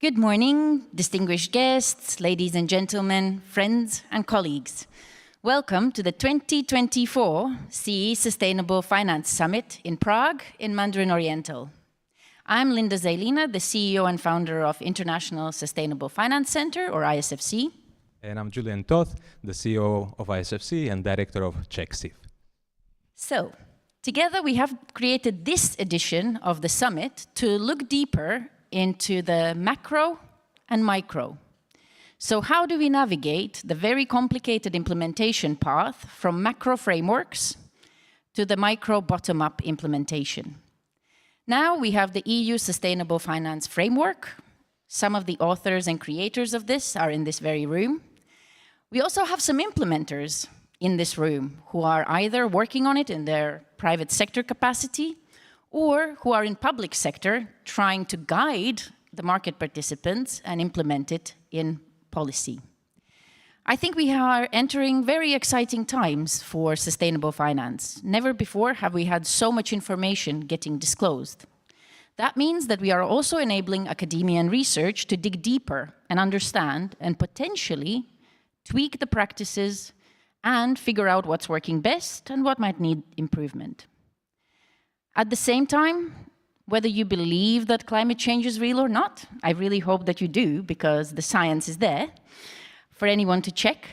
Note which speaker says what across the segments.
Speaker 1: Good morning, distinguished guests, ladies and gentlemen, friends and colleagues. Welcome to the 2024 CEE Sustainable Finance Summit in Prague in Mandarin Oriental. I'm Linda Zailina, the CEO and founder of International Sustainable Finance Center, or ISFC.
Speaker 2: And I'm Julian Toth, the CEO of ISFC and director of CEE.
Speaker 1: So, together we have created this edition of the summit to look deeper into the macro and micro. So how do we navigate the very complicated implementation path from macro frameworks to the micro bottom-up implementation? Now we have the EU Sustainable Finance Framework. Some of the authors and creators of this are in this very room. We also have some implementers in this room who are either working on it in their private sector capacity or who are in public sector trying to guide the market participants and implement it in policy. I think we are entering very exciting times for sustainable finance. Never before have we had so much information getting disclosed. That means that we are also enabling academia and research to dig deeper and understand and potentially tweak the practices and figure out what's working best and what might need improvement. At the same time, whether you believe that climate change is real or not, I really hope that you do, because the science is there for anyone to check.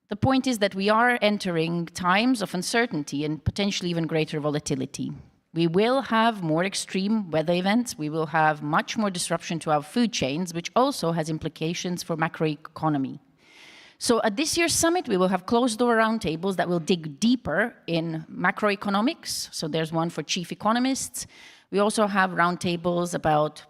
Speaker 1: The point is that we are entering times of uncertainty and potentially even greater volatility. We will have more extreme weather events. We will have much more disruption to our food chains, which also has implications for macroeconomy. So at this year's summit, we will have closed-door roundtables that will dig deeper in macroeconomics. So there's one for chief economists. We also have roundtables about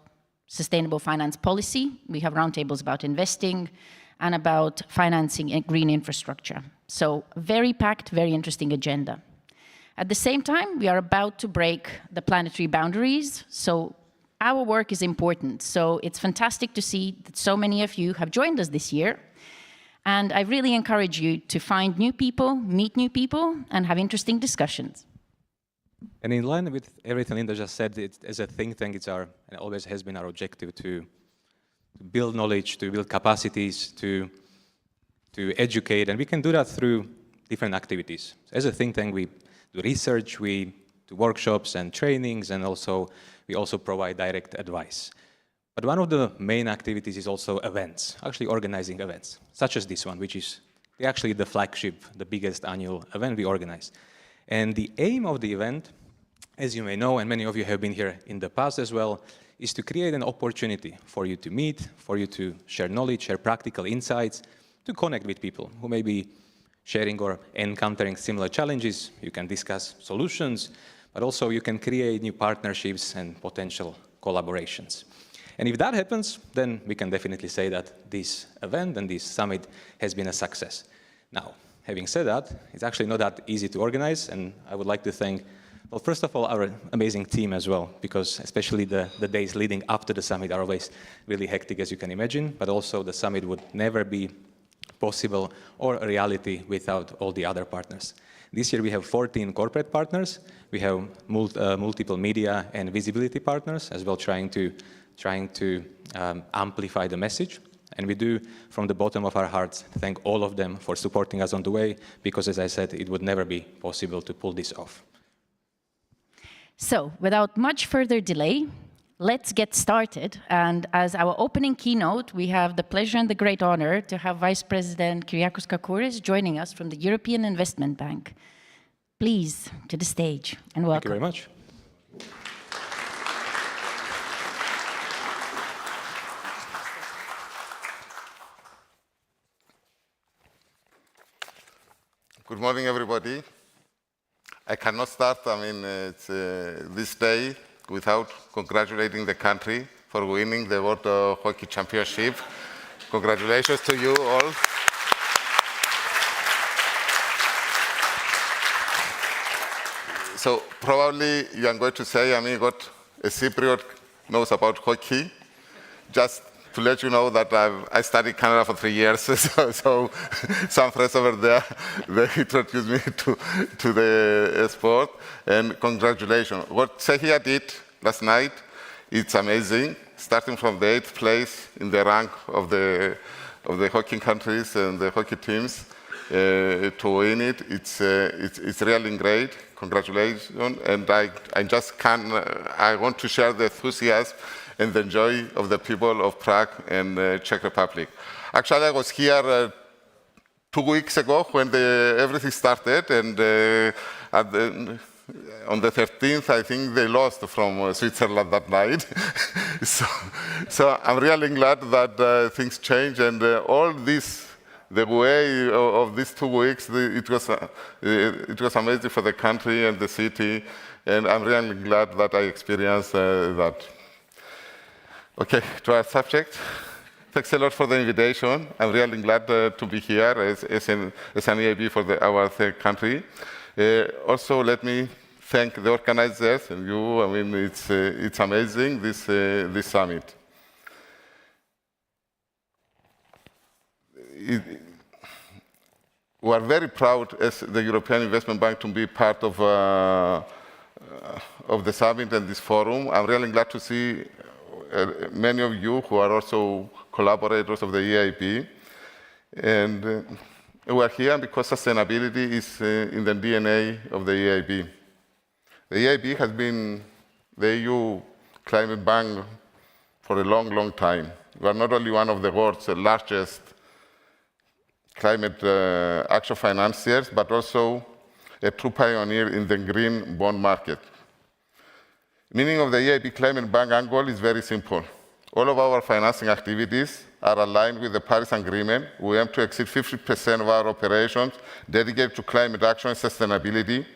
Speaker 1: sustainable finance policy. We have roundtables about investing and about financing green infrastructure. So very packed, very interesting agenda. At the same time, we are about to break the planetary boundaries. So our work is important. So it's fantastic to see that so many of you have joined us this year. And I really encourage you to find new people, meet new people, and have interesting discussions.
Speaker 2: And in line with everything Linda just said, as a think tank, it's our, and always has been our objective to build knowledge, to build capacities, to educate, and we can do that through different activities. As a think tank, we do research, we do workshops and trainings, and we also provide direct advice. But one of the main activities is also events, actually organizing events, such as this one, which is actually the flagship, the biggest annual event we organize. And the aim of the event, as you may know, and many of you have been here in the past as well, is to create an opportunity for you to meet, for you to share knowledge, share practical insights, to connect with people who may be sharing or encountering similar challenges. You can discuss solutions, but also you can create new partnerships and potential collaborations. And if that happens, then we can definitely say that this event and this summit has been a success. Now, having said that, it's actually not that easy to organize, and I would like to thank, well, first of all, our amazing team as well, because especially the days leading up to the summit are always really hectic, as you can imagine, but also the summit would never be possible or a reality without all the other partners. This year we have 14 corporate partners, we have multiple media and visibility partners as well, trying to amplify the message. And we do, from the bottom of our hearts, thank all of them for supporting us on the way, because as I said, it would never be possible to pull this off.
Speaker 1: So, without much further delay, let's get started. And as our opening keynote, we have the pleasure and the great honor to have Vice President Kyriakos Kakouris joining us from the European Investment Bank. Please, to the stage, and welcome.
Speaker 2: Thank you very much.
Speaker 3: Good morning, everybody. I cannot start, this day without congratulating the country for winning the World Hockey Championship. Congratulations to you all. So probably you are going to say, what a Cypriot knows about hockey. Just to let you know that I studied Canada for 3 years, so some friends over there, they introduced me to the sport, and congratulations. What Czechia did last night, it's amazing. starting from the 8th place in the rank of the hockey countries and the hockey teams, to win it. It's really great. Congratulations. And I want to share the enthusiasm and the joy of the people of Prague and Czech Republic. Actually, I was here 2 weeks ago when everything started, and on the 13th, I think they lost from Switzerland that night. so I'm really glad that things change, and all this, the way of these 2 weeks, it was amazing for the country and the city, and I'm really glad that I experienced that. Okay, to our subject. Thanks a lot for the invitation. I'm really glad to be here as an EIB for our third country. Also, let me thank the organizers and you. I mean, it's amazing, this summit. We are very proud as the European Investment Bank to be part of the summit and this forum. I'm really glad to see many of you who are also collaborators of the EIB. And we are here because sustainability is in the DNA of the EIB. The EIB has been the EU climate bank for a long, long time. We are not only one of the world's largest climate action financiers, but also a true pioneer in the green bond market. Meaning of the EIB Climate Bank angle is very simple. All of our financing activities are aligned with the Paris Agreement. We aim to exceed 50% of our operations dedicated to climate action and sustainability.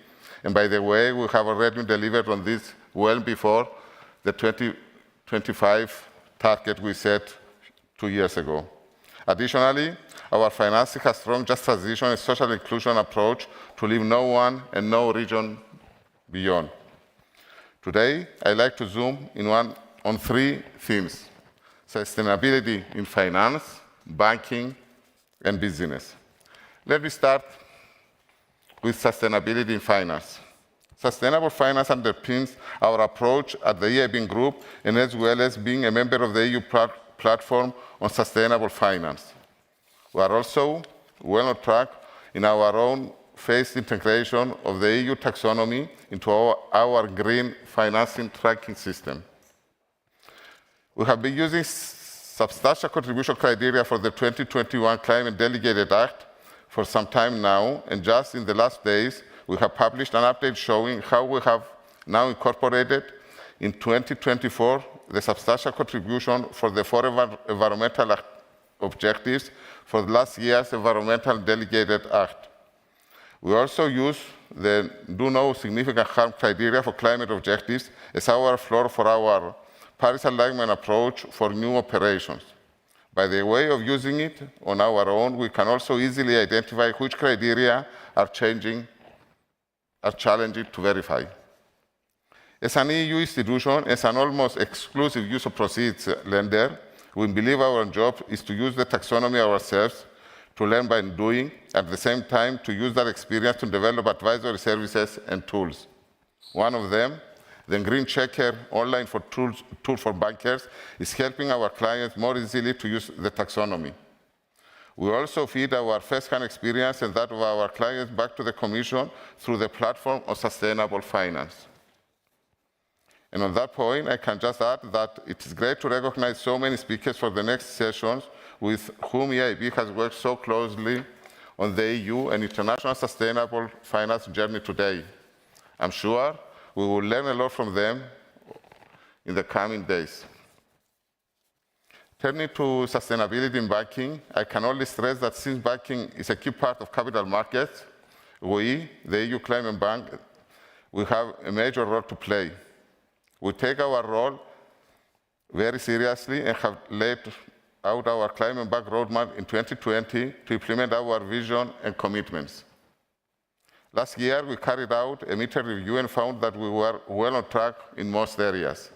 Speaker 3: And by the way, we have already delivered on this well before the 2025 target we set 2 years ago. Additionally, our financing has strong just transition and social inclusion approach to leave no one and no region beyond. Today, I'd like to zoom in on 3 themes: sustainability in finance, banking, and business. Let me start with sustainability in finance. Sustainable finance underpins our approach at the EIB Group, and as well as being a member of the EU platform on sustainable finance. We are also well on track in our own phased integration of the EU taxonomy into our green financing tracking system. We have been using substantial contribution criteria for the 2021 Climate Delegated Act for some time now, and just in the last days, we have published an update showing how we have now incorporated in 2024 the substantial contribution for the 4 environmental objectives for last year's Environmental Delegated Act. We also use the do no significant harm criteria for climate objectives as our floor for our Paris alignment approach for new operations. By the way of using it on our own, we can also easily identify which criteria are challenging to verify. As an EU institution, as an almost exclusive use of proceeds lender, we believe our job is to use the taxonomy ourselves, to learn by doing, at the same time to use that experience to develop advisory services and tools. One of them, the Green Checker online tool for bankers, is helping our clients more easily to use the taxonomy. We also feed our first-hand experience and that of our clients back to the Commission through the platform of sustainable finance. And on that point, I can just add that it is great to recognize so many speakers for the next sessions with whom EIB has worked so closely on the EU and international sustainable finance journey today. I'm sure we will learn a lot from them in the coming days. Turning to sustainability in banking, I can only stress that since banking is a key part of capital markets, we, the EU Climate Bank, we have a major role to play. We take our role very seriously and have laid out our climate bank roadmap in 2020 to implement our vision and commitments. Last year, we carried out a mid-term review and found that we were well on track in most areas.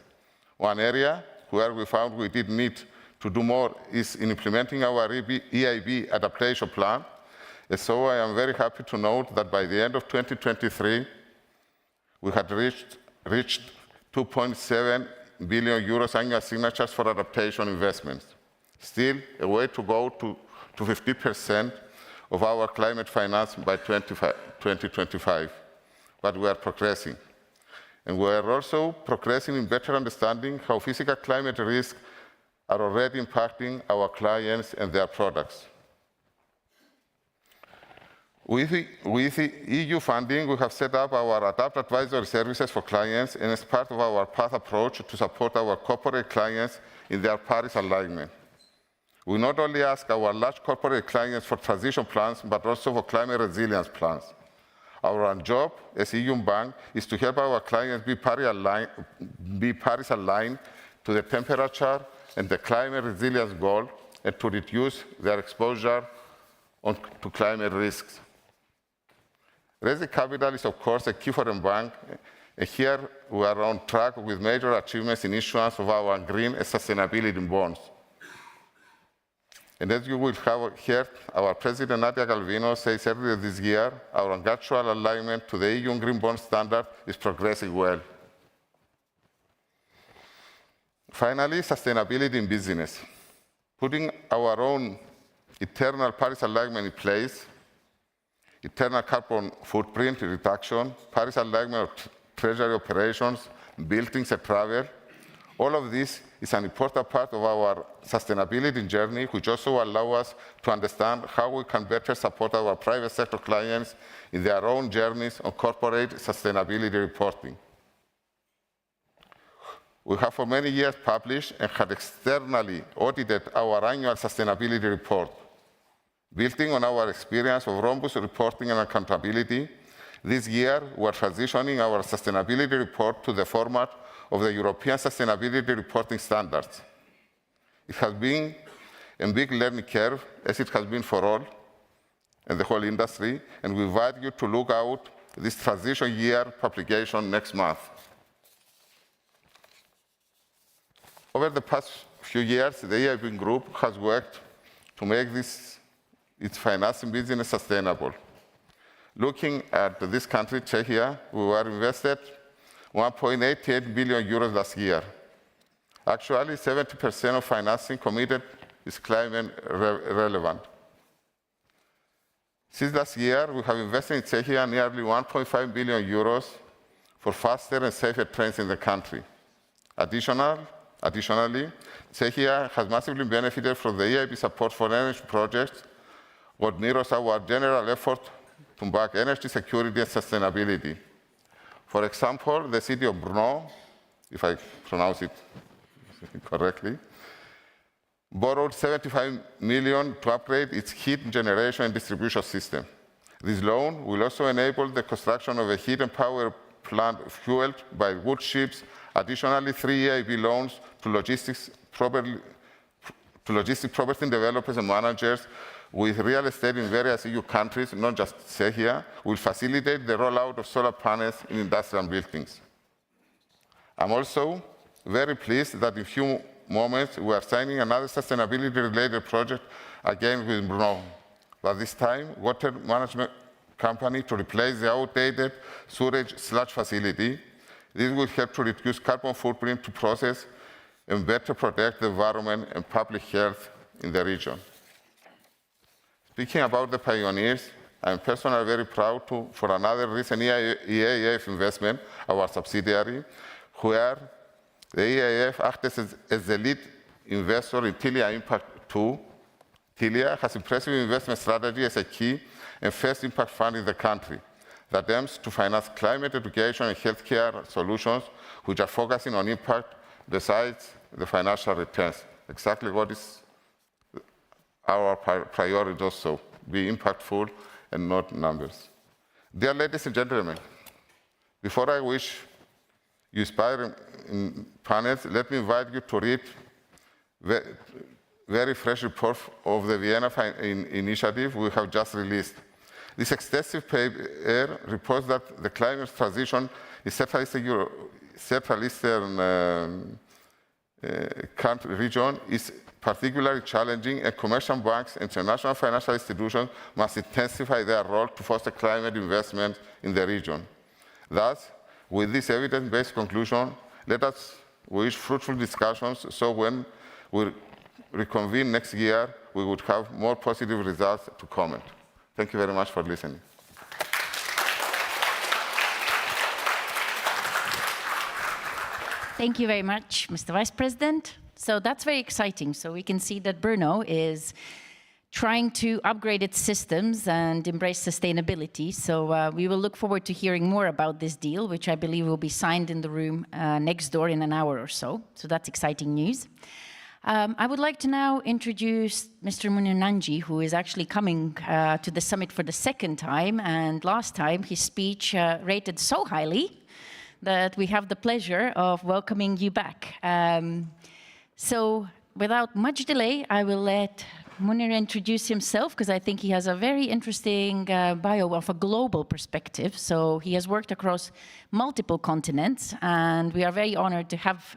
Speaker 3: One area where we found we did need to do more is in implementing our EIB adaptation plan. And so I am very happy to note that by the end of 2023, we had reached 2.7 billion euros annual signatures for adaptation investments. Still, a way to go to 50% of our climate finance by 2025, but we are progressing. And we are also progressing in better understanding how physical climate risks are already impacting our clients and their products. With the EU funding, we have set up our Adapt Advisory Services for clients, and as part of our PATH approach to support our corporate clients in their Paris alignment. We not only ask our large corporate clients for transition plans, but also for climate resilience plans. Our job as EU bank is to help our clients be Paris aligned to the temperature and the climate resilience goal, and to reduce their exposure to climate risks. Raising capital is, of course, a key for a bank, and here we are on track with major achievements in issuance of our green and sustainability bonds. And as you will have heard, our President Nadia Calvino says earlier this year, our actual alignment to the EU Green Bond standard is progressing well. Finally, sustainability in business. Putting our own internal Paris alignment in place, internal carbon footprint reduction, Paris alignment of treasury operations, buildings and travel, all of this is an important part of our sustainability journey, which also allows us to understand how we can better support our private sector clients in their own journeys on corporate sustainability reporting. We have for many years published and had externally audited our annual sustainability report. Building on our experience of robust reporting and accountability, this year we are transitioning our sustainability report to the format of the European Sustainability Reporting Standards. It has been a big learning curve, as it has been for all and the whole industry, and we invite you to look out this transition year publication next month. Over the past few years, the EIB Group has worked to make its financing business sustainable. Looking at this country, Czechia, we were invested 1.88 billion euros last year. Actually, 70% of financing committed is climate relevant. Since last year, we have invested in Czechia nearly 1.5 billion euros for faster and safer trains in the country. Additionally, Czechia has massively benefited from the EIB support for energy projects, what mirrors our general effort to back energy security and sustainability. For example, the city of Brno, if I pronounce it correctly, borrowed 75 million to upgrade its heat generation and distribution system. This loan will also enable the construction of a heat and power plant fueled by wood chips. Additionally, 3 EIB loans to logistics property developers and managers with real estate in various EU countries, not just Czechia, will facilitate the rollout of solar panels in industrial buildings. I'm also very pleased that in a few moments we are signing another sustainability-related project again with Brno, but this time water management company to replace the outdated sewage sludge facility. This will help to reduce carbon footprint to process and better protect the environment and public health in the region. Speaking about the pioneers, I'm personally very proud for another recent EIF investment, our subsidiary, where the EIF acted as the lead investor in Tilia Impact 2. Tilia has impressive investment strategy as a key and first impact fund in the country that aims to finance climate education and healthcare solutions which are focusing on impact besides the financial returns. Exactly what is our priority also, be impactful and not numbers. Dear ladies and gentlemen, before I wish you inspiring panels, let me invite you to read very fresh report of the Vienna initiative we have just released. This extensive paper reports that the climate transition in Central Eastern country region is particularly challenging, and commercial banks and international financial institutions must intensify their role to foster climate investment in the region. Thus, with this evidence-based conclusion, let us We wish fruitful discussions, so when we reconvene next year, we would have more positive results to comment. Thank you very much for listening.
Speaker 1: Thank you very much, Mr. Vice President. So that's very exciting. So we can see that Brno is trying to upgrade its systems and embrace sustainability. So we will look forward to hearing more about this deal, which I believe will be signed in the room next door in an hour or so. So that's exciting news. I would like to now introduce Mr. Munir Nanji, who is actually coming to the summit for the second time. And last time, his speech rated so highly that we have the pleasure of welcoming you back. So without much delay, I will let Munir introduce himself, because I think he has a very interesting bio of a global perspective. So he has worked across multiple continents, and we are very honored to have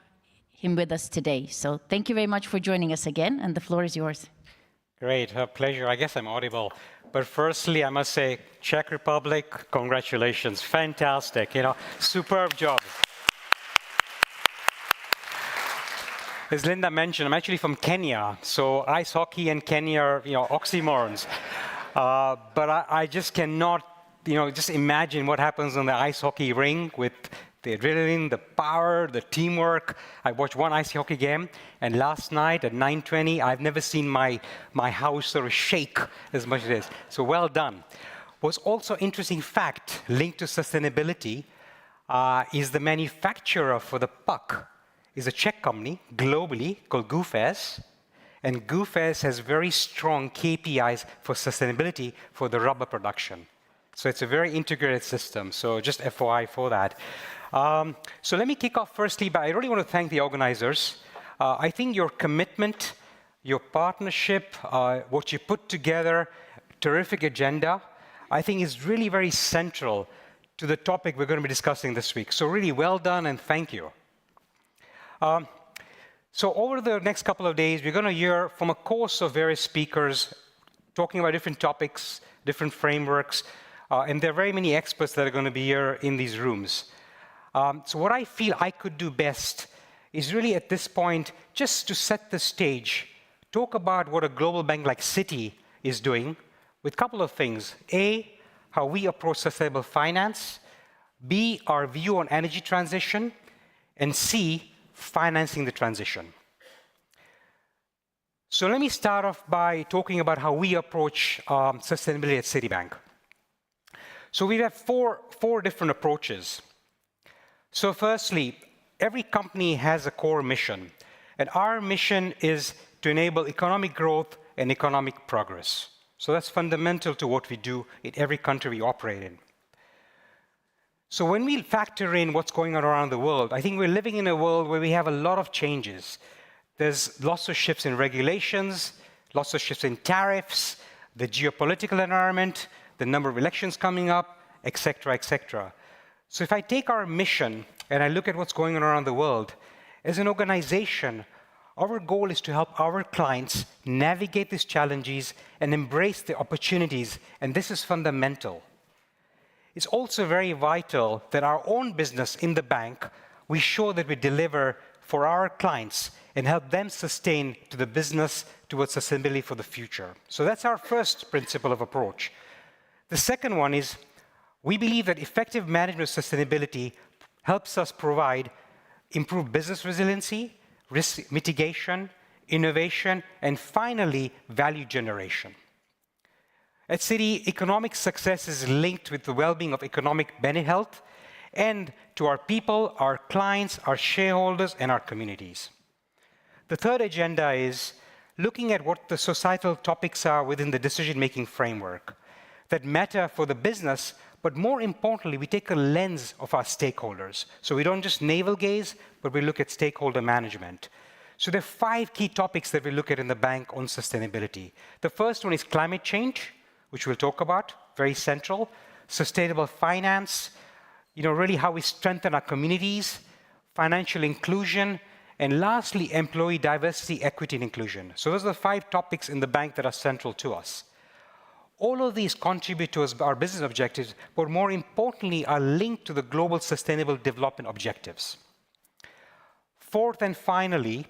Speaker 1: him with us today. So thank you very much for joining us again, and the floor is yours.
Speaker 4: Great, a pleasure. I guess I'm audible. But firstly, I must say, Czech Republic, congratulations. Fantastic, superb job. As Linda mentioned, I'm actually from Kenya, so ice hockey and Kenya are, oxymorons. But I just cannot, just imagine what happens on the ice hockey ring with the adrenaline, the power, the teamwork. I watched one ice hockey game, and last night at 9:20, I've never seen my house sort of shake as much as it is. So well done. What's also interesting fact linked to sustainability is the manufacturer for the puck is a Czech company globally called GUFES, and GUFES has very strong KPIs for sustainability for the rubber production. So it's a very integrated system, so just FYI for that. So let me kick off firstly, but I really want to thank the organizers. I think your commitment, your partnership, what you put together, terrific agenda, I think is really very central to the topic we're going to be discussing this week. So really well done and thank you. So over the next couple of days, we're going to hear from a course of various speakers talking about different topics, different frameworks, and there are very many experts that are going to be here in these rooms. So what I feel I could do best is really at this point, just to set the stage, talk about what a global bank like Citi is doing with a couple of things. A, how we approach sustainable finance. B, our view on energy transition. And C, financing the transition. So let me start off by talking about how we approach sustainability at Citibank. So we have four different approaches. So firstly, every company has a core mission, and our mission is to enable economic growth and economic progress. So that's fundamental to what we do in every country we operate in. So when we factor in what's going on around the world, I think we're living in a world where we have a lot of changes. There's lots of shifts in regulations, lots of shifts in tariffs, the geopolitical environment, the number of elections coming up, et cetera, et cetera. So if I take our mission and I look at what's going on around the world, as an organization, our goal is to help our clients navigate these challenges and embrace the opportunities, and this is fundamental. It's also very vital that our own business in the bank, we show that we deliver for our clients and help them sustain to the business towards sustainability for the future. So that's our first principle of approach. The second one is we believe that effective management of sustainability helps us provide improved business resiliency, risk mitigation, innovation, and finally, value generation. At Citi, economic success is linked with the well-being of economic health and to our people, our clients, our shareholders, and our communities. The third agenda is looking at what the societal topics are within the decision-making framework that matter for the business, but more importantly, we take a lens of our stakeholders. So we don't just navel gaze, but we look at stakeholder management. So there are 5 key topics that we look at in the bank on sustainability. The first one is climate change, which we'll talk about, very central. Sustainable finance, really how we strengthen our communities, financial inclusion, and lastly, employee diversity, equity, and inclusion. So those are the 5 topics in the bank that are central to us. All of these contribute to our business objectives, but more importantly, are linked to the global sustainable development objectives. fourth and finally,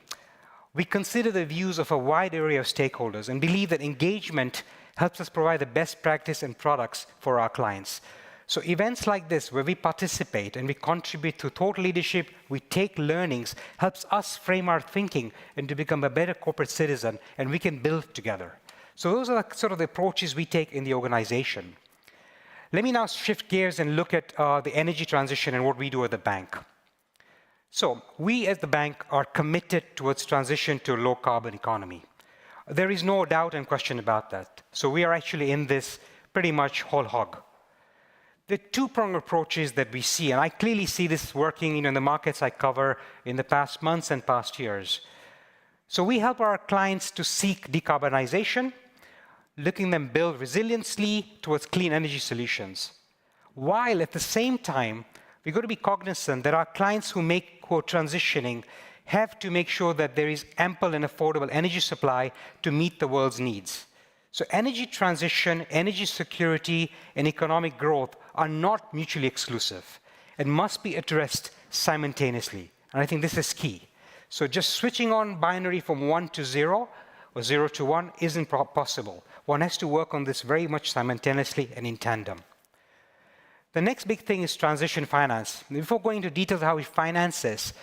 Speaker 4: we consider the views of a wide array of stakeholders and believe that engagement helps us provide the best practice and products for our clients. So events like this, where we participate and we contribute to thought leadership, we take learnings, helps us frame our thinking and to become a better corporate citizen, and we can build together. So those are the, sort of the approaches we take in the organization. Let me now shift gears and look at the energy transition and what we do at the bank. So we as the bank are committed towards transition to a low carbon economy. There is no doubt and question about that. So we are actually in this pretty much whole hog. The two-pronged approaches that we see, and I clearly see this working in the markets I cover in the past months and past years. So we help our clients to seek decarbonization, looking them build resiliently towards clean energy solutions. While at the same time, we've got to be cognizant that our clients who are transitioning have to make sure that there is ample and affordable energy supply to meet the world's needs. So energy transition, energy security, and economic growth are not mutually exclusive and must be addressed simultaneously. And I think this is key. So just switching on binary from 1 to 0 or 0 to 1 isn't possible. One has to work on this very much simultaneously and in tandem. The next big thing is transition finance. Before going into details of how we finance this,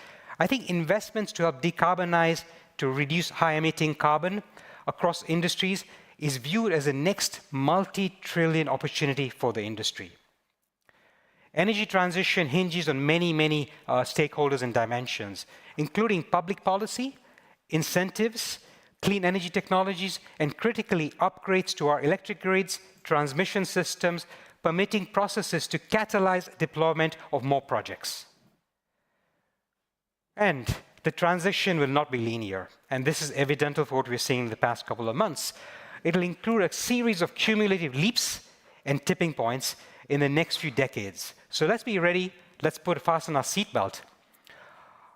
Speaker 4: I think investments to help decarbonize, to reduce high-emitting carbon across industries is viewed as the next multi-trillion opportunity for the industry. Energy transition hinges on many stakeholders and dimensions, including public policy, incentives, clean energy technologies, and critically, upgrades to our electric grids, transmission systems, permitting processes to catalyze deployment of more projects. And the transition will not be linear, and this is evident of what we're seeing in the past couple of months. It'll include a series of cumulative leaps and tipping points in the next few decades. So let's be ready, let's fasten our seatbelt.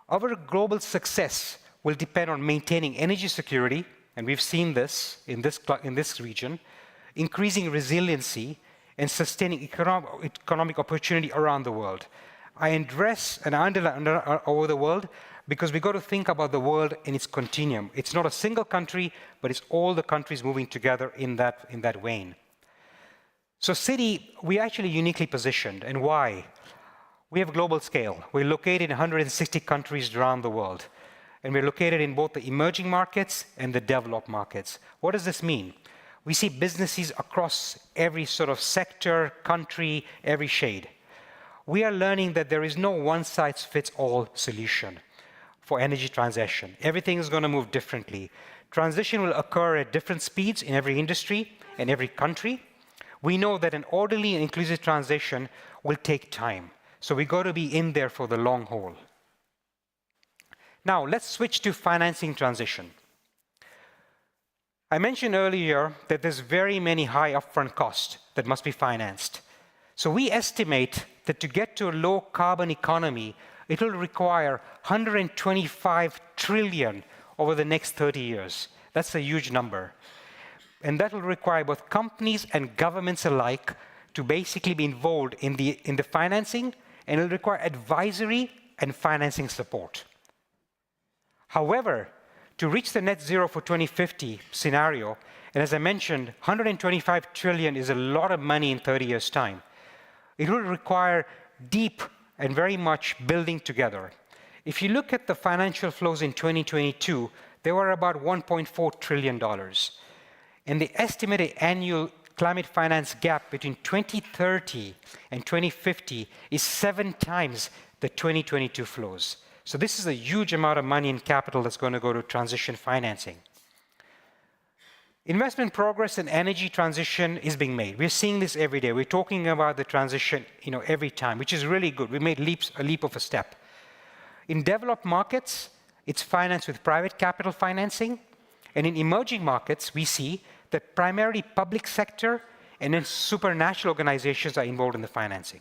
Speaker 4: Our global success will depend on maintaining energy security, and we've seen this in this region, increasing resiliency, and sustaining economic opportunity around the world. I address and underline over the world because we've got to think about the world in its continuum. It's not a single country, but it's all the countries moving together in that vein. So Citi, we're actually uniquely positioned, and why? We have global scale. We're located in 160 countries around the world, and we're located in both the emerging markets and the developed markets. What does this mean? We see businesses across every sort of sector, country, every shade. We are learning that there is no one-size-fits-all solution for energy transition. Everything is going to move differently. Transition will occur at different speeds in every industry and every country. We know that an orderly and inclusive transition will take time. So we've got to be in there for the long haul. Now, let's switch to financing transition. I mentioned earlier that there's very many high upfront costs that must be financed. So we estimate that to get to a low carbon economy, it will require 125 trillion over the next 30 years. That's a huge number. And that will require both companies and governments alike to basically be involved in the financing, and it will require advisory and financing support. However, to reach the net zero for 2050 scenario, and as I mentioned, 125 trillion is a lot of money in 30 years' time. It will require deep and very much building together. If you look at the financial flows in 2022, they were about $1.4 trillion. And the estimated annual climate finance gap between 2030 and 2050 is 7 times the 2022 flows. So this is a huge amount of money and capital that's going to go to transition financing. Investment progress in energy transition is being made. We're seeing this every day. We're talking about the transition, every time, which is really good. We made a leap of a step. In developed markets, it's financed with private capital financing. And in emerging markets, we see that primarily public sector and then supranational organizations are involved in the financing.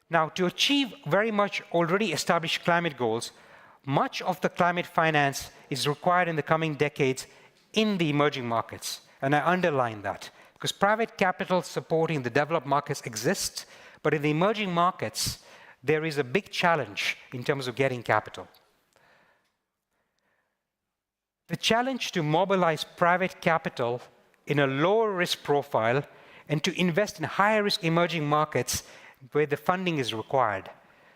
Speaker 4: Now, to achieve very much already established climate goals, much of the climate finance is required in the coming decades in the emerging markets. And I underline that, because private capital supporting the developed markets exists, but in the emerging markets, there is a big challenge in terms of getting capital. The challenge to mobilize private capital in a lower risk profile and to invest in higher risk emerging markets where the funding is required.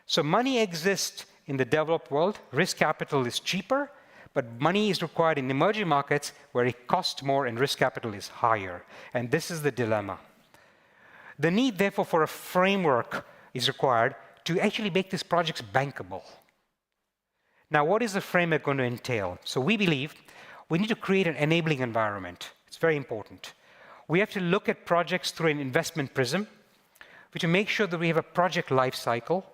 Speaker 4: So money exists in the developed world, risk capital is cheaper, but money is required in emerging markets where it costs more and risk capital is higher. And this is the dilemma. The need, therefore, for a framework is required to actually make these projects bankable. Now, what is the framework going to entail? So we believe we need to create an enabling environment. It's very important. We have to look at projects through an investment prism, to make sure that we have a project life cycle.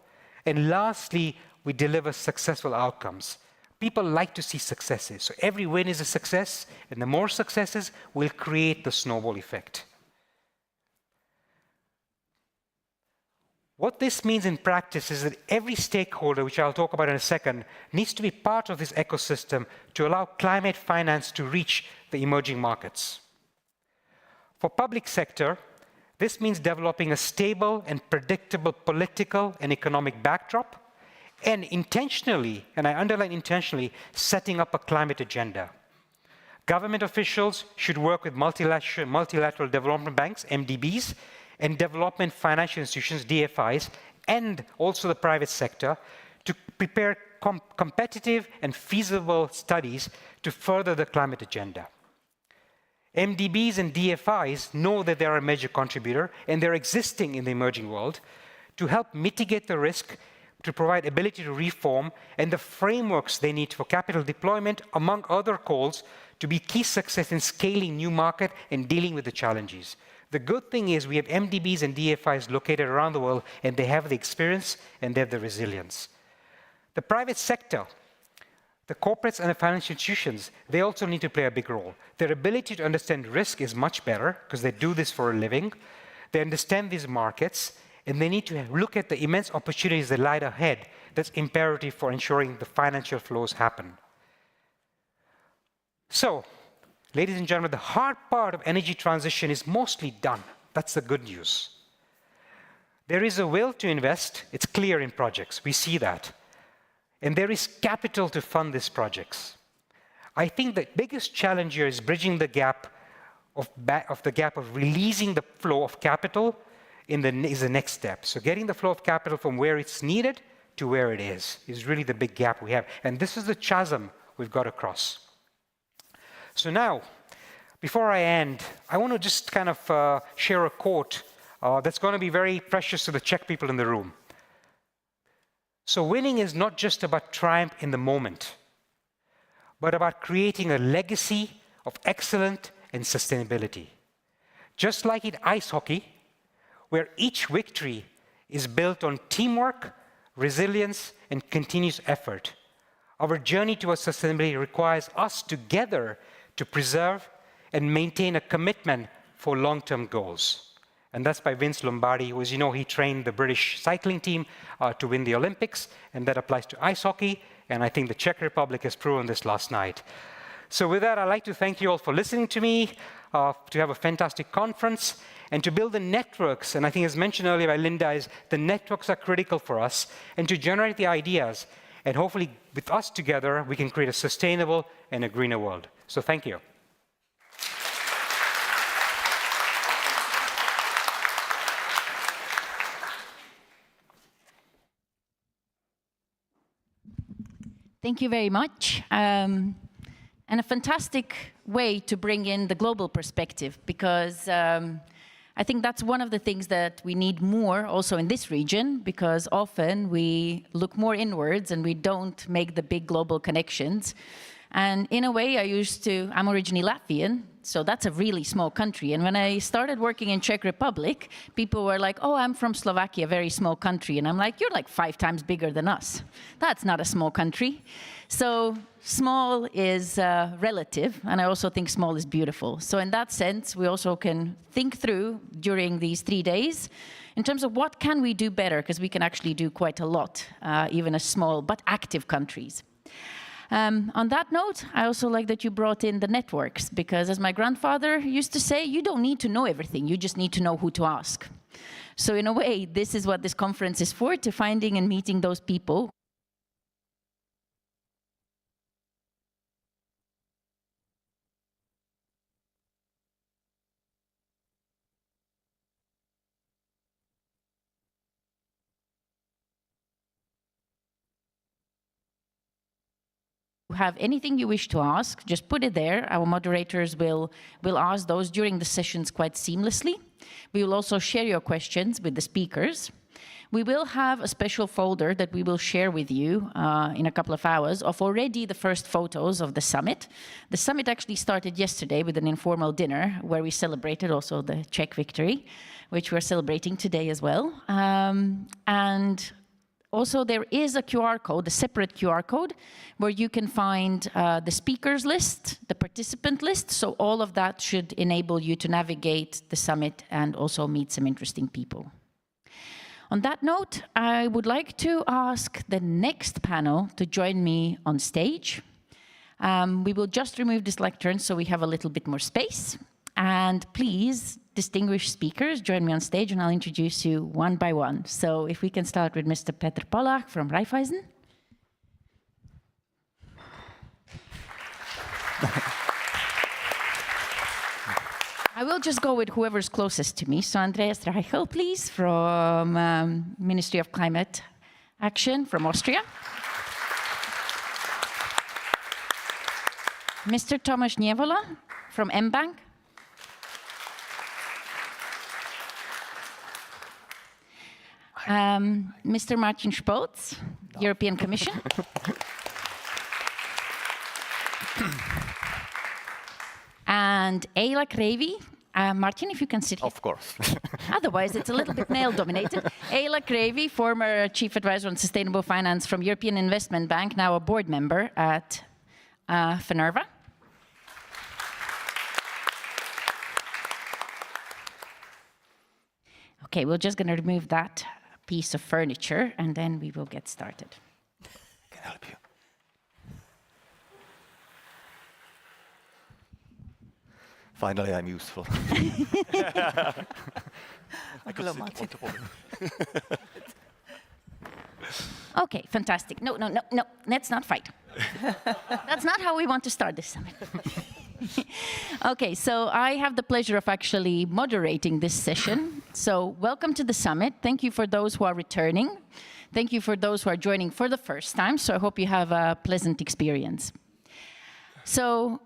Speaker 4: And lastly, we deliver successful outcomes. People like to see successes. So every win is a success, and the more successes will create the snowball effect. What this means in practice is that every stakeholder, which I'll talk about in a second, needs to be part of this ecosystem to allow climate finance to reach the emerging markets. For public sector, this means developing a stable and predictable political and economic backdrop, and intentionally, and I underline intentionally, setting up a climate agenda. Government officials should work with multilateral development banks, MDBs, and development financial institutions, DFIs, and also the private sector to prepare competitive and feasible studies to further the climate agenda. MDBs and DFIs know that they're a major contributor and they're existing in the emerging world to help mitigate the risk, to provide ability to reform, and the frameworks they need for capital deployment, among other goals, to be key success in scaling new market and dealing with the challenges. The good thing is we have MDBs and DFIs located around the world, and they have the experience and they have the resilience. The private sector, the corporates and the financial institutions, they also need to play a big role. Their ability to understand risk is much better because they do this for a living. They understand these markets, and they need to look at the immense opportunities that lie ahead. That's imperative for ensuring the financial flows happen. So, ladies and gentlemen, the hard part of energy transition is mostly done. That's the good news. There is a will to invest. It's clear in projects. We see that. And there is capital to fund these projects. I think the biggest challenge here is bridging the gap of releasing the flow of capital is the next step. So getting the flow of capital from where it's needed to where it is really the big gap we have. And this is the chasm we've got to cross. So now, before I end, I want to just kind of share a quote that's going to be very precious to the Czech people in the room. So winning is not just about triumph in the moment, but about creating a legacy of excellence and sustainability. Just like in ice hockey, where each victory is built on teamwork, resilience, and continuous effort, our journey towards sustainability requires us together to preserve and maintain a commitment for long-term goals. And that's by Vince Lombardi, who, as you know, he trained the British cycling team to win the Olympics, and that applies to ice hockey, and I think the Czech Republic has proven this last night. So with that, I'd like to thank you all for listening to me, to have a fantastic conference, and to build the networks, and I think as mentioned earlier by Linda, is the networks are critical for us, and to generate the ideas, and hopefully with us together, we can create a sustainable and a greener world. So thank you.
Speaker 1: Thank you very much. And a fantastic way to bring in the global perspective, because I think that's one of the things that we need more also in this region, because often we look more inwards and we don't make the big global connections. And in a way, I'm originally Latvian, so that's a really small country. And when I started working in Czech Republic, people were like, oh, I'm from Slovakia, very small country. And I'm like, you're like 5 times bigger than us. That's not a small country. So small is relative, and I also think small is beautiful. So in that sense, we also can think through during these 3 days in terms of what can we do better, because we can actually do quite a lot, even as small but active countries. On that note, I also like that you brought in the networks, because as my grandfather used to say, you don't need to know everything, you just need to know who to ask. So in a way, this is what this conference is for, to finding and meeting those people have anything you wish to ask, just put it there. Our moderators will ask those during the sessions quite seamlessly. We will also share your questions with the speakers. We will have a special folder that we will share with you in a couple of hours of already the first photos of the summit. The summit actually started yesterday with an informal dinner where we celebrated also the Czech victory, which we're celebrating today as well. And also there is a QR code, a separate QR code, where you can find the speakers list, the participant list. So all of that should enable you to navigate the summit and also meet some interesting people. On that note, I would like to ask the next panel to join me on stage. We will just remove this lectern so we have a little bit more space. And please, distinguished speakers, join me on stage and I'll introduce you one by one. So if we can start with Mr. Petr Polák from Raiffeisen. I will just go with whoever's closest to me. So Andreas Reichel, please, from Ministry of Climate Action from Austria. Mr. Tomáš Nievola from mBank. Mr. Martin Spotz, European Commission. And Eila Krevi. Martin, if you can sit here.
Speaker 5: Of course.
Speaker 1: Otherwise, it's a little bit male-dominated. Eila Krevi, former Chief Advisor on Sustainable Finance from European Investment Bank, now a board member at Fenerva. Okay, we're just going to remove that piece of furniture, and then we will get started.
Speaker 5: I can help you. Finally, I'm useful.
Speaker 1: Okay, fantastic. No, let's not fight. That's not how we want to start this summit. Okay, so I have the pleasure of actually moderating this session. So welcome to the summit. Thank you for those who are returning. Thank you for those who are joining for the first time. So I hope you have a pleasant experience. So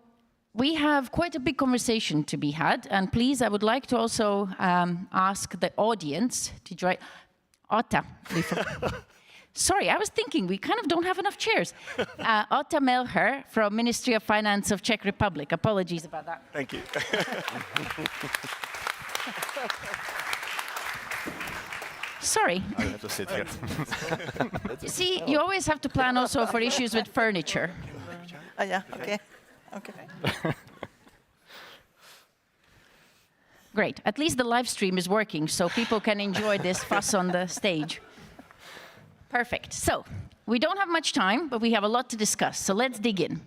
Speaker 1: we have quite a big conversation to be had. And please, I would like to also ask the audience to join. Otta. Sorry, I was thinking we kind of don't have enough chairs. Otta Melcher from Ministry of Finance of Czech Republic. Apologies about that.
Speaker 5: Thank you.
Speaker 1: Sorry.
Speaker 5: I have to sit here.
Speaker 1: You see, you always have to plan also for issues with furniture.
Speaker 6: Oh, yeah, okay. Okay.
Speaker 1: Great. At least the live stream is working, so people can enjoy this fuss on the stage. Perfect. So we don't have much time, but we have a lot to discuss. So let's dig in.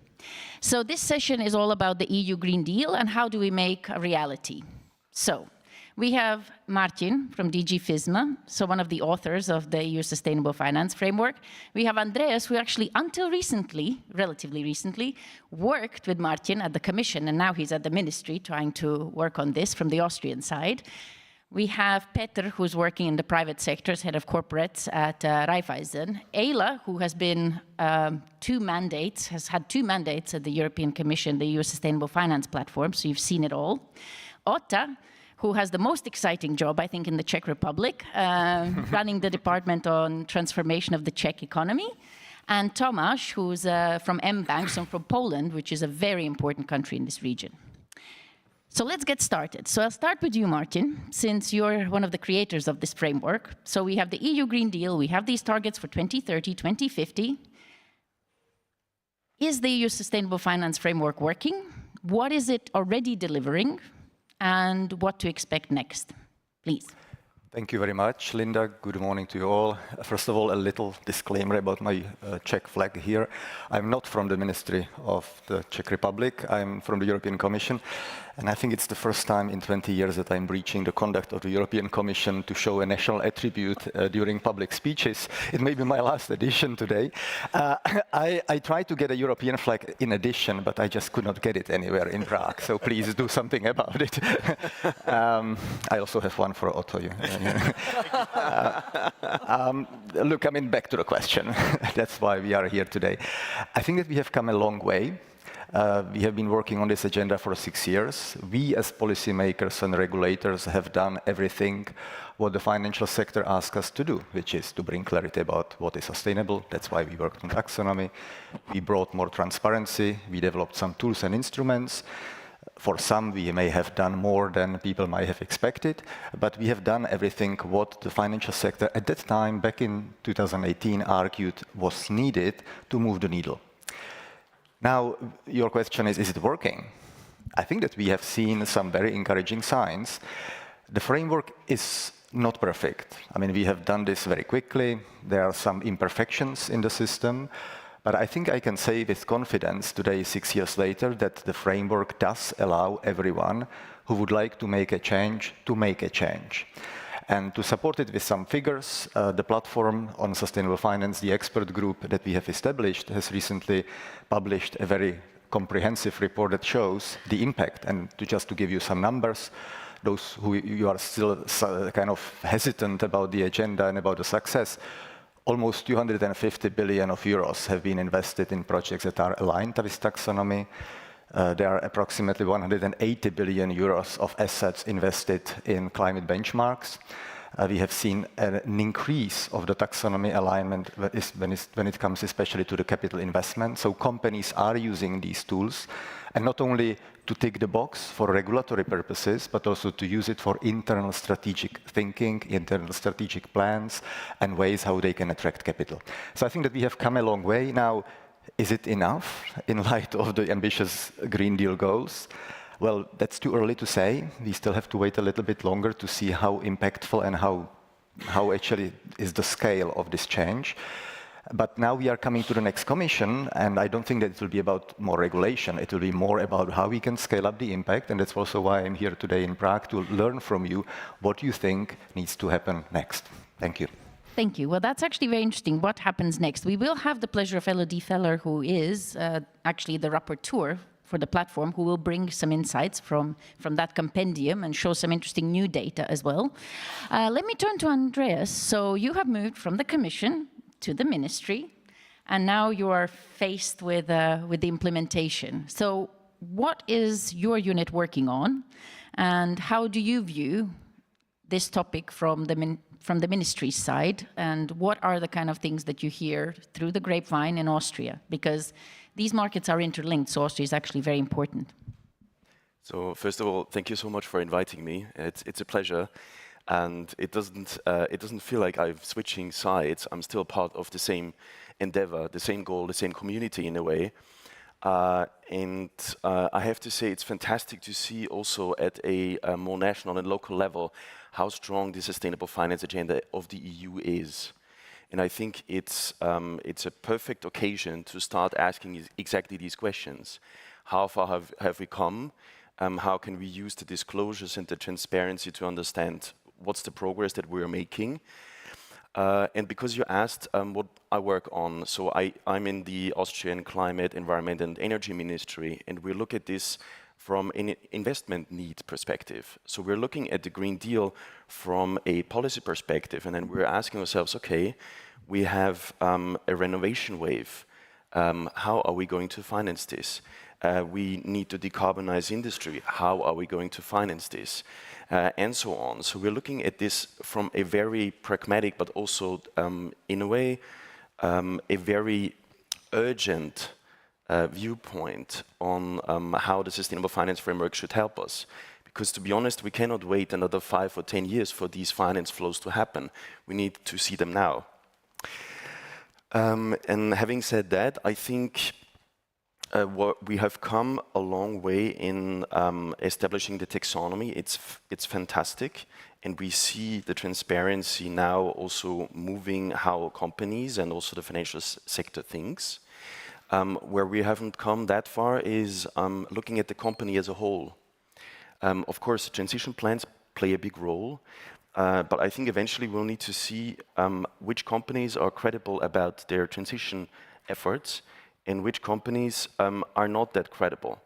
Speaker 1: So this session is all about the EU Green Deal and how do we make a reality. So we have Martin from DG FISMA, so one of the authors of the EU Sustainable Finance Framework. We have Andreas, who actually, until recently, relatively recently, worked with Martin at the Commission, and now he's at the Ministry trying to work on this from the Austrian side. We have Petr, who's working in the private sector as head of corporates at Raiffeisen. Eila, who has been has had two mandates at the European Commission, the EU Sustainable Finance Platform, so you've seen it all. Otta, who has the most exciting job, I think, in the Czech Republic, running the Department on Transformation of the Czech Economy. And Tomáš, who's from mBank, so from Poland, which is a very important country in this region. So let's get started. So I'll start with you, Martin, since you're one of the creators of this framework. So we have the EU Green Deal, we have these targets for 2030, 2050. Is the EU Sustainable Finance Framework working? What is it already delivering? And what to expect next? Please.
Speaker 5: Thank you very much, Linda. Good morning to you all. First of all, a little disclaimer about my Czech flag here. I'm not from the Ministry of the Czech Republic. I'm from the European Commission. And I think it's the first time in 20 years that I'm breaching the conduct of the European Commission to show a national attribute during public speeches. It may be my last edition today. I tried to get a European flag in addition, but I just could not get it anywhere in Prague. So please do something about it. I also have one for Otto. Look, I mean, back to the question. That's why we are here today. I think that we have come a long way. We have been working on this agenda for 6 years. We, as policymakers and regulators, have done everything what the financial sector asks us to do, which is to bring clarity about what is sustainable. That's why we worked on taxonomy. We brought more transparency. We developed some tools and instruments. For some, we may have done more than people might have expected, but we have done everything what the financial sector at that time, back in 2018, argued was needed to move the needle. Now, your question is it working? I think that we have seen some very encouraging signs. The framework is not perfect. I mean, we have done this very quickly. There are some imperfections in the system, but I think I can say with confidence today, 6 years later, that the framework does allow everyone who would like to make a change to make a change. And to support it with some figures, the platform on sustainable finance, the expert group that we have established, has recently published a very comprehensive report that shows the impact. And just to give you some numbers, those who you are still kind of hesitant about the agenda and about the success, almost 250 billion of euros have been invested in projects that are aligned with taxonomy. There are approximately 180 billion euros of assets invested in climate benchmarks. We have seen an increase of the taxonomy alignment when it comes especially to the capital investment. So companies are using these tools, and not only to tick the box for regulatory purposes, but also to use it for internal strategic thinking, internal strategic plans, and ways how they can attract capital. So I think that we have come a long way. Now, is it enough in light of the ambitious Green Deal goals? Well, that's too early to say. We still have to wait a little bit longer to see how impactful and how actually is the scale of this change. But now we are coming to the next commission, and I don't think that it will be about more regulation. It will be more about how we can scale up the impact, and that's also why I'm here today in Prague, to learn from you what you think needs to happen next. Thank you.
Speaker 1: Thank you. Well, that's actually very interesting. What happens next? We will have the pleasure of Elodie Feller, who is actually the rapporteur for the platform, who will bring some insights from that compendium and show some interesting new data as well. Let me turn to Andreas. So you have moved from the Commission to the Ministry, and now you are faced with the implementation. So what is your unit working on, and how do you view this topic from the Ministry's side, and what are the kind of things that you hear through the grapevine in Austria? Because these markets are interlinked, so Austria is actually very important.
Speaker 7: So first of all, thank you so much for inviting me. It's a pleasure, and it doesn't feel like I'm switching sides. I'm still part of the same endeavor, the same goal, the same community in a way. I have to say it's fantastic to see also at a more national and local level how strong the sustainable finance agenda of the EU is. And I think it's a perfect occasion to start asking exactly these questions. How far have we come? How can we use the disclosures and the transparency to understand what's the progress that we're making? And because you asked what I work on, so I'm in the Austrian Climate, Environment and Energy Ministry, and we look at this from an investment need perspective. So we're looking at the Green Deal from a policy perspective, and then we're asking ourselves, okay, we have a renovation wave. How are we going to finance this? We need to decarbonize industry. How are we going to finance this? And so on. So we're looking at this from a very pragmatic, but also, in a way, a very urgent viewpoint on how the sustainable finance framework should help us. Because to be honest, we cannot wait another 5 or 10 years for these finance flows to happen. We need to see them now. And having said that, I think we have come a long way in establishing the taxonomy. It's fantastic, and we see the transparency now also moving how companies and also the financial sector thinks. Where we haven't come that far is looking at the company as a whole. Of course, transition plans play a big role, but I think eventually we'll need to see which companies are credible about their transition efforts and which companies are not that credible.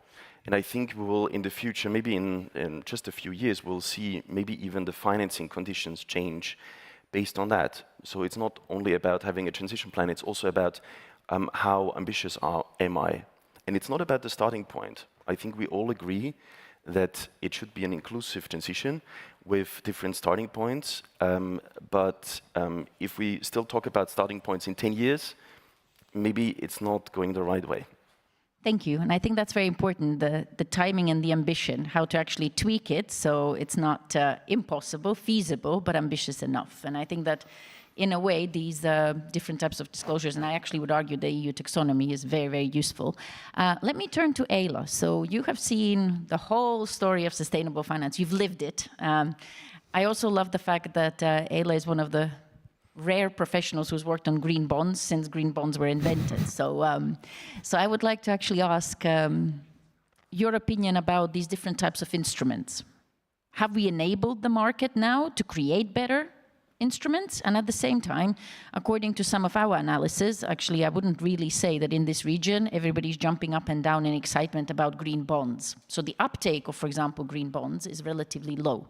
Speaker 7: And I think we will, in the future, maybe in just a few years, we'll see maybe even the financing conditions change based on that. So it's not only about having a transition plan, it's also about how ambitious am I? And it's not about the starting point. I think we all agree that it should be an inclusive transition with different starting points. But if we still talk about starting points in 10 years, maybe it's not going the right way.
Speaker 1: Thank you. And I think that's very important, the timing and the ambition, how to actually tweak it so it's not impossible, feasible, but ambitious enough. And I think that in a way, these different types of disclosures, and I actually would argue the EU taxonomy is very, very useful. Let me turn to Ayla. So you have seen the whole story of sustainable finance. You've lived it. I also love the fact that Ayla is one of the rare professionals who's worked on green bonds since green bonds were invented. So, so I would like to actually ask your opinion about these different types of instruments. Have we enabled the market now to create better instruments? And at the same time, according to some of our analysis, actually, I wouldn't really say that in this region, everybody's jumping up and down in excitement about green bonds. So the uptake of, for example, green bonds is relatively low.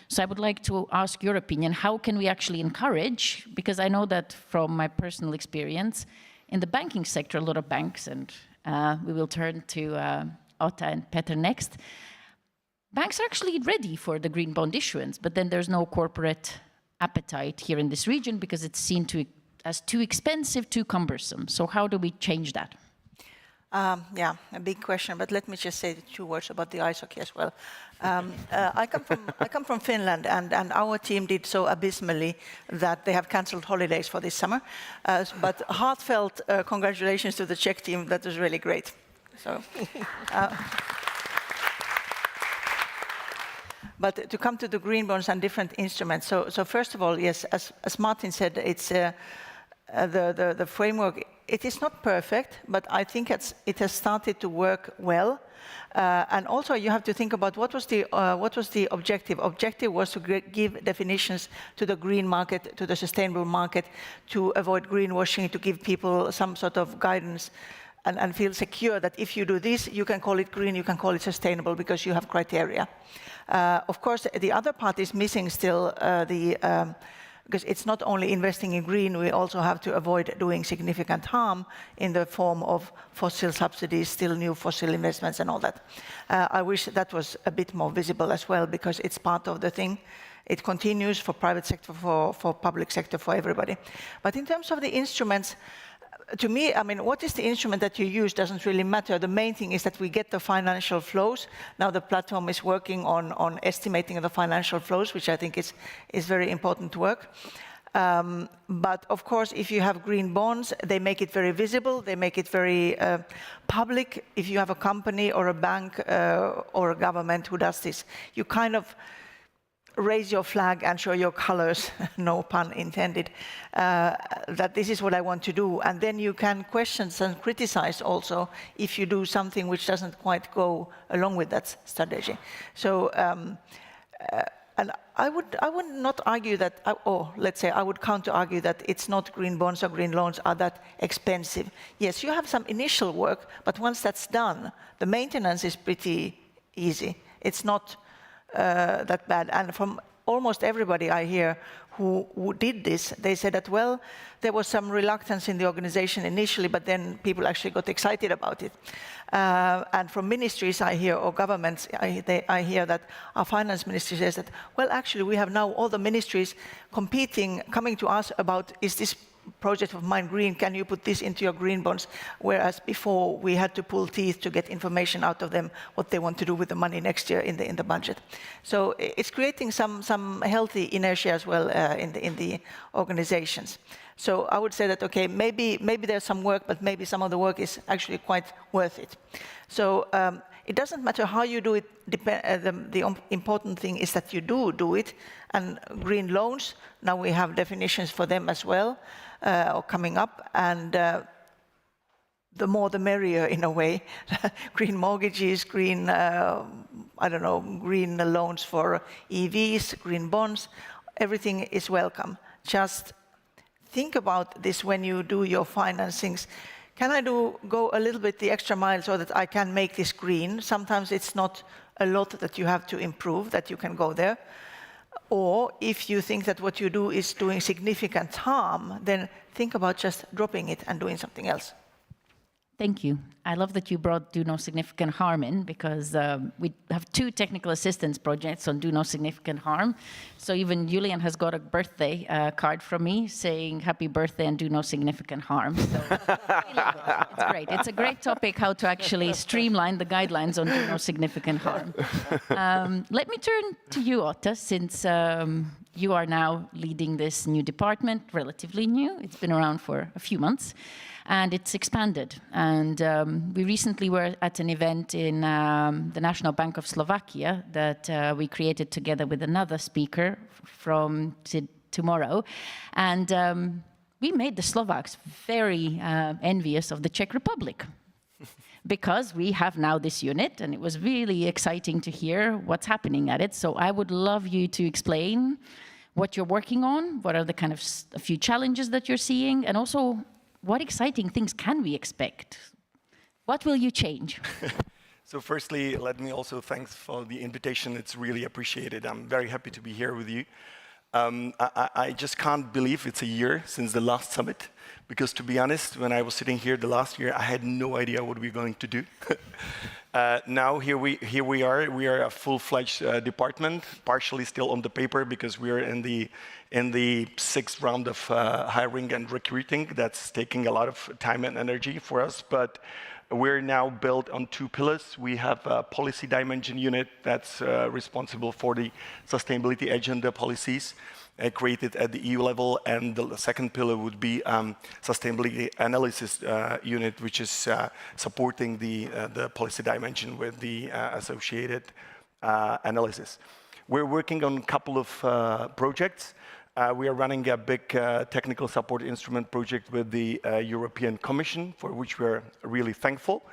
Speaker 1: So I would like to ask your opinion, how can we actually encourage, because I know that from my personal experience, in the banking sector, a lot of banks, and we will turn to Otta and Peter next, banks are actually ready for the green bond issuance, but then there's no corporate appetite here in this region because it's seen as too expensive, too cumbersome. So how do we change that?
Speaker 6: Yeah, a big question, but let me just say 2 words about the ice hockey as well. I come from Finland, and our team did so abysmally that they have cancelled holidays for this summer. But heartfelt congratulations to the Czech team. That was really great. So. But to come to the green bonds and different instruments, so first of all, yes, as Martin said, it's the framework. It is not perfect, but I think it has started to work well. And also, you have to think about what was the objective. Objective was to give definitions to the green market, to the sustainable market, to avoid greenwashing, to give people some sort of guidance. And feel secure that if you do this, you can call it green, you can call it sustainable because you have criteria. Of course, the other part is missing still because it's not only investing in green, we also have to avoid doing significant harm in the form of fossil subsidies, still new fossil investments and all that. I wish that was a bit more visible as well because it's part of the thing. It continues for private sector, for public sector, for everybody. But in terms of the instruments, to me, I mean, what is the instrument that you use doesn't really matter. The main thing is that we get the financial flows. Now the platform is working on estimating the financial flows, which I think is very important work. But of course, if you have green bonds, they make it very visible. They make it very public. If you have a company or a bank or a government who does this, you kind of raise your flag and show your colors, no pun intended, that this is what I want to do. And then you can question and criticize also if you do something which doesn't quite go along with that strategy. So, and I would not argue that, or let's say I would counter-argue that it's not green bonds or green loans are that expensive. Yes, you have some initial work, but once that's done, the maintenance is pretty easy. It's not that bad. And from almost everybody I hear who did this, they said that, well, there was some reluctance in the organization initially, but then people actually got excited about it. And from ministries I hear, or governments, I hear that our finance ministry says that, well, actually, we have now all the ministries coming to us about, is this project of mine green, can you put this into your green bonds? Whereas before we had to pull teeth to get information out of them, what they want to do with the money next year in the budget. So it's creating some healthy inertia as well in the organizations. So I would say that, okay, maybe there's some work, but maybe some of the work is actually quite worth it. So it doesn't matter how you do it, the important thing is that you do it. And green loans, now we have definitions for them as well, or coming up, and the more the merrier in a way. Green mortgages, green, green loans for EVs, green bonds, everything is welcome. Just think about this when you do your financings. can I go a little bit the extra mile so that I can make this green? Sometimes it's not a lot that you have to improve, that you can go there. Or if you think that what you do is doing significant harm, then think about just dropping it and doing something else.
Speaker 1: Thank you. I love that you brought Do No Significant Harm in, because we have 2 technical assistance projects on Do No Significant Harm. So even Julian has got a birthday card from me saying happy birthday and do no significant harm. So it's great. It's a great topic, how to actually streamline the guidelines on Do No Significant Harm. Let me turn to you, Otto, since you are now leading this new department, relatively new. It's been around for a few months. And it's expanded. And we recently were at an event in the National Bank of Slovakia that we created together with another speaker from tomorrow. And we made the Slovaks very envious of the Czech Republic, because we have now this unit, and it was really exciting to hear what's happening at it. So I would love you to explain what you're working on, what are the kind of a few challenges that you're seeing, and also what exciting things can we expect? What will you change?
Speaker 8: So firstly, let me also thanks for the invitation. It's really appreciated. I'm very happy to be here with you. I just can't believe it's a year since the last summit, because to be honest, when I was sitting here the last year, I had no idea what we were going to do. Now here we are. We are a full-fledged department, partially still on the paper because we are in the 6th round of hiring and recruiting. That's taking a lot of time and energy for us, but we're now built on 2 pillars. We have a policy dimension unit that's responsible for the sustainability agenda policies created at the EU level, and the second pillar would be sustainability analysis unit, which is supporting the policy dimension with the associated analysis. We're working on a couple of projects. We are running a big technical support instrument project with the European Commission, for which we're really thankful.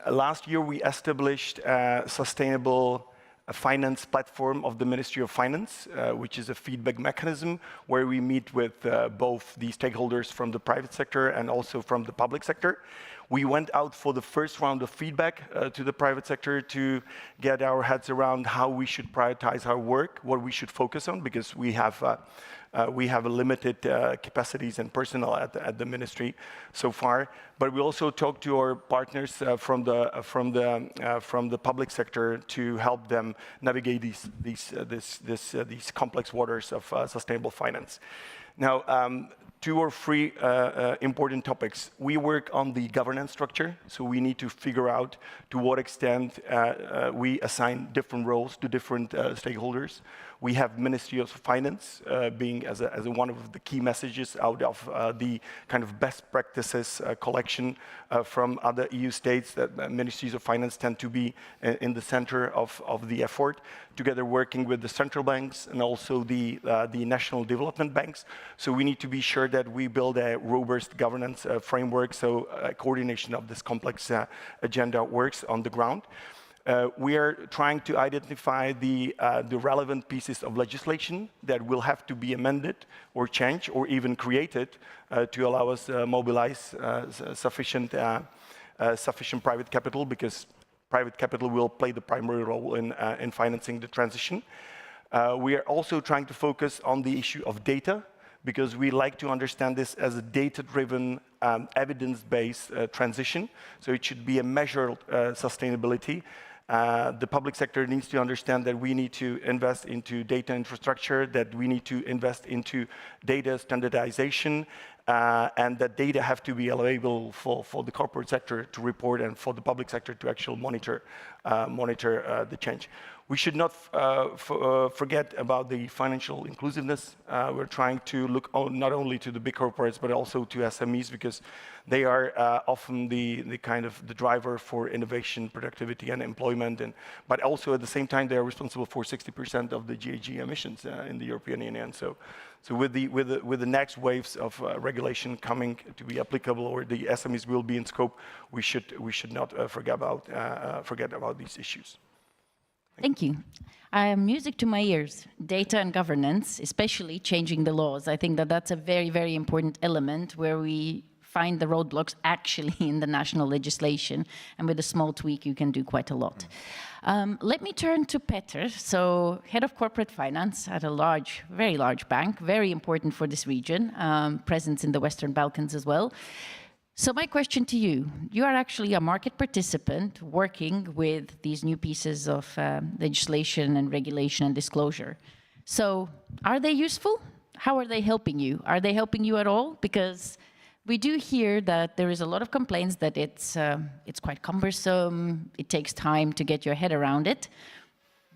Speaker 8: Last year, we established a sustainable finance platform of the Ministry of Finance, which is a feedback mechanism where we meet with both the stakeholders from the private sector and also from the public sector. We went out for the first round of feedback to the private sector to get our heads around how we should prioritize our work, what we should focus on, because we have a limited capacities and personnel at the ministry so far. But we also talked to our partners from the public sector to help them navigate these complex waters of sustainable finance. Now, 2 or 3 important topics. We work on the governance structure, so we need to figure out to what extent we assign different roles to different stakeholders. We have Ministry of Finance being as one of the key messages out of the kind of best practices collection from other EU states, that Ministries of Finance tend to be in the center of the effort, together working with the central banks and also the national development banks. So we need to be sure that we build a robust governance framework, so coordination of this complex agenda works on the ground. We are trying to identify the relevant pieces of legislation that will have to be amended or changed or even created to allow us mobilize sufficient private capital, because private capital will play the primary role in financing the transition. We are also trying to focus on the issue of data, because we like to understand this as a data-driven, evidence-based transition. So it should be a measured sustainability. The public sector needs to understand that we need to invest into data infrastructure, that we need to invest into data standardization, and that data have to be available for the corporate sector to report and for the public sector to actually monitor the change. We should not forget about the financial inclusiveness. We're trying to look not only to the big corporates, but also to SMEs, because they are often the kind of the driver for innovation, productivity, and employment. But also at the same time, they are responsible for 60% of the GHG emissions in the European Union. So with the next waves of regulation coming to be applicable, or the SMEs will be in scope, we should not forget about these issues.
Speaker 1: Thank you. Music to my ears. Data and governance, especially changing the laws. I think that that's a very, very important element where we find the roadblocks actually in the national legislation. And with a small tweak, you can do quite a lot. Let me turn to Peter. So head of corporate finance at a large, very large bank, very important for this region, presence in the Western Balkans as well. So my question to you, you are actually a market participant working with these new pieces of legislation and regulation and disclosure. So are they useful? How are they helping you? Are they helping you at all? Because we do hear that there is a lot of complaints that it's quite cumbersome, it takes time to get your head around it.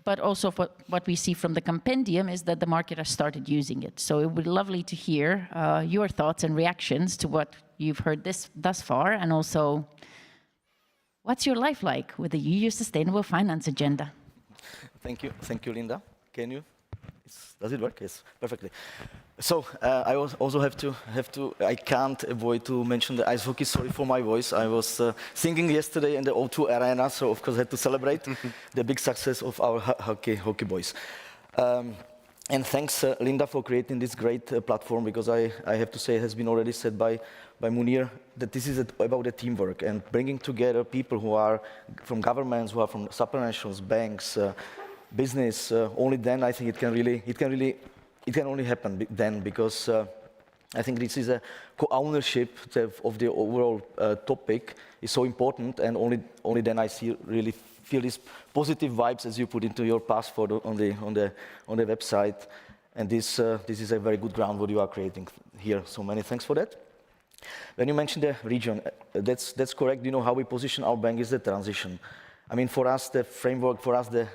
Speaker 1: But also what we see from the compendium is that the market has started using it. So it would be lovely to hear your thoughts and reactions to what you've heard thus far, and also what's your life like with the EU Sustainable Finance Agenda?
Speaker 9: Thank you, Linda. Can you? Does it work? Yes, perfectly. So I also have to. I can't avoid to mention the ice hockey. Sorry for my voice. I was singing yesterday in the O2 Arena, so of course I had to celebrate the big success of our hockey boys. And thanks, Linda, for creating this great platform, because I have to say it has been already said by Munir that this is about the teamwork and bringing together people who are from governments, who are from supranationals, banks, business. Only then I think it can only happen then, because I think this is a co-ownership of the overall topic is so important, and only then I really feel these positive vibes as you put into your passport on the website, and this is a very good ground what you are creating here. So many thanks for that. When you mentioned the region, that's correct. You know how we position our bank is the transition. I mean, for us, the framework, for us, the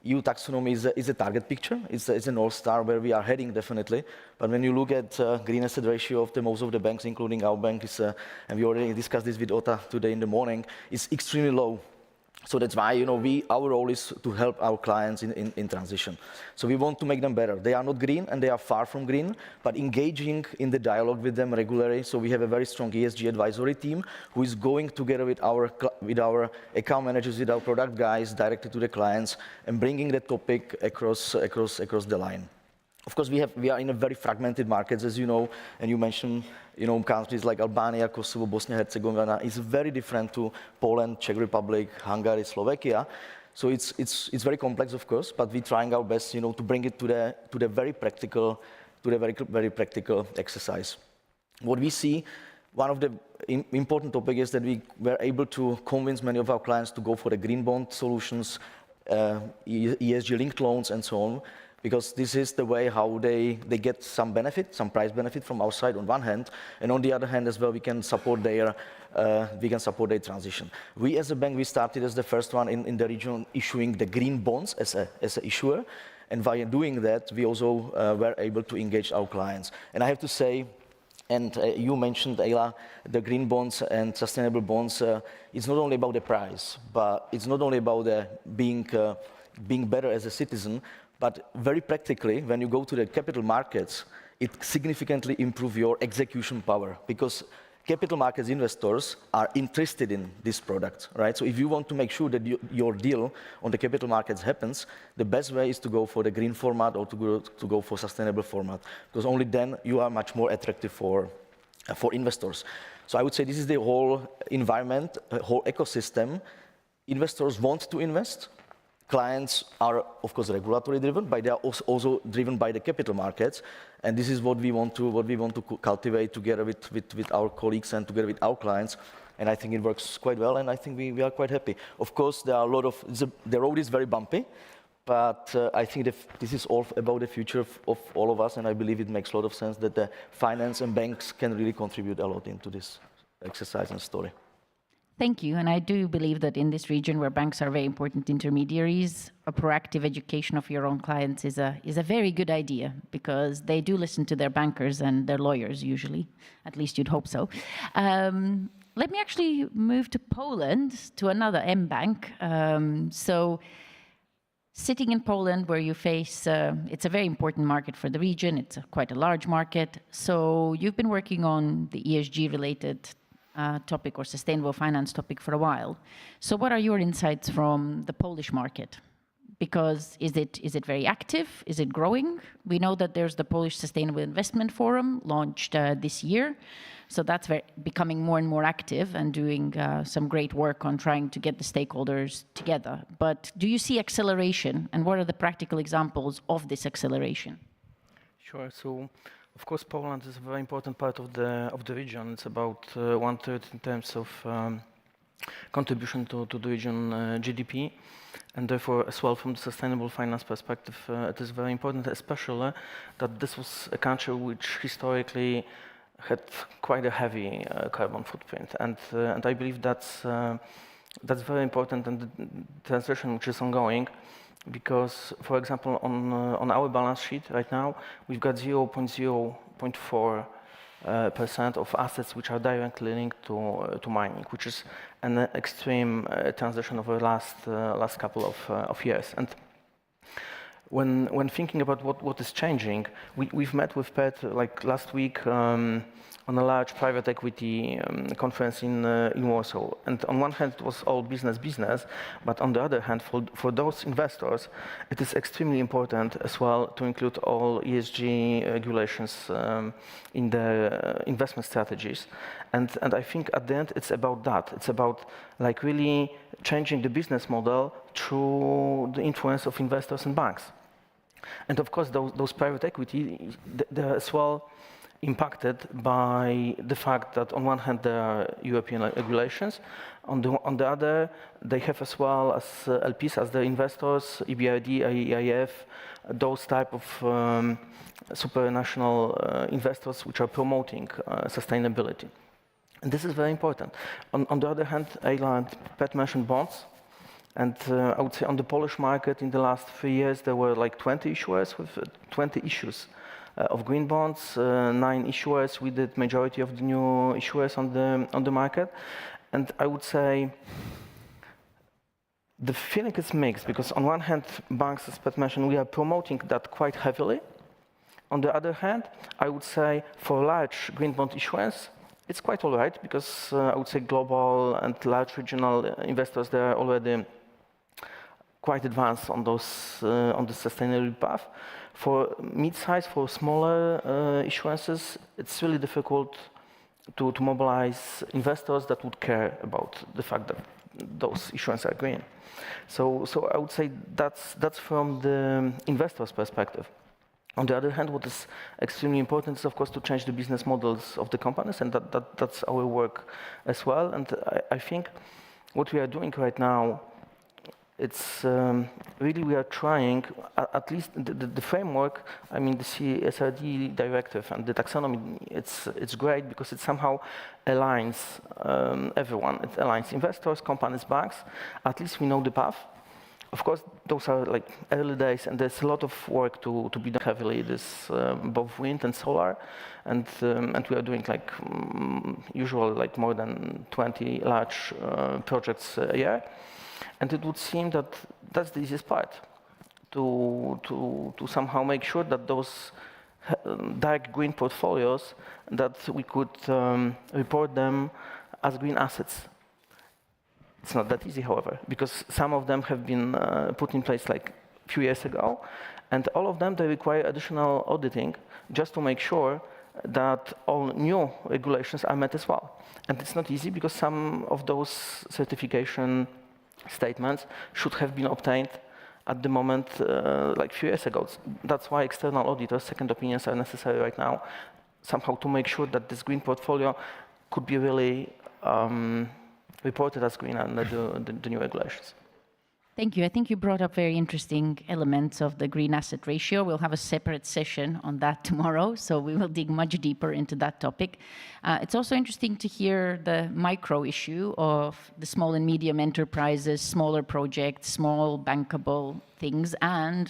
Speaker 9: EU taxonomy is a target picture. It's a North Star where we are heading, definitely. But when you look at green asset ratio of most of the banks, including our bank, and we already discussed this with Ota today in the morning, is extremely low. So that's why, you know, our role is to help our clients in transition. So we want to make them better. They are not green and they are far from green, but engaging in the dialogue with them regularly. So we have a very strong ESG advisory team who is going together with our account managers, with our product guys, directly to the clients, and bringing the topic across the line. Of course, we are in a very fragmented markets, as you know, and you mentioned, you know, countries like Albania, Kosovo, Bosnia, Herzegovina is very different to Poland, Czech Republic, Hungary, Slovakia. So it's very complex, of course, but we're trying our best, you know, to bring it to the very practical exercise. What we see, one of the important topics is that we were able to convince many of our clients to go for the green bond solutions, ESG linked loans, and so on. Because this is the way how they get some benefit, some price benefit from our side on one hand, and on the other hand as well, we can support their transition. We as a bank, we started as the first one in the region issuing the green bonds as an issuer, and by doing that, we also were able to engage our clients. And I have to say, and you mentioned, Ayla, the green bonds and sustainable bonds, it's not only about the price, but it's not only about being better as a citizen, but very practically, when you go to the capital markets, it significantly improves your execution power, because capital markets investors are interested in this product, right? So if you want to make sure that your deal on the capital markets happens, the best way is to go for the green format or to go for sustainable format, because only then you are much more attractive for investors. So I would say this is the whole environment, whole ecosystem. Investors want to invest. Clients are, of course, regulatory driven, but they are also driven by the capital markets, and this is what we want to cultivate together with our colleagues and together with our clients. And I think it works quite well, and I think we are quite happy. Of course, there are a lot of the road is very bumpy, but I think this is all about the future of all of us, and I believe it makes a lot of sense that the finance and banks can really contribute a lot into this exercise and story.
Speaker 1: Thank you, and I do believe that in this region where banks are very important intermediaries, a proactive education of your own clients is a very good idea, because they do listen to their bankers and their lawyers usually, at least you'd hope so. Let me actually move to Poland, to another M-Bank. So sitting in Poland where you face, it's a very important market for the region, it's quite a large market, so you've been working on the ESG related topic or sustainable finance topic for a while. So what are your insights from the Polish market? Because is it very active? Is it growing? We know that there's the Polish Sustainable Investment Forum launched this year. So that's becoming more and more active and doing some great work on trying to get the stakeholders together. But do you see acceleration, and what are the practical examples of this acceleration?
Speaker 10: Sure. So, of course, Poland is a very important part of the region. It's about 1/3 in terms of contribution to the region GDP, and therefore, as well, from the sustainable finance perspective, it is very important, especially that this was a country which historically had quite a heavy carbon footprint, and I believe that's very important, and the transition which is ongoing, because, for example, on our balance sheet right now, we've got 0.4% of assets which are directly linked to mining, which is an extreme transition over the last couple of years. And when thinking about what is changing, we've met with Pet like last week on a large private equity conference in Warsaw. And on one hand, it was all business, but on the other hand, for those investors, it is extremely important as well to include all ESG regulations in the investment strategies. And I think at the end, it's about that. It's about like really changing the business model through the influence of investors and banks. And of course, those private equity, they're as well impacted by the fact that on one hand there are European regulations, on the other they have as well as LPs, as the investors, EBRD, EIF, those type of supranational investors which are promoting sustainability. And this is very important. On the other hand, Ayla and Pat mentioned bonds. And I would say on the Polish market in the last 3 years, there were like 20 issuers with 20 issues of green bonds, 9 issuers. We did majority of the new issuers on the market. And I would say the feeling is mixed, because on one hand, banks, as Pat mentioned, we are promoting that quite heavily. On the other hand, I would say for large green bond issuance, it's quite all right, because I would say global and large regional investors, they are already quite advanced on on the sustainability path. For mid-size, for smaller issuances, it's really difficult to mobilize investors that would care about the fact that those issuances are green. So I would say that's from the investor's perspective. On the other hand, what is extremely important is, of course, to change the business models of the companies, and that's our work as well. And I think what we are doing right now, it's really we are trying, at least the framework, I mean the CSRD directive and the taxonomy, it's great because it somehow aligns everyone. It aligns investors, companies, banks. At least we know the path. Of course, those are like early days, and there's a lot of work to be done heavily. This both wind and solar, and we are doing like usual, like more than 20 large projects a year. And it would seem that that's the easiest part, to somehow make sure that those direct green portfolios, that we could report them as green assets. It's not that easy, however, because some of them have been put in place like a few years ago, and all of them, they require additional auditing just to make sure that all new regulations are met as well. And it's not easy, because some of those certification statements should have been obtained at the moment like a few years ago. That's why external auditors, second opinions are necessary right now, somehow to make sure that this green portfolio could be really reported as green under the new regulations.
Speaker 1: Thank you. I think you brought up very interesting elements of the green asset ratio. We'll have a separate session on that tomorrow, so we will dig much deeper into that topic. It's also interesting to hear the micro issue of the small and medium enterprises, smaller projects, small bankable things, and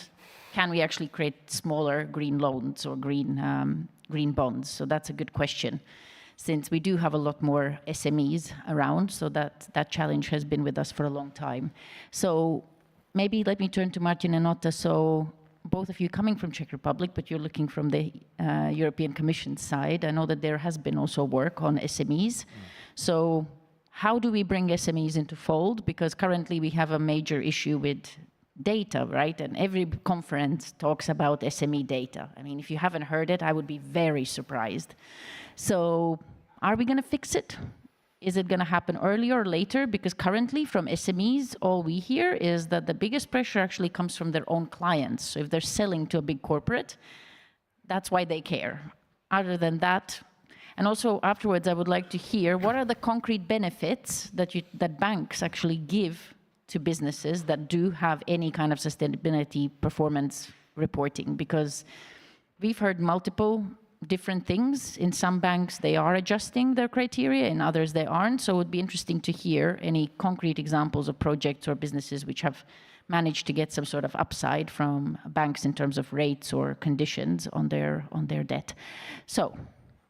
Speaker 1: can we actually create smaller green loans or green bonds? So that's a good question, since we do have a lot more SMEs around, so that challenge has been with us for a long time. So maybe let me turn to Martin and Otta. So both of you coming from Czech Republic, but you're looking from the European Commission side. I know that there has been also work on SMEs. So how do we bring SMEs into fold? Because currently we have a major issue with data, right? And every conference talks about SME data. I mean, if you haven't heard it, I would be very surprised. So are we going to fix it? Is it going to happen earlier or later? Because currently from SMEs, all we hear is that the biggest pressure actually comes from their own clients. So if they're selling to a big corporate, that's why they care. Other than that, and also afterwards, I would like to hear what are the concrete benefits that banks actually give to businesses that do have any kind of sustainability performance reporting? Because we've heard multiple different things. In some banks, they are adjusting their criteria, in others they aren't. So it would be interesting to hear any concrete examples of projects or businesses which have managed to get some sort of upside from banks in terms of rates or conditions on their debt. So,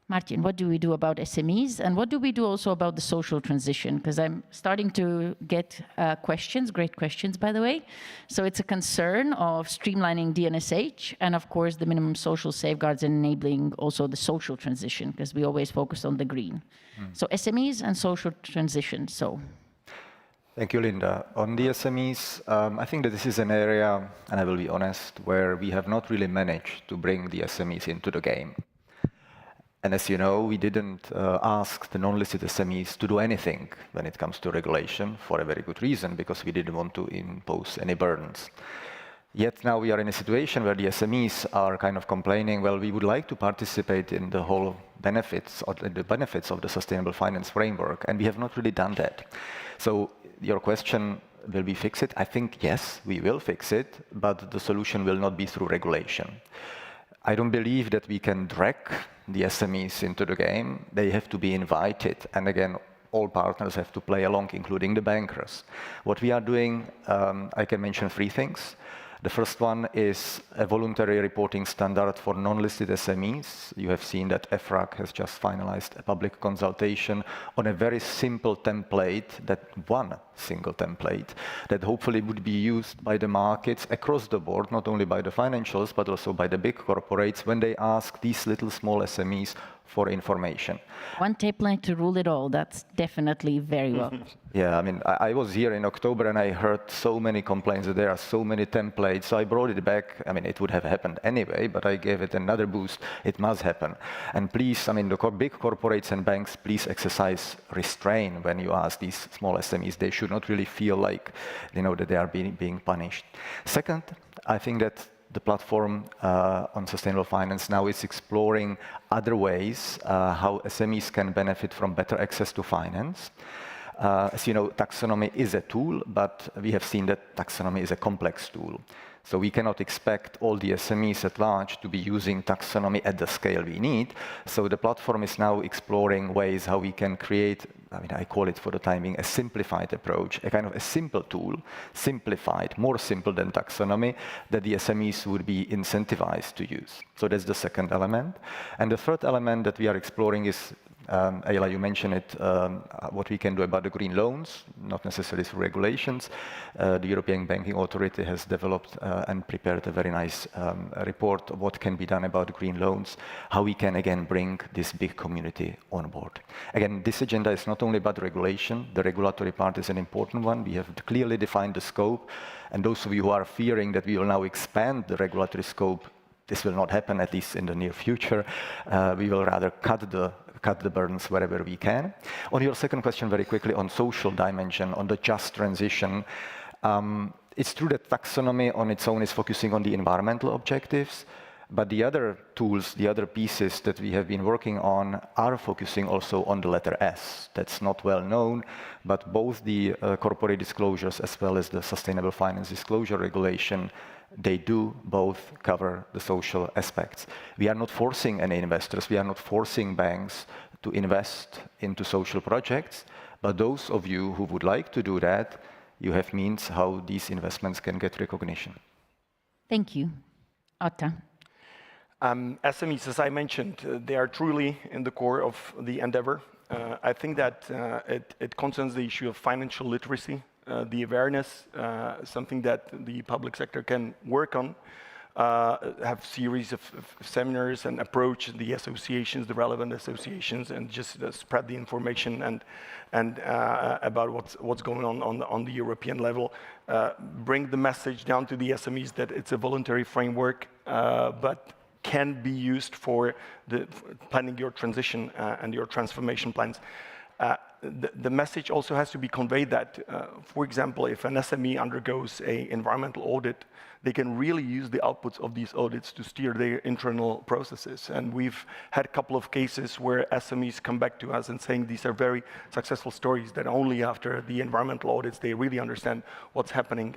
Speaker 1: Martin, what do we do about SMEs, and what do we do also about the social transition? Because I'm starting to get questions, great questions, by the way. So it's a concern of streamlining DNSH, and of course the minimum social safeguards and enabling also the social transition, because we always focus on the green. So SMEs and social transition. So.
Speaker 5: Thank you, Linda. On the SMEs, I think that this is an area, and I will be honest, where we have not really managed to bring the SMEs into the game. And as you know, we didn't ask the non-listed SMEs to do anything when it comes to regulation, for a very good reason, because we didn't want to impose any burdens. Yet now we are in a situation where the SMEs are kind of complaining, well, we would like to participate in the whole benefits, or the benefits of the sustainable finance framework, and we have not really done that. So your question, will we fix it? I think yes, we will fix it, but the solution will not be through regulation. I don't believe that we can drag the SMEs into the game. They have to be invited. And again, all partners have to play along, including the bankers. What we are doing, I can mention 3 things. The first one is a voluntary reporting standard for non-listed SMEs. You have seen that EFRAG has just finalized a public consultation on a very simple template, that one single template, that hopefully would be used by the markets across the board, not only by the financials, but also by the big corporates when they ask these little small SMEs for information.
Speaker 1: One template to rule it all, that's definitely very well.
Speaker 5: Yeah, I mean, I was here in October and I heard so many complaints that there are so many templates, so I brought it back. I mean, it would have happened anyway, but I gave it another boost. It must happen. And please, I mean, the big corporates and banks, please exercise restraint when you ask these small SMEs. They should not really feel like, you know, that they are being punished. Second, I think that the platform on sustainable finance now is exploring other ways how SMEs can benefit from better access to finance. As you know, taxonomy is a tool, but we have seen that taxonomy is a complex tool. So we cannot expect all the SMEs at large to be using taxonomy at the scale we need. So the platform is now exploring ways how we can create, I mean, I call it for the time being, a simplified approach, a kind of a simple tool, simplified, more simple than taxonomy, that the SMEs would be incentivized to use. So that's the second element. And the third element that we are exploring is, Ayla, you mentioned it, what we can do about the green loans, not necessarily through regulations. The European Banking Authority has developed and prepared a very nice report of what can be done about green loans, how we can again bring this big community on board. Again, this agenda is not only about regulation, the regulatory part is an important one. We have clearly defined the scope, and those of you who are fearing that we will now expand the regulatory scope, this will not happen, at least in the near future. We will rather cut the burdens wherever we can. On your second question, very quickly, on social dimension, on the just transition, it's true that taxonomy on its own is focusing on the environmental objectives, but the other tools, the other pieces that we have been working on are focusing also on the letter S. That's not well known, but both the corporate disclosures as well as the Sustainable Finance Disclosure Regulation, they do both cover the social aspects. We are not forcing any investors, we are not forcing banks to invest into social projects, but those of you who would like to do that, you have means how these investments can get recognition.
Speaker 1: Thank you. Atta.
Speaker 8: SMEs, as I mentioned, they are truly in the core of the endeavor. I think that it concerns the issue of financial literacy, the awareness, something that the public sector can work on. have series of seminars and approach the associations, the relevant associations, and just spread the information and about what's going on the European level. Bring the message down to the SMEs that it's a voluntary framework, but can be used for planning your transition and your transformation plans. The message also has to be conveyed that, for example, if an SME undergoes an environmental audit, they can really use the outputs of these audits to steer their internal processes. And we've had a couple of cases where SMEs come back to us and saying these are very successful stories, that only after the environmental audits they really understand what's happening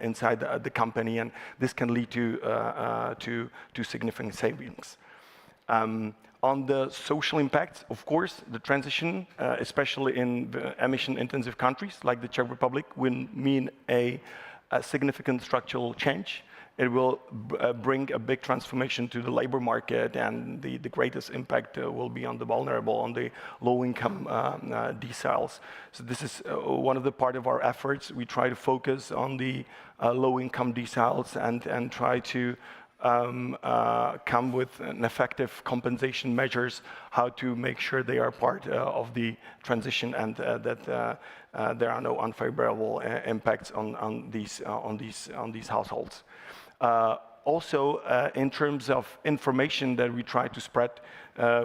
Speaker 8: inside the company, and this can lead to significant savings. On the social impacts, of course, the transition, especially in emission-intensive countries like the Czech Republic, will mean a significant structural change. It will bring a big transformation to the labor market, and the greatest impact will be on the vulnerable, on the low-income deciles. So this is one of the part of our efforts. We try to focus on the low-income deciles and try to come with an effective compensation measures, how to make sure they are part of the transition, and that there are no unfavorable impacts on these households. Also, in terms of information that we try to spread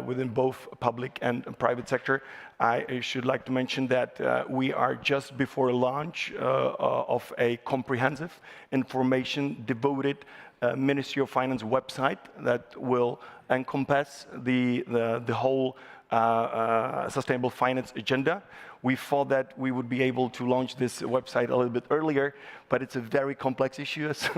Speaker 8: within both public and private sector, I should like to mention that we are just before launch of a comprehensive information devoted Ministry of Finance website that will encompass the whole sustainable finance agenda. We thought that we would be able to launch this website a little bit earlier, but it's a very complex issue, as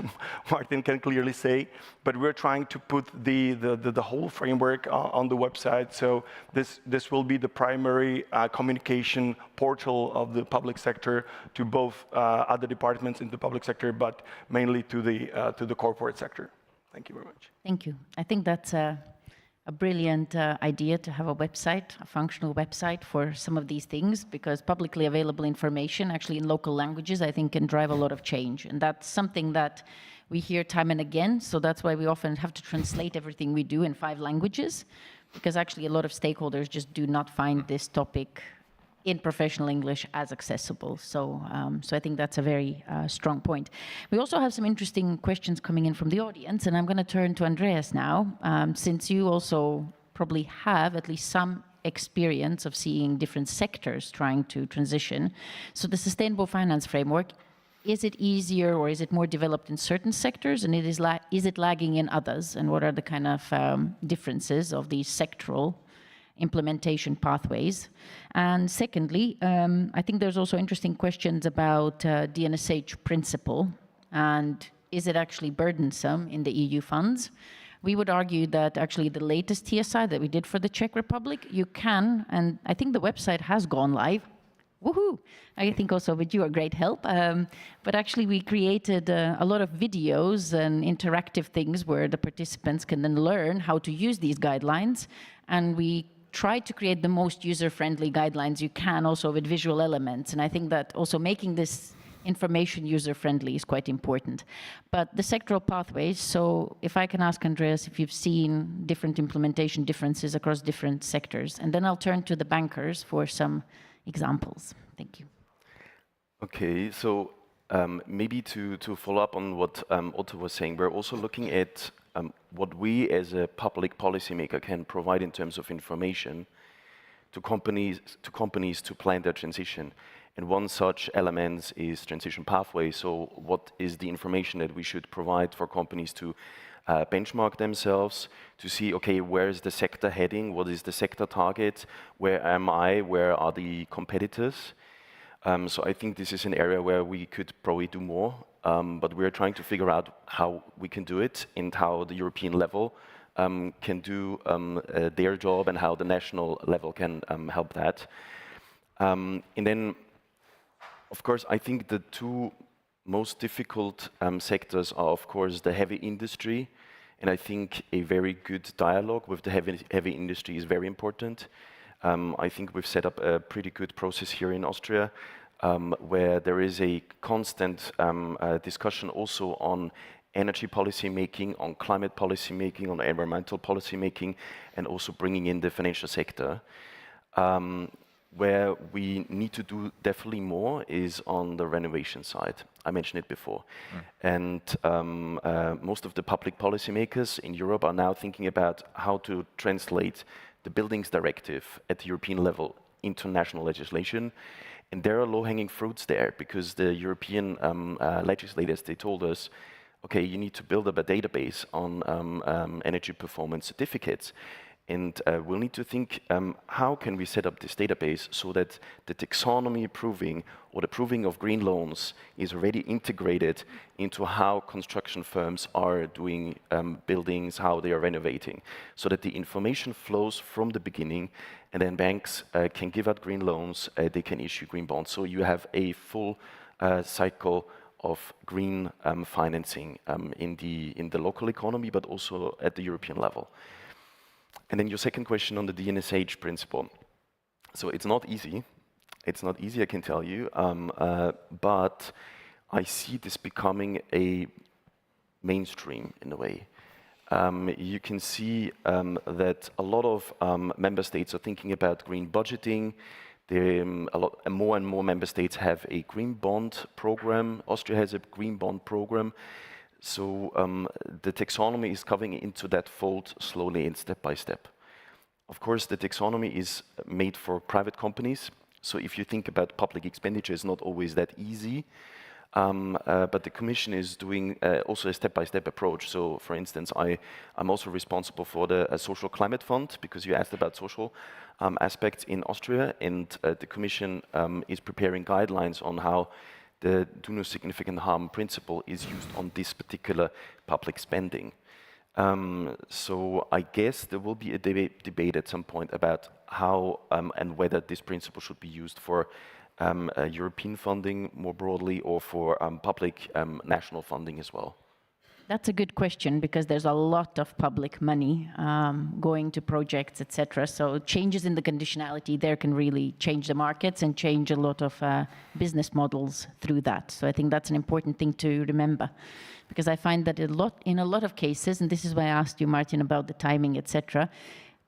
Speaker 8: Martin can clearly say. But we're trying to put the whole framework on the website. So this will be the primary communication portal of the public sector to both other departments in the public sector, but mainly to the corporate sector. Thank you very much.
Speaker 1: Thank you. I think that's a brilliant idea to have a website, a functional website for some of these things, because publicly available information, actually in local languages, I think can drive a lot of change. And that's something that we hear time and again. So that's why we often have to translate everything we do in 5 languages, because actually a lot of stakeholders just do not find this topic in professional English as accessible. So, so I think that's a very strong point. We also have some interesting questions coming in from the audience, and I'm going to turn to Andreas now, since you also probably have at least some experience of seeing different sectors trying to transition. So the Sustainable Finance Framework, is it easier or is it more developed in certain sectors, and is it lagging in others? And what are the kind of differences of these sectoral implementation pathways? And secondly, I think there's also interesting questions about DNSH principle, and is it actually burdensome in the EU funds? We would argue that actually the latest TSI that we did for the Czech Republic, you can, and I think the website has gone live. Woohoo! I think also with you a great help. But actually we created a lot of videos and interactive things where the participants can then learn how to use these guidelines, and we try to create the most user-friendly guidelines you can, also with visual elements. And I think that also making this information user-friendly is quite important. But the sectoral pathways, so if I can ask Andreas if you've seen different implementation differences across different sectors, and then I'll turn to the bankers for some examples. Thank you.
Speaker 7: Okay, so maybe to follow up on what Otto was saying, we're also looking at what we as a public policymaker can provide in terms of information to companies to plan their transition. And one such element is transition pathway. So what is the information that we should provide for companies to benchmark themselves, to see, okay, where is the sector heading? What is the sector target? Where am I? Where are the competitors? So I think this is an area where we could probably do more. But we're trying to figure out how we can do it and how the European level can do their job and how the national level can help that. And then, of course, I think the 2 most difficult sectors are, of course, the heavy industry. And I think a very good dialogue with the heavy industry is very important. I think we've set up a pretty good process here in Austria, where there is a constant discussion also on energy policy making, on climate policy making, on environmental policy making, and also bringing in the financial sector. Where we need to do definitely more is on the renovation side. I mentioned it before. And most of the public policymakers in Europe are now thinking about how to translate the buildings directive at the European level into national legislation. And there are low-hanging fruits there, because the European legislators, they told us, okay, you need to build up a database on energy performance certificates. And we'll need to think, how can we set up this database so that the taxonomy proving or the proving of green loans is already integrated into how construction firms are doing buildings, how they are renovating, so that the information flows from the beginning, and then banks can give out green loans, they can issue green bonds. So you have a full cycle of green financing in the local economy, but also at the European level. And then your second question on the DNSH principle. So it's not easy. It's not easy, I can tell you. But I see this becoming a mainstream in a way. You can see that a lot of member states are thinking about green budgeting. More and more member states have a green bond program. Austria has a green bond program. So the taxonomy is coming into that fold slowly and step by step. Of course, the taxonomy is made for private companies. So if you think about public expenditure, it's not always that easy. But the Commission is doing also a step-by-step approach. So, for instance, I'm also responsible for the Social Climate Fund, because you asked about social aspects in Austria, and the Commission is preparing guidelines on how the do no significant harm principle is used on this particular public spending. So I guess there will be a debate at some point about how and whether this principle should be used for European funding more broadly, or for public national funding as well.
Speaker 1: That's a good question, because there's a lot of public money going to projects, etc. So changes in the conditionality there can really change the markets and change a lot of business models through that. So I think that's an important thing to remember, because I find that in a lot of cases, and this is why I asked you, Martin, about the timing, etc.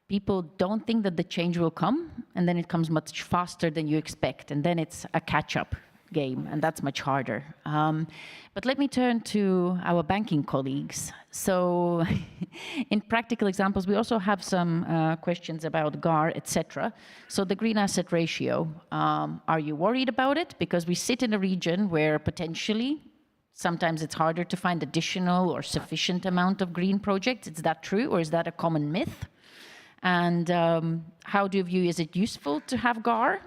Speaker 1: People don't think that the change will come, and then it comes much faster than you expect, and then it's a catch-up game, and that's much harder. But let me turn to our banking colleagues. So in practical examples, we also have some questions about GAR, etc. So the green asset ratio, are you worried about it? Because we sit in a region where potentially sometimes it's harder to find additional or sufficient amount of green projects. Is that true, or is that a common myth? And how do you view, is it useful to have GAR?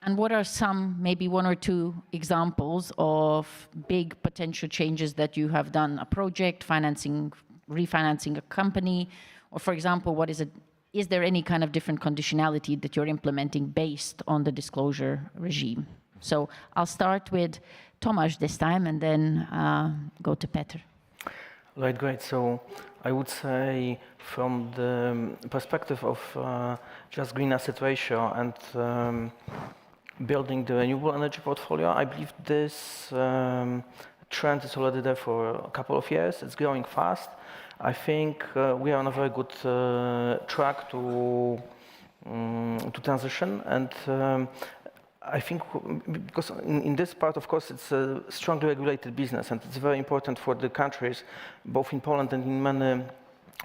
Speaker 1: And what are some, maybe one or two examples of big potential changes that you have done? A project, financing, refinancing a company, or for example, what is it? Is there any kind of different conditionality that you're implementing based on the disclosure regime? So I'll start with Tomasz this time, and then go to Peter.
Speaker 10: Right, great. So I would say from the perspective of just green asset ratio and building the renewable energy portfolio, I believe this trend is already there for a couple of years. It's growing fast. I think we are on a very good track to transition, and I think because in this part, of course, it's a strongly regulated business, and it's very important for the countries, both in Poland and in many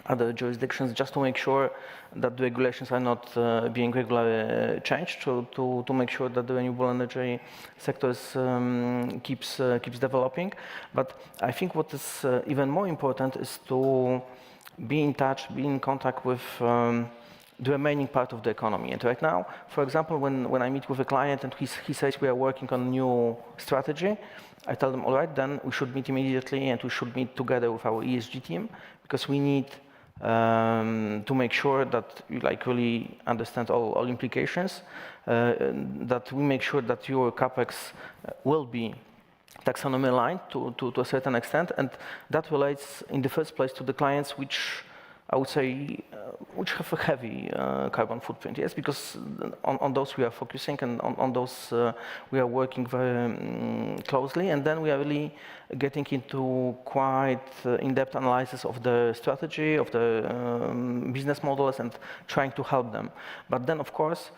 Speaker 10: other jurisdictions, just to make sure that the regulations are not being regularly changed, to make sure that the renewable energy sector keeps developing. But I think what is even more important is to be in touch, be in contact with the remaining part of the economy. And right now, for example, when I meet with a client and he says we are working on a new strategy, I tell them, all right, then we should meet immediately, and we should meet together with our ESG team, because we need to make sure that you really understand all implications, that we make sure that your CapEx will be taxonomy aligned to a certain extent, and that relates in the first place to the clients which I would say, which have a heavy carbon footprint, yes, because on those we are focusing, and on those we are working very closely, and then we are really getting into quite in-depth analysis of the strategy, of the business models, and trying to help them. But then, of course,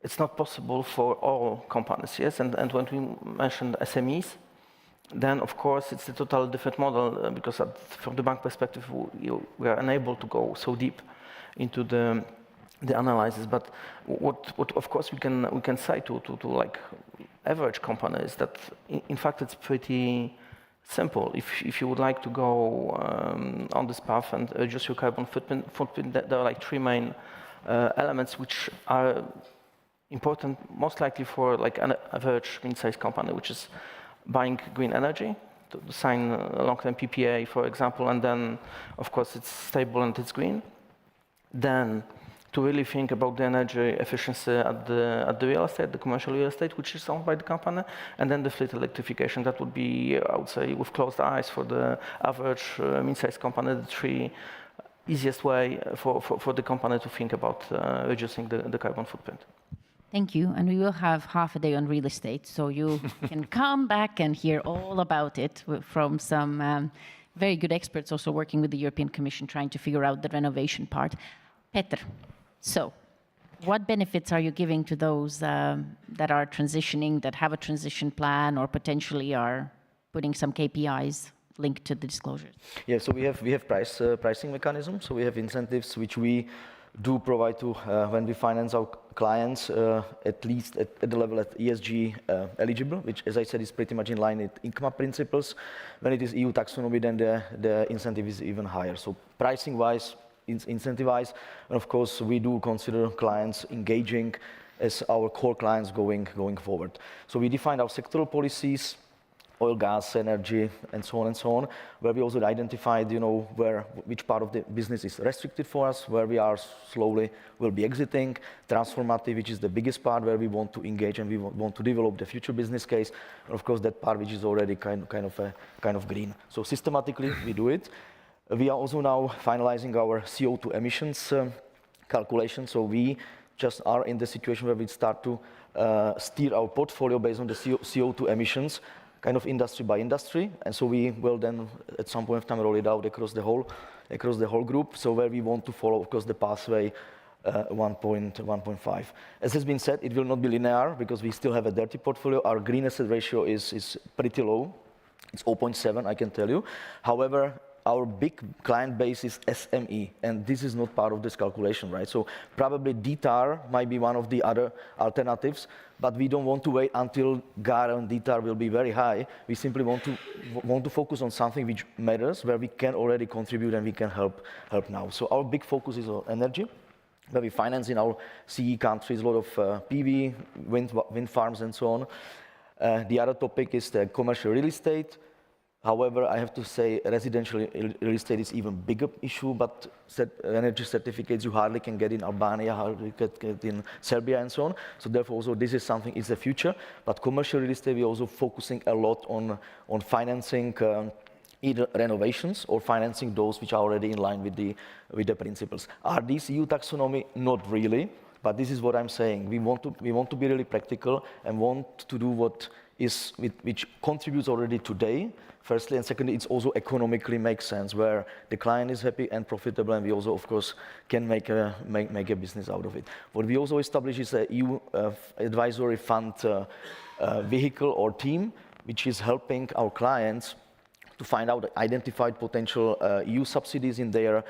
Speaker 10: it's not possible for all companies, yes, and when we mentioned SMEs, then of course it's a totally different model because from the bank perspective we are unable to go so deep into the analysis. But what of course we can say to like average companies that in fact it's pretty simple. If you would like to go on this path and reduce your carbon footprint, there are like three main elements which are important most likely for like an average mid-sized company, which is buying green energy, to sign a long-term PPA, for example, and then, of course, it's stable and it's green. Then, to really think about the energy efficiency at the real estate, the commercial real estate, which is owned by the company, and then the fleet electrification. That would be, I would say, with closed eyes for the average mid-sized company, the three easiest way for the company to think about reducing the carbon footprint.
Speaker 1: Thank you, and we will have half a day on real estate, so you can come back and hear all about it from some very good experts also working with the European Commission trying to figure out the renovation part. Peter, so what benefits are you giving to those that are transitioning, that have a transition plan, or potentially are putting some KPIs linked to the disclosures?
Speaker 9: Yeah, so we have pricing mechanism, so we have incentives which we do provide to when we finance our clients, at least at the level at ESG eligible, which, as I said, is pretty much in line with INCMA principles. When it is EU taxonomy, then the incentive is even higher. So pricing-wise, incentive-wise, and of course, we do consider clients engaging as our core clients going forward. So we defined our sectoral policies, oil, gas, energy, and so on, where we also identified, which part of the business is restricted for us, where we are slowly will be exiting, transformative, which is the biggest part where we want to engage and we want to develop the future business case, and of course that part which is already kind of green. So systematically we do it. We are also now finalizing our CO2 emissions calculation. So we just are in the situation where we start to steer our portfolio based on the CO2 emissions, kind of industry by industry, and so we will then at some point of time roll it out across the whole group. So where we want to follow, of course, the pathway 1.5. As has been said, it will not be linear because we still have a dirty portfolio. Our green asset ratio is pretty low. It's 0.7, I can tell you. However, our big client base is SME, and this is not part of this calculation, right? So probably DTAR might be one of the other alternatives, but we don't want to wait until GAR and DTAR will be very high. We simply want to focus on something which matters, where we can already contribute and we can help now. So our big focus is on energy, where we finance in our CEE countries a lot of PV, wind farms, and so on. The other topic is the commercial real estate. However, I have to say residential real estate is even bigger issue, but energy certificates you hardly can get in Albania, hardly can get in Serbia, and so on. So therefore, also this is something is the future. But commercial real estate, we're also focusing a lot on financing either renovations or financing those which are already in line with the principles. Are these EU taxonomy? Not really, but this is what I'm saying. We want to be really practical and want to do which contributes already today. Firstly, and secondly, it's also economically makes sense, where the client is happy and profitable, and we also, of course, can make a business out of it. What we also establish is a EU advisory fund vehicle or team, which is helping our clients to find out identified potential EU subsidies in their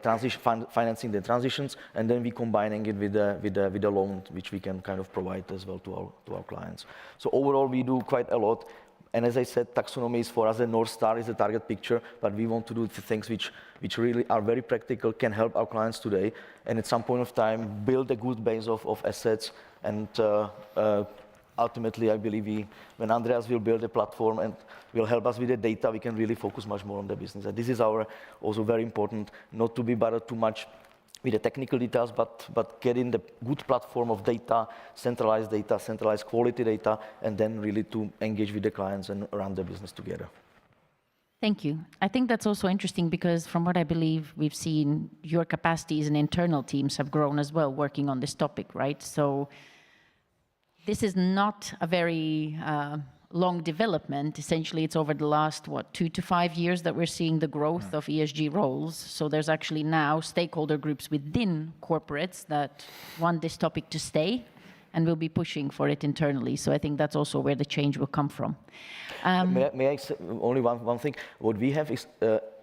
Speaker 9: financing the transitions, and then we combining it with a loan, which we can kind of provide as well to our clients. So overall, we do quite a lot. And as I said, taxonomy is for us a North Star, is a target picture, but we want to do the things which really are very practical, can help our clients today, and at some point of time, build a good base of assets. And ultimately, I believe when Andreas will build a platform and will help us with the data, we can really focus much more on the business. And this is also very important, not to be bothered too much with the technical details, but getting the good platform of data, centralized quality data, and then really to engage with the clients and run the business together.
Speaker 1: Thank you. I think that's also interesting because from what I believe we've seen, your capacities and internal teams have grown as well working on this topic, right? So this is not a very long development. Essentially, it's over the last, 2 to 5 years that we're seeing the growth of ESG roles. So there's actually now stakeholder groups within corporates that want this topic to stay and will be pushing for it internally. So I think that's also where the change will come from.
Speaker 9: May I say only one thing? What we have is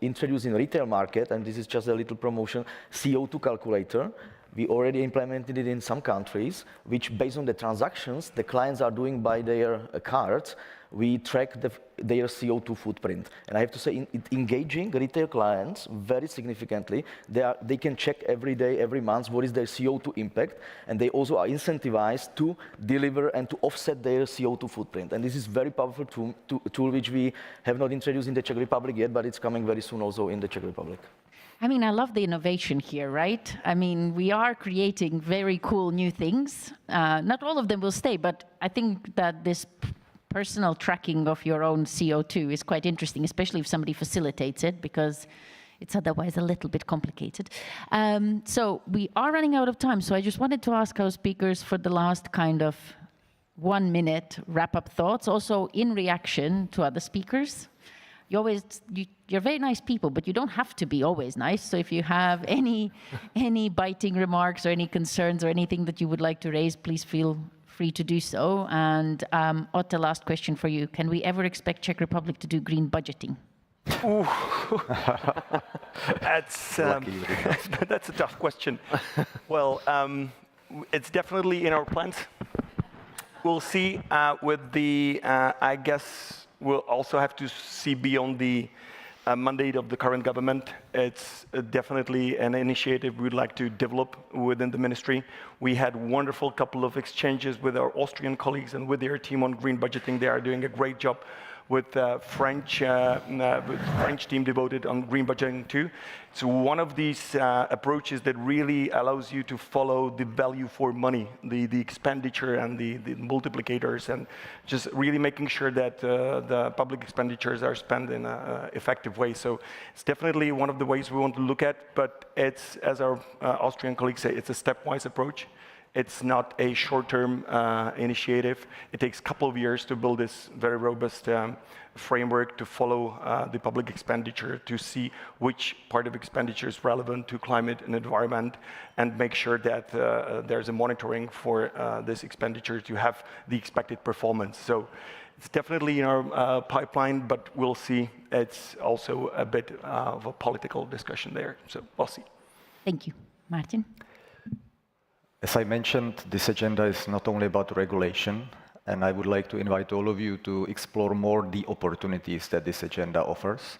Speaker 9: introduced in the retail market, and this is just a little promotion, CO2 calculator. We already implemented it in some countries, which based on the transactions the clients are doing by their cards, we track their CO2 footprint. And I have to say, engaging retail clients very significantly. They can check every day, every month, what is their CO2 impact, and they also are incentivized to deliver and to offset their CO2 footprint. And this is very powerful tool which we have not introduced in the Czech Republic yet, but it's coming very soon also in the Czech Republic.
Speaker 1: I mean, I love the innovation here, right? I mean, we are creating very cool new things. Not all of them will stay, but I think that this personal tracking of your own CO2 is quite interesting, especially if somebody facilitates it, because it's otherwise a little bit complicated. So we are running out of time, so I just wanted to ask our speakers for the last kind of 1 minute wrap-up thoughts, also in reaction to other speakers. You're very nice people, but you don't have to be always nice. So if you have any biting remarks or any concerns or anything that you would like to raise, please feel free to do so. And Otte, last question for you. Can we ever expect Czech Republic to do green budgeting?
Speaker 8: That's a tough question. Well, it's definitely in our plans. We'll see with the, I guess, we'll also have to see beyond the mandate of the current government. It's definitely an initiative we'd like to develop within the ministry. We had wonderful couple of exchanges with our Austrian colleagues and with their team on green budgeting. They are doing a great job with French team devoted on green budgeting too. It's one of these approaches that really allows you to follow the value for money, the expenditure and the multiplicators, and just really making sure that the public expenditures are spent in an effective way. So it's definitely one of the ways we want to look at, but it's, as our Austrian colleagues say, it's a stepwise approach. It's not a short-term initiative. It takes a couple of years to build this very robust framework to follow the public expenditure, to see which part of expenditure is relevant to climate and environment, and make sure that there's a monitoring for this expenditure to have the expected performance. So it's definitely in our pipeline, but we'll see. It's also a bit of a political discussion there, so we'll see.
Speaker 1: Thank you. Martin?
Speaker 5: As I mentioned, this agenda is not only about regulation, and I would like to invite all of you to explore more the opportunities that this agenda offers.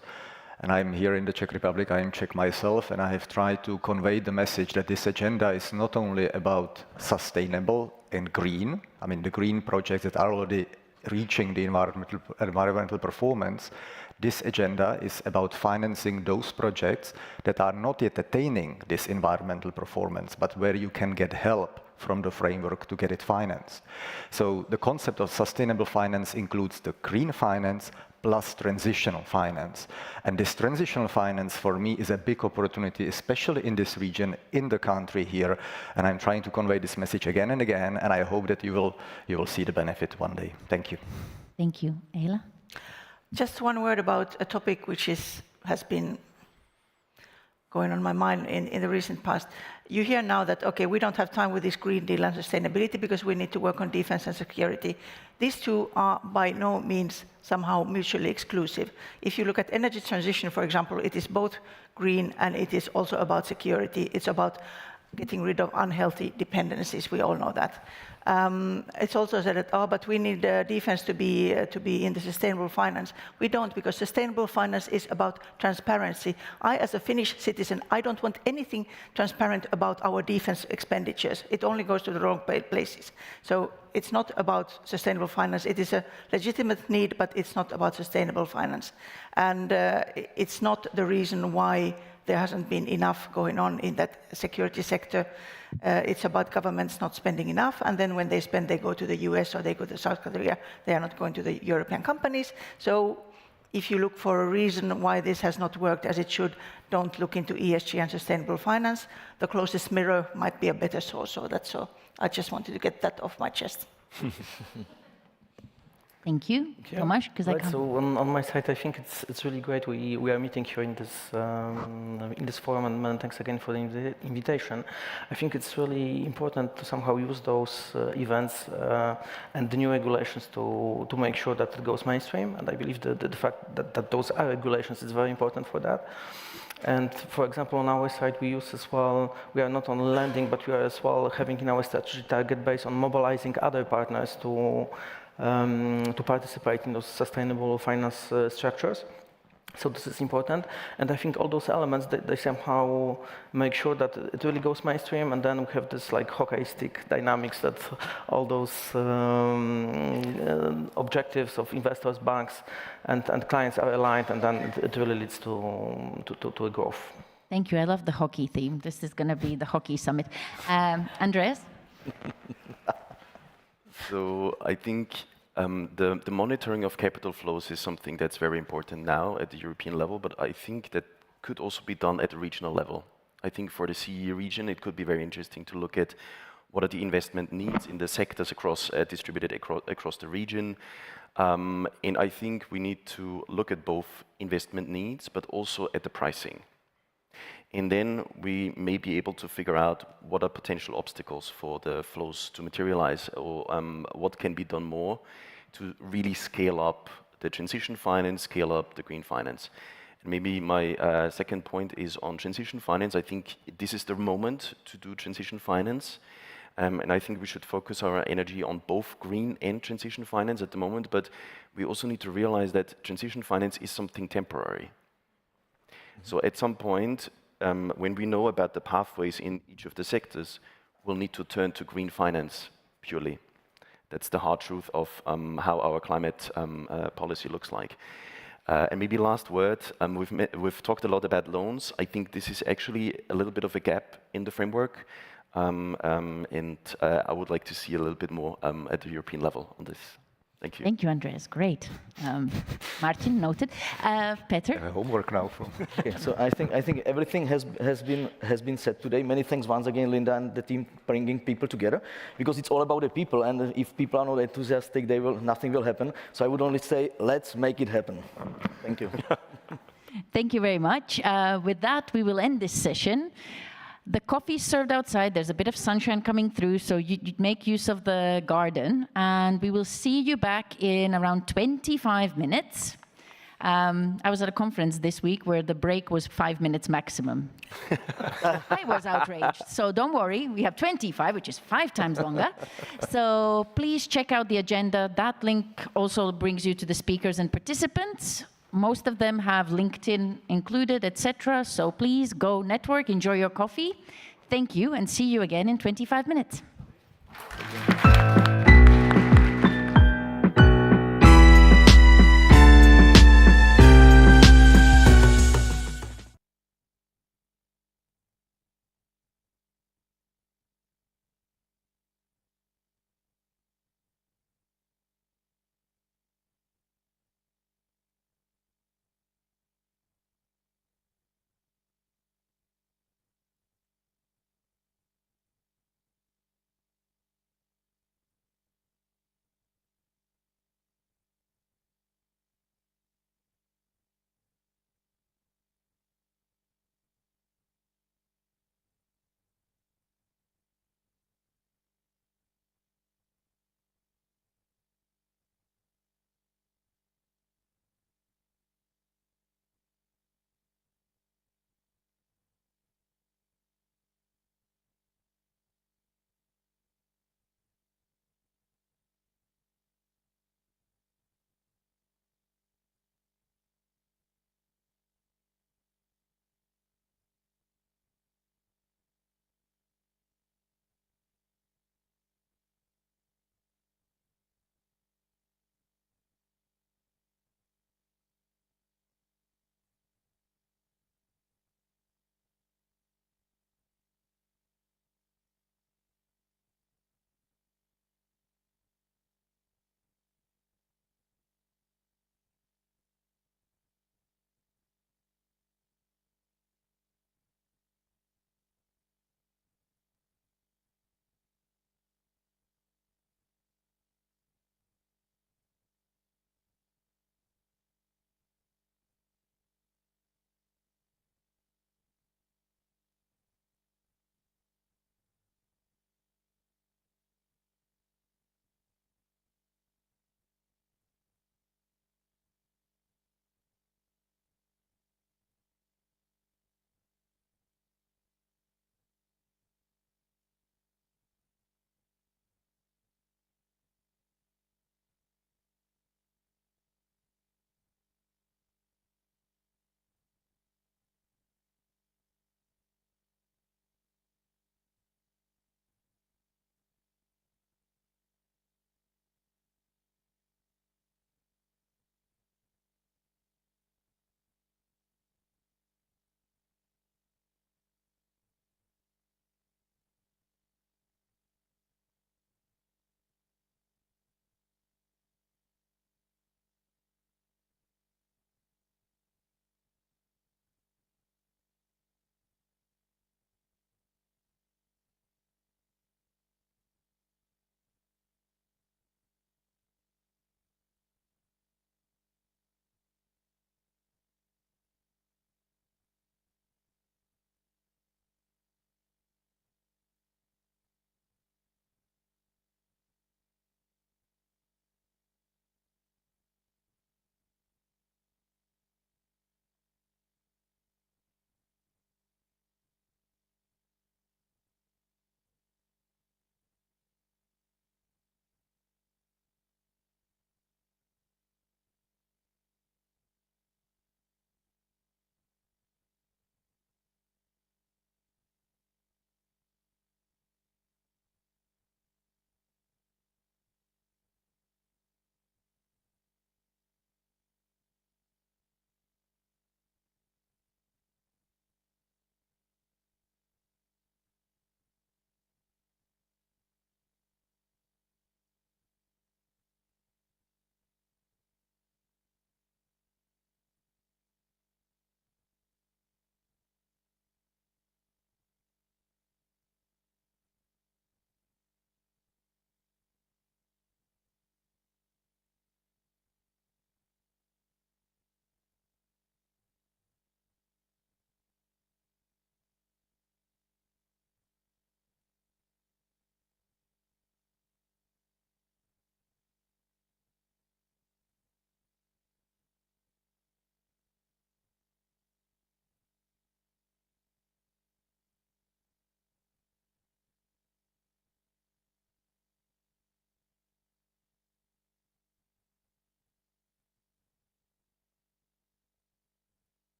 Speaker 5: And I'm here in the Czech Republic, I'm Czech myself, and I have tried to convey the message that this agenda is not only about sustainable and green, I mean the green projects that are already reaching the environmental performance. This agenda is about financing those projects that are not yet attaining this environmental performance, but where you can get help from the framework to get it financed. So the concept of sustainable finance includes the green finance plus transitional finance. And this transitional finance for me is a big opportunity, especially in this region, in the country here. And I'm trying to convey this message again and again, and I hope that you will see the benefit one day. Thank you.
Speaker 1: Thank you. Eila?
Speaker 6: Just one word about a topic which has been going on my mind in the recent past. You hear now that, okay, we don't have time with this Green Deal and sustainability because we need to work on defense and security. These two are by no means somehow mutually exclusive. If you look at energy transition, for example, it is both green and it is also about security. It's about getting rid of unhealthy dependencies. We all know that. It's also said that, oh, but we need defense to be in the sustainable finance. We don't, because sustainable finance is about transparency. I, as a Finnish citizen, I don't want anything transparent about our defense expenditures. It only goes to the wrong places. So it's not about sustainable finance. It is a legitimate need, but it's not about sustainable finance. And it's not the reason why there hasn't been enough going on in that security sector. It's about governments not spending enough, and then when they spend, they go to the US or they go to South Korea. They are not going to the European companies. So if you look for a reason why this has not worked as it should, don't look into ESG and sustainable finance. The closest mirror might be a better source, so that's all. I just wanted to get that off my chest.
Speaker 1: Thank you, Tomasz, because
Speaker 10: right, so on my side, I think it's really great we are meeting here in this forum, and many thanks again for the invitation. I think it's really important to somehow use those events and the new regulations to make sure that it goes mainstream, and I believe the fact that those are regulations is very important for that. And for example, on our side, we use as well, we are not on lending, but we are as well having in our strategy target based on mobilizing other partners to participate in those sustainable finance structures. So this is important. And I think all those elements, they somehow make sure that it really goes mainstream, and then we have this like hockey stick dynamics that all those objectives of investors, banks, and clients are aligned, and then it really leads to a growth.
Speaker 1: Thank you. I love the hockey theme. This is going to be the hockey summit. Andreas?
Speaker 7: So I think the monitoring of capital flows is something that's very important now at the European level, but I think that could also be done at the regional level. I think for the CEE region, it could be very interesting to look at what are the investment needs in the sectors across, distributed across the region. And I think we need to look at both investment needs, but also at the pricing. And then we may be able to figure out what are potential obstacles for the flows to materialize, or what can be done more to really scale up the transition finance, scale up the green finance. And maybe my second point is on transition finance. I think this is the moment to do transition finance. And I think we should focus our energy on both green and transition finance at the moment, but we also need to realize that transition finance is something temporary. So at some point, when we know about the pathways in each of the sectors, we'll need to turn to green finance purely. That's the hard truth of how our climate policy looks like. And maybe last word, we've talked a lot about loans. I think this is actually a little bit of a gap in the framework. And I would like to see a little bit more at the European level on this. Thank you.
Speaker 1: Thank you, Andreas. Great. Martin, noted. Peter?
Speaker 5: Homework now.
Speaker 9: Yeah, so I think everything has been said today. Many thanks once again, Linda and the team, bringing people together, because it's all about the people. And if people are not enthusiastic, nothing will happen. So I would only say, let's make it happen. Thank you.
Speaker 1: Thank you very much. With that, we will end this session. The coffee is served outside. There's a bit of sunshine coming through, so you make use of the garden. And we will see you back in around 25 minutes. I was at a conference this week where the break was 5 minutes maximum. I was outraged. So don't worry, we have 25, which is 5 times longer. So please check out the agenda. That link also brings you to the speakers and participants. Most of them have LinkedIn included, etc. So please go network, enjoy your coffee. Thank you, and see you again in 25 minutes.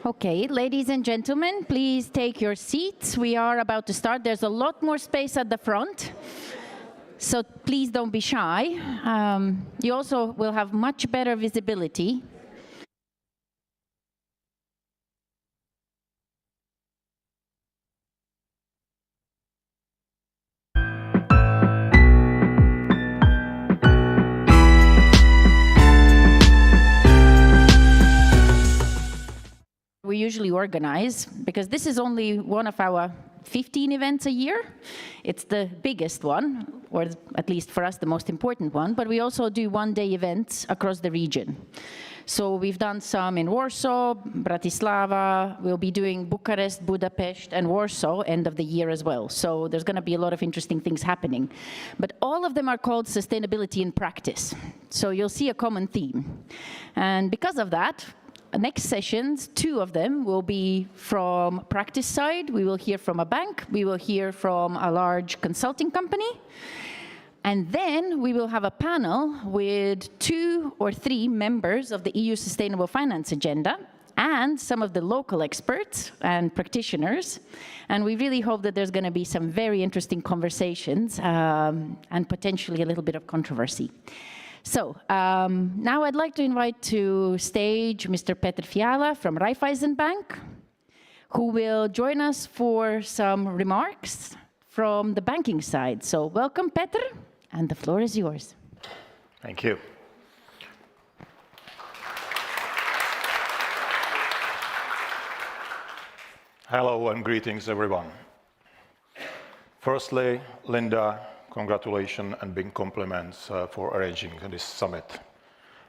Speaker 1: Okay, ladies and gentlemen, please take your seats. We are about to start. There's a lot more space at the front, so please don't be shy. You also will have much better visibility. We usually organize, because this is only one of our 15 events a year. It's the biggest one, or at least for us the most important one, but we also do one-day events across the region. So we've done some in Warsaw, Bratislava, we'll be doing Bucharest, Budapest, and Warsaw end of the year as well. So there's going to be a lot of interesting things happening. But all of them are called sustainability in practice. So you'll see a common theme. And because of that, next sessions, 2 of them will be from practice side. We will hear from a bank. We will hear from a large consulting company. And then we will have a panel with 2 or 3 members of the EU Sustainable Finance Agenda and some of the local experts and practitioners. And we really hope that there's going to be some very interesting conversations and potentially a little bit of controversy. So now I'd like to invite to stage Mr. Petr Fiala from Raiffeisen Bank, who will join us for some remarks from the banking side. So welcome, Petr, and the floor is yours.
Speaker 11: Thank you. Hello and greetings, everyone. Firstly, Linda, congratulations and big compliments for arranging this summit.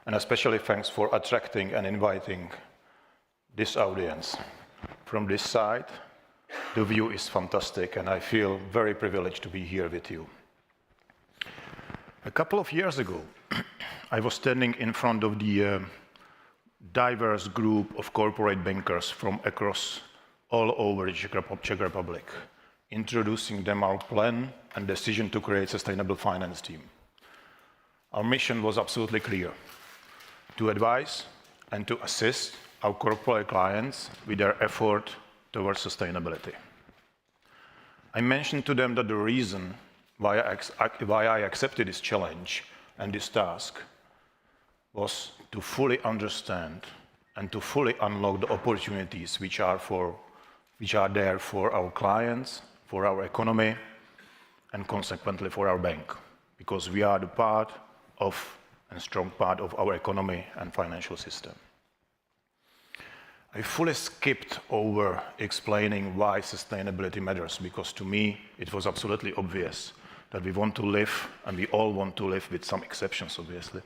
Speaker 11: And especially thanks for attracting and inviting this audience. From this side, the view is fantastic and I feel very privileged to be here with you. A couple of years ago, I was standing in front of the diverse group of corporate bankers from across all over the Czech Republic, introducing them our plan and decision to create sustainable finance team. Our mission was absolutely clear: to advise and to assist our corporate clients with their effort towards sustainability. I mentioned to them that the reason why I accepted this challenge and this task was to fully understand and to fully unlock the opportunities which are there for our clients, for our economy, and consequently for our bank, because we are the part of and strong part of our economy and financial system. I fully skipped over explaining why sustainability matters, because to me it was absolutely obvious that we want to live, and we all want to live with some exceptions obviously,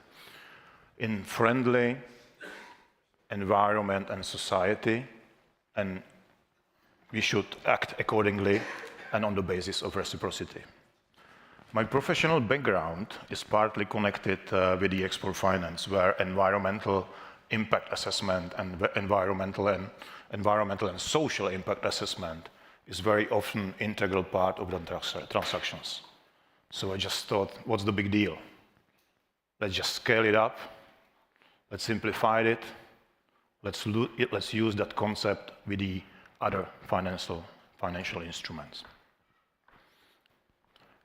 Speaker 11: in friendly environment and society, and we should act accordingly and on the basis of reciprocity. My professional background is partly connected with the export finance, where environmental impact assessment and environmental and social impact assessment is very often integral part of the transactions. So I just thought, what's the big deal? Let's just scale it up. Let's simplify it. Let's use that concept with the other financial instruments.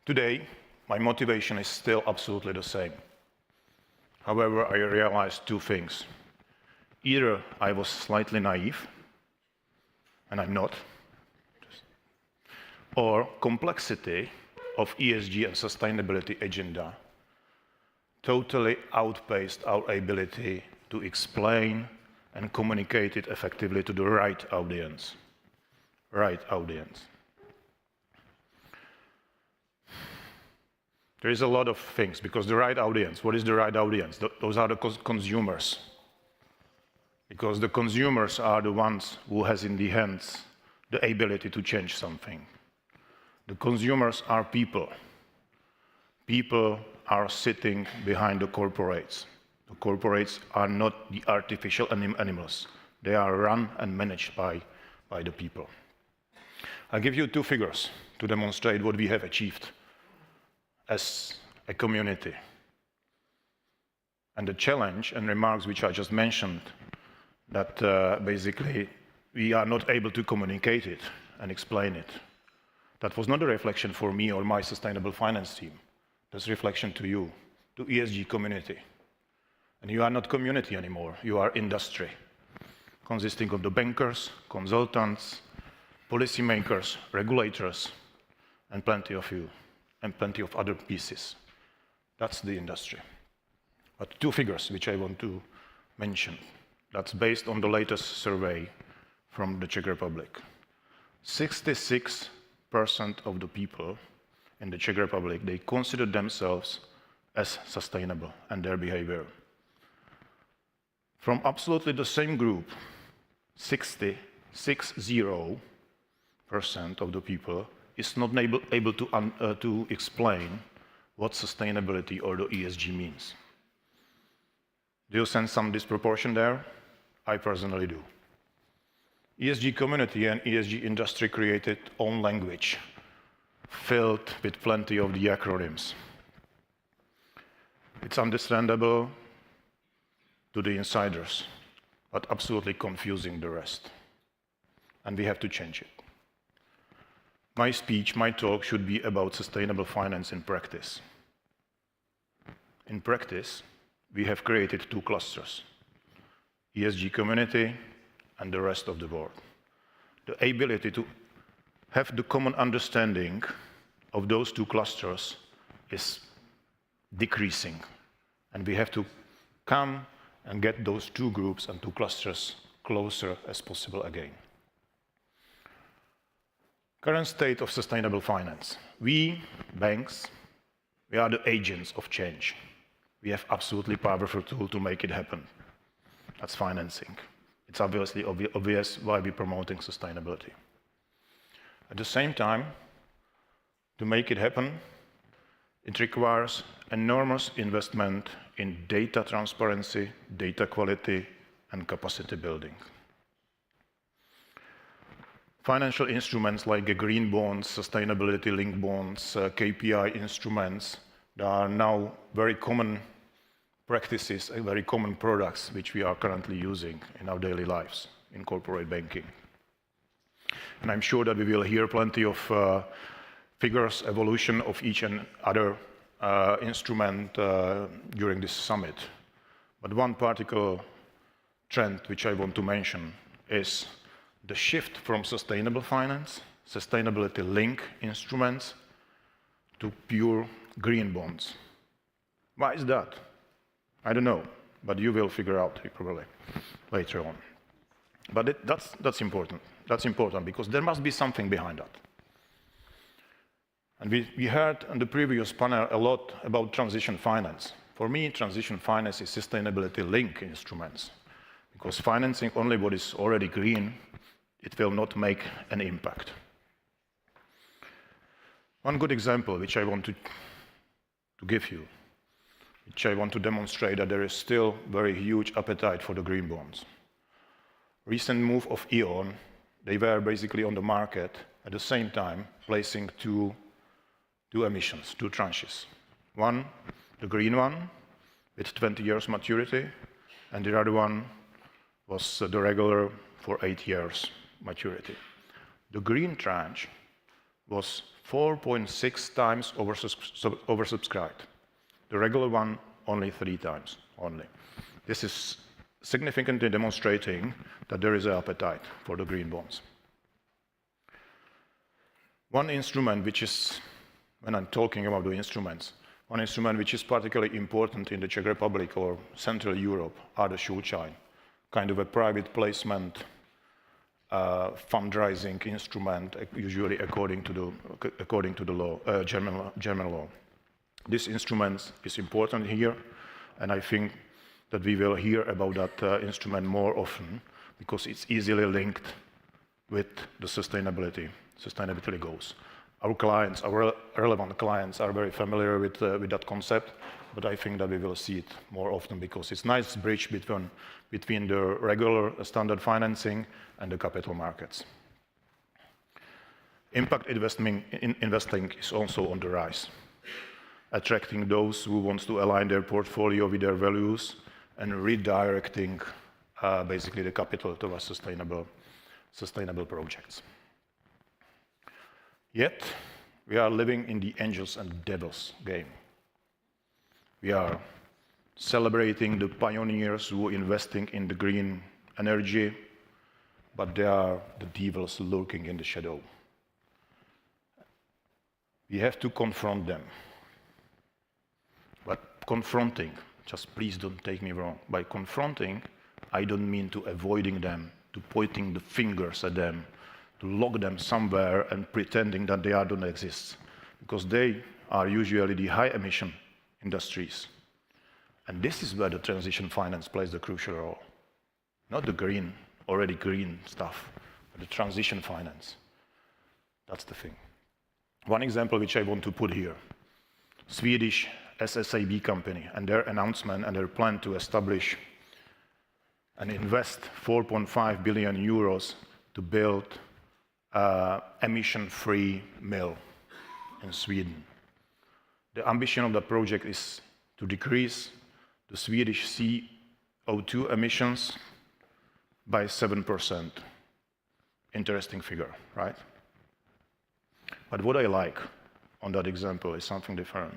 Speaker 11: Today, my motivation is still absolutely the same. However, I realized 2 things. Either I was slightly naive, and I'm not, or complexity of ESG and sustainability agenda totally outpaced our ability to explain and communicate it effectively to the right audience. Right audience. There is a lot of things, because the right audience, what is the right audience? Those are the consumers. Because the consumers are the ones who has in the hands the ability to change something. The consumers are people. People are sitting behind the corporates. The corporates are not the artificial animals. They are run and managed by the people. I'll give you 2 figures to demonstrate what we have achieved as a community. And the challenge and remarks which I just mentioned, that basically we are not able to communicate it and explain it. That was not a reflection for me or my sustainable finance team. That's a reflection to you, to ESG community. And you are not community anymore, you are industry, consisting of the bankers, consultants, policymakers, regulators, and plenty of you, and plenty of other pieces. That's the industry. But two figures which I want to mention. That's based on the latest survey from the Czech Republic. 66% of the people in the Czech Republic, they consider themselves as sustainable and their behavior. From absolutely the same group, 60% of the people is not able to explain what sustainability or the ESG means. Do you sense some disproportion there? I personally do. ESG community and ESG industry created own language, filled with plenty of the acronyms. It's understandable to the insiders, but absolutely confusing the rest. And we have to change it. My speech, my talk should be about sustainable finance in practice. In practice, we have created two clusters, ESG community and the rest of the world. The ability to have the common understanding of those two clusters is decreasing. And we have to come and get those two groups and two clusters closer as possible again. Current state of sustainable finance. We, banks, we are the agents of change. We have absolutely powerful tool to make it happen. That's financing. It's obviously obvious why we're promoting sustainability. At the same time, to make it happen, it requires enormous investment in data transparency, data quality, and capacity building. Financial instruments like green bonds, sustainability-linked bonds, KPI instruments, there are now very common practices and very common products which we are currently using in our daily lives in corporate banking. And I'm sure that we will hear plenty of figures, evolution of each and other instrument during this summit. But one particular trend which I want to mention is the shift from sustainable finance, sustainability-linked instruments, to pure green bonds. Why is that? I don't know, but you will figure out probably later on. But that's important. That's important because there must be something behind that. And we heard on the previous panel a lot about transition finance. For me, transition finance is sustainability-linked instruments because financing only what is already green, it will not make an impact. One good example which I want to give you, which I want to demonstrate that there is still very huge appetite for the green bonds. Recent move of E.ON, they were basically on the market at the same time placing two emissions, two tranches. One, the green one with 20 years maturity, and the other one was the regular for 8 years maturity. The green tranche was 4.6 times oversubscribed. The regular one only 3 times only. This is significantly demonstrating that there is an appetite for the green bonds. One instrument which is, when I'm talking about the instruments, one instrument which is particularly important in the Czech Republic or Central Europe are the Schuldschein, kind of a private placement fundraising instrument, usually according to the law, German law. This instrument is important here, and I think that we will hear about that instrument more often because it's easily linked with the sustainability goals. Our clients, our relevant clients, are very familiar with that concept, but I think that we will see it more often because it's a nice bridge between the regular standard financing and the capital markets. Impact investing is also on the rise, attracting those who want to align their portfolio with their values and redirecting basically the capital towards sustainable sustainable projects. Yet, we are living in the angels and devils game. We are celebrating the pioneers who are investing in the green energy, but there are the devils lurking in the shadow. We have to confront them. But confronting, just please don't take me wrong, by confronting, I don't mean to avoiding them, to pointing the fingers at them, to lock them somewhere and pretending that they don't exist, because they are usually the high emission industries. And this is where the transition finance plays the crucial role. Not the green, already green stuff, but the transition finance. That's the thing. One example which I want to put here, Swedish SSAB company and their announcement and their plan to establish and invest 4.5 billion euros to build an emission-free mill in Sweden. The ambition of the project is to decrease the Swedish CO2 emissions by 7%. Interesting figure, right? But what I like on that example is something different.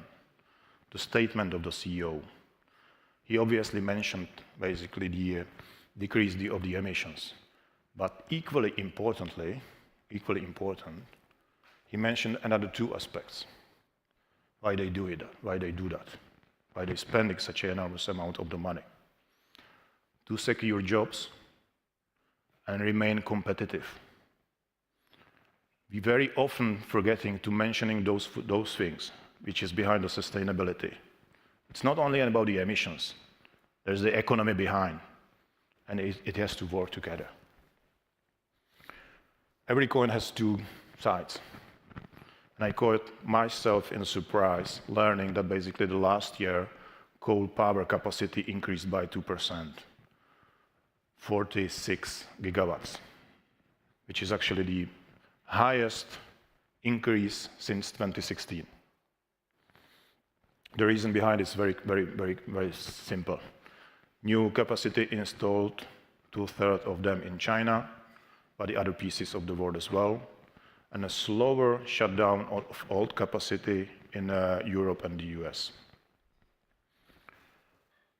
Speaker 11: The statement of the CEO. He obviously mentioned basically the decrease of the emissions, but equally important, he mentioned another two aspects. Why they do that, why they're spending such an enormous amount of the money. To secure jobs and remain competitive. We very often forgetting to mentioning those things, which is behind the sustainability. It's not only about the emissions, there's the economy behind, and it has to work together. Every coin has two sides. And I caught myself in surprise learning that basically the last year, coal power capacity increased by 2%, 46 gigawatts, which is actually the highest increase since 2016. The reason behind it is very, very, very, very simple. New capacity installed, 2/3 of them in China, but the other pieces of the world as well, and a slower shutdown of old capacity in Europe and the US.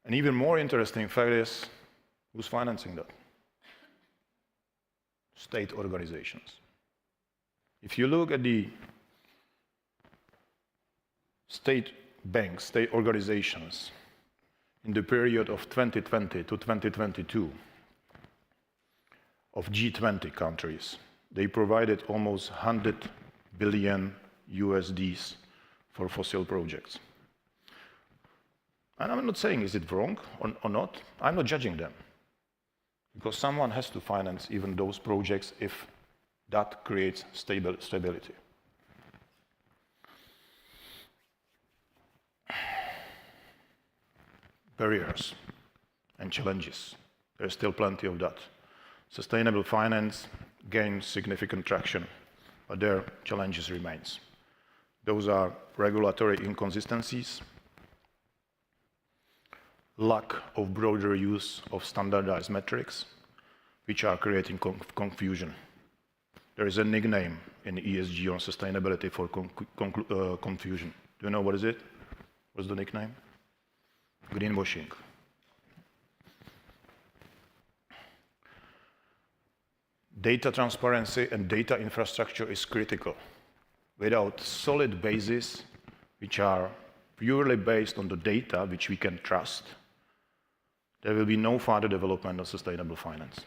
Speaker 11: An even more interesting fact is, who's financing that? State organizations. If you look at the state banks, state organizations, in the period of 2020 to 2022, of G20 countries, they provided almost 100 billion USDs for fossil projects. And I'm not saying is it wrong or not. I'm not judging them. Because someone has to finance even those projects if that creates stability. Barriers and challenges. There's still plenty of that. Sustainable finance gains significant traction, but their challenges remains. Those are regulatory inconsistencies, lack of broader use of standardized metrics, which are creating confusion. There is a nickname in ESG on sustainability for confusion. Do you know what is it? What's the nickname? Greenwashing. Data transparency and data infrastructure is critical. Without solid bases, which are purely based on the data which we can trust, there will be no further development of sustainable finance.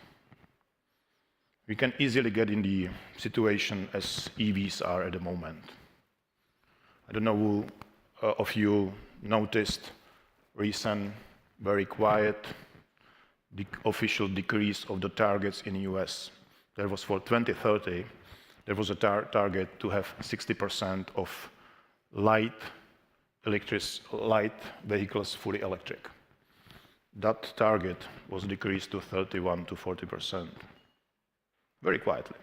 Speaker 11: We can easily get in the situation as EVs are at the moment. I don't know who of you noticed recent, very quiet, the official decrease of the targets in the US. There was for 2030, there was a target to have 60% of light vehicles fully electric. That target was decreased to 31 to 40%. Very quietly.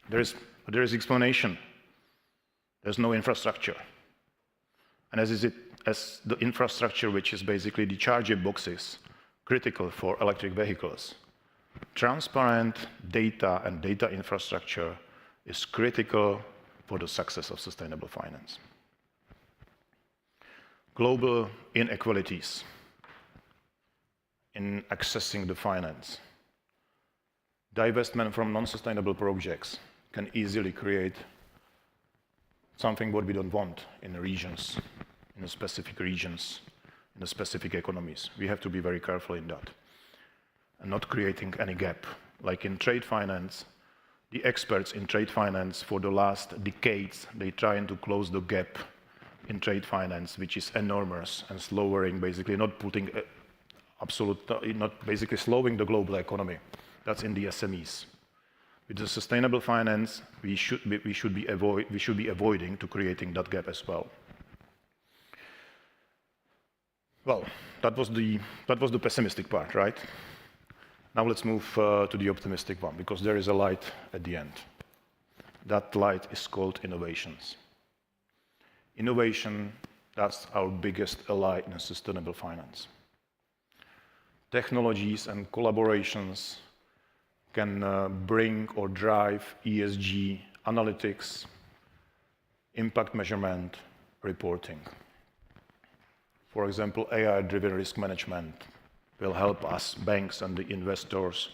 Speaker 11: There is explanation. There's no infrastructure. And as the infrastructure, which is basically the charging boxes, critical for electric vehicles, Transparent data and data infrastructure is critical for the success of sustainable finance. Global inequalities in accessing the finance. Divestment from non-sustainable projects can easily create something what we don't want in the regions, in the specific regions, in the specific economies. We have to be very careful in that and not creating any gap. Like in trade finance, the experts in trade finance for the last decades, they trying to close the gap in trade finance, which is enormous and slowing, basically not putting not basically slowing the global economy. That's in the SMEs. With the sustainable finance, we should be avoiding to creating that gap as well. Well, that was the pessimistic part, right? Now let's move to the optimistic one, because there is a light at the end. That light is called innovations. Innovation, that's our biggest ally in sustainable finance. Technologies and collaborations can bring or drive ESG analytics, impact measurement, reporting. For example, AI-driven risk management will help us, banks and the investors,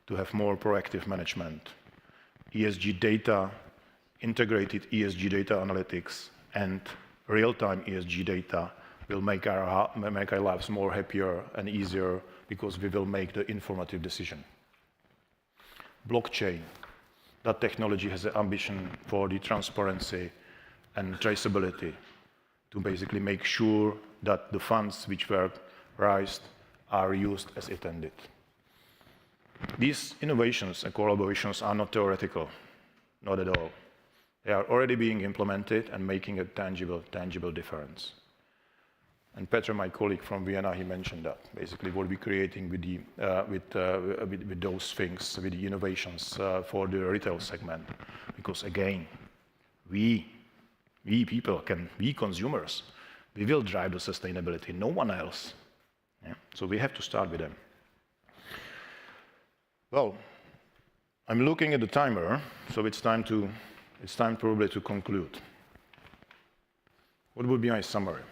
Speaker 11: to have more proactive management. ESG data, integrated ESG data analytics, and real-time ESG data will make our lives more happier and easier because we will make the informative decision. Blockchain, that technology has the ambition for the transparency and traceability to basically make sure that the funds which were raised are used as intended. These innovations and collaborations are not theoretical, not at all. They are already being implemented and making a tangible difference. And Petr, my colleague from Vienna, he mentioned that. Basically, what we're creating with those things, with the innovations for the retail segment. Because again, we people we consumers, we will drive the sustainability, no one else. Yeah? So we have to start with them. Well, I'm looking at the timer, so it's time probably to conclude. What would be my summary?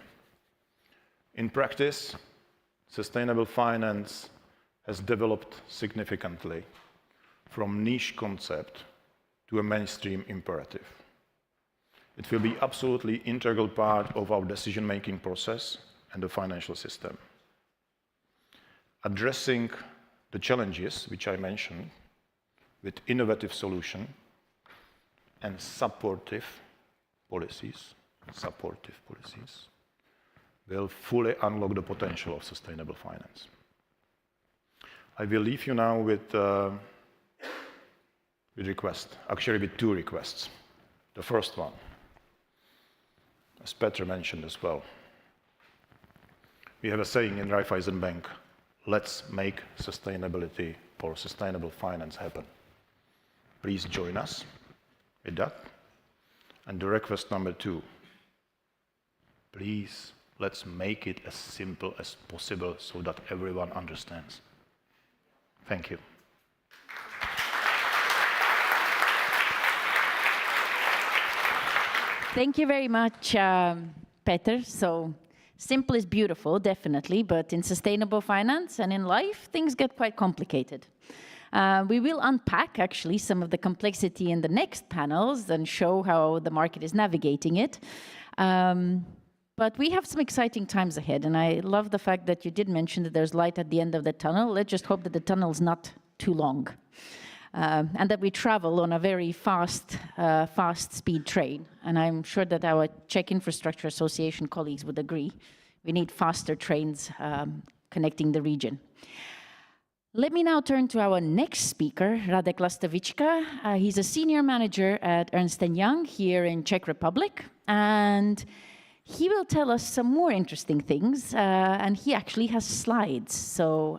Speaker 11: In practice, sustainable finance has developed significantly from niche concept to a mainstream imperative. It will be absolutely integral part of our decision-making process and the financial system. Addressing the challenges which I mentioned with innovative solution and supportive policies will fully unlock the potential of sustainable finance. I will leave you now with request, actually with two requests. The first one, as Petr mentioned as well, we have a saying in Raiffeisen Bank, let's make sustainability or sustainable finance happen. Please join us with that. And the request number two, please let's make it as simple as possible so that everyone understands. Thank you.
Speaker 1: Thank you very much, Petr. So simple is beautiful, definitely, but in sustainable finance and in life, things get quite complicated. We will unpack, actually, some of the complexity in the next panels and show how the market is navigating it. But we have some exciting times ahead, and I love the fact that you did mention that there's light at the end of the tunnel. Let's just hope that the tunnel's not too long, and that we travel on a very fast speed train. And I'm sure that our Czech Infrastructure Association colleagues would agree. We need faster trains connecting the region. Let me now turn to our next speaker, Radek Lastavička. He's a senior manager at Ernst & Young here in Czech Republic, and he will tell us some more interesting things, and he actually has slides. So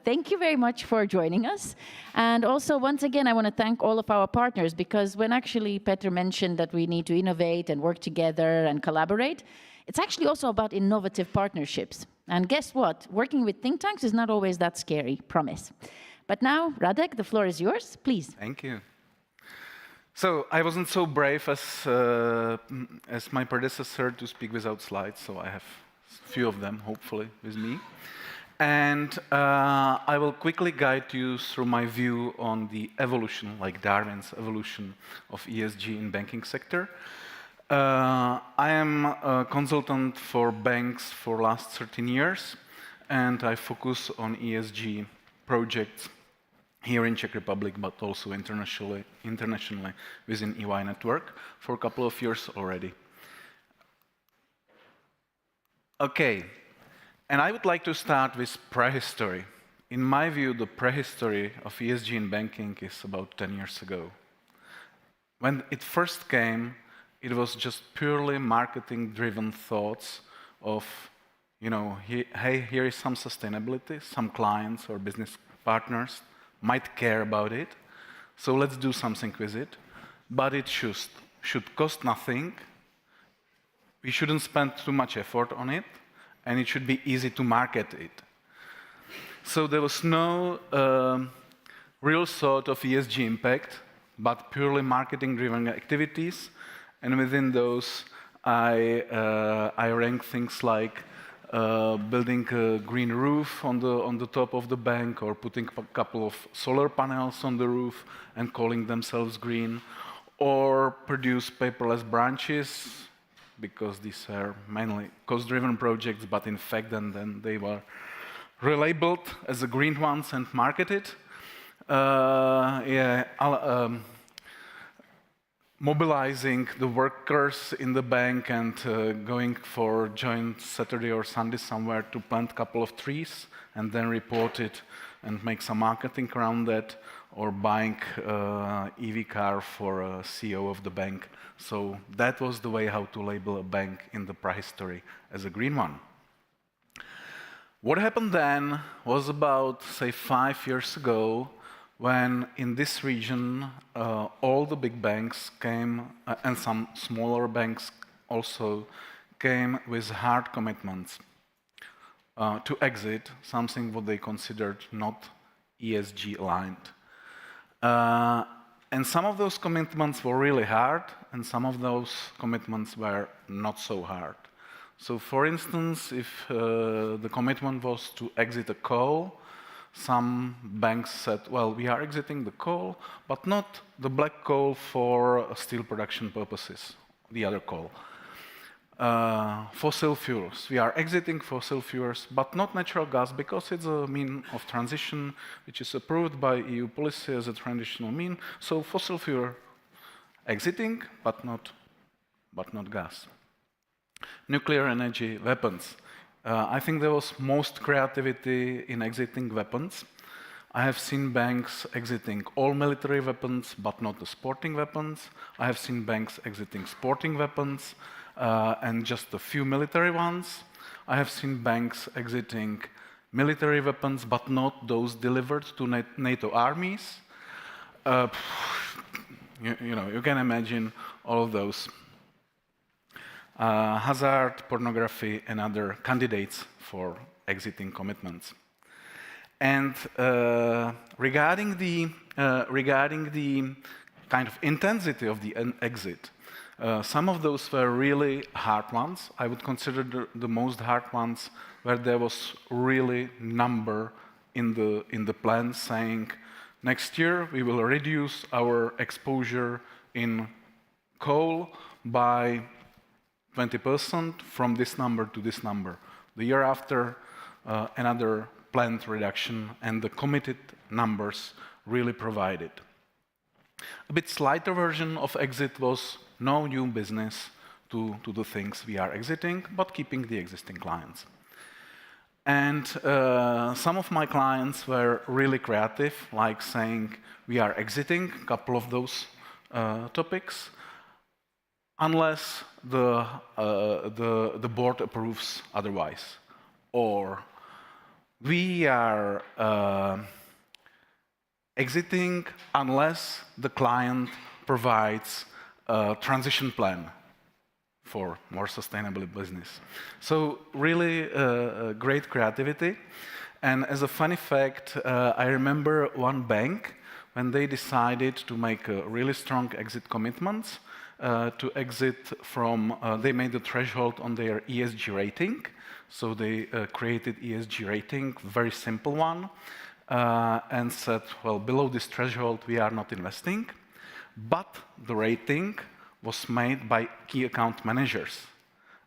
Speaker 1: thank you very much for joining us. And also, once again, I want to thank all of our partners, because when actually Petr mentioned that we need to innovate and work together and collaborate, it's actually also about innovative partnerships. And guess what? Working with think tanks is not always that scary, promise. But now, Radek, the floor is yours, please.
Speaker 12: Thank you. So I wasn't so brave as my predecessor to speak without slides, so I have a few of them, hopefully, with me. And I will quickly guide you through my view on the evolution, like Darwin's evolution of ESG in banking sector. I am a consultant for banks for last 13 years, and I focus on ESG projects here in Czech Republic, but also internationally within EY network for a couple of years already. Okay, and I would like to start with prehistory. In my view, the prehistory of ESG in banking is about 10 years ago. When it first came, it was just purely marketing-driven thoughts of, you know, hey, here is some sustainability, some clients or business partners might care about it, so let's do something with it. But it should cost nothing. We shouldn't spend too much effort on it, and it should be easy to market it. So there was no real thought of ESG impact, but purely marketing-driven activities. And within those, I rank things like building a green roof on the top of the bank, or putting a couple of solar panels on the roof and calling themselves green, or produce paperless branches, because these are mainly cost-driven projects, but in fact then they were relabeled as the green ones and marketed. Mobilizing the workers in the bank and going for joint Saturday or Sunday somewhere to plant a couple of trees and then report it and make some marketing around that, or buying EV car for a CEO of the bank. So that was the way how to label a bank in the prehistory as a green one. What happened then was about, say, 5 years ago, when in this region all the big banks came, and some smaller banks also came with hard commitments to exit something what they considered not ESG aligned. And some of those commitments were really hard, and some of those commitments were not so hard. So for instance, if the commitment was to exit a coal, some banks said, well, we are exiting the coal, but not the black coal for steel production purposes, the other coal. Fossil fuels. We are exiting fossil fuels, but not natural gas, because it's a mean of transition which is approved by EU policy as a transitional mean. So fossil fuel exiting, but not gas. Nuclear energy, weapons. I think there was most creativity in exiting weapons. I have seen banks exiting all military weapons, but not the sporting weapons. I have seen banks exiting sporting weapons and just a few military ones. I have seen banks exiting military weapons, but not those delivered to NATO armies. You know, you can imagine all of those. Hazard, pornography, and other candidates for exiting commitments. And regarding the kind of intensity of the exit, some of those were really hard ones. I would consider the most hard ones where there was really number in the plan saying, next year we will reduce our exposure in coal by 20% from this number to this number. The year after, another planned reduction, and the committed numbers really provided. A bit slighter version of exit was no new business to the things we are exiting, but keeping the existing clients. And some of my clients were really creative, like saying we are exiting a couple of those topics, unless the board approves otherwise, or we are exiting unless the client provides a transition plan for more sustainable business. So really great creativity. And as a funny fact, I remember one bank when they decided to make a really strong exit commitments to exit from, they made a threshold on their ESG rating. So they created ESG rating, very simple one, and said, well, below this threshold, we are not investing. But the rating was made by key account managers.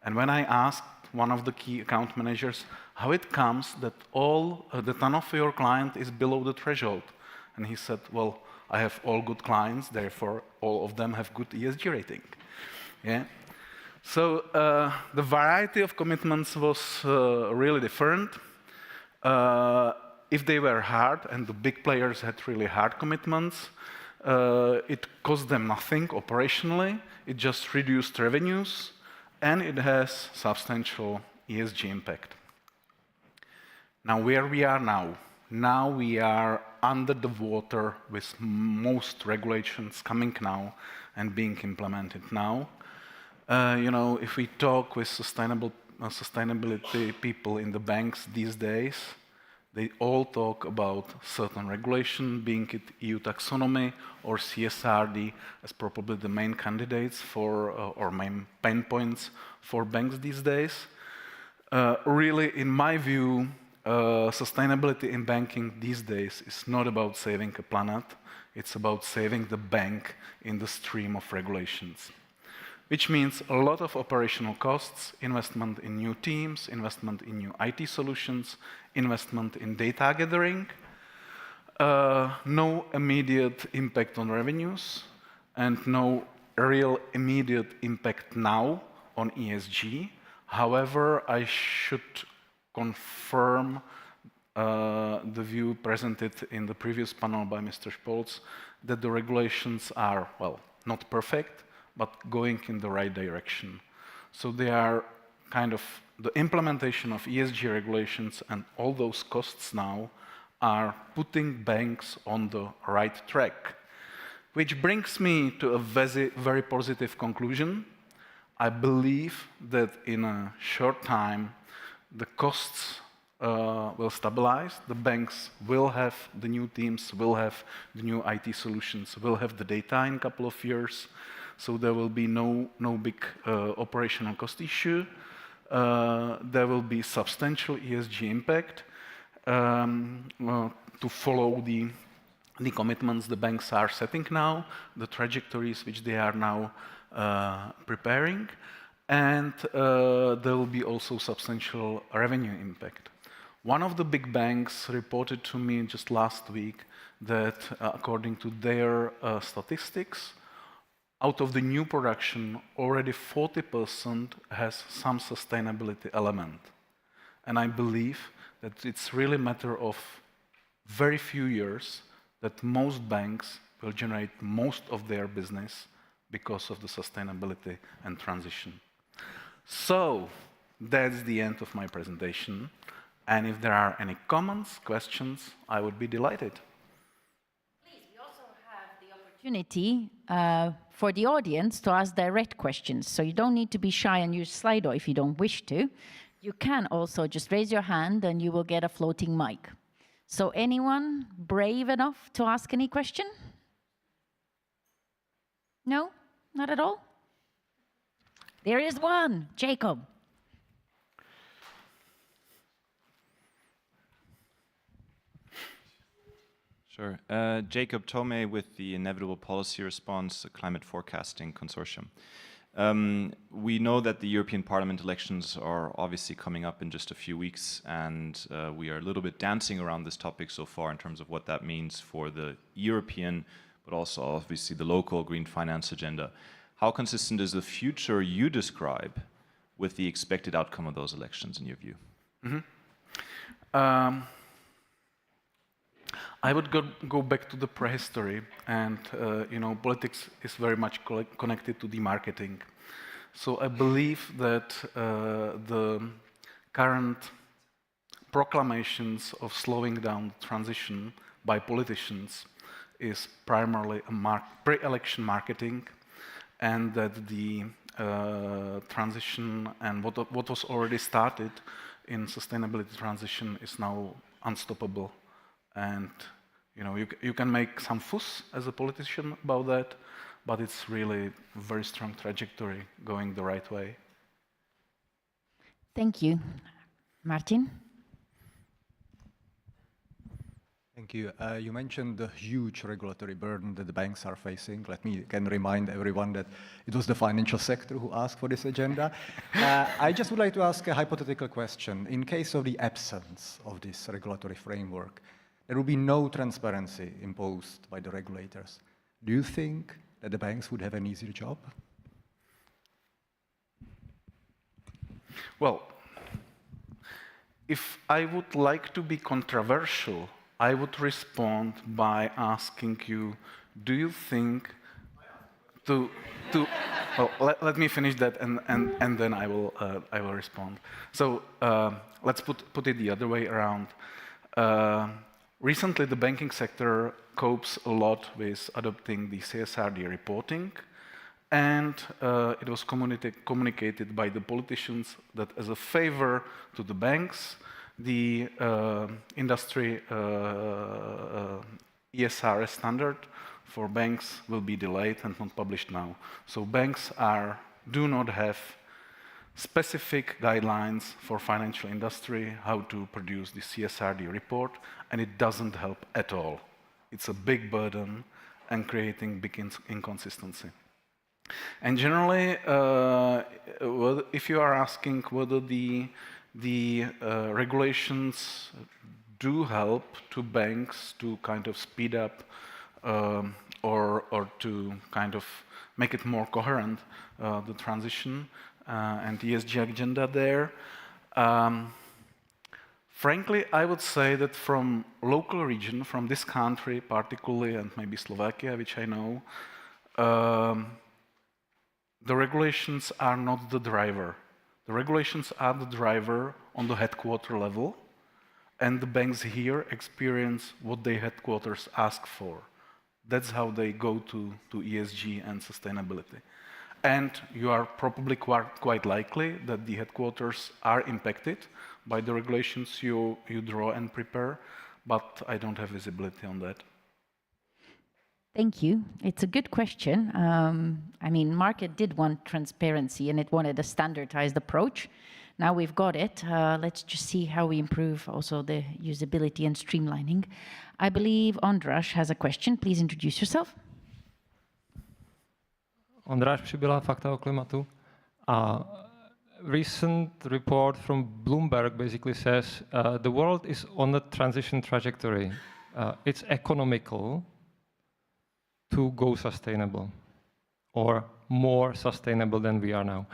Speaker 12: And when I asked one of the key account managers how it comes that none of your client is below the threshold, and he said, well, I have all good clients, therefore all of them have good ESG rating. Yeah. So the variety of commitments was really different. If they were hard, and the big players had really hard commitments, it cost them nothing operationally. It just reduced revenues, and it has substantial ESG impact. Now, where we are now? Now we are under the water with most regulations coming now and being implemented now. You know, if we talk with sustainability people in the banks these days, they all talk about certain regulation, being it EU taxonomy or CSRD as probably the main candidates for, or main pain points for banks these days. Really, in my view, sustainability in banking these days is not about saving a planet, it's about saving the bank in the stream of regulations. Which means a lot of operational costs, investment in new teams, investment in new IT solutions, investment in data gathering, no immediate impact on revenues, and no real immediate impact now on ESG. However, I should confirm the view presented in the previous panel by Mr. Spolz, that the regulations are, well, not perfect, but going in the right direction. So they are kind of, the implementation of ESG regulations and all those costs now are putting banks on the right track. Which brings me to a very positive conclusion. I believe that in a short time, the costs will stabilize, the banks will have the new teams, will have the new IT solutions, will have the data in a couple of years, so there will be no big operational cost issue. There will be substantial ESG impact to follow the commitments the banks are setting now, the trajectories which they are now preparing, and there will be also substantial revenue impact. One of the big banks reported to me just last week that according to their statistics, out of the new production, already 40% has some sustainability element. And I believe that it's really a matter of very few years that most banks will generate most of their business because of the sustainability and transition. So that's the end of my presentation. And if there are any comments, questions, I would be delighted.
Speaker 1: Please, we also have the opportunity for the audience to ask direct questions. So you don't need to be shy and use Slido if you don't wish to. You can also just raise your hand and you will get a floating mic. So anyone brave enough to ask any question? No? Not at all? There is one. Jacob.
Speaker 13: Sure. Jacob Tome with the Inevitable Policy Response Climate Forecasting Consortium. We know that the European Parliament elections are obviously coming up in just a few weeks, and we are a little bit dancing around this topic so far in terms of what that means for the European, but also obviously the local green finance agenda. How consistent is the future you describe with the expected outcome of those elections in your view?
Speaker 12: Mm-hmm. I would go back to the prehistory, and you know, politics is very much connected to the marketing. So I believe that the current proclamations of slowing down transition by politicians is primarily a pre-election marketing, and that the transition and what was already started in sustainability transition is now unstoppable. And you can make some fuss as a politician about that, but it's really a very strong trajectory going the right way.
Speaker 1: Thank you. Martin?
Speaker 5: Thank you. You mentioned the huge regulatory burden that the banks are facing. Let me again remind everyone that it was the financial sector who asked for this agenda. I just would like to ask a hypothetical question. In case of the absence of this regulatory framework, there will be no transparency imposed by the regulators. Do you think that the banks would have an easier job?
Speaker 12: Well, if I would like to be controversial, I would respond by asking you, do you think well, let me finish that and then I will respond. So let's put it the other way around. Recently, the banking sector copes a lot with adopting the CSRD reporting, and it was communicated by the politicians that as a favor to the banks, the industry ESRS standard for banks will be delayed and not published now. So banks do not have specific guidelines for financial industry how to produce the CSRD report, and it doesn't help at all. It's a big burden and creating big inconsistency. And generally, if you are asking whether the regulations do help to banks to kind of speed up or to kind of make it more coherent, the transition and the ESG agenda there. Frankly, I would say that from local region, from this country particularly, and maybe Slovakia, which I know, the regulations are not the driver. The regulations are the driver on the headquarter level, and the banks here experience what their headquarters ask for. That's how they go to ESG and sustainability. And you are probably quite likely that the headquarters are impacted by the regulations you draw and prepare, but I don't have visibility on that.
Speaker 1: Thank you. It's a good question. I mean, market did want transparency and it wanted a standardized approach. Now we've got it. Let's just see how we improve also the usability and streamlining. I believe Ondráš has a question. Please introduce yourself.
Speaker 14: Ondráš Přibyla, Fakta o klimatu. A recent report from Bloomberg basically says the world is on a transition trajectory. It's economical to go sustainable or more sustainable than we are now.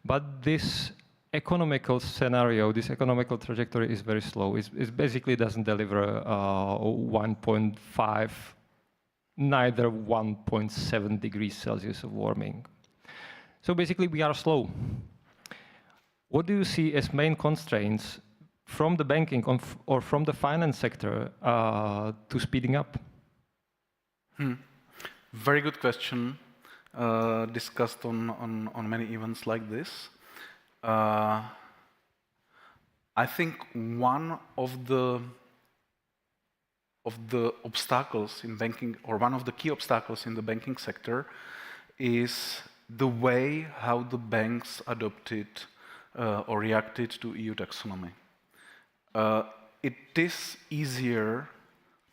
Speaker 14: But this economical scenario, this economical trajectory is very slow. It basically doesn't deliver 1.5, neither 1.7 degrees Celsius of warming. So basically we are slow. What do you see as main constraints from the banking or from the finance sector to speeding up?
Speaker 12: Very good question, discussed on many events like this. I think one of the obstacles in banking, or one of the key obstacles in the banking sector, is the way how the banks adopted or reacted to EU taxonomy. It is easier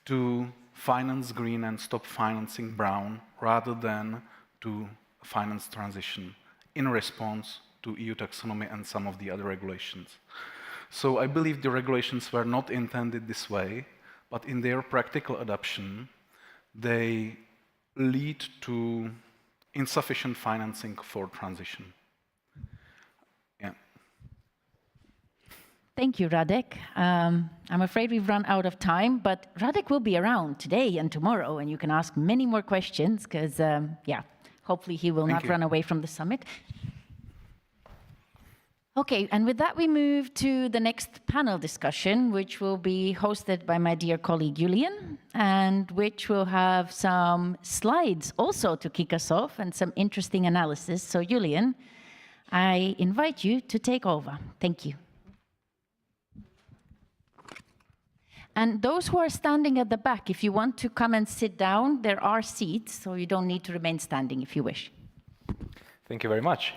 Speaker 12: to finance green and stop financing brown rather than to finance transition in response to EU taxonomy and some of the other regulations. So I believe the regulations were not intended this way, but in their practical adoption, they lead to insufficient financing for transition. Yeah.
Speaker 1: Thank you, Radek. I'm afraid we've run out of time, but Radek will be around today and tomorrow, and you can ask many more questions, because, yeah, hopefully he will not run away from the summit. Okay, and with that we move to the next panel discussion, which will be hosted by my dear colleague Julian, and which will have some slides also to kick us off and some interesting analysis. So Julian, I invite you to take over. Thank you. And those who are standing at the back, if you want to come and sit down, there are seats, so you don't need to remain standing if you wish.
Speaker 15: Thank you very much.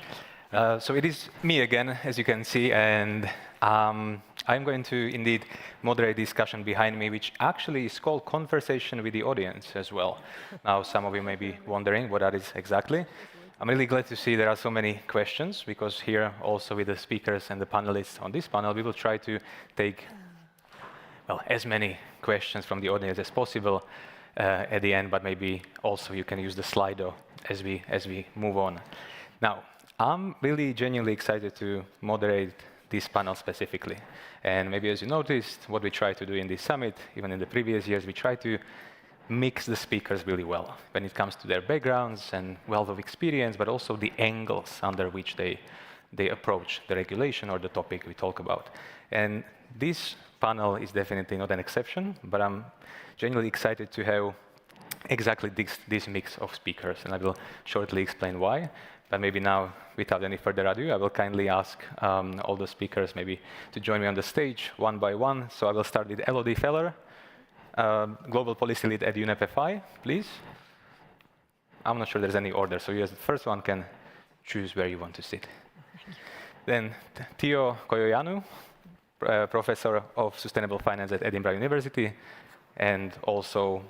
Speaker 15: So it is me again, as you can see, and I'm going to indeed moderate discussion behind me, which actually is called Conversation with the Audience as well. Now, some of you may be wondering what that is exactly. I'm really glad to see there are so many questions, because here also with the speakers and the panelists on this panel, we will try to take as many questions from the audience as possible at the end, but maybe also you can use the Slido as we move on. Now, I'm really genuinely excited to moderate this panel specifically. And maybe as you noticed, what we try to do in this summit, even in the previous years, we try to mix the speakers really well when it comes to their backgrounds and wealth of experience, but also the angles under which they approach the regulation or the topic we talk about. And this panel is definitely not an exception, but I'm genuinely excited to have exactly this mix of speakers, and I will shortly explain why. But maybe now, without any further ado, I will kindly ask all the speakers maybe to join me on the stage one by one. So I will start with Elodie Feller, Global Policy Lead at UNEP FI, please. I'm not sure there's any order, so you as the first one can choose where you want to sit. Then Theo Koyoyanu, Professor of Sustainable Finance at Edinburgh University, and also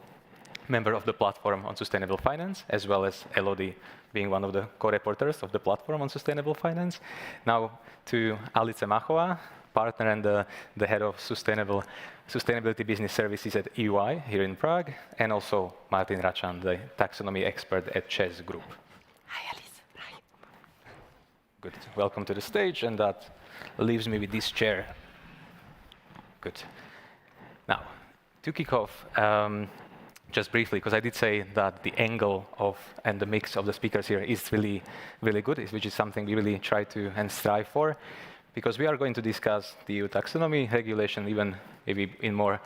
Speaker 15: member of the Platform on Sustainable Finance, as well as Elodie being one of the co-reporters of the Platform on Sustainable Finance. Now to Alice Machoa, partner and the head of Sustainability Business Services at EY here in Prague, and also Martin Račan, the taxonomy expert at ČEZ Group.
Speaker 1: Hi, Alice. Hi.
Speaker 15: Good. Welcome to the stage, and that leaves me with this chair. Good. Now, to kick off, just briefly, because I did say that the angle of and the mix of the speakers here is really, really good, which is something we really try to and strive for, because we are going to discuss the EU taxonomy regulation even maybe in more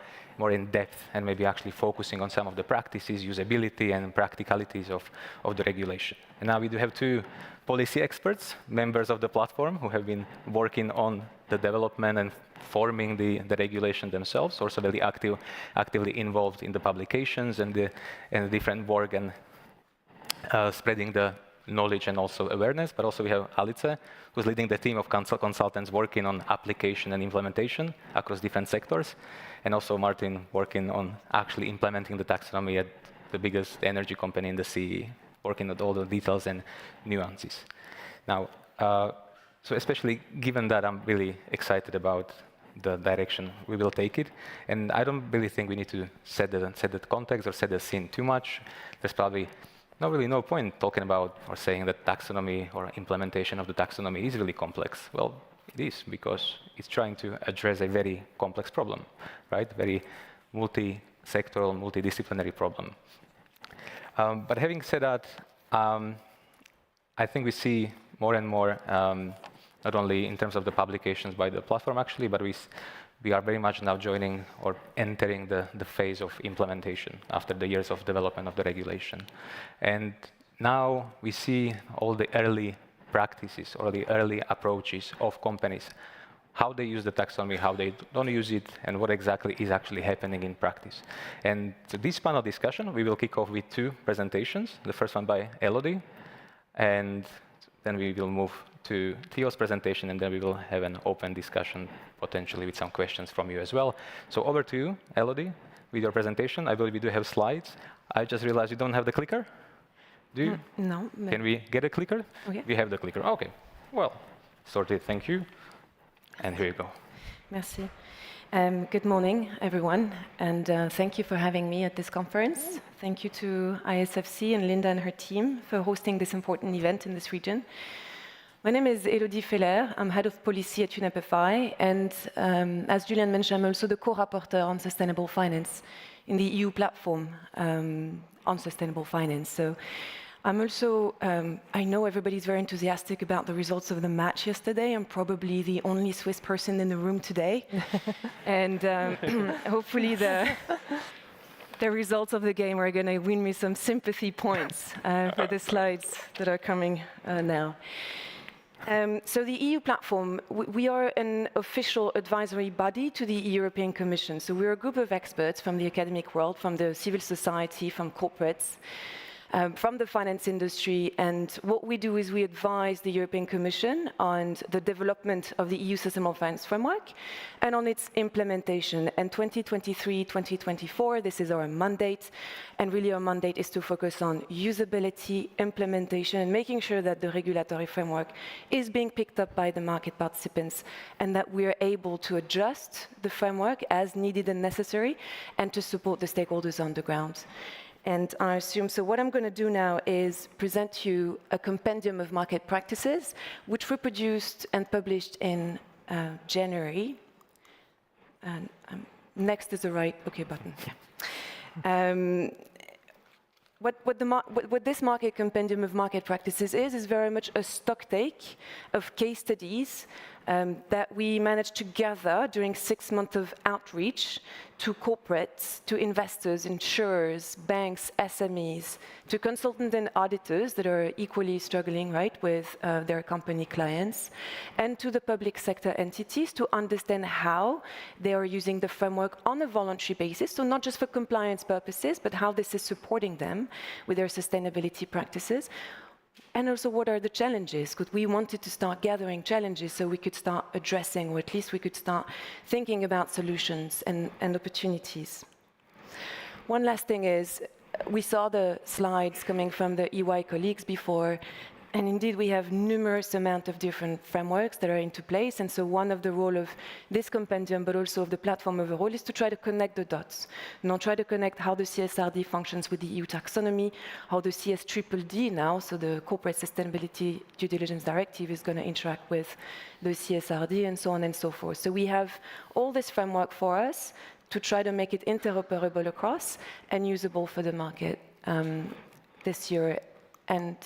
Speaker 15: in depth, and maybe actually focusing on some of the practices, usability, and practicalities of the regulation. And now we do have two policy experts, members of the platform, who have been working on the development and forming the regulation themselves, also very actively involved in the publications and the different work and spreading the knowledge and also awareness. But also we have Alice, who's leading the team of consultants working on application and implementation across different sectors, and also Martin working on actually implementing the taxonomy at the biggest energy company in the CEE, working on all the details and nuances. Now, so especially given that, I'm really excited about the direction we will take it. And I don't really think we need to set the context or set the scene too much. There's probably no point talking about or saying that taxonomy or implementation of the taxonomy is really complex. Well, it is, because it's trying to address a very complex problem, right? Very multi-sectoral, multidisciplinary problem. But having said that, I think we see more and more, not only in terms of the publications by the platform actually, but we are very much now joining or entering the phase of implementation after the years of development of the regulation. And now we see all the early practices or the early approaches of companies, how they use the taxonomy, how they don't use it, and what exactly is actually happening in practice. And to this panel discussion, we will kick off with two presentations. The first one by Elodie, and then we will move to Theo's presentation, and then we will have an open discussion, potentially with some questions from you as well. So over to you, Elodie, with your presentation. I believe we do have slides. I just realized you don't have the clicker. Do you?
Speaker 16: No.
Speaker 15: Can we get a clicker?
Speaker 16: Okay.
Speaker 15: We have the clicker. Okay. Well, sorted. Thank you. And here you go.
Speaker 16: Merci. Good morning, everyone, and thank you for having me at this conference. Thank you to ISFC and Linda and her team for hosting this important event in this region. My name is Elodie Feller. I'm head of policy at UNEP FI, and as Julian mentioned, I'm also the co-rapporteur on sustainable finance in the EU platform on sustainable finance. So I'm also, I know everybody's very enthusiastic about the results of the match yesterday. I'm probably the only Swiss person in the room today. And hopefully the results of the game are going to win me some sympathy points for the slides that are coming now. So the EU platform, we are an official advisory body to the European Commission. So we're a group of experts from the academic world, from the civil society, from corporates, from the finance industry, and what we do is we advise the European Commission on the development of the EU Sustainable Finance Framework and on its implementation. And 2023-2024, this is our mandate, and really our mandate is to focus on usability, implementation, and making sure that the regulatory framework is being picked up by the market participants and that we are able to adjust the framework as needed and necessary and to support the stakeholders on the ground. And I assume, so what I'm going to do now is present you a compendium of market practices, which were produced and published in January. And next is the right OK button. Yeah. What this market compendium of market practices is very much a stocktake of case studies that we managed to gather during 6 months of outreach to corporates, to investors, insurers, banks, SMEs, to consultants and auditors that are equally struggling, right, with their company clients, and to the public sector entities to understand how they are using the framework on a voluntary basis, so not just for compliance purposes, but how this is supporting them with their sustainability practices. And also, what are the challenges? Because we wanted to start gathering challenges so we could start addressing, or at least we could start thinking about solutions and opportunities. One last thing is, we saw the slides coming from the EY colleagues before, and indeed we have numerous amount of different frameworks that are into place, and so one of the role of this compendium, but also of the platform overall, is to try to connect the dots. Now try to connect how the CSRD functions with the EU taxonomy, how the CSDDD now, so the Corporate Sustainability Due Diligence Directive, is going to interact with the CSRD, and so on and so forth. So we have all this framework for us to try to make it interoperable across and usable for the market this year and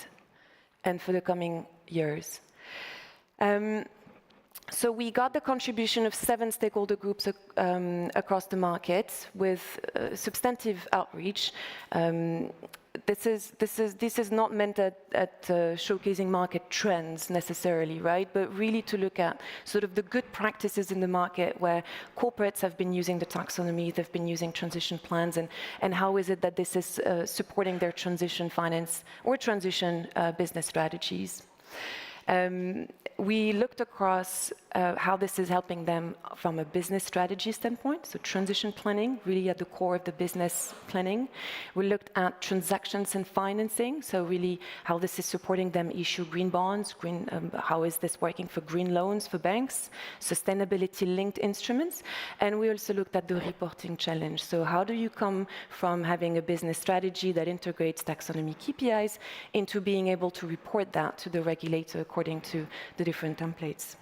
Speaker 16: for the coming years. So we got the contribution of 7 stakeholder groups across the market with substantive outreach. This is not meant at showcasing market trends necessarily, right? But really to look at sort of the good practices in the market where corporates have been using the taxonomy, they've been using transition plans, and how is it that this is supporting their transition finance or transition business strategies. We looked across how this is helping them from a business strategy standpoint, so transition planning, really at the core of the business planning. We looked at transactions and financing, so really how this is supporting them issue green bonds, how is this working for green loans for banks, sustainability-linked instruments, and we also looked at the reporting challenge. So how do you come from having a business strategy that integrates taxonomy KPIs into being able to report that to the regulator according to the different templates.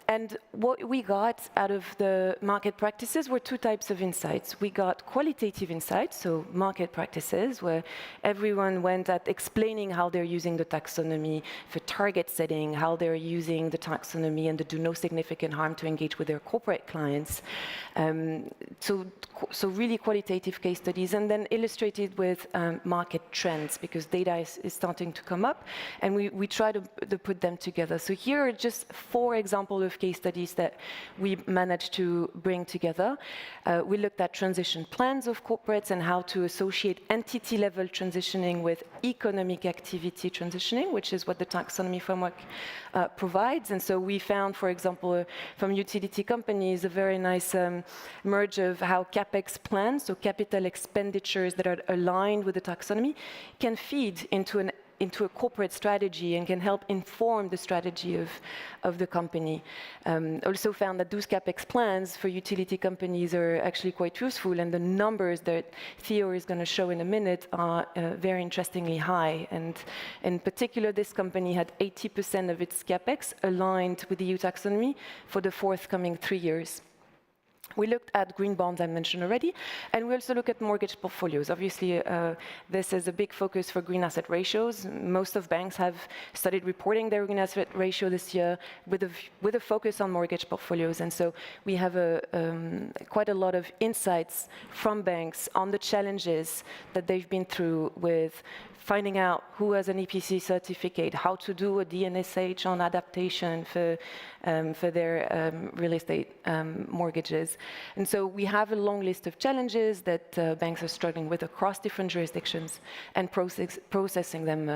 Speaker 16: And what we got out of the market practices were 2 types of insights. We got qualitative insights, so market practices, where everyone went at explaining how they're using the taxonomy for target setting, how they're using the taxonomy and to do no significant harm to engage with their corporate clients. So really qualitative case studies, and then illustrated with market trends, because data is starting to come up, and we try to put them together. So here are just 4 examples of case studies that we managed to bring together. We looked at transition plans of corporates and how to associate entity-level transitioning with economic activity transitioning, which is what the taxonomy framework provides. And so we found, for example, from utility companies, a very nice merge of how CapEx plans, so capital expenditures that are aligned with the taxonomy, can feed into a corporate strategy and can help inform the strategy of the company. Also found that those CapEx plans for utility companies are actually quite useful, and the numbers that Theo is going to show in a minute are very interestingly high. And in particular, this company had 80% of its CapEx aligned with the EU taxonomy for the forthcoming 3 years. We looked at green bonds, I mentioned already, and we also look at mortgage portfolios. Obviously, this is a big focus for green asset ratios. Most of banks have started reporting their green asset ratio this year with a focus on mortgage portfolios. And so we have quite a lot of insights from banks on the challenges that they've been through with finding out who has an EPC certificate, how to do a DNSH on adaptation for their real estate mortgages. And so we have a long list of challenges that banks are struggling with across different jurisdictions and processing them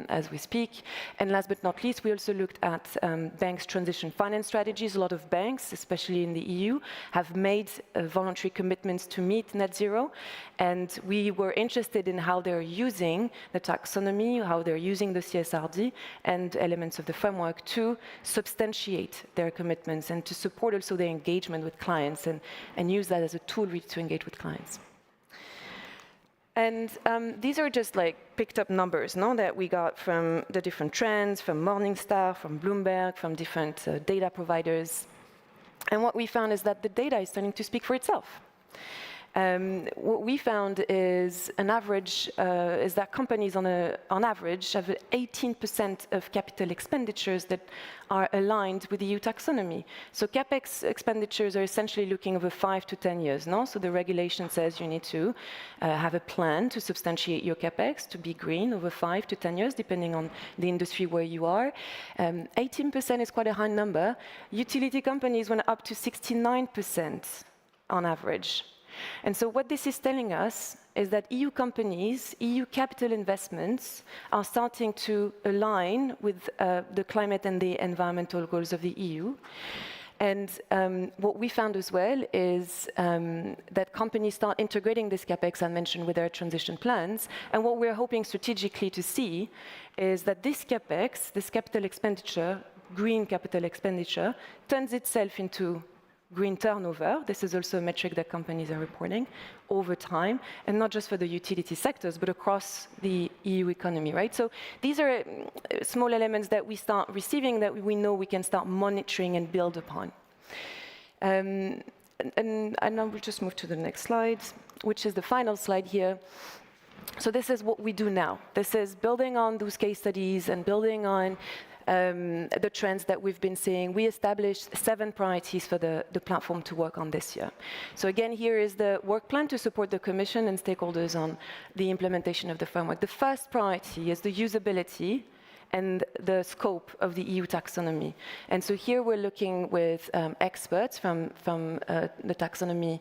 Speaker 16: as we speak. And last but not least, we also looked at banks' transition finance strategies. A lot of banks, especially in the EU, have made voluntary commitments to meet net zero. And we were interested in how they're using the taxonomy, how they're using the CSRD and elements of the framework to substantiate their commitments and to support also their engagement with clients and use that as a tool really to engage with clients. And these are just like picked up numbers that we got from the different trends, from Morningstar, from Bloomberg, from different data providers. And what we found is that the data is starting to speak for itself. What we found is is that companies on average have 18% of capital expenditures that are aligned with the EU taxonomy. So CapEx expenditures are essentially looking over 5 to 10 years. So the regulation says you need to have a plan to substantiate your CapEx to be green over 5 to 10 years, depending on the industry where you are. 18% is quite a high number. Utility companies went up to 69% on average. And so what this is telling us is that EU companies, EU capital investments are starting to align with the climate and the environmental goals of the EU. And what we found as well is that companies start integrating this CapEx I mentioned with their transition plans. And what we're hoping strategically to see is that this CapEx, this capital expenditure, green capital expenditure, turns itself into green turnover. This is also a metric that companies are reporting over time, and not just for the utility sectors, but across the EU economy, right? So these are small elements that we start receiving that we know we can start monitoring and build upon. And now we'll just move to the next slide, which is the final slide here. So this is what we do now. This is building on those case studies and building on the trends that we've been seeing. We established 7 priorities for the platform to work on this year. So again, here is the work plan to support the Commission and stakeholders on the implementation of the framework. The first priority is the usability and the scope of the EU taxonomy. And so here we're looking with experts from the taxonomy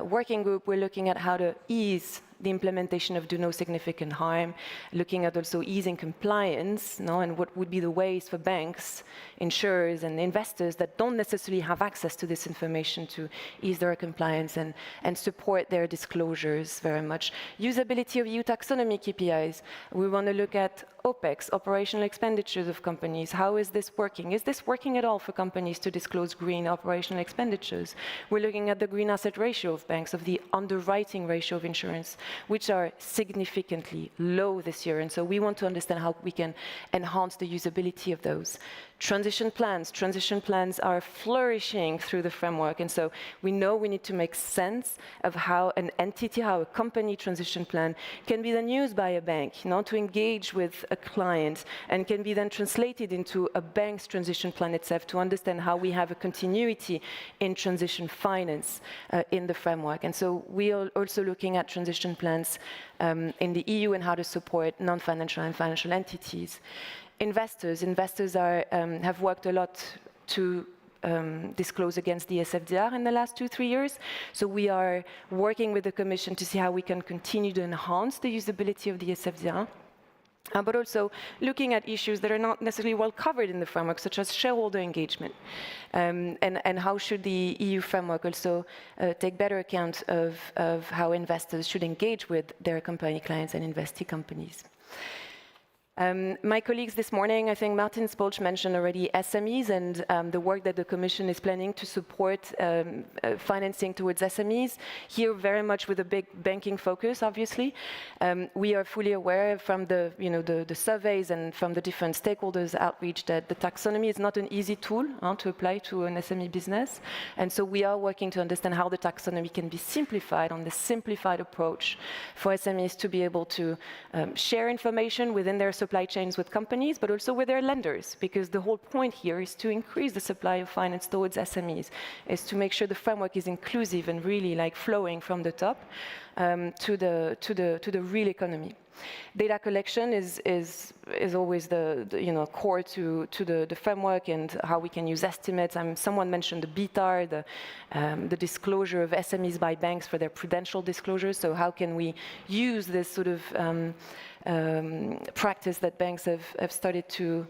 Speaker 16: working group. We're looking at how to ease the implementation of do no significant harm, looking at also easing compliance, and what would be the ways for banks, insurers, and investors that don't necessarily have access to this information to ease their compliance and support their disclosures very much. Usability of EU taxonomy KPIs. We want to look at OPEX, operational expenditures of companies. How is this working? Is this working at all for companies to disclose green operational expenditures? We're looking at the green asset ratio of banks, of the underwriting ratio of insurance, which are significantly low this year. And so we want to understand how we can enhance the usability of those. Transition plans are flourishing through the framework. And so we know we need to make sense of how an entity, how a company transition plan can be then used by a bank, to engage with a client, and can be then translated into a bank's transition plan itself to understand how we have a continuity in transition finance in the framework. And so we are also looking at transition plans in the EU and how to support non-financial and financial entities. Investors have worked a lot to disclose against the SFDR in the last 2-3 years. So we are working with the Commission to see how we can continue to enhance the usability of the SFDR. But also looking at issues that are not necessarily well covered in the framework, such as shareholder engagement. And how should the EU framework also take better account of how investors should engage with their company clients and investee companies. My colleagues this morning, I think Martin Spolch mentioned already SMEs and the work that the Commission is planning to support financing towards SMEs. Here, very much with a big banking focus, obviously. We are fully aware from the, the surveys and from the different stakeholders outreach that the taxonomy is not an easy tool to apply to an SME business. And so we are working to understand how the taxonomy can be simplified on the simplified approach for SMEs to be able to share information within their supply chains with companies, but also with their lenders, because the whole point here is to increase the supply of finance towards SMEs, is to make sure the framework is inclusive and really like flowing from the top to the real economy. Data collection is always the core to the framework and how we can use estimates. Someone mentioned the BTAR, the disclosure of SMEs by banks for their prudential disclosures. So how can we use this sort of practice that banks have started to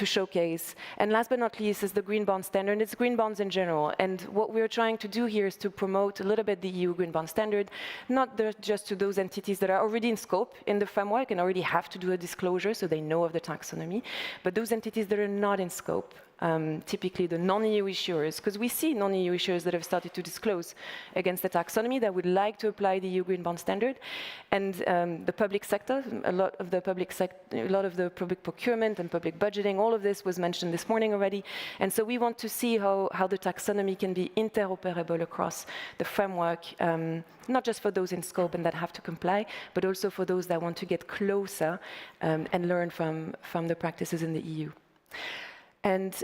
Speaker 16: showcase. And last but not least is the green bond standard. It's green bonds in general. And what we're trying to do here is to promote a little bit the EU green bond standard, not just to those entities that are already in scope in the framework and already have to do a disclosure so they know of the taxonomy, but those entities that are not in scope. Typically the non-EU issuers, because we see non-EU issuers that have started to disclose against the taxonomy that would like to apply the EU green bond standard, and the public sector, a lot of the public procurement and public budgeting, all of this was mentioned this morning already, and so we want to see how the taxonomy can be interoperable across the framework, not just for those in scope and that have to comply, but also for those that want to get closer and learn from the practices in the EU. And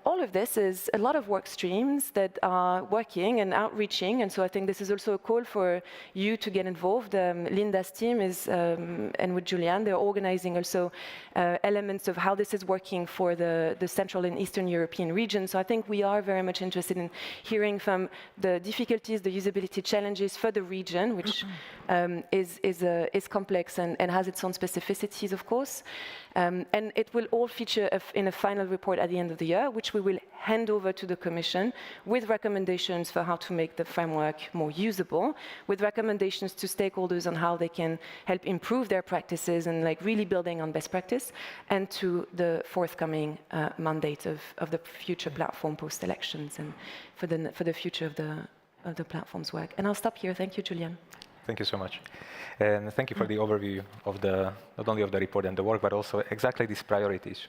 Speaker 16: all of this is a lot of work streams that are working and outreaching, and so I think this is also a call for you to get involved. Linda's team is, and with Julian, they're organizing also elements of how this is working for the Central and Eastern European region. So I think we are very much interested in hearing from the difficulties, the usability challenges for the region, which is complex and has its own specificities, of course. And it will all feature in a final report at the end of the year, which we will hand over to the Commission with recommendations for how to make the framework more usable, with recommendations to stakeholders on how they can help improve their practices and like really building on best practice, and to the forthcoming mandate of the future platform post-elections and for the future of the platform's work. And I'll stop here. Thank you, Julian.
Speaker 15: Thank you so much. And thank you for the overview of not only of the report and the work, but also exactly these priorities.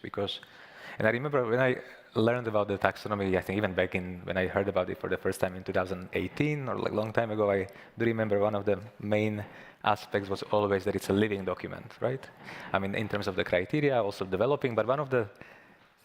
Speaker 15: And I remember when I learned about the taxonomy, I think even back when I heard about it for the first time in 2018, or like a long time ago, I do remember one of the main aspects was always that it's a living document, right? I mean, in terms of the criteria, also developing, but one of the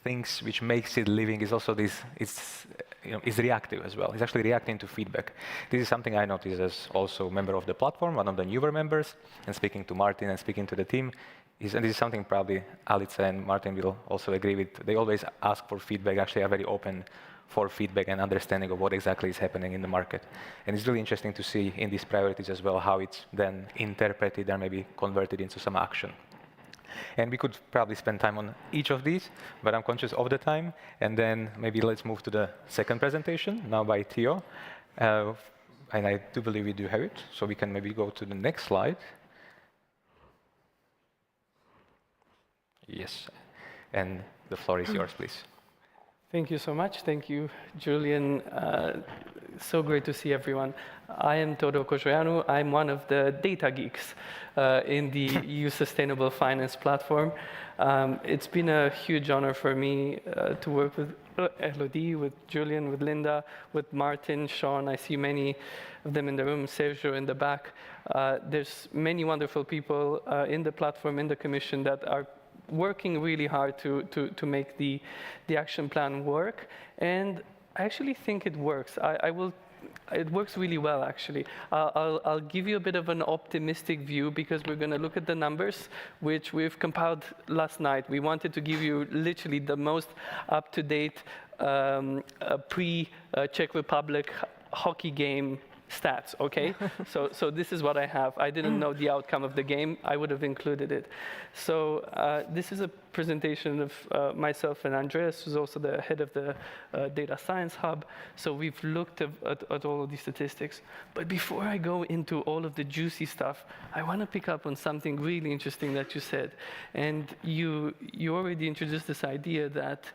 Speaker 15: things which makes it living is also is reactive as well. It's actually reacting to feedback. This is something I noticed as also a member of the platform, one of the newer members, and speaking to Martin and speaking to the team, and this is something probably Alice and Martin will also agree with. They always ask for feedback, actually are very open for feedback and understanding of what exactly is happening in the market. And it's really interesting to see in these priorities as well how it's then interpreted and maybe converted into some action. And we could probably spend time on each of these, but I'm conscious of the time. And then maybe let's move to the second presentation, now by Theo. And I do believe we do have it, so we can maybe go to the next slide. Yes, and the floor is yours, please.
Speaker 17: Thank you so much. Thank you, Julian. So great to see everyone. I am Todo Cojoianu. I'm one of the data geeks in the EU Sustainable Finance platform. It's been a huge honor for me to work with Elodie, with Julian, with Linda, with Martin, Sean. I see many of them in the room, Sergio in the back. There's many wonderful people in the platform, in the Commission that are working really hard to make the action plan work. And I actually think it works. It works really well, actually. I'll give you a bit of an optimistic view because we're going to look at the numbers, which we've compiled last night. We wanted to give you literally the most up-to-date pre-Czech Republic hockey game stats, okay? so this is what I have. I didn't know the outcome of the game. I would have included it. So this is a presentation of myself and Andreas, who's also the head of the Data Science Hub. So we've looked at all of these statistics. But before I go into all of the juicy stuff, I want to pick up on something really interesting that you said. And you already introduced this idea that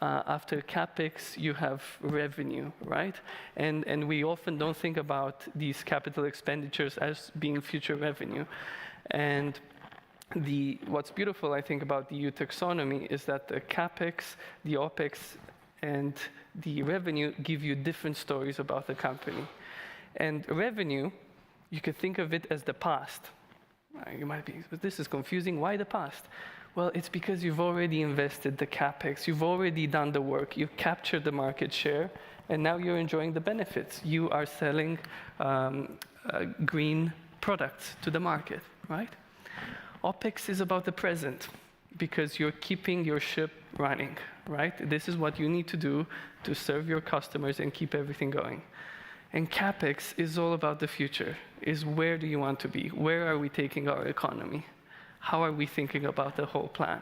Speaker 17: after CapEx, you have revenue, right? And we often don't think about these capital expenditures as being future revenue. And what's beautiful, I think, about the EU taxonomy is that the CapEx, the OpEx, and the revenue give you different stories about the company. And revenue, you could think of it as the past. You might be, this is confusing, why the past? Well, it's because you've already invested the CapEx, you've already done the work, you've captured the market share, and now you're enjoying the benefits. You are selling green products to the market, right? OpEx is about the present, because you're keeping your ship running, right? This is what you need to do to serve your customers and keep everything going. And CapEx is all about the future, is where do you want to be? Where are we taking our economy? How are we thinking about the whole plan?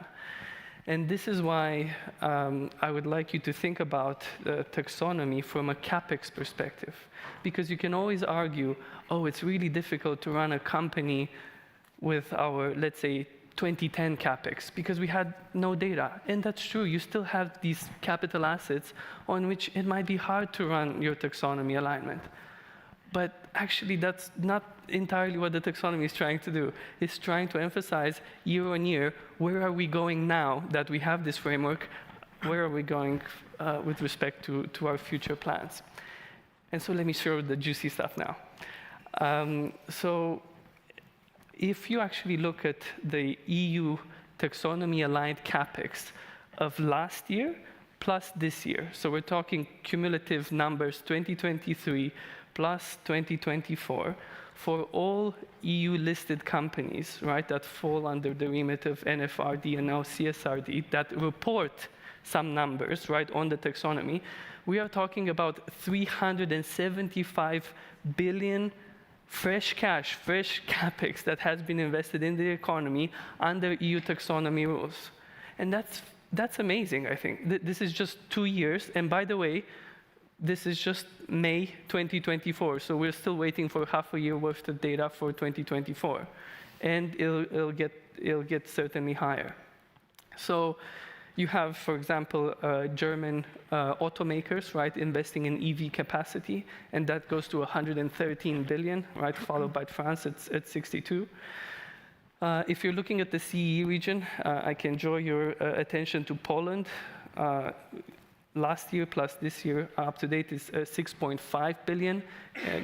Speaker 17: And this is why I would like you to think about the taxonomy from a CapEx perspective. Because you can always argue, oh, it's really difficult to run a company with our, let's say, 2010 CapEx, because we had no data. And that's true, you still have these capital assets on which it might be hard to run your taxonomy alignment. But actually, that's not entirely what the taxonomy is trying to do. It's trying to emphasize year on year, where are we going now that we have this framework? Where are we going with respect to our future plans? And so let me show the juicy stuff now. So if you actually look at the EU taxonomy-aligned CapEx of last year plus this year, so we're talking cumulative numbers 2023 plus 2024, for all EU-listed companies, right, that fall under the remit of NFRD and now CSRD, that report some numbers, right, on the taxonomy, we are talking about 375 billion fresh cash, fresh CapEx that has been invested in the economy under EU taxonomy rules. And that's amazing, I think. This is just 2 years, and by the way, this is just May 2024, so we're still waiting for half a year worth of data for 2024. And it'll get certainly higher. So you have, for example, German automakers, right, investing in EV capacity, and that goes to 113 billion, right, followed by France at 62. If you're looking at the CEE region, I can draw your attention to Poland. Last year plus this year, up to date, is 6.5 billion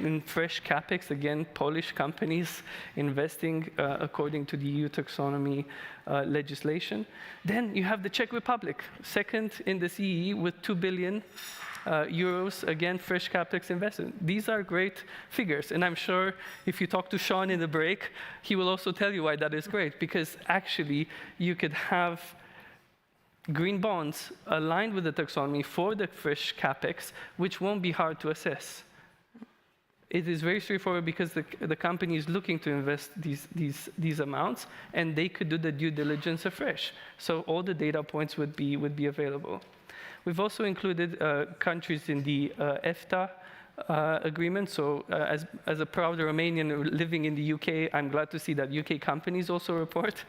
Speaker 17: in fresh CapEx. Again, Polish companies investing according to the EU taxonomy legislation. Then you have the Czech Republic, second in the CEE with 2 billion euros, again, fresh CapEx investment. These are great figures, and I'm sure if you talk to Sean in the break, he will also tell you why that is great, because actually you could have green bonds aligned with the taxonomy for the fresh CapEx, which won't be hard to assess. It is very straightforward because the company is looking to invest these amounts, and they could do the due diligence afresh. So all the data points would be available. We've also included countries in the EFTA agreement. So as a proud Romanian living in the UK, I'm glad to see that UK companies also report.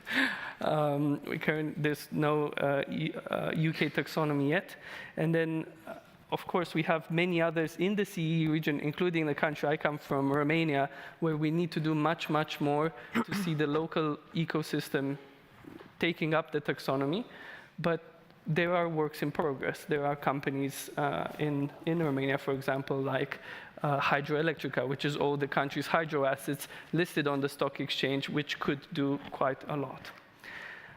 Speaker 17: There's no UK taxonomy yet. And then, of course, we have many others in the CEE region, including the country I come from, Romania, where we need to do much, much more to see the local ecosystem taking up the taxonomy. But there are works in progress. There are companies in Romania, for example, like Hydroelectrica, which is all the country's hydro assets listed on the stock exchange, which could do quite a lot.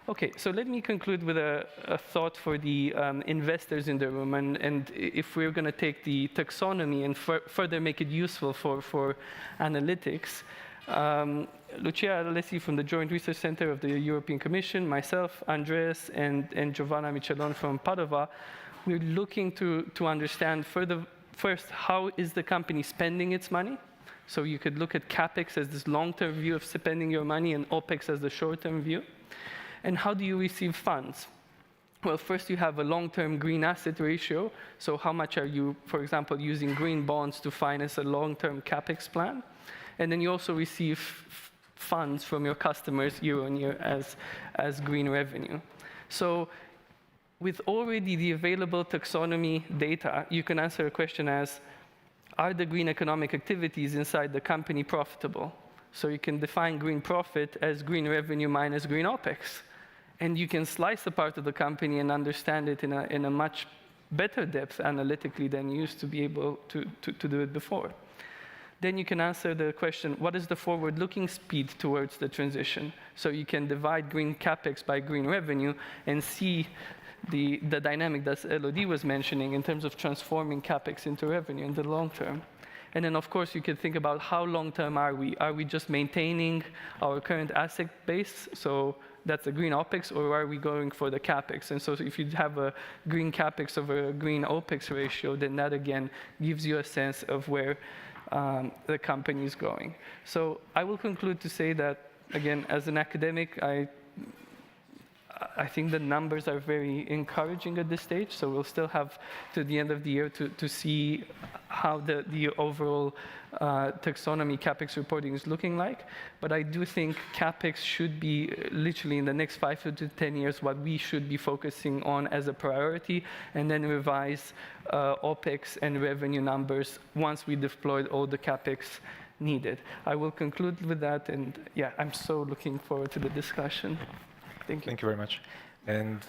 Speaker 17: Okay, so let me conclude with a thought for the investors in the room, and if we're going to take the taxonomy and further make it useful for analytics. Lucia Alessi from the Joint Research Center of the European Commission, myself, Andreas, and Giovanna Michelon from Padova, we're looking to understand first, how is the company spending its money? So you could look at CapEx as this long-term view of spending your money and OpEx as the short-term view. And how do you receive funds? Well, first you have a long-term green asset ratio. So how much are you, for example, using green bonds to finance a long-term CapEx plan? And then you also receive funds from your customers year on year as green revenue. So with already the available taxonomy data, you can answer a question as, are the green economic activities inside the company profitable? So you can define green profit as green revenue minus green OpEx. And you can slice a part of the company and understand it in a much better depth analytically than you used to be able to do it before. Then you can answer the question, what is the forward-looking speed towards the transition? So you can divide green CapEx by green revenue and see the dynamic that Elodie was mentioning in terms of transforming CapEx into revenue in the long term. And then, of course, you can think about how long-term are we? Are we just maintaining our current asset base? So that's a green OpEx, or are we going for the CapEx? And so if you have a green CapEx over a green OpEx ratio, then that, again, gives you a sense of where the company is going. So I will conclude to say that, again, as an academic, I think the numbers are very encouraging at this stage, so we'll still have to the end of the year to see how the overall taxonomy CapEx reporting is looking like. But I do think CapEx should be literally in the next 5 to 10 years what we should be focusing on as a priority, and then revise OpEx and revenue numbers once we deployed all the CapEx needed. I will conclude with that, and yeah, I'm so looking forward to the discussion. Thank you.
Speaker 18: Thank you very much. And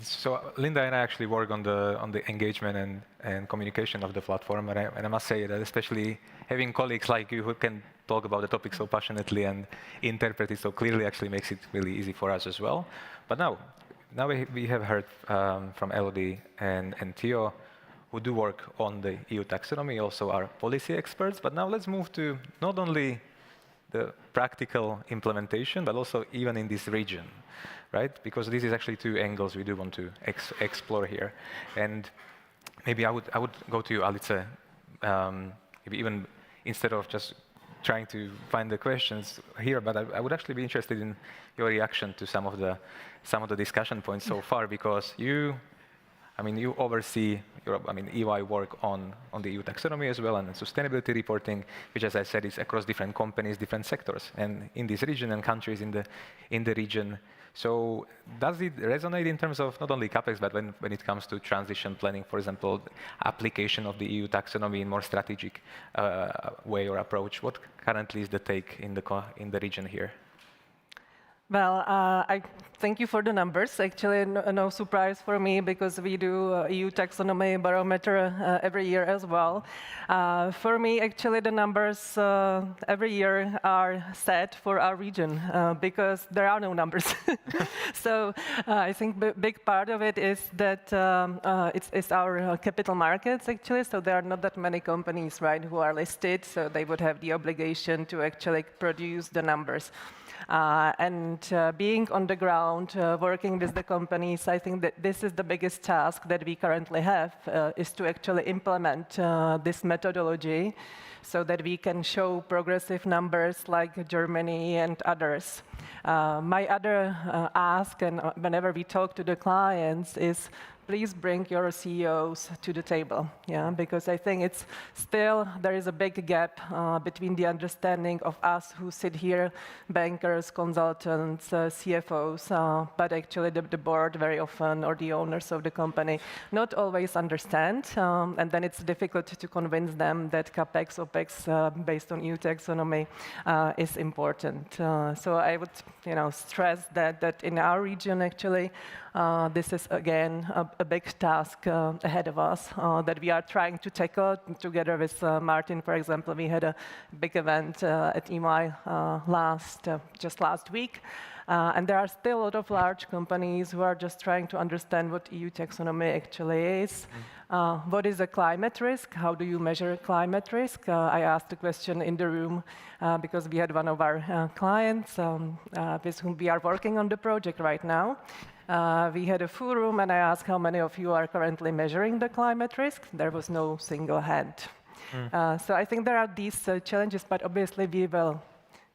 Speaker 18: so Linda and I actually work on the engagement and communication of the platform, and I must say that especially having colleagues like you who can talk about the topic so passionately and interpret it so clearly actually makes it really easy for us as well. But now we have heard from Elodie and Theo, who do work on the EU taxonomy, also are policy experts. But now let's move to not only the practical implementation, but also even in this region, right? Because this is actually two angles we do want to explore here. And maybe I would go to you, Alice, maybe even instead of just trying to find the questions here, but I would actually be interested in your reaction to some of the discussion points so far, because you oversee EY work on the EU taxonomy as well, and sustainability reporting, which, as I said, is across different companies, different sectors, and in this region and countries in the region. So does it resonate in terms of not only CapEx, but when it comes to transition planning, for example, application of the EU taxonomy in more strategic way or approach? What currently is the take in the region here?
Speaker 19: Well, I thank you for the numbers. Actually, no surprise for me, because we do EU taxonomy barometer every year as well. For me, actually, the numbers every year are set for our region, because there are no numbers. So I think a big part of it is that it's our capital markets, actually. So there are not that many companies, right, who are listed, so they would have the obligation to actually produce the numbers. And being on the ground, working with the companies, I think that this is the biggest task that we currently have, is to actually implement this methodology so that we can show progressive numbers like Germany and others. My other ask, and whenever we talk to the clients, is please bring your CEOs to the table, because I think it's still, there is a big gap between the understanding of us who sit here, bankers, consultants, CFOs, but actually the board very often, or the owners of the company, not always understand, and then it's difficult to convince them that CapEx, OpEx, based on EU taxonomy, is important. So I would, stress that in our region, actually, this is, again, a big task ahead of us that we are trying to tackle together with Martin. For example, we had a big event at EY just last week. And there are still a lot of large companies who are just trying to understand what EU taxonomy actually is. What is a climate risk? How do you measure climate risk? I asked the question in the room because we had one of our clients with whom we are working on the project right now. We had a full room, and I asked how many of you are currently measuring the climate risk. There was no single hand. So I think there are these challenges, but obviously we will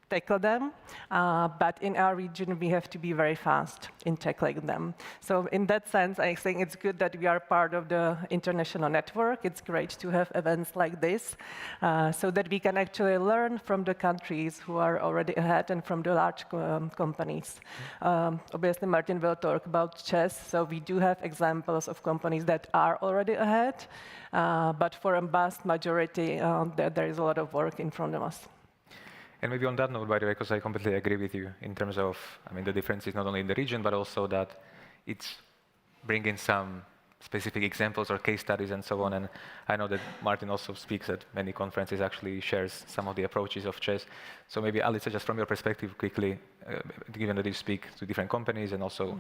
Speaker 19: tackle them, but in our region we have to be very fast in tackling them. So in that sense, I think it's good that we are part of the international network. It's great to have events like this, so that we can actually learn from the countries who are already ahead and from the large companies. Obviously, Martin will talk about chess, so we do have examples of companies that are already ahead, but for a vast majority, there is a lot of work in front of us.
Speaker 18: And maybe on that note, by the way, because I completely agree with you in terms of, I mean, the difference is not only in the region, but also that it's bringing some specific examples or case studies and so on. And I know that Martin also speaks at many conferences, actually shares some of the approaches of chess. So maybe, Alice, just from your perspective, quickly, given that you speak to different companies and also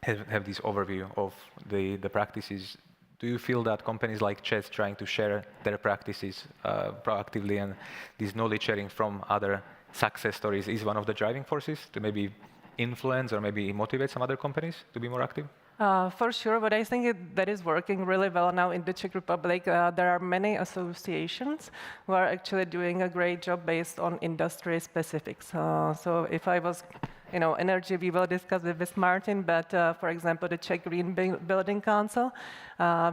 Speaker 18: have this overview of the practices, do you feel that companies like chess trying to share their practices proactively and this knowledge sharing from other success stories is one of the driving forces to maybe influence or maybe motivate some other companies to be more active?
Speaker 19: For sure, but I think that is working really well now in the Czech Republic. There are many associations who are actually doing a great job based on industry specifics. So if I was energy, we will discuss it with Martin, but for example, the Czech Green Building Council,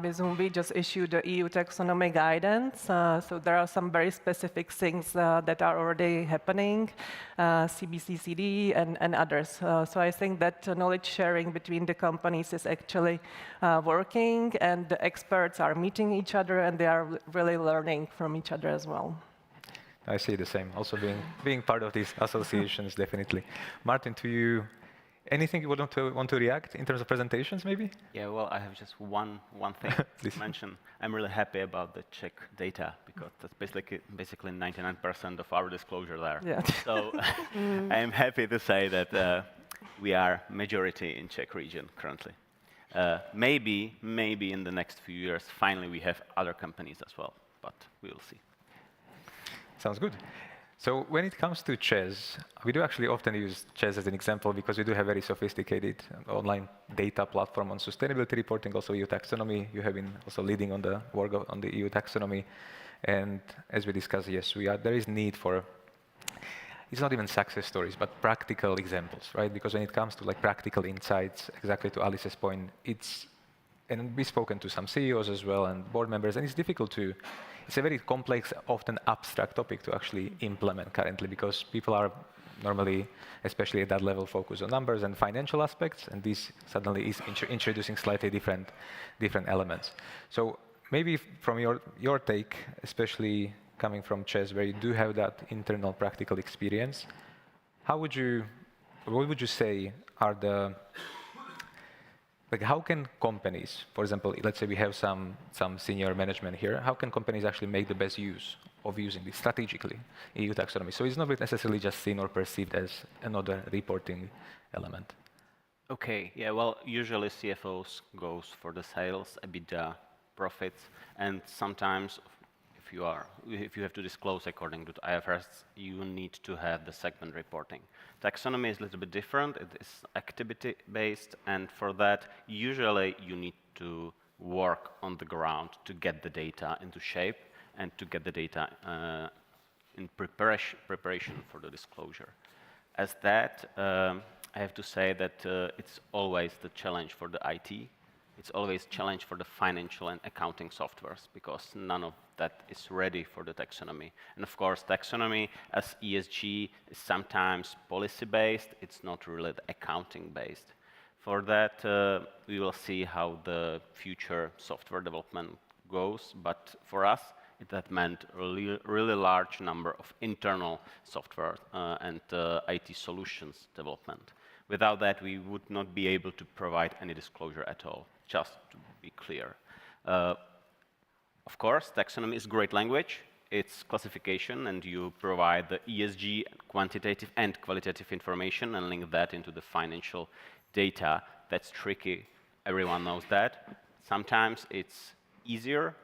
Speaker 19: with whom we just issued the EU taxonomy guidance. So there are some very specific things that are already happening, CBCCD and others. So I think that knowledge sharing between the companies is actually working, and the experts are meeting each other, and they are really learning from each other as well.
Speaker 18: I see the same. Also being part of these associations, definitely. Martin, to you, anything you would want to react in terms of presentations, maybe?
Speaker 20: Yeah, well, I have just one thing to mention. I'm really happy about the Czech data because that's basically 99% of our disclosure there.
Speaker 19: Yeah.
Speaker 20: So I am happy to say that we are majority in Czech region currently. Maybe in the next few years, finally we have other companies as well, but we will see.
Speaker 18: Sounds good. So when it comes to chess, we do actually often use chess as an example because we do have very sophisticated online data platform on sustainability reporting, also EU taxonomy. You have been also leading on the work on the EU taxonomy. And as we discussed, yes, there is need for, it's not even success stories, but practical examples, right? Because when it comes to practical insights, exactly to Alice's point, and we've spoken to some CEOs as well and board members, and it's difficult to, it's a very complex, often abstract topic to actually implement currently because people are normally, especially at that level, focused on numbers and financial aspects, and this suddenly is introducing slightly different elements. So maybe from your take, especially coming from chess, where you do have that internal practical experience, what would you say are the, how can companies, for example, let's say we have some senior management here, how can companies actually make the best use of using this strategically, EU taxonomy? So it's not necessarily just seen or perceived as another reporting element.
Speaker 20: Okay, yeah, well, usually CFOs goes for the sales, EBITDA, profits, and sometimes if you have to disclose according to IFRS, you need to have the segment reporting. Taxonomy is a little bit different. It is activity-based, and for that, usually you need to work on the ground to get the data into shape and to get the data in preparation for the disclosure. As that, I have to say that it's always the challenge for the IT. It's always a challenge for the financial and accounting softwares because none of that is ready for the taxonomy. And of course, taxonomy as ESG is sometimes policy-based. It's not really accounting-based. For that, we will see how the future software development goes. But for us, that meant a really large number of internal software and IT solutions development. Without that, we would not be able to provide any disclosure at all, just to be clear. Of course, taxonomy is great language. It's classification, and you provide the ESG quantitative and qualitative information and link that into the financial data. That's tricky. Everyone knows that. Sometimes it's easier,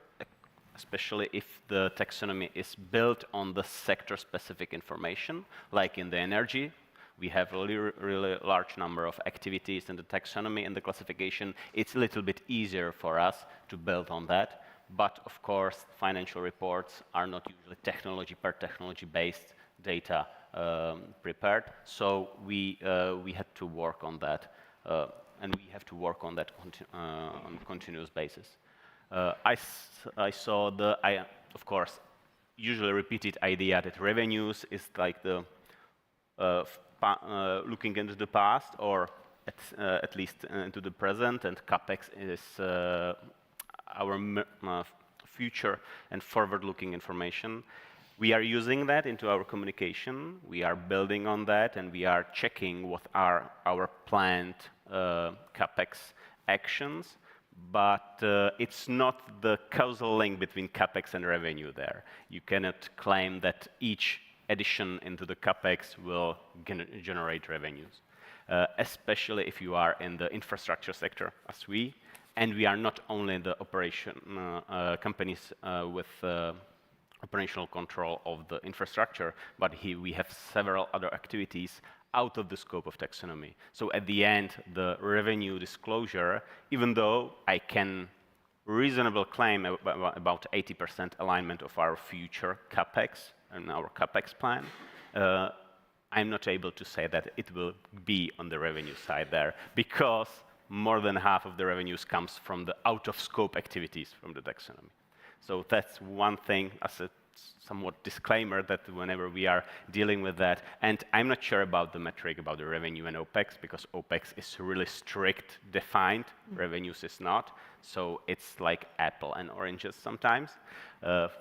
Speaker 20: especially if the taxonomy is built on the sector-specific information, like in the energy. We have a really large number of activities in the taxonomy and the classification. It's a little bit easier for us to build on that. But of course, financial reports are not usually technology per technology based data prepared. So we had to work on that, and we have to work on that on a continuous basis. I saw of course, usually repeated idea that revenues is like the looking into the past, or at least into the present, and CapEx is our future and forward-looking information. We are using that into our communication. We are building on that, and we are checking what are our planned CapEx actions. But it's not the causal link between CapEx and revenue there. You cannot claim that each addition into the CapEx will generate revenues, especially if you are in the infrastructure sector, as we, and we are not only in the operation companies with operational control of the infrastructure, but we have several other activities out of the scope of taxonomy. So at the end, the revenue disclosure, even though I can reasonably claim about 80% alignment of our future CapEx and our CapEx plan, I'm not able to say that it will be on the revenue side there, because more than half of the revenues comes from the out-of-scope activities from the taxonomy. So that's one thing as a somewhat disclaimer, that whenever we are dealing with that, and I'm not sure about the metric about the revenue and OPEX, because OPEX is really strict defined, revenues is not, so it's like apple and oranges sometimes.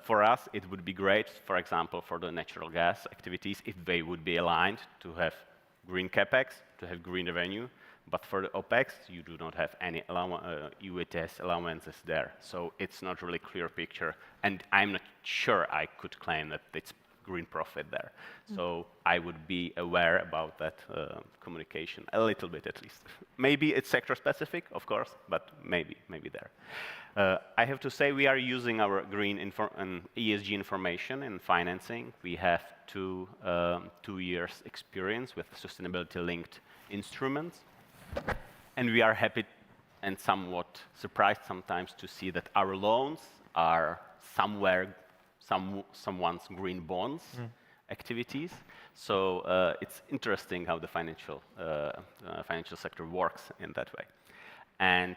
Speaker 20: For us, it would be great, for example, for the natural gas activities, if they would be aligned to have green CapEx, to have green revenue, but for the OPEX, you do not have any UETS allowances there. So it's not really clear picture. And I'm not sure I could claim that it's green profit there. So I would be aware about that communication, a little bit at least. Maybe it's sector specific, of course, but maybe there. I have to say we are using our green and ESG information in financing. We have 2 years experience with sustainability-linked instruments. And we are happy and somewhat surprised sometimes to see that our loans are someone's green bonds activities. So it's interesting how the financial sector works in that way. And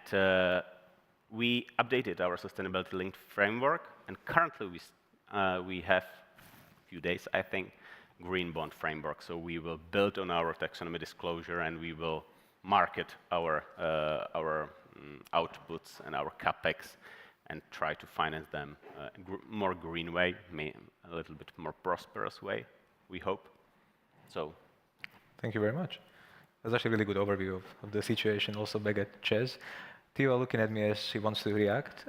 Speaker 20: we updated our sustainability-linked framework, and currently we have a few days, I think, green bond framework. So we will build on our taxonomy disclosure, and we will market our outputs and our CapEx and try to finance them more green way, a little bit more prosperous way, we hope. So,
Speaker 18: thank you very much. That's actually a really good overview of the situation also back at CES. Theo looking at me as she wants to react.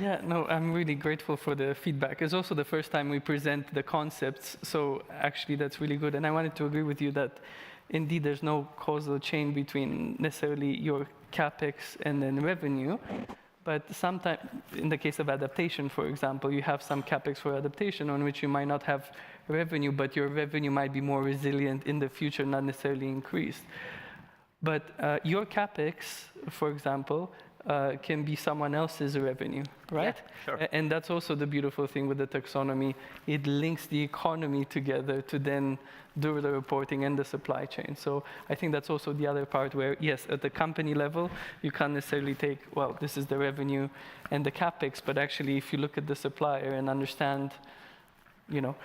Speaker 17: Yeah, no, I'm really grateful for the feedback. It's also the first time we present the concepts, so actually that's really good. And I wanted to agree with you that indeed there's no causal chain between necessarily your CapEx and then revenue. But sometimes, in the case of adaptation, for example, you have some CapEx for adaptation on which you might not have revenue, but your revenue might be more resilient in the future, not necessarily increased. But your CapEx, for example, can be someone else's revenue, right?
Speaker 20: Yeah, sure.
Speaker 17: And that's also the beautiful thing with the taxonomy. It links the economy together to then do the reporting and the supply chain. So I think that's also the other part where, yes, at the company level, you can't necessarily take, well, this is the revenue and the CapEx, but actually if you look at the supplier and understand, you know,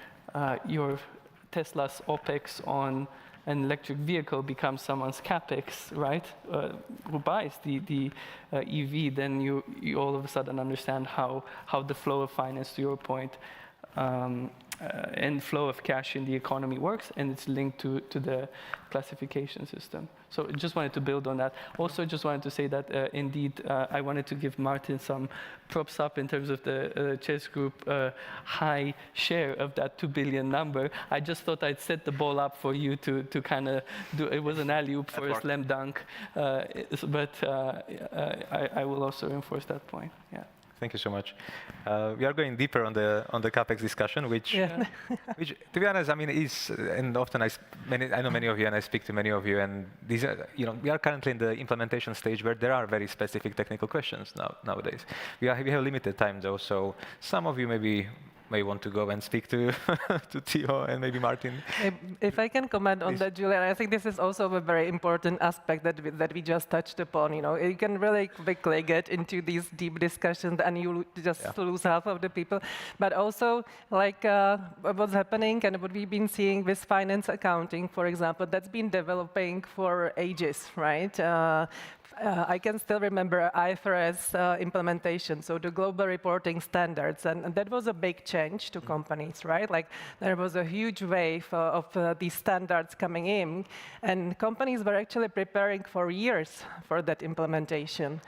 Speaker 17: your Tesla's OPEX on an electric vehicle becomes someone's CapEx, right? Who buys the EV, then you all of a sudden understand how the flow of finance, to your point, and flow of cash in the economy works, and it's linked to the classification system. So I just wanted to build on that. Also, just wanted to say that indeed, I wanted to give Martin some props up in terms of the chess group high share of that 2 billion number. I just thought I'd set the ball up for you to kind of do. It was an alley-oop for a slam dunk, but I will also reinforce that point. Yeah.
Speaker 18: Thank you so much. We are going deeper on the capex discussion, which, which, to be honest, I mean, is and often I know many of you, and I speak to many of you, and these are, we are currently in the implementation stage where there are very specific technical questions nowadays. We have limited time though, so some of you may want to go and speak to to Theo and maybe Martin.
Speaker 19: If I can comment on that, Julian, I think this is also a very important aspect that we just touched upon. You can really quickly get into these deep discussions and you just lose half of the people. But also, like what's happening and what we've been seeing with finance accounting, for example, that's been developing for ages, right? I can still remember IFRS implementation, so the global reporting standards, and that was a big change to companies, right? Like there was a huge wave of these standards coming in, and companies were actually preparing for years for that implementation.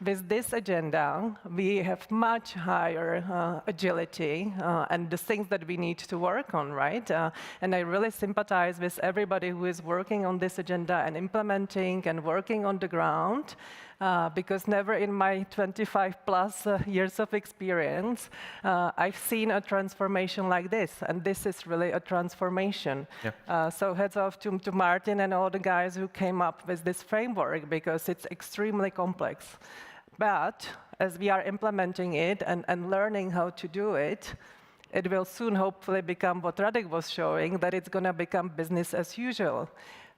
Speaker 19: With this agenda, we have much higher agility and the things that we need to work on, right? And I really sympathize with everybody who is working on this agenda and implementing and working on the ground, because never in my 25+ years of experience, I've seen a transformation like this, and this is really a transformation. So heads off to Martin and all the guys who came up with this framework, because it's extremely complex. But as we are implementing it and learning how to do it, it will soon hopefully become what Radek was showing, that it's going to become business as usual.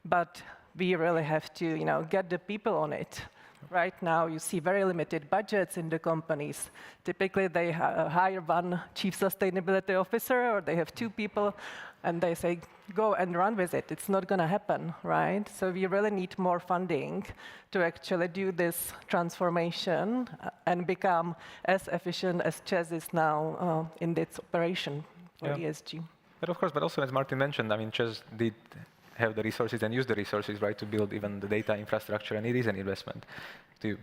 Speaker 19: But we really have to, get the people on it. Right now, you see very limited budgets in the companies. Typically, they hire one chief sustainability officer, or they have 2 people, and they say, go and run with it. It's not going to happen, right? So we really need more funding to actually do this transformation and become as efficient as CEZ is now in its operation for ESG.
Speaker 18: But of course, but also as Martin mentioned, I mean, CEZ did have the resources and use the resources, right, to build even the data infrastructure, and it is an investment.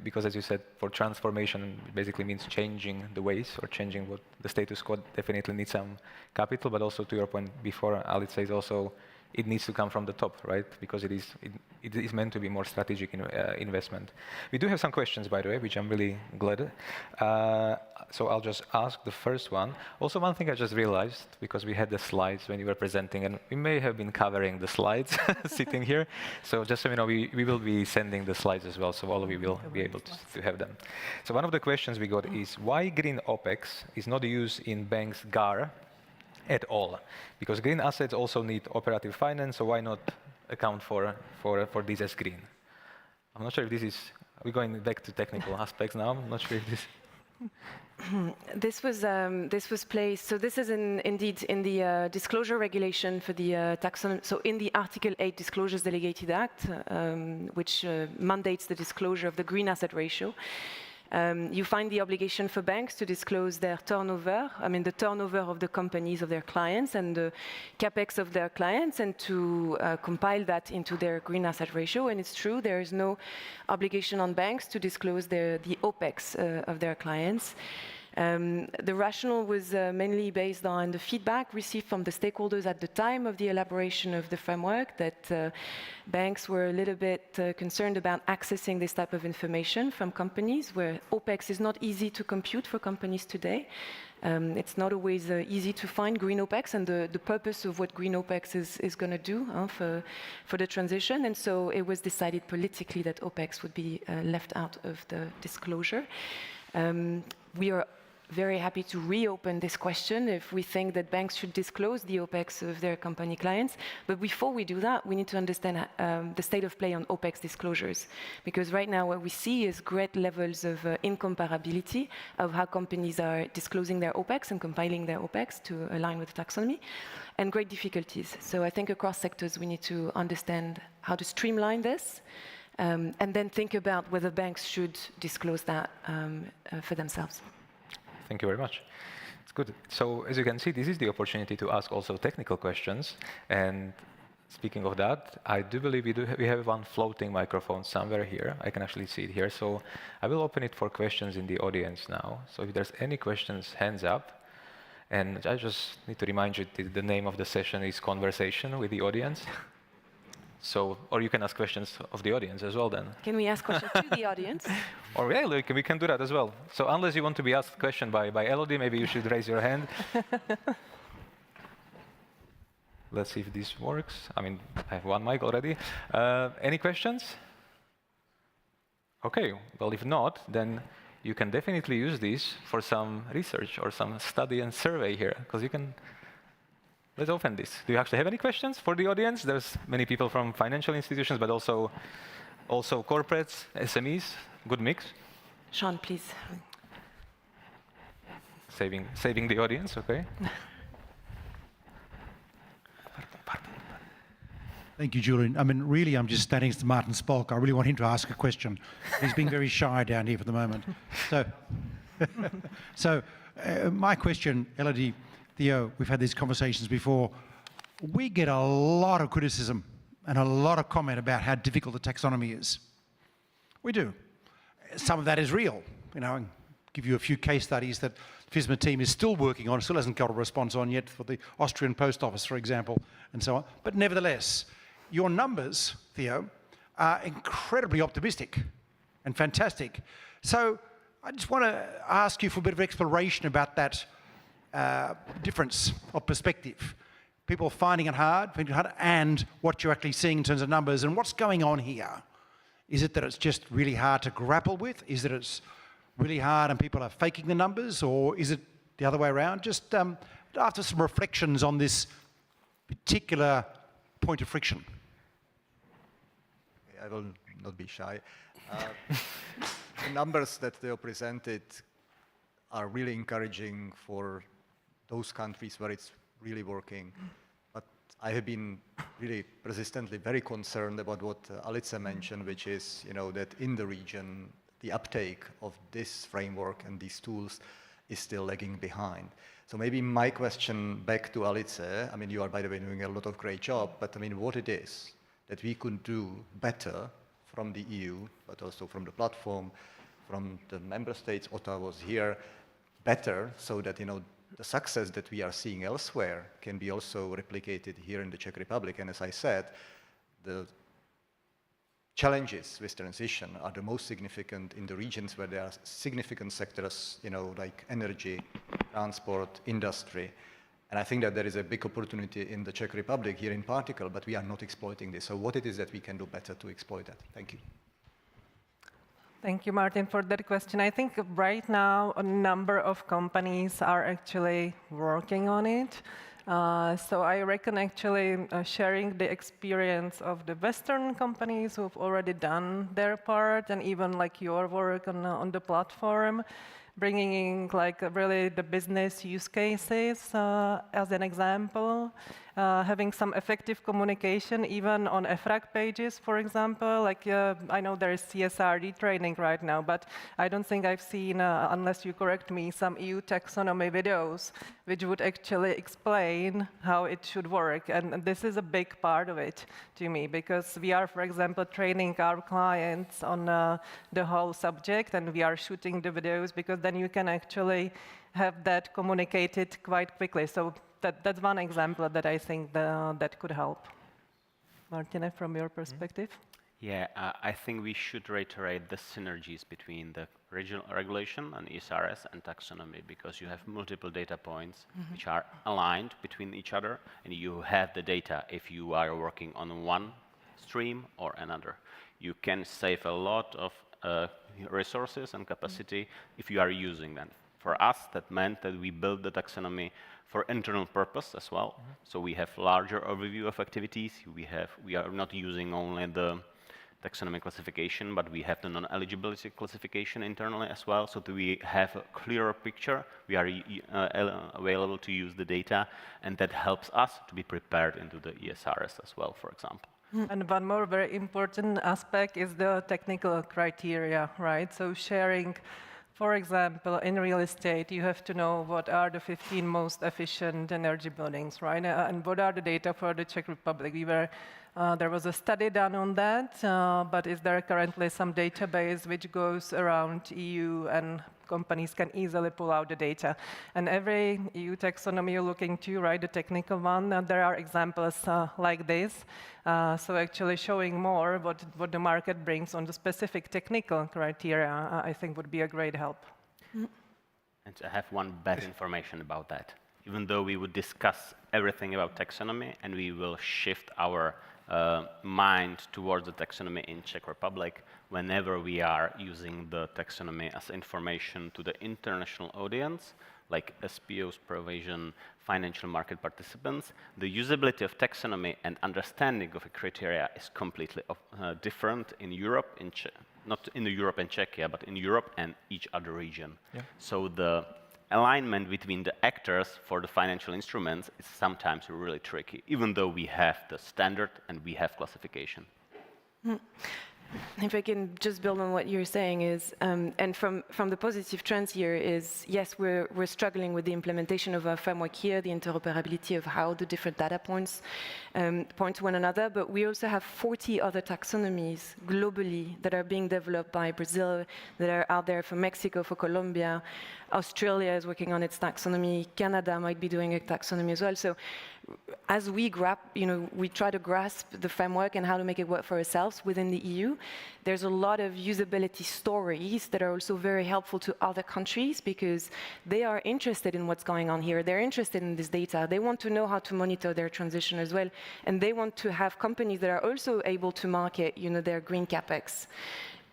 Speaker 18: Because as you said, for transformation, it basically means changing the ways or changing what the status quo definitely needs some capital, but also to your point before, Alit says also, it needs to come from the top, right? Because it is meant to be more strategic investment. We do have some questions, by the way, which I'm really glad. So I'll just ask the first one. Also, one thing I just realized, because we had the slides when you were presenting, and we may have been covering the slides sitting here. So just so you know, we will be sending the slides as well, so all of you will be able to have them. So one of the questions we got is, why green OPEX is not used in banks' GAR at all? Because green assets also need operative finance, so why not account for these as green? I'm not sure if this is, are we going back to technical aspects now? I'm not sure if this...
Speaker 16: This was placed, so this is indeed in the disclosure regulation for the taxonomy, so in the Article 8 Disclosures Delegated Act, which mandates the disclosure of the green asset ratio. You find the obligation for banks to disclose their turnover, the turnover of the companies of their clients and the capex of their clients, and to compile that into their green asset ratio. And it's true, there is no obligation on banks to disclose the OPEX of their clients. The rationale was mainly based on the feedback received from the stakeholders at the time of the elaboration of the framework, that banks were a little bit concerned about accessing this type of information from companies, where OPEX is not easy to compute for companies today. It's not always easy to find green OPEX and the purpose of what green OPEX is going to do for the transition. And so it was decided politically that OPEX would be left out of the disclosure. We are very happy to reopen this question if we think that banks should disclose the OPEX of their company clients. But before we do that, we need to understand the state of play on OPEX disclosures. Because right now what we see is great levels of incomparability of how companies are disclosing their OPEX and compiling their OPEX to align with the taxonomy, and great difficulties. So I think across sectors we need to understand how to streamline this, and then think about whether banks should disclose that for themselves.
Speaker 18: Thank you very much. It's good. So as you can see, this is the opportunity to ask also technical questions. And speaking of that, I do believe we have one floating microphone somewhere here. I can actually see it here. So I will open it for questions in the audience now. So if there's any questions, hands up. And I just need to remind you that the name of the session is Conversation with the Audience. So, or you can ask questions of the audience as well then.
Speaker 16: Can we ask questions to the audience?
Speaker 18: Or yeah, we can do that as well. So unless you want to be asked a question by Elodie, maybe you should raise your hand. Let's see if this works. I mean, I have one mic already. Any questions? Okay, well, if not, then you can definitely use this for some research or some study and survey here, because you can. Let's open this. Do you actually have any questions for the audience? There's many people from financial institutions, but also corporates, SMEs. Good mix.
Speaker 16: Sean, please.
Speaker 18: Saving the audience, okay.
Speaker 21: Thank you, Julian. I mean, really, I'm just standing next to Martin Spolk. I really want him to ask a question. He's being very shy down here for the moment. So, my question, Elodie, Theo, we've had these conversations before. We get a lot of criticism and a lot of comment about how difficult the taxonomy is. We do. Some of that is real. You know, I'll give you a few case studies that the FISMA team is still working on, still hasn't got a response on yet for the Austrian Post Office, for example, and so on. But nevertheless, your numbers, Theo, are incredibly optimistic and fantastic. So I just want to ask you for a bit of exploration about that difference of perspective. People finding it hard, and what you're actually seeing in terms of numbers, and what's going on here. Is it that it's just really hard to grapple with? Is it it's really hard and people are faking the numbers, or is it the other way around? Just after some reflections on this particular point of friction.
Speaker 5: I will not be shy. The numbers that they presented are really encouraging for those countries where it's really working. But I have been really persistently very concerned about what Alice mentioned, which is, you know, that in the region, the uptake of this framework and these tools is still lagging behind. So maybe my question back to Alice, I mean, you are, by the way, doing a lot of great job, but I mean, what it is that we could do better from the EU, but also from the platform, from the member states, Ottawa was here, better, so that, you know, the success that we are seeing elsewhere can be also replicated here in the Czech Republic. And as I said, the challenges with transition are the most significant in the regions where there are significant sectors, you know, like energy, transport, industry. And I think that there is a big opportunity in the Czech Republic here in particular, but we are not exploiting this. So what it is that we can do better to exploit that? Thank you.
Speaker 19: Thank you, Martin, for that question. I think right now a number of companies are actually working on it. So I reckon actually sharing the experience of the Western companies who've already done their part, and even like your work on the platform, bringing in like really the business use cases as an example, having some effective communication even on EFRAG pages, for example. Like I know there is CSRD training right now, but I don't think I've seen, unless you correct me, some EU taxonomy videos which would actually explain how it should work. And this is a big part of it to me, because we are, for example, training our clients on the whole subject, and we are shooting the videos, because then you can actually have that communicated quite quickly. So that's one example that I think that could help. Martina, from your perspective?
Speaker 20: Yeah, I think we should reiterate the synergies between the regional regulation and ESRS and taxonomy, because you have multiple data points which are aligned between each other, and you have the data if you are working on one stream or another. You can save a lot of resources and capacity if you are using them. For us, that meant that we built the taxonomy for internal purpose as well. So we have larger overview of activities. We are not using only the taxonomy classification, but we have the non-eligibility classification internally as well, so that we have a clearer picture. We are available to use the data, and that helps us to be prepared into the ESRS as well, for example.
Speaker 19: And one more very important aspect is the technical criteria, right? So sharing, for example, in real estate, you have to know what are the 15 most efficient energy buildings, right? And what are the data for the Czech Republic? We were There was a study done on that, but is there currently some database which goes around EU and companies can easily pull out the data? And every EU taxonomy you're looking to, right, the technical one, there are examples like this. So actually showing more what the market brings on the specific technical criteria, I think would be a great help.
Speaker 20: And I have one bad information about that. Even though we would discuss everything about taxonomy and we will shift our mind towards the taxonomy in Czech Republic, whenever we are using the taxonomy as information to the international audience, like SPOs, provision, financial market participants, the usability of taxonomy and understanding of a criteria is completely different in Europe, not in Europe and Czechia, but in Europe and each other region. Yeah. So the alignment between the actors for the financial instruments is sometimes really tricky, even though we have the standard and we have classification.
Speaker 16: If I can just build on what you're saying is, and from the positive trends here is, yes, we're struggling with the implementation of our framework here, the interoperability of how the different data points point to one another, but we also have 40 other taxonomies globally that are being developed by Brazil, that are out there for Mexico, for Colombia. Australia is working on its taxonomy. Canada might be doing a taxonomy as well. So as we we try to grasp the framework and how to make it work for ourselves within the EU, there's a lot of usability stories that are also very helpful to other countries because they are interested in what's going on here. They're interested in this data. They want to know how to monitor their transition as well. And they want to have companies that are also able to market their green capex.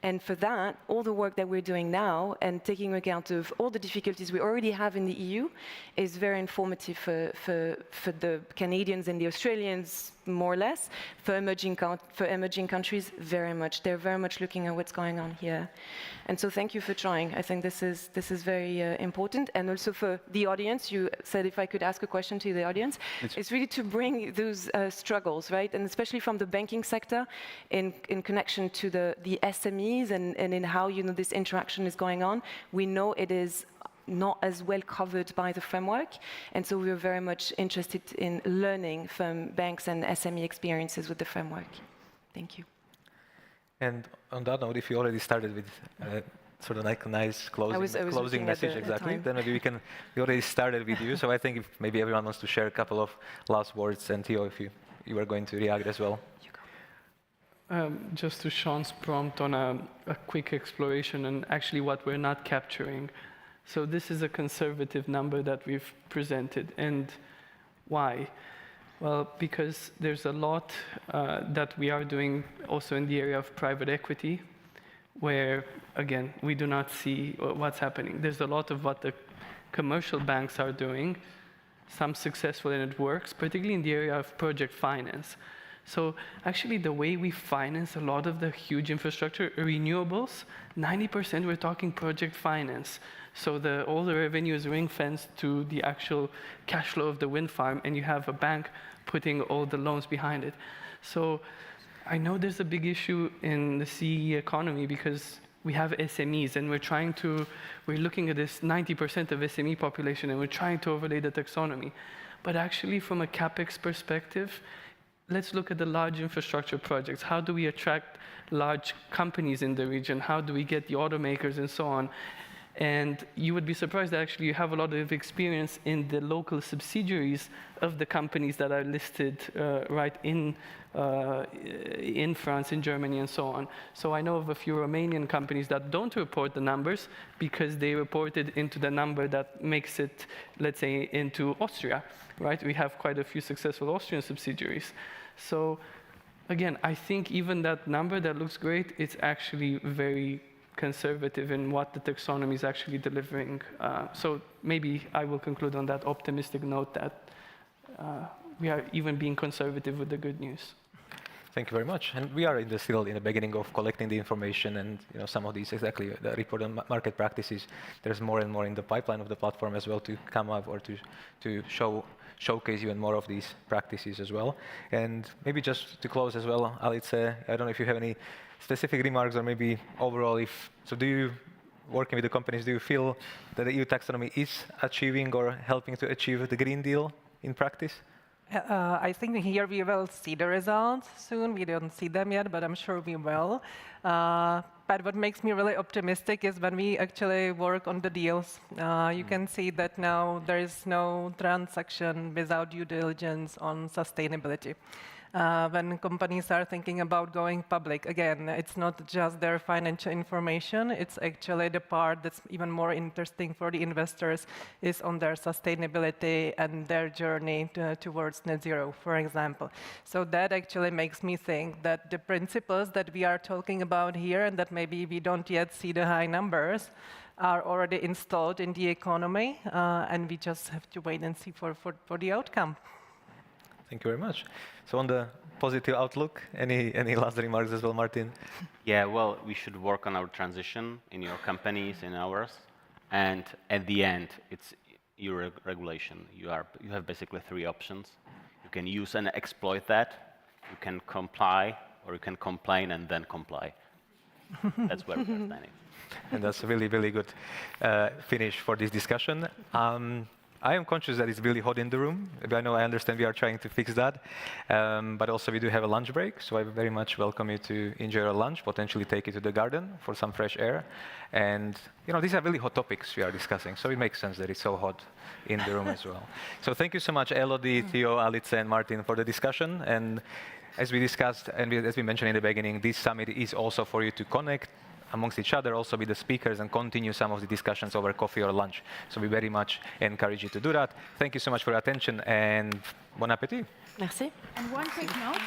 Speaker 16: And for that, all the work that we're doing now and taking account of all the difficulties we already have in the EU is very informative for the Canadians and the Australians, more or less. For emerging countries, very much. They're very much looking at what's going on here. And so thank you for trying. I think this is very important. And also for the audience, you said if I could ask a question to the audience, it's really to bring those struggles, right? And especially from the banking sector in connection to the SMEs and in how this interaction is going on. We know it is not as well covered by the framework, and so we're very much interested in learning from banks and SME experiences with the framework. Thank you.
Speaker 18: And on that note, if you already started with sort of like a nice closing message, exactly, then maybe we already started with you. So I think if maybe everyone wants to share a couple of last words, and Theo, if you are going to react as well.
Speaker 17: Just to Sean's prompt on a quick exploration and actually what we're not capturing. So this is a conservative number that we've presented. And why? Well, because there's a lot that we are doing also in the area of private equity, where, again, we do not see what's happening. There's a lot of what the commercial banks are doing, some successful and it works, particularly in the area of project finance. So actually the way we finance a lot of the huge infrastructure, renewables, 90% we're talking project finance. So all the revenue is ring-fenced to the actual cash flow of the wind farm, and you have a bank putting all the loans behind it. So I know there's a big issue in the CEE economy because we have SMEs, and we're looking at this 90% of SME population, and we're trying to overlay the taxonomy. But actually, from a CapEx perspective, let's look at the large infrastructure projects. How do we attract large companies in the region? How do we get the automakers and so on? And you would be surprised that actually you have a lot of experience in the local subsidiaries of the companies that are listed right in France, in Germany, and so on. So I know of a few Romanian companies that don't report the numbers because they reported into the number that makes it, let's say, into Austria, right? We have quite a few successful Austrian subsidiaries. So again, I think even that number that looks great, it's actually very conservative in what the taxonomy is actually delivering. So maybe I will conclude on that optimistic note that we are even being conservative with the good news.
Speaker 18: Thank you very much. And we are still in the beginning of collecting the information and some of these, exactly, the report on market practices. There's more and more in the pipeline of the platform as well to come up or to showcase even more of these practices as well. And maybe just to close as well, Alice, I don't know if you have any specific remarks or maybe overall, working with the companies, do you feel that the EU taxonomy is achieving or helping to achieve the Green Deal in practice?
Speaker 19: I think here we will see the results soon. We don't see them yet, but I'm sure we will. But what makes me really optimistic is when we actually work on the deals. You can see that now there is no transaction without due diligence on sustainability. When companies are thinking about going public, again, it's not just their financial information, it's actually the part that's even more interesting for the investors is on their sustainability and their journey towards net zero, for example. So that actually makes me think that the principles that we are talking about here and that maybe we don't yet see the high numbers are already installed in the economy, and we just have to wait and see for the outcome.
Speaker 18: Thank you very much. So on the positive outlook, any last remarks as well, Martin?
Speaker 20: Yeah, well, we should work on our transition in your companies, in ours, and at the end, it's your regulation. You have basically three options. You can use and exploit that, you can comply, or you can complain and then comply. That's where we're standing.
Speaker 18: And that's a really, really good finish for this discussion. I am conscious that it's really hot in the room. I understand we are trying to fix that. But also we do have a lunch break, so I very much welcome you to enjoy your lunch, potentially take it to the garden for some fresh air. And these are really hot topics we are discussing, so it makes sense that it's so hot in the room as well. So thank you so much, Elodie, Theo, Alice, and Martin for the discussion. And as we discussed, and as we mentioned in the beginning, this summit is also for you to connect amongst each other, also with the speakers, and continue some of the discussions over coffee or lunch. So we very much encourage you to do that. Thank you so much for your attention, and bon appétit.
Speaker 16: Merci.
Speaker 1: And one quick note.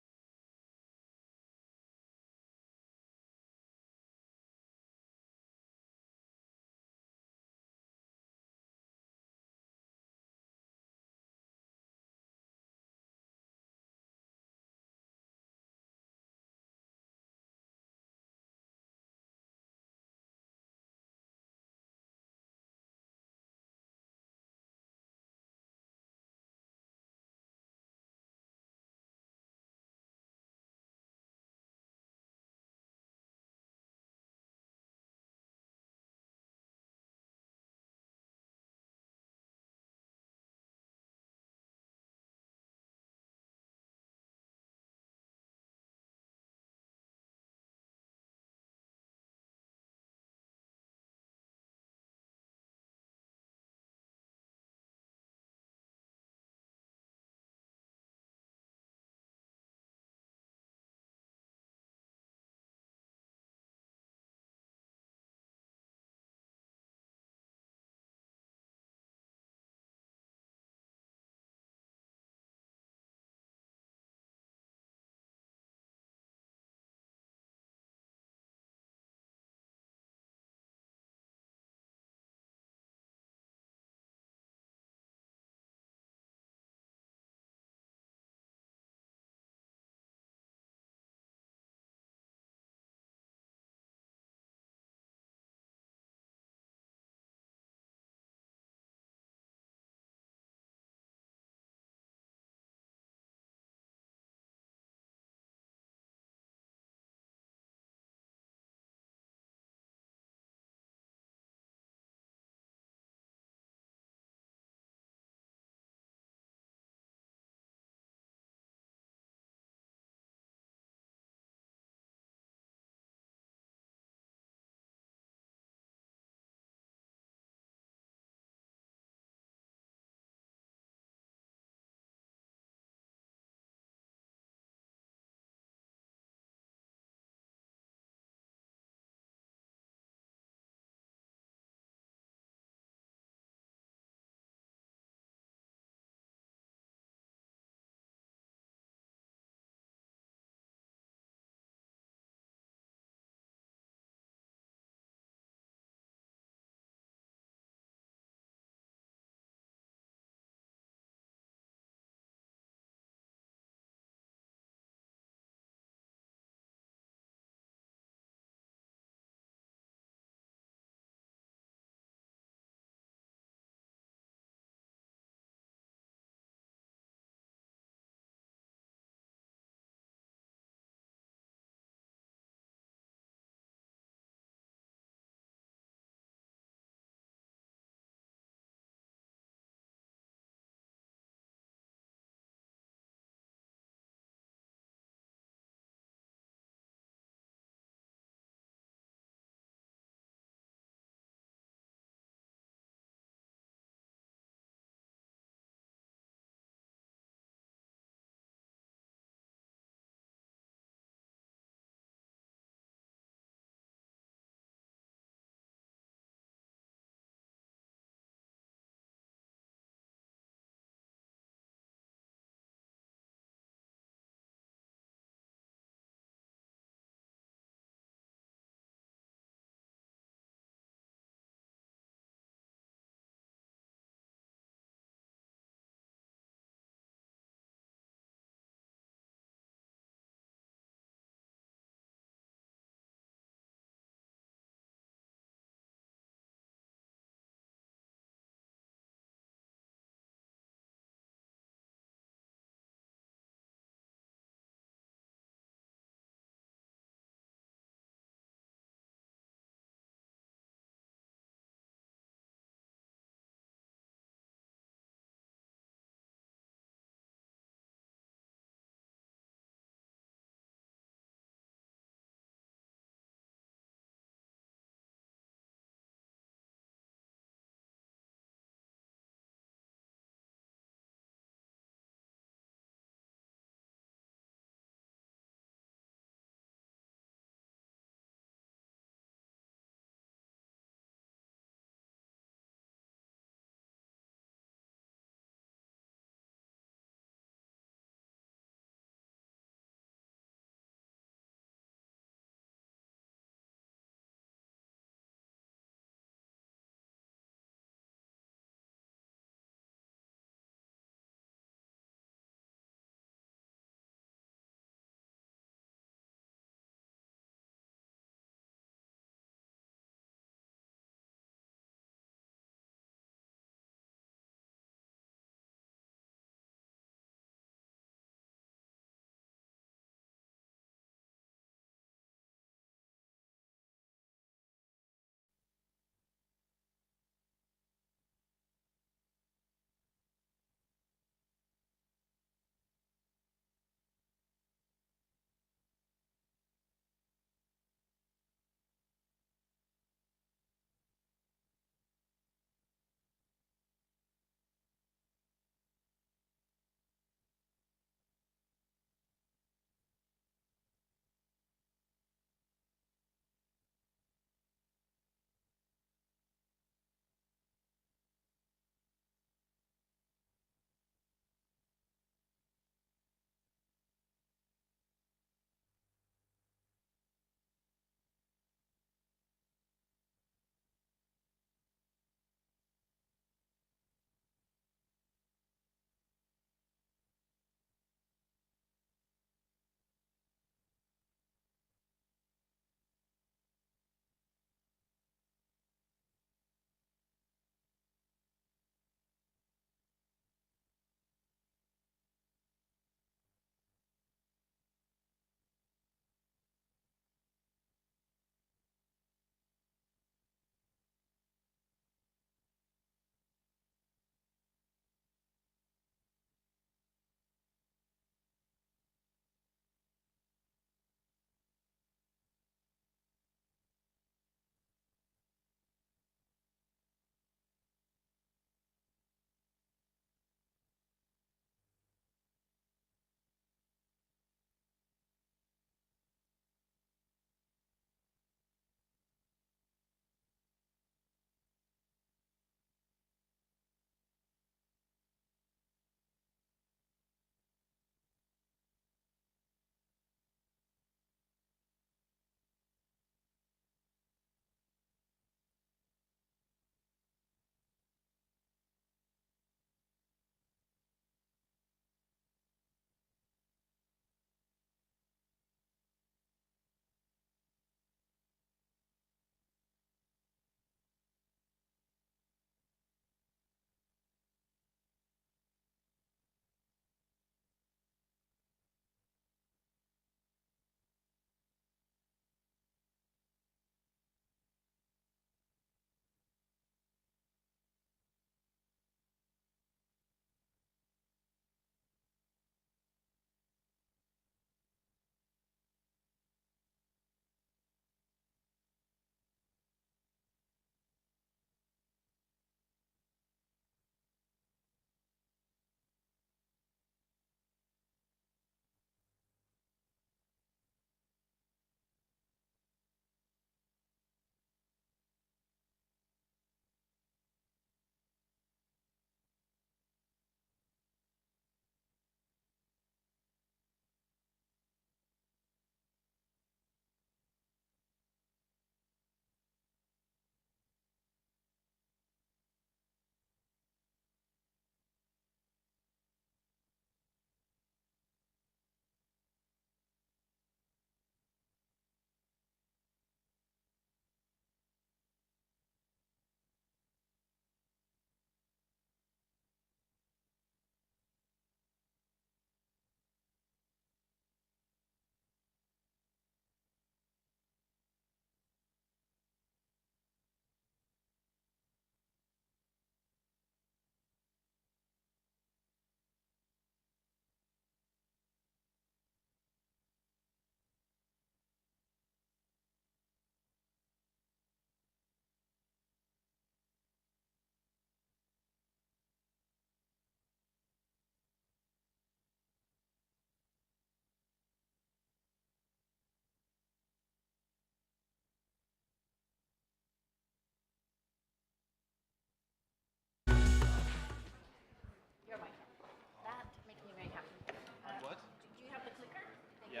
Speaker 1: Okay,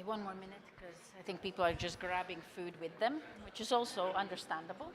Speaker 1: one more minute, because I think people are just grabbing food with them, which is also understandable.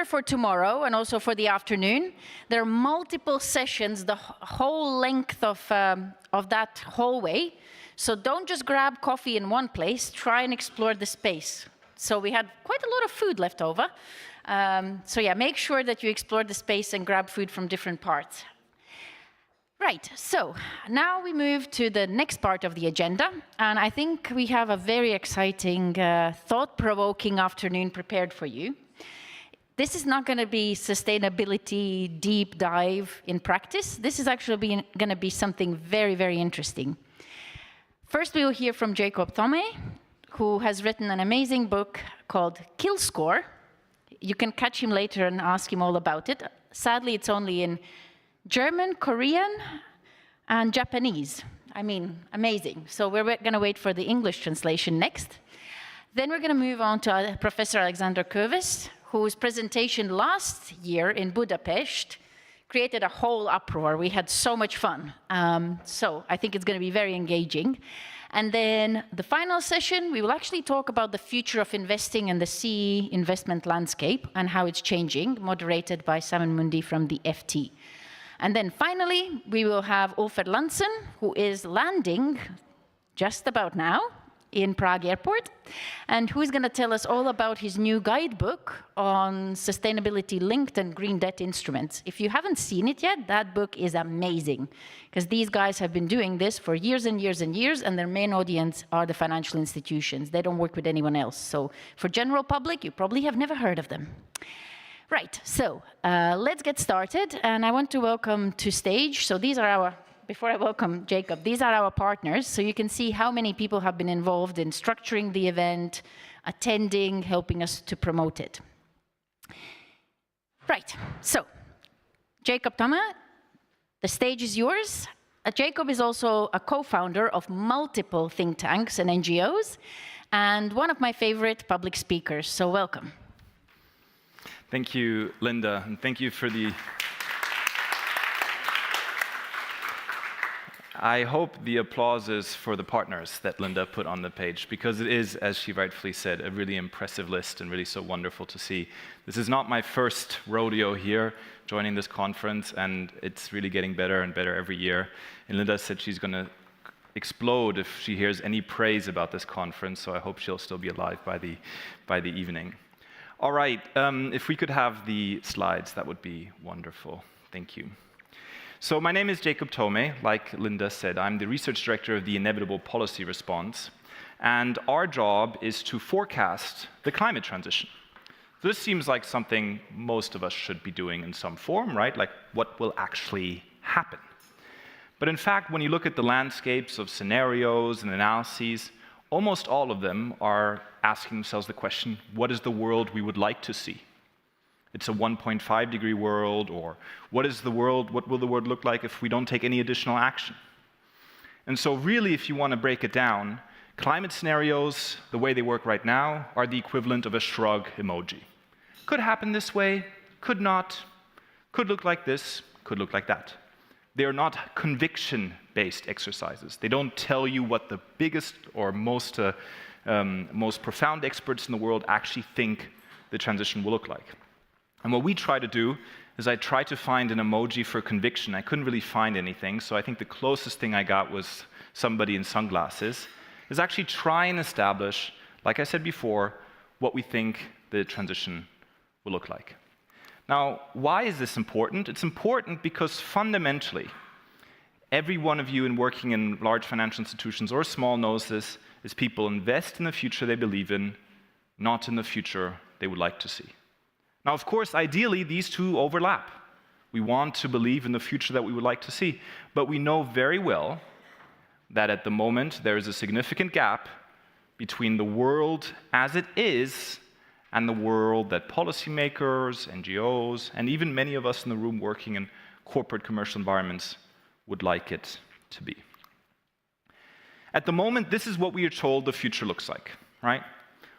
Speaker 1: For tomorrow and also for the afternoon, there are multiple sessions, the whole length of that hallway. So don't just grab coffee in one place, try and explore the space. So we had quite a lot of food left over. So yeah, make sure that you explore the space and grab food from different parts. Right, so now we move to the next part of the agenda, and I think we have a very exciting, thought-provoking afternoon prepared for you. This is not going to be sustainability deep dive in practice. This is actually going to be something very, very interesting. First, we will hear from Jacob Thome, who has written an amazing book called Kill Score. You can catch him later and ask him all about it. Sadly, it's only in German, Korean, and Japanese. I mean, amazing. So we're going to wait for the English translation next. Then we're going to move on to Professor Alexander Köves, whose presentation last year in Budapest created a whole uproar. We had so much fun. So I think it's going to be very engaging. And then the final session, we will actually talk about the future of investing in the CEE investment landscape and how it's changing, moderated by Simon Mundy from the FT. And then finally, we will have Ulf Erlandsen, who is landing just about now in Prague Airport, and who's going to tell us all about his new guidebook on sustainability-linked and green debt instruments. If you haven't seen it yet, that book is amazing, because these guys have been doing this for years and years and years, and their main audience are the financial institutions. They don't work with anyone else. So for general public, you probably have never heard of them. Right, so let's get started, and I want to welcome to stage, so these are our before I welcome Jacob, these are our partners, so you can see how many people have been involved in structuring the event, attending, helping us to promote it. Right, so Jacob Thome, the stage is yours. Jacob is also a co-founder of multiple think tanks and NGOs, and one of my favorite public speakers, so welcome.
Speaker 13: Thank you, Linda, and thank you for the... I hope the applause is for the partners that Linda put on the page, because it is, as she rightfully said, a really impressive list and really so wonderful to see. This is not my first rodeo here, joining this conference, and it's really getting better and better every year. And Linda said she's going to explode if she hears any praise about this conference, so I hope she'll still be alive by the evening. All right, if we could have the slides, that would be wonderful. Thank you. So my name is Jacob Thome. Like Linda said, I'm the research director of the Inevitable Policy Response, and our job is to forecast the climate transition. So this seems like something most of us should be doing in some form, right? Like what will actually happen. But in fact, when you look at the landscapes of scenarios and analyses, almost all of them are asking themselves the question, what is the world we would like to see? It's a 1.5 degree world, or what will the world look like if we don't take any additional action? And so really, if you want to break it down, climate scenarios, the way they work right now, are the equivalent of a shrug emoji. Could happen this way, could not, could look like this, could look like that. They are not conviction-based exercises. They don't tell you what the biggest or most profound experts in the world actually think the transition will look like. And what we try to do is I try to find an emoji for conviction. I couldn't really find anything, so I think the closest thing I got was somebody in sunglasses, is actually try and establish like I said before, what we think the transition will look like. Now, why is this important? It's important because fundamentally, every one of you in working in large financial institutions or small knows this, is people invest in the future they believe in, not in the future they would like to see. Now, of course, ideally, these two overlap. We want to believe in the future that we would like to see, but we know very well that at the moment there is a significant gap between the world as it is and the world that policymakers, NGOs, and even many of us in the room working in corporate commercial environments would like it to be. At the moment, this is what we are told the future looks like, right?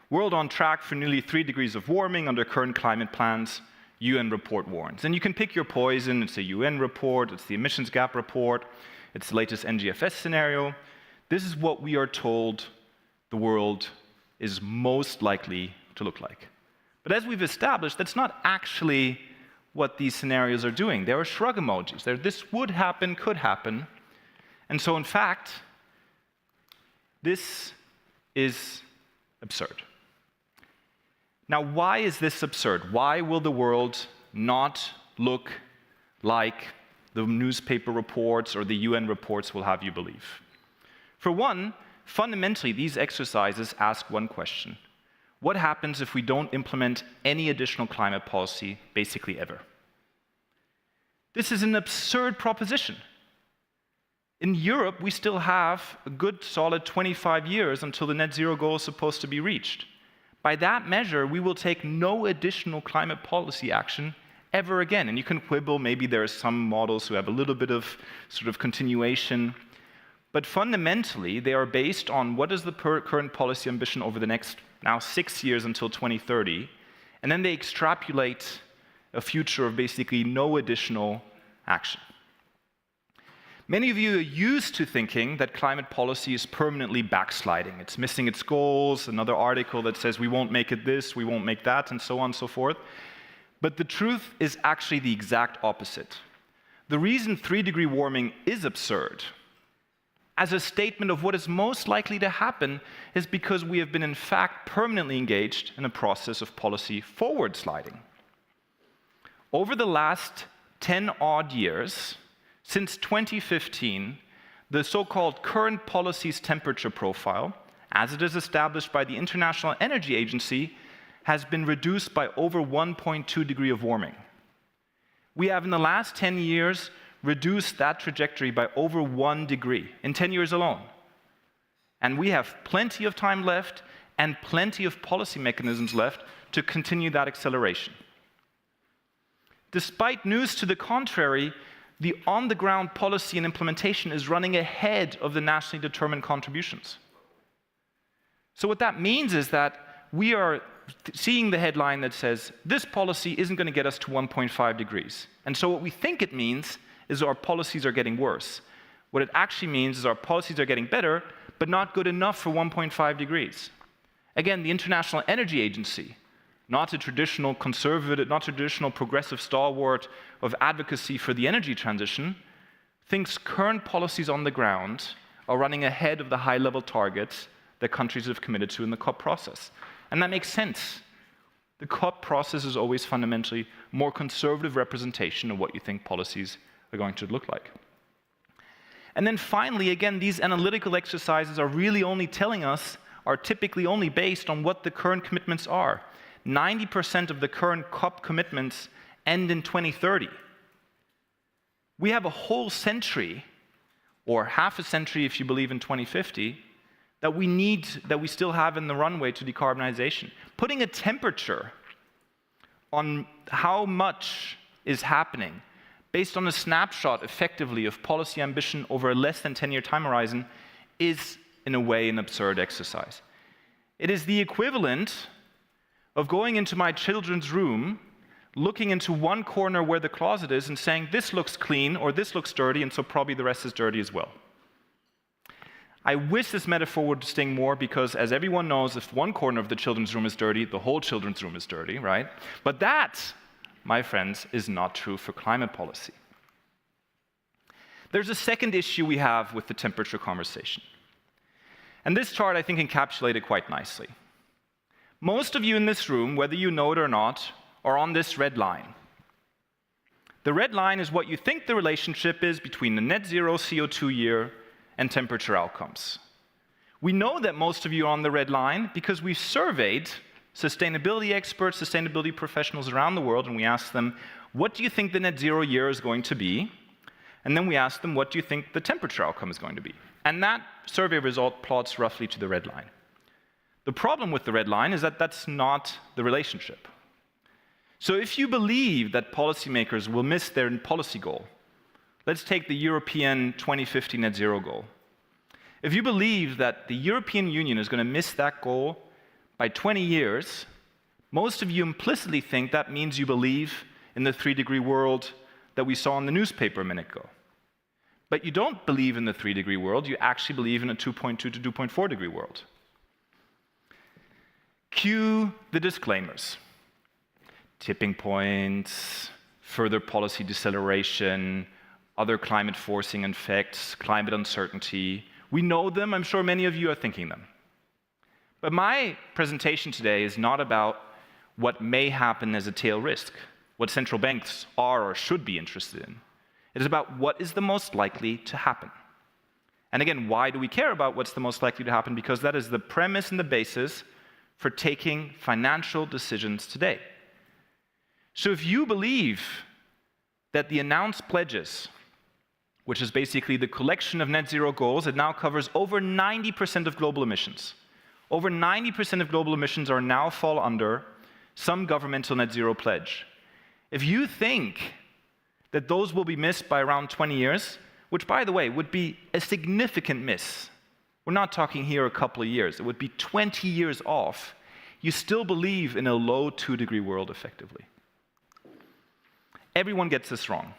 Speaker 13: World on track for nearly 3 degrees of warming under current climate plans, UN report warns. And you can pick your poison. It's a UN report, it's the emissions gap report, it's the latest NGFS scenario. This is what we are told the world is most likely to look like. But as we've established, that's not actually what these scenarios are doing. There are shrug emojis. This would happen, could happen. And so, in fact, this is absurd. Now, why is this absurd? Why will the world not look like the newspaper reports or the UN reports will have you believe? For one, fundamentally, these exercises ask one question. What happens if we don't implement any additional climate policy, basically ever? This is an absurd proposition. In Europe, we still have a good solid 25 years until the net zero goal is supposed to be reached. By that measure, we will take no additional climate policy action ever again. And you can quibble, maybe there are some models who have a little bit of sort of continuation. But fundamentally, they are based on what is the current policy ambition over the next, now 6 years until 2030. And then they extrapolate a future of basically no additional action. Many of you are used to thinking that climate policy is permanently backsliding. It's missing its goals, another article that says we won't make it this, we won't make that, and so on and so forth. But the truth is actually the exact opposite. The reason 3-degree warming is absurd as a statement of what is most likely to happen is because we have been in fact permanently engaged in a process of policy forward sliding. Over the last 10 odd years, since 2015, the so-called current policies temperature profile, as it is established by the International Energy Agency, has been reduced by over 1.2 degrees of warming. We have in the last 10 years reduced that trajectory by over 1 degree in 10 years alone. And we have plenty of time left and plenty of policy mechanisms left to continue that acceleration. Despite news to the contrary, the on-the-ground policy and implementation is running ahead of the nationally determined contributions. So what that means is that we are seeing the headline that says, this policy isn't going to get us to 1.5 degrees. And so what we think it means is our policies are getting worse. What it actually means is our policies are getting better, but not good enough for 1.5 degrees. Again, the International Energy Agency, not a traditional conservative, not traditional progressive stalwart of advocacy for the energy transition, thinks current policies on the ground are running ahead of the high-level targets that countries have committed to in the COP process. And that makes sense. The COP process is always fundamentally more conservative representation of what you think policies are going to look like. And then finally, again, these analytical exercises are really only telling us, are typically only based on what the current commitments are. 90% of the current COP commitments end in 2030. We have a whole century, or half a century if you believe in 2050, that we still have in the runway to decarbonization. Putting a temperature on how much is happening based on a snapshot, effectively, of policy ambition over a less than 10-year time horizon is, in a way, an absurd exercise. It is the equivalent of going into my children's room, looking into one corner where the closet is and saying, this looks clean or this looks dirty, and so probably the rest is dirty as well. I wish this metaphor would sting more because, as everyone knows, if one corner of the children's room is dirty, the whole children's room is dirty, right? But that, my friends, is not true for climate policy. There's a second issue we have with the temperature conversation. And this chart, I think, encapsulated quite nicely.
Speaker 2: Most of you in this room, whether you know it or not, are on this red line. The red line is what you think the relationship is between the net zero CO2 year and temperature outcomes. We know that most of you are on the red line because we've surveyed sustainability experts, sustainability professionals around the world, and we asked them, what do you think the net zero year is going to be? And then we asked them, what do you think the temperature outcome is going to be? And that survey result plots roughly to the red line. The problem with the red line is that that's not the relationship. So if you believe that policymakers will miss their policy goal, let's take the European 2050 net zero goal. If you believe that the European Union is going to miss that goal by 20 years, most of you implicitly think that means you believe in the 3-degree world that we saw in the newspaper a minute ago. But you don't believe in the 3-degree world, you actually believe in a 2.2 to 2.4 degree world. Cue the disclaimers. Tipping points, further policy deceleration, other climate forcing effects, climate uncertainty. We know them, I'm sure many of you are thinking them. But my presentation today is not about what may happen as a tail risk, what central banks are or should be interested in. It is about what is the most likely to happen. And again, why do we care about what's the most likely to happen? Because that is the premise and the basis for taking financial decisions today. So if you believe that the announced pledges, which is basically the collection of net zero goals, it now covers over 90% of global emissions. Over 90% of global emissions are now fall under some governmental net zero pledge. If you think that those will be missed by around 20 years, which by the way would be a significant miss, we're not talking here a couple of years, it would be 20 years off, you still believe in a low 2-degree world effectively. Everyone gets this wrong.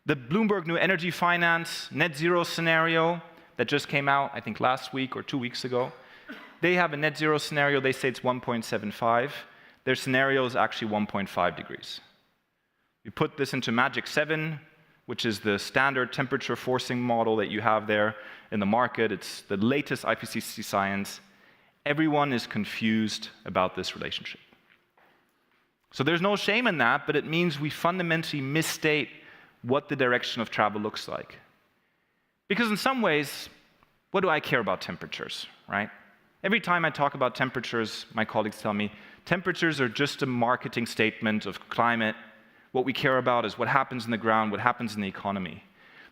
Speaker 2: The Bloomberg New Energy Finance net zero scenario that just came out, I think last week or 2 weeks ago, they have a net zero scenario, they say it's 1.75. Their scenario is actually 1.5 degrees. You put this into Magic 7, which is the standard temperature forcing model that you have there in the market. It's the latest IPCC science. Everyone is confused about this relationship. So there's no shame in that, but it means we fundamentally misstate what the direction of travel looks like. Because in some ways, what do I care about temperatures, right? Every time I talk about temperatures, my colleagues tell me, temperatures are just a marketing statement of climate. What we care about is what happens in the ground, what happens in the economy.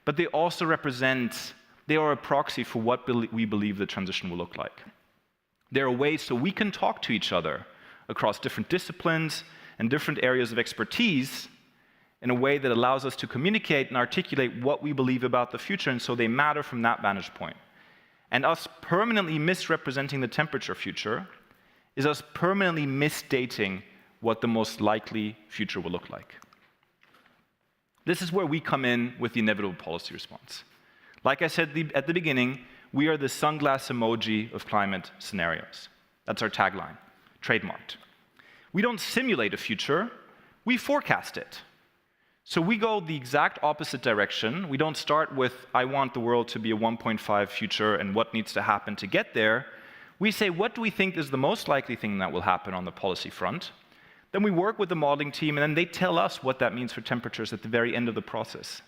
Speaker 2: But they also represent, they are a proxy for what we believe the transition will look like. They're a way so we can talk to each other across different disciplines and different areas of expertise in a way that allows us to communicate and articulate what we believe about the future, and so they matter from that vantage point. And us permanently misrepresenting the temperature future is us permanently misstating what the most likely future will look like. This is where we come in with the inevitable policy response. Like I said at the beginning, we are the sunglass emoji of climate scenarios. That's our tagline, trademarked. We don't simulate a future, we forecast it. So we go the exact opposite direction. We don't start with, I want the world to be a 1.5 future and what needs to happen to get there. We say, what do we think is the most likely thing that will happen on the policy front? Then we work with the modeling team, and then they tell us what that means for temperatures at the very end of the process.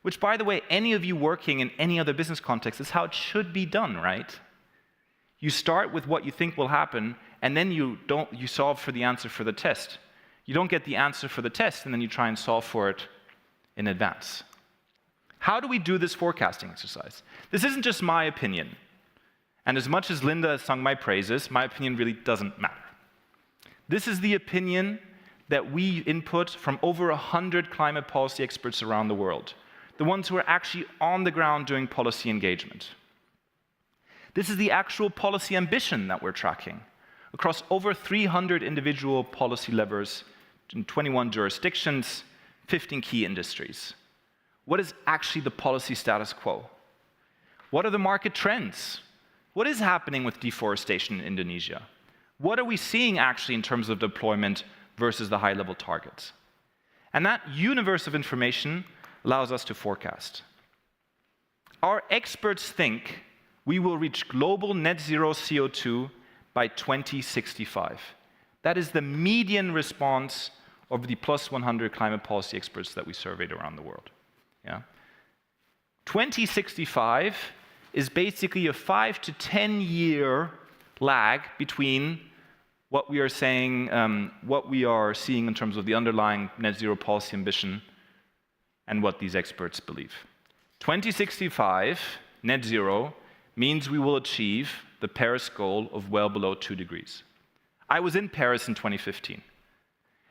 Speaker 2: Which, by the way, any of you working in any other business context is how it should be done, right? You start with what you think will happen, and then you solve for the answer for the test. You don't get the answer for the test, and then you try and solve for it in advance. How do we do this forecasting exercise? This isn't just my opinion. And as much as Linda has sung my praises, my opinion really doesn't matter. This is the opinion that we input from over 100 climate policy experts around the world, the ones who are actually on the ground doing policy engagement. This is the actual policy ambition that we're tracking across over 300 individual policy levers in 21 jurisdictions, 15 key industries. What is actually the policy status quo? What are the market trends? What is happening with deforestation in Indonesia? What are we seeing actually in terms of deployment versus the high-level targets? And that universe of information allows us to forecast. Our experts think we will reach global net zero CO2 by 2065. That is the median response of the plus 100 climate policy experts that we surveyed around the world. Yeah? 2065 is basically a 5 to 10 year lag between what we are saying, what we are seeing in terms of the underlying net zero policy ambition and what these experts believe. 2065, net zero, means we will achieve the Paris goal of well below 2 degrees. I was in Paris in 2015.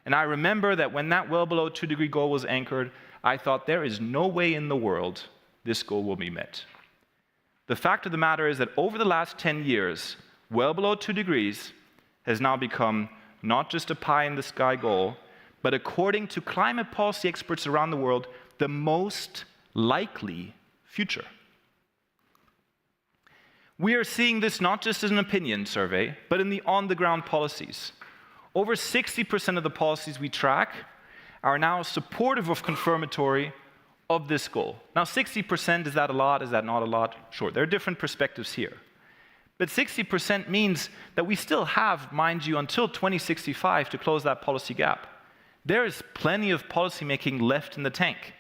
Speaker 2: And I remember that when that well below 2 degree goal was anchored, I thought there is no way in the world this goal will be met. The fact of the matter is that over the last 10 years, well below 2 degrees has now become not just a pie in the sky goal, but according to climate policy experts around the world, the most likely future. We are seeing this not just as an opinion survey, but in the on-the-ground policies. Over 60% of the policies we track are now supportive of confirmatory of this goal. Now, 60%, is that a lot? Is that not a lot? Sure, there are different perspectives here. But 60% means that we still have, mind you, until 2065 to close that policy gap. There is plenty of policymaking left in the tank,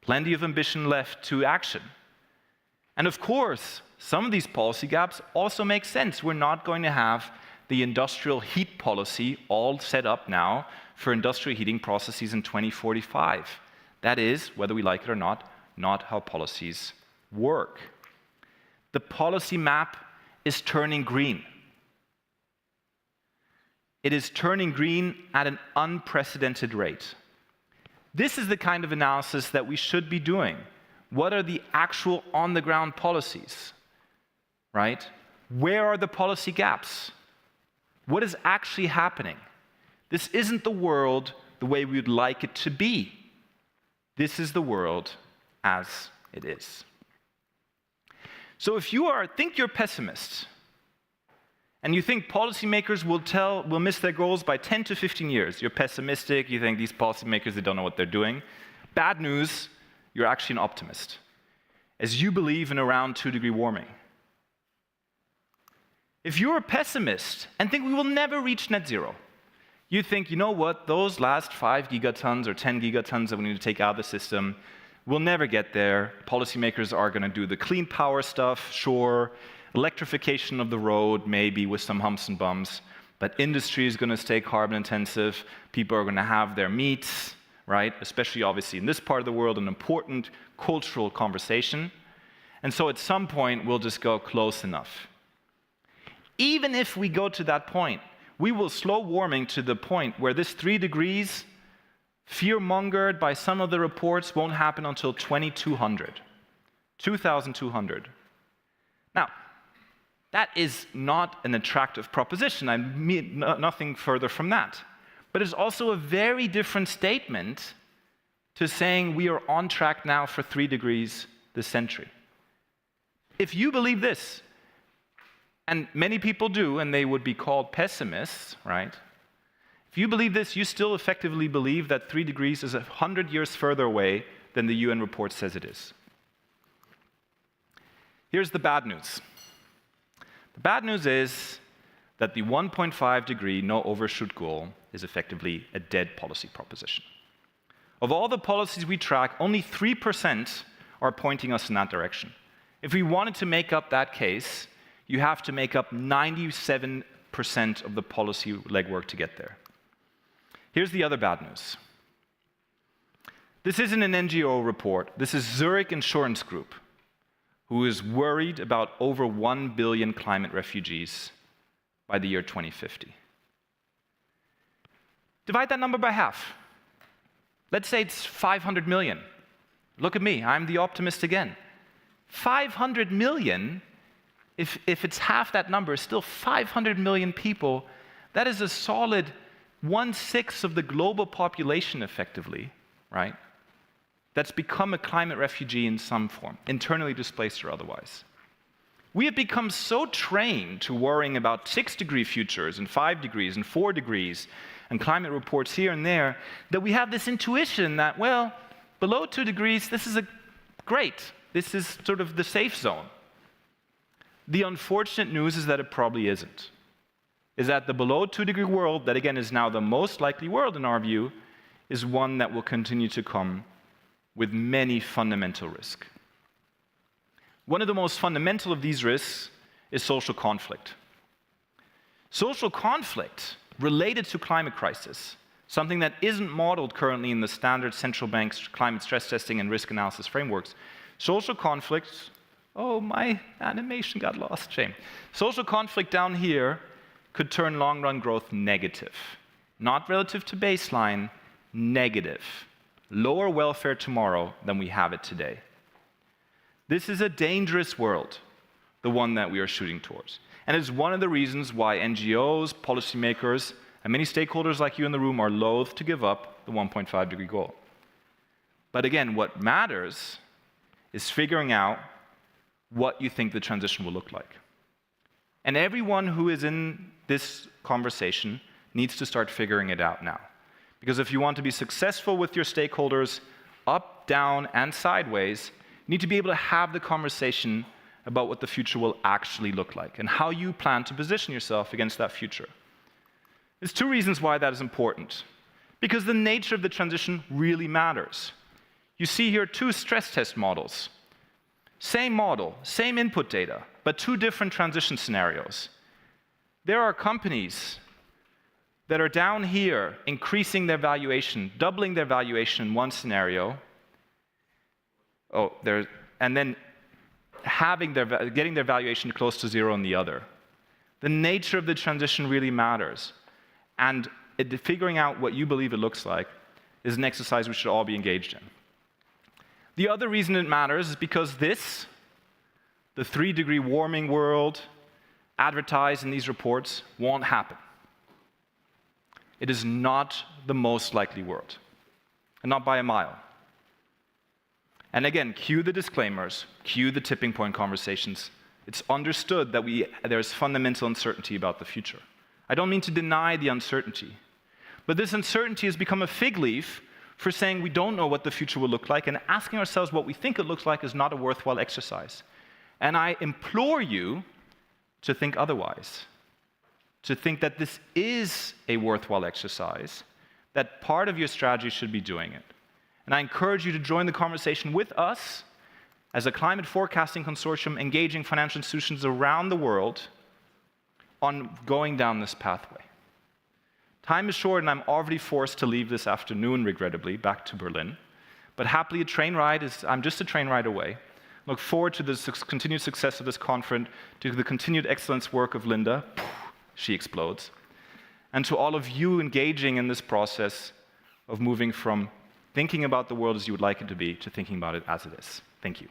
Speaker 2: plenty of ambition left to action. And of course, some of these policy gaps also make sense. We're not going to have the industrial heat policy all set up now for industrial heating processes in 2045. That is, whether we like it or not how policies work. The policy map is turning green. It is turning green at an unprecedented rate. This is the kind of analysis that we should be doing. What are the actual on-the-ground policies, right? Where are the policy gaps? What is actually happening? This isn't the world the way we would like it to be. This is the world as it is. So if you think you're pessimists, and you think policymakers will miss their goals by 10 to 15 years, you're pessimistic, you think these policymakers, they don't know what they're doing. Bad news, you're actually an optimist, as you believe in around 2 degree warming. If you're a pessimist and think we will never reach net zero, you think, you know what, those last 5 gigatons or 10 gigatons that we need to take out of the system, we'll never get there. Policymakers are going to do the clean power stuff, sure. Electrification of the road, maybe with some humps and bumps. But industry is going to stay carbon intensive. People are going to have their meats, right? Especially, obviously, in this part of the world, an important cultural conversation. And so at some point, we'll just go close enough. Even if we go to that point, we will slow warming to the point where this 3 degrees, fear-mongered by some of the reports, won't happen until 2200. Now, that is not an attractive proposition. I mean nothing further from that. But it's also a very different statement to saying we are on track now for 3 degrees this century. If you believe this, and many people do, and they would be called pessimists, right? If you believe this, you still effectively believe that 3 degrees is 100 years further away than the UN report says it is. Here's the bad news. The bad news is that the 1.5 degree no overshoot goal is effectively a dead policy proposition. Of all the policies we track, only 3% are pointing us in that direction. If we wanted to make up that case, you have to make up 97% of the policy legwork to get there. Here's the other bad news. This isn't an NGO report. This is Zurich Insurance Group, who is worried about over 1 billion climate refugees by the year 2050. Divide that number by half. Let's say it's 500 million. Look at me, I'm the optimist again. 500 million, if it's half that number, still 500 million people, that is a solid 1/6 of the global population effectively, right? That's become a climate refugee in some form, internally displaced or otherwise. We have become so trained to worrying about 6 degree futures and 5 degrees and 4 degrees and climate reports here and there that we have this intuition that, well, below 2 degrees, this is great. This is sort of the safe zone. The unfortunate news is that it probably isn't. is that the below 2-degree world, that again is now the most likely world in our view, is one that will continue to come with many fundamental risks. One of the most fundamental of these risks is social conflict. Social conflict related to climate crisis, something that isn't modeled currently in the standard central bank's climate stress testing and risk analysis frameworks. Social conflict, oh, my animation got lost, shame. Social conflict down here could turn long-run growth negative. Not relative to baseline, negative. Lower welfare tomorrow than we have it today. This is a dangerous world, the one that we are shooting towards. And it's one of the reasons why NGOs, policymakers, and many stakeholders like you in the room are loath to give up the 1.5-degree goal. But again, what matters is figuring out what you think the transition will look like. And everyone who is in this conversation needs to start figuring it out now. Because if you want to be successful with your stakeholders, up, down, and sideways, you need to be able to have the conversation about what the future will actually look like and how you plan to position yourself against that future. There's two reasons why that is important. Because the nature of the transition really matters. You see here two stress test models. Same model, same input data, but two different transition scenarios. There are companies that are down here increasing their valuation, doubling their valuation in one scenario, and then getting their valuation close to zero in the other. The nature of the transition really matters. And figuring out what you believe it looks like is an exercise we should all be engaged in. The other reason it matters is because this, the 3-degree warming world advertised in these reports, won't happen. It is not the most likely world, and not by a mile. And again, cue the disclaimers, cue the tipping point conversations. It's understood that there's fundamental uncertainty about the future. I don't mean to deny the uncertainty, but this uncertainty has become a fig leaf for saying we don't know what the future will look like, and asking ourselves what we think it looks like is not a worthwhile exercise. And I implore you to think otherwise, to think that this is a worthwhile exercise, that part of your strategy should be doing it. And I encourage you to join the conversation with us as a climate forecasting consortium engaging financial institutions around the world on going down this pathway. Time is short, and I'm already forced to leave this afternoon, regrettably, back to Berlin. But happily, I'm just a train ride away. Look forward to the continued success of this conference, to the continued excellence work of Linda, she explodes, and to all of you engaging in this process of moving from thinking about the world as you would like it to be to thinking about it as it is. Thank you.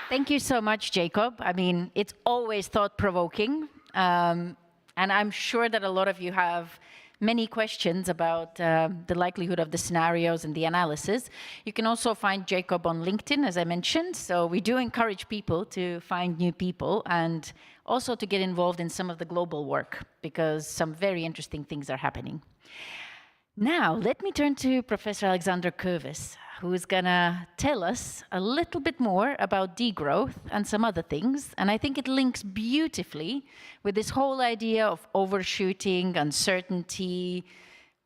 Speaker 1: Thank you so much, Jacob. I mean, it's always thought-provoking, and I'm sure that a lot of you have many questions about the likelihood of the scenarios and the analysis. You can also find Jacob on LinkedIn, as I mentioned, so we do encourage people to find new people and also to get involved in some of the global work, because some very interesting things are happening. Now, let me turn to Professor Alexander Koeves, who is going to tell us a little bit more about degrowth and some other things. And I think it links beautifully with this whole idea of overshooting, uncertainty,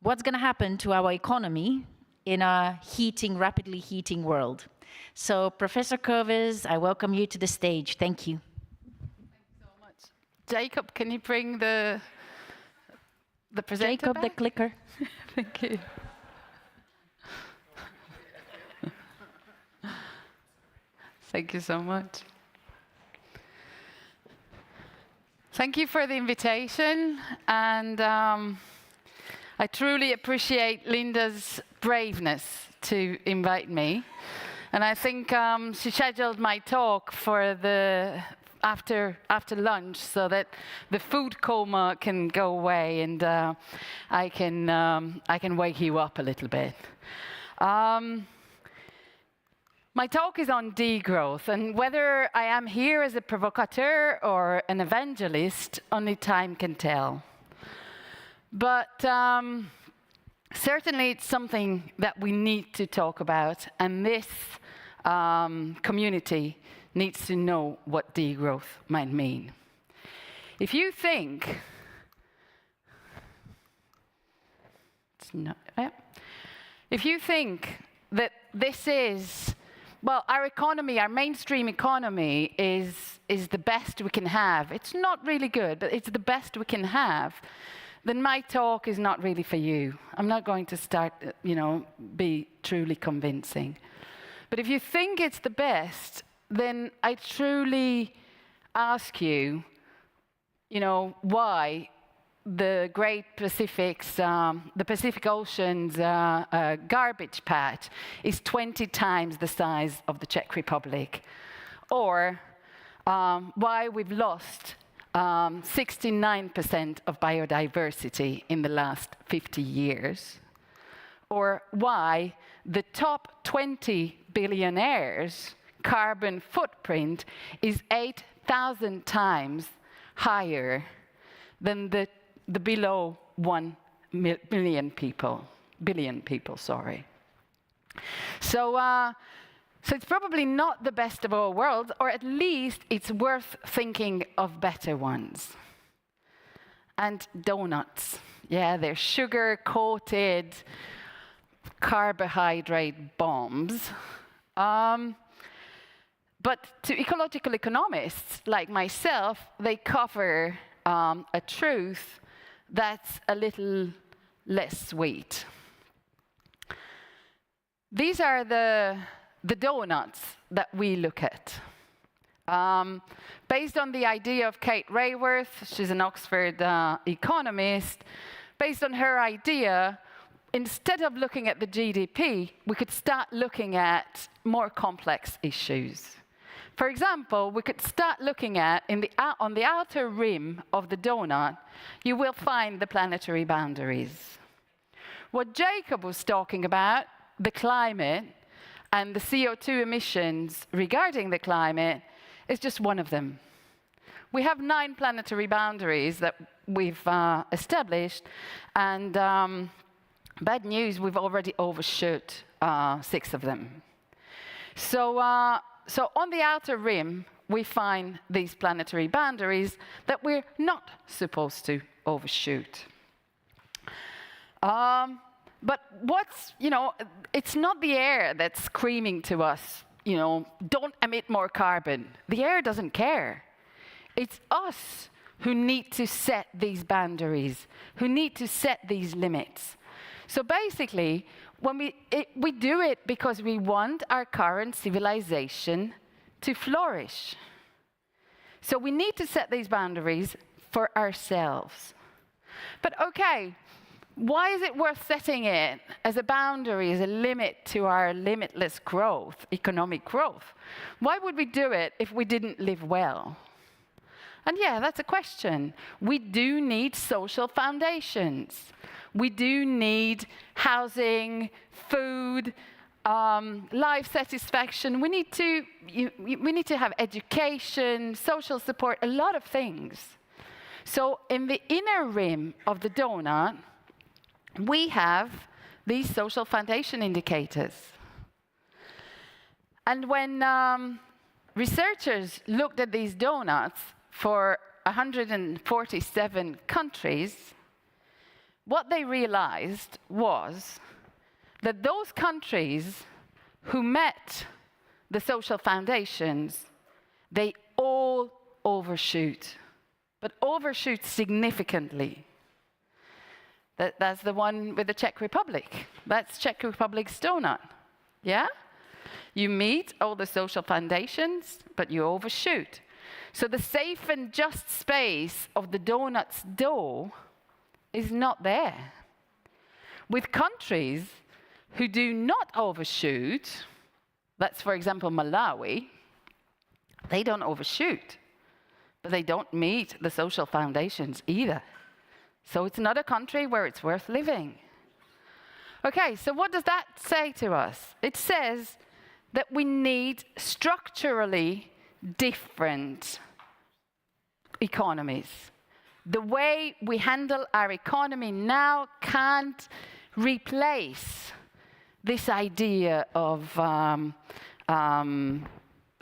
Speaker 1: what's going to happen to our economy in a rapidly heating world. So, Professor Koeves, I welcome you to the stage. Thank you.
Speaker 3: Thanks so much. Jacob, can you bring the presenter
Speaker 1: Jacob,
Speaker 3: back?
Speaker 1: the clicker.
Speaker 3: Thank you. Thank you so much. Thank you for the invitation, and I truly appreciate Linda's braveness to invite me. And I think she scheduled my talk for the after lunch so that the food coma can go away and I can wake you up a little bit. My talk is on degrowth, and whether I am here as a provocateur or an evangelist, only time can tell. But certainly it's something that we need to talk about, and this community needs to know what degrowth might mean. If you think, if you think that this is, well, our economy, our mainstream economy is the best we can have. It's not really good, but it's the best we can have. Then my talk is not really for you. I'm not going to start, be truly convincing. But if you think it's the best, then I truly ask you, why the Great Pacific's, the Pacific Ocean's garbage patch is 20 times the size of the Czech Republic, or why we've lost 69% of biodiversity in the last 50 years, or why the top 20 billionaires' carbon footprint is 8,000 times higher than the below 1 billion people, sorry. So it's probably not the best of all worlds, or at least it's worth thinking of better ones. And donuts, yeah, they're sugar-coated carbohydrate bombs. But to ecological economists like myself, they cover a truth that's a little less sweet. These are the donuts that we look at. Based on the idea of Kate Raworth, she's an Oxford economist, based on her idea, instead of looking at the GDP, we could start looking at more complex issues. For example, we could start looking at, on the outer rim of the donut, you will find the planetary boundaries. What Jacob was talking about, the climate, and the CO2 emissions regarding the climate, is just one of them. We have 9 planetary boundaries that we've established, and bad news, we've already overshot 6 of them. So on the outer rim, we find these planetary boundaries that we're not supposed to overshoot. But it's not the air that's screaming to us, don't emit more carbon. The air doesn't care. It's us who need to set these boundaries, who need to set these limits. So basically, when we do it because we want our current civilization to flourish. So we need to set these boundaries for ourselves. But okay, why is it worth setting it as a boundary, as a limit to our limitless growth, economic growth? Why would we do it if we didn't live well? And yeah, that's a question. We do need social foundations. We do need housing, food, life satisfaction. We need to have education, social support, a lot of things. So in the inner rim of the donut, we have these social foundation indicators. And when researchers looked at these donuts for 147 countries, what they realized was that those countries who met the social foundations, they all overshoot, but overshoot significantly. That's the one with the Czech Republic. That's Czech Republic's donut, yeah? You meet all the social foundations, but you overshoot. So the safe and just space of the donut's dough is not there. With countries who do not overshoot, that's for example Malawi, they don't overshoot, but they don't meet the social foundations either. So it's not a country where it's worth living. Okay, so what does that say to us? It says that we need structurally different economies. The way we handle our economy now can't replace this idea of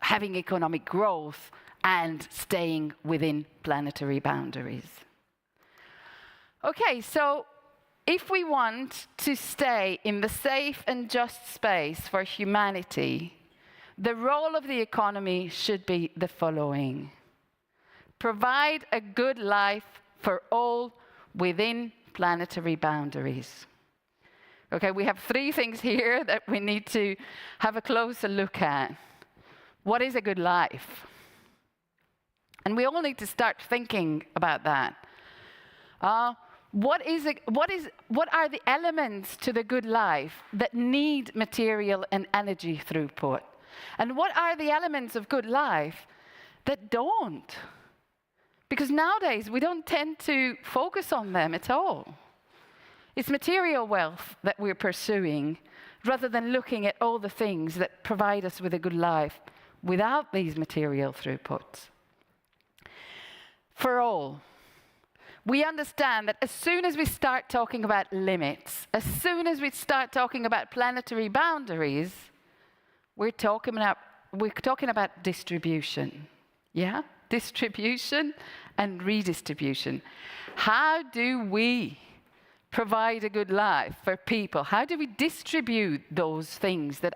Speaker 3: having economic growth and staying within planetary boundaries. Okay, so if we want to stay in the safe and just space for humanity, the role of the economy should be the following: provide a good life for all within planetary boundaries. Okay, we have 3 things here that we need to have a closer look at. What is a good life? And we all need to start thinking about that. What are the elements to the good life that need material and energy throughput? And what are the elements of good life that don't? Because nowadays, we don't tend to focus on them at all. It's material wealth that we're pursuing, rather than looking at all the things that provide us with a good life without these material throughputs. For all, we understand that as soon as we start talking about limits, as soon as we start talking about planetary boundaries, we're talking about distribution. Yeah? Distribution and redistribution. How do we provide a good life for people? How do we distribute those things that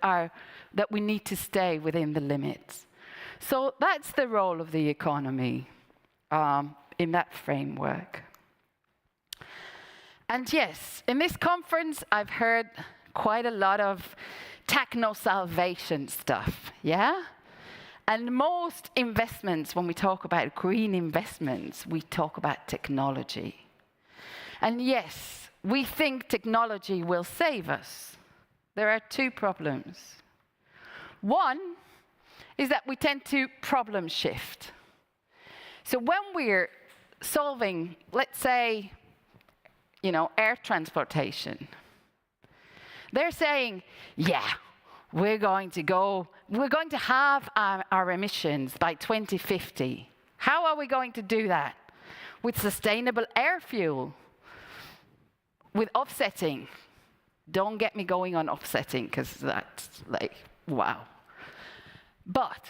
Speaker 3: we need to stay within the limits? So that's the role of the economy in that framework. And yes, in this conference, I've heard quite a lot of techno-salvation stuff, yeah? And most investments, when we talk about green investments, we talk about technology. And yes, we think technology will save us. There are 2 problems. One is that we tend to problem shift. So when we're solving, let's say, air transportation, they're saying, yeah, we're going to have our emissions by 2050. How are we going to do that? With sustainable air fuel, with offsetting. Don't get me going on offsetting, because that's like, wow. But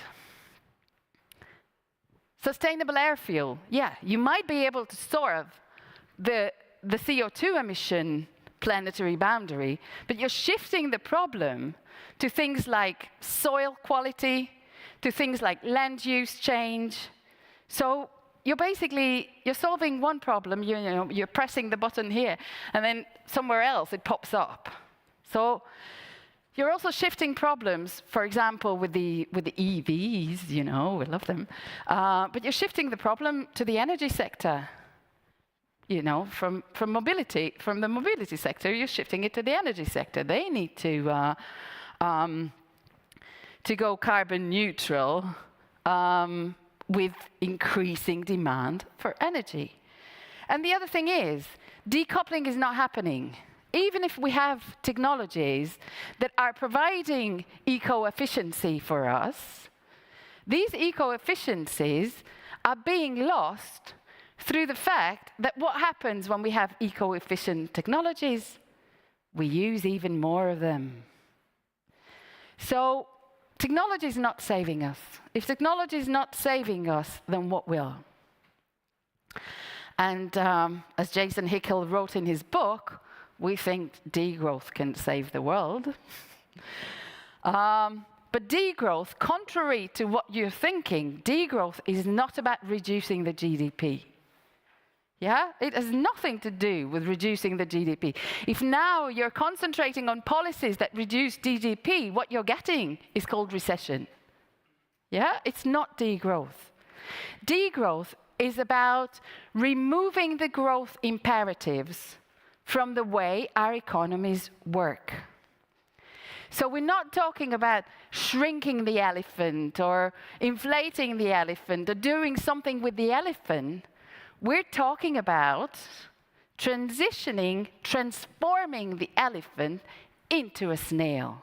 Speaker 3: sustainable air fuel, yeah, you might be able to solve the CO2 emission planetary boundary, but you're shifting the problem to things like soil quality, to things like land use change. So you're solving one problem, you're pressing the button here, and then somewhere else it pops up. So you're also shifting problems, for example, with the EVs, we love them, but you're shifting the problem to the energy sector. From the mobility sector, you're shifting it to the energy sector. They need to go carbon neutral with increasing demand for energy. And the other thing is, decoupling is not happening. Even if we have technologies that are providing eco-efficiency for us, these eco-efficiencies are being lost through the fact that what happens when we have eco-efficient technologies, we use even more of them. So technology is not saving us. If technology is not saving us, then what will? And as Jason Hickel wrote in his book, we think degrowth can save the world. But degrowth, contrary to what you're thinking, degrowth is not about reducing the GDP. Yeah? It has nothing to do with reducing the GDP. If now you're concentrating on policies that reduce GDP, what you're getting is called recession. Yeah? It's not degrowth. Degrowth is about removing the growth imperatives from the way our economies work. So we're not talking about shrinking the elephant or inflating the elephant or doing something with the elephant. We're talking about transforming the elephant into a snail.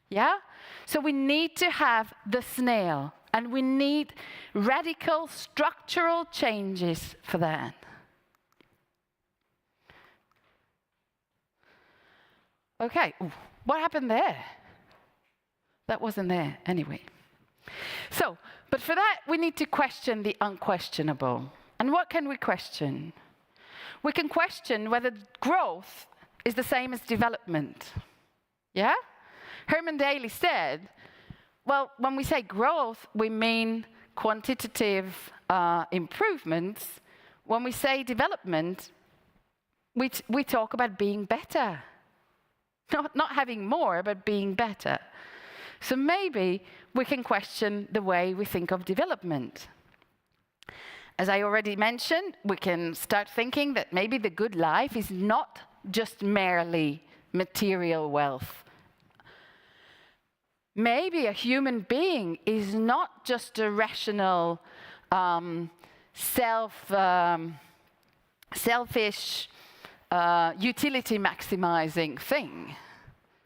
Speaker 3: Yeah? So we need to have the snail, and we need radical structural changes for that. Okay, what happened there? That wasn't there anyway. So, but for that, we need to question the unquestionable. And what can we question? We can question whether growth is the same as development. Yeah? Herman Daly said, well, when we say growth, we mean quantitative improvements. When we say development, we talk about being better. Not having more, but being better. So maybe we can question the way we think of development. As I already mentioned, we can start thinking that maybe the good life is not just merely material wealth. Maybe a human being is not just a rational, selfish, utility maximizing thing.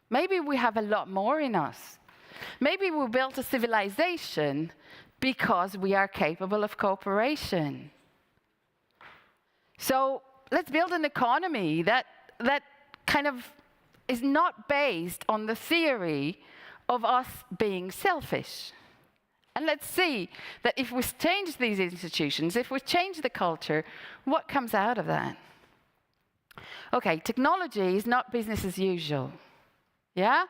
Speaker 3: Maybe we have a lot more in us. Maybe we built a civilization because we are capable of cooperation. So let's build an economy that kind of is not based on the theory of us being selfish. And let's see that if we change these institutions, if we change the culture, what comes out of that? Okay, technology is not business as usual. Yeah?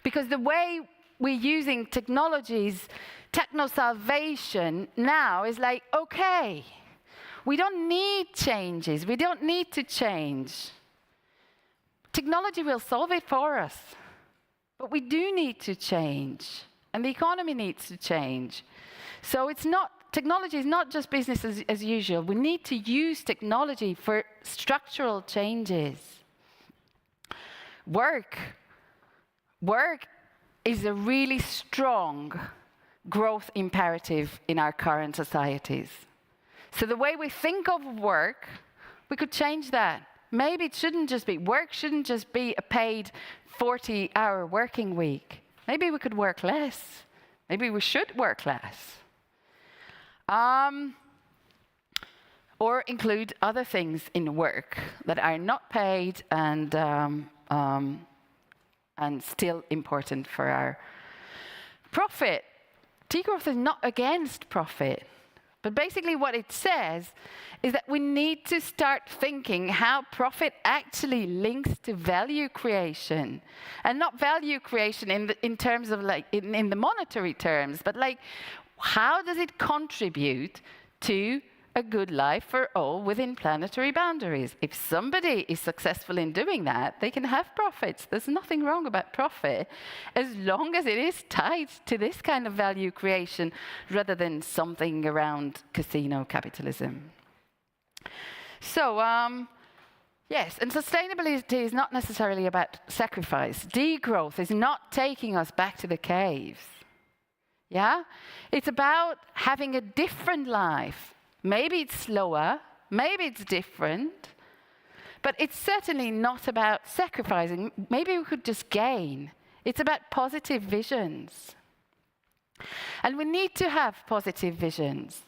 Speaker 3: Because the way we're using technologies, techno-salvation now is like, okay, we don't need changes. We don't need to change. Technology will solve it for us. But we do need to change. And the economy needs to change. So technology is not just business as usual. We need to use technology for structural changes. Work is a really strong growth imperative in our current societies. So the way we think of work, we could change that. Maybe work shouldn't just be a paid 40-hour working week. Maybe we could work less. Maybe we should work less. Or include other things in work that are not paid and still important for our profit. Degrowth is not against profit. But basically what it says is that we need to start thinking how profit actually links to value creation. And not value creation in terms of in the monetary terms, but how does it contribute to a good life for all within planetary boundaries? If somebody is successful in doing that, they can have profits. There's nothing wrong about profit, as long as it is tied to this kind of value creation rather than something around casino capitalism. So, yes, and sustainability is not necessarily about sacrifice. Degrowth is not taking us back to the caves. Yeah? It's about having a different life. Maybe it's slower, maybe it's different, but it's certainly not about sacrificing. Maybe we could just gain. It's about positive visions. And we need to have positive visions.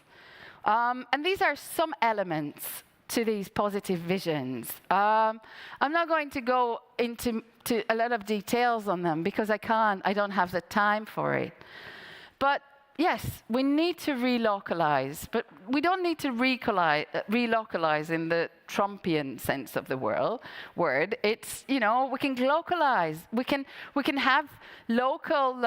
Speaker 3: And these are some elements to these positive visions. I'm not going to go into a lot of details on them because I don't have the time for it. But yes, we need to relocalize, but we don't need to relocalize in the Trumpian sense of the word. It's, we can localize. We can have local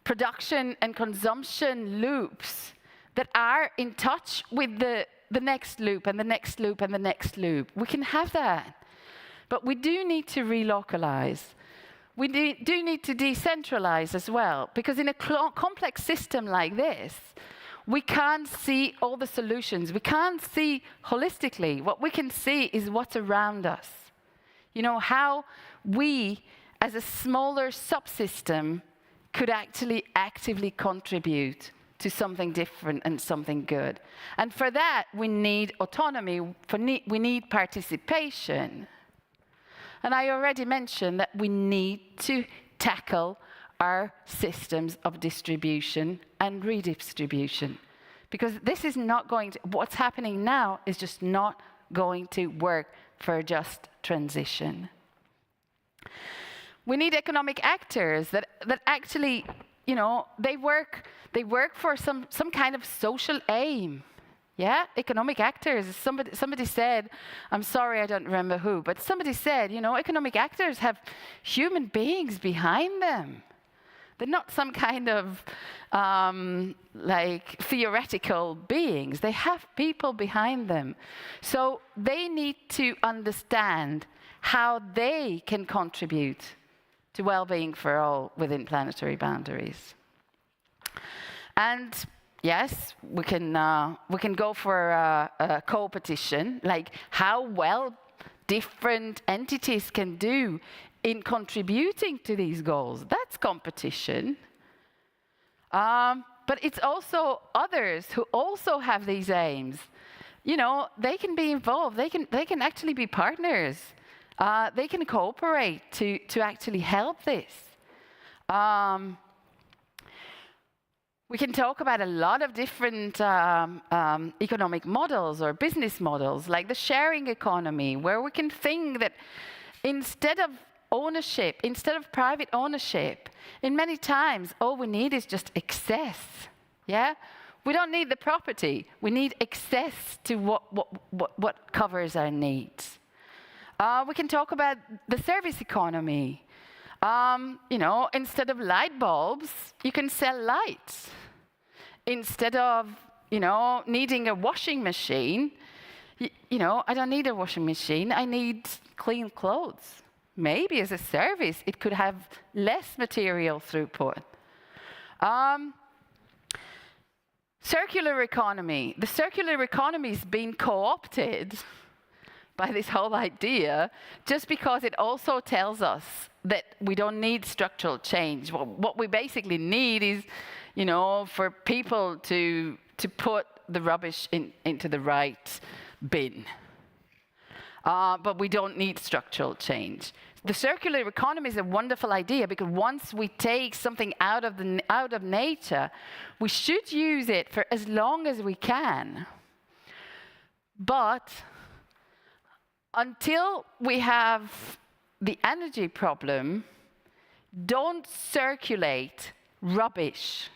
Speaker 3: production and consumption loops that are in touch with the next loop and the next loop and the next loop. We can have that. But we do need to relocalize. We do need to decentralize as well, because in a complex system like this, we can't see all the solutions. We can't see holistically. What we can see is what's around us. How we, as a smaller subsystem, could actually actively contribute to something different and something good. And for that, we need autonomy. We need participation. And I already mentioned that we need to tackle our systems of distribution and redistribution. Because this is not going to, what's happening now is just not going to work for a just transition. We need economic actors that actually, you know, they work for some kind of social aim. Yeah, economic actors. Somebody said, I'm sorry, I don't remember who, but somebody said, you know, economic actors have human beings behind them. They're not some kind of like theoretical beings. They have people behind them. So they need to understand how they can contribute to well-being for all within planetary boundaries. And yes, we can go for a competition, like how well different entities can do in contributing to these goals. That's competition. But it's also others who also have these aims. You know, they can be involved. They can actually be partners. They can cooperate to actually help this. We can talk about a lot of different economic models or business models, like the sharing economy, where we can think that instead of ownership, instead of private ownership, in many times, all we need is just access, yeah? We don't need the property. We need access to what covers our needs. We can talk about the service economy. You know, instead of light bulbs, you can sell lights. Instead of, you know, needing a washing machine, you know, I don't need a washing machine. I need clean clothes. Maybe as a service, it could have less material throughput. Circular economy. The circular economy is being co-opted by this whole idea, just because it also tells us that we don't need structural change. What we basically need is, you know, for people to put the rubbish into the right bin. But we don't need structural change. The circular economy is a wonderful idea, because once we take something out of nature, we should use it for as long as we can. But until we have the energy problem, don't circulate rubbish.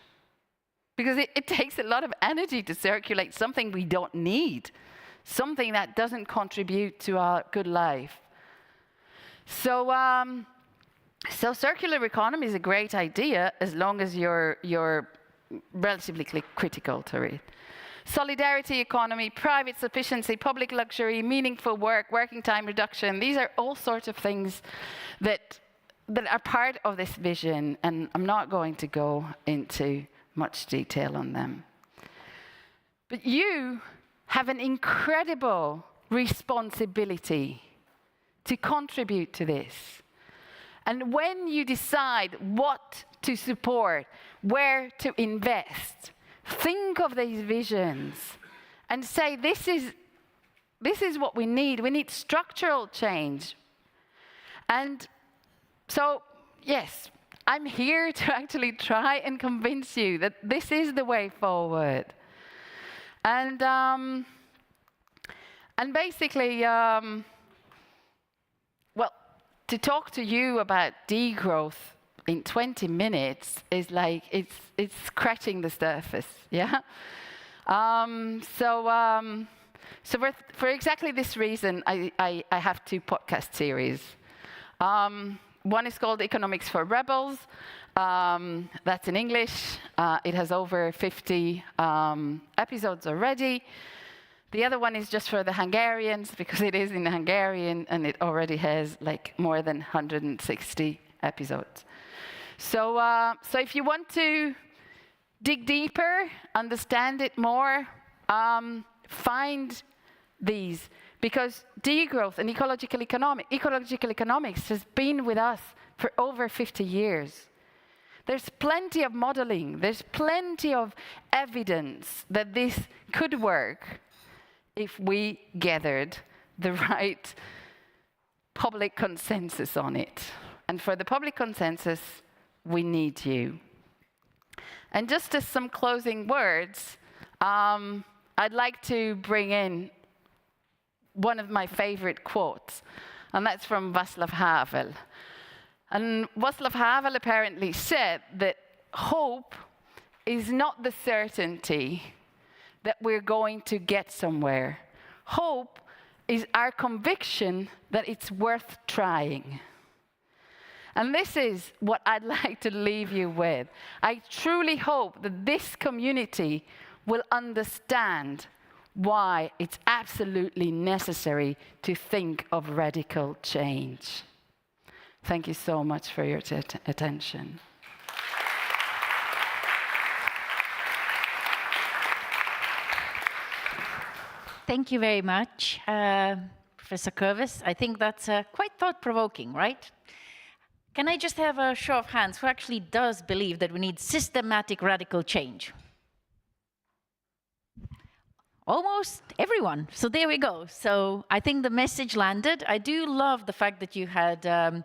Speaker 3: Because it takes a lot of energy to circulate something we don't need, something that doesn't contribute to our good life. So, so circular economy is a great idea as long as you're relatively critical to it. Solidarity economy, private sufficiency, public luxury, meaningful work, working time reduction, these are all sorts of things that are part of this vision, and I'm not going to go into much detail on them. But you have an incredible responsibility to contribute to this. And when you decide what to support, where to invest, think of these visions and say, this is what we need. We need structural change. And so, yes, I'm here to actually try and convince you that this is the way forward. And basically, well, to talk to you about degrowth in 20 minutes is like, it's scratching the surface, yeah? So for exactly this reason, I have two podcast series. One is called Economics for Rebels. That's in English. It has over 50 episodes already. The other one is just for the Hungarians, because it is in Hungarian, and it already has like more than 160 episodes. So, so if you want to dig deeper, understand it more, find these, because degrowth and ecological economics has been with us for over 50 years. There's plenty of modeling, there's plenty of evidence that this could work if we gathered the right public consensus on it. And for the public consensus, we need you. And just as some closing words, I'd like to bring in one of my favorite quotes, and that's from Václav Havel. And Václav Havel apparently said that hope is not the certainty that we're going to get somewhere. Hope is our conviction that it's worth trying. And this is what I'd like to leave you with. I truly hope that this community will understand why it's absolutely necessary to think of radical change. Thank you so much for your attention.
Speaker 1: Thank you very much, Professor Curvis. I think that's quite thought-provoking, right? Can I just have a show of hands who actually does believe that we need systematic radical change? Almost everyone. So there we go. So I think the message landed. I do love the fact that you had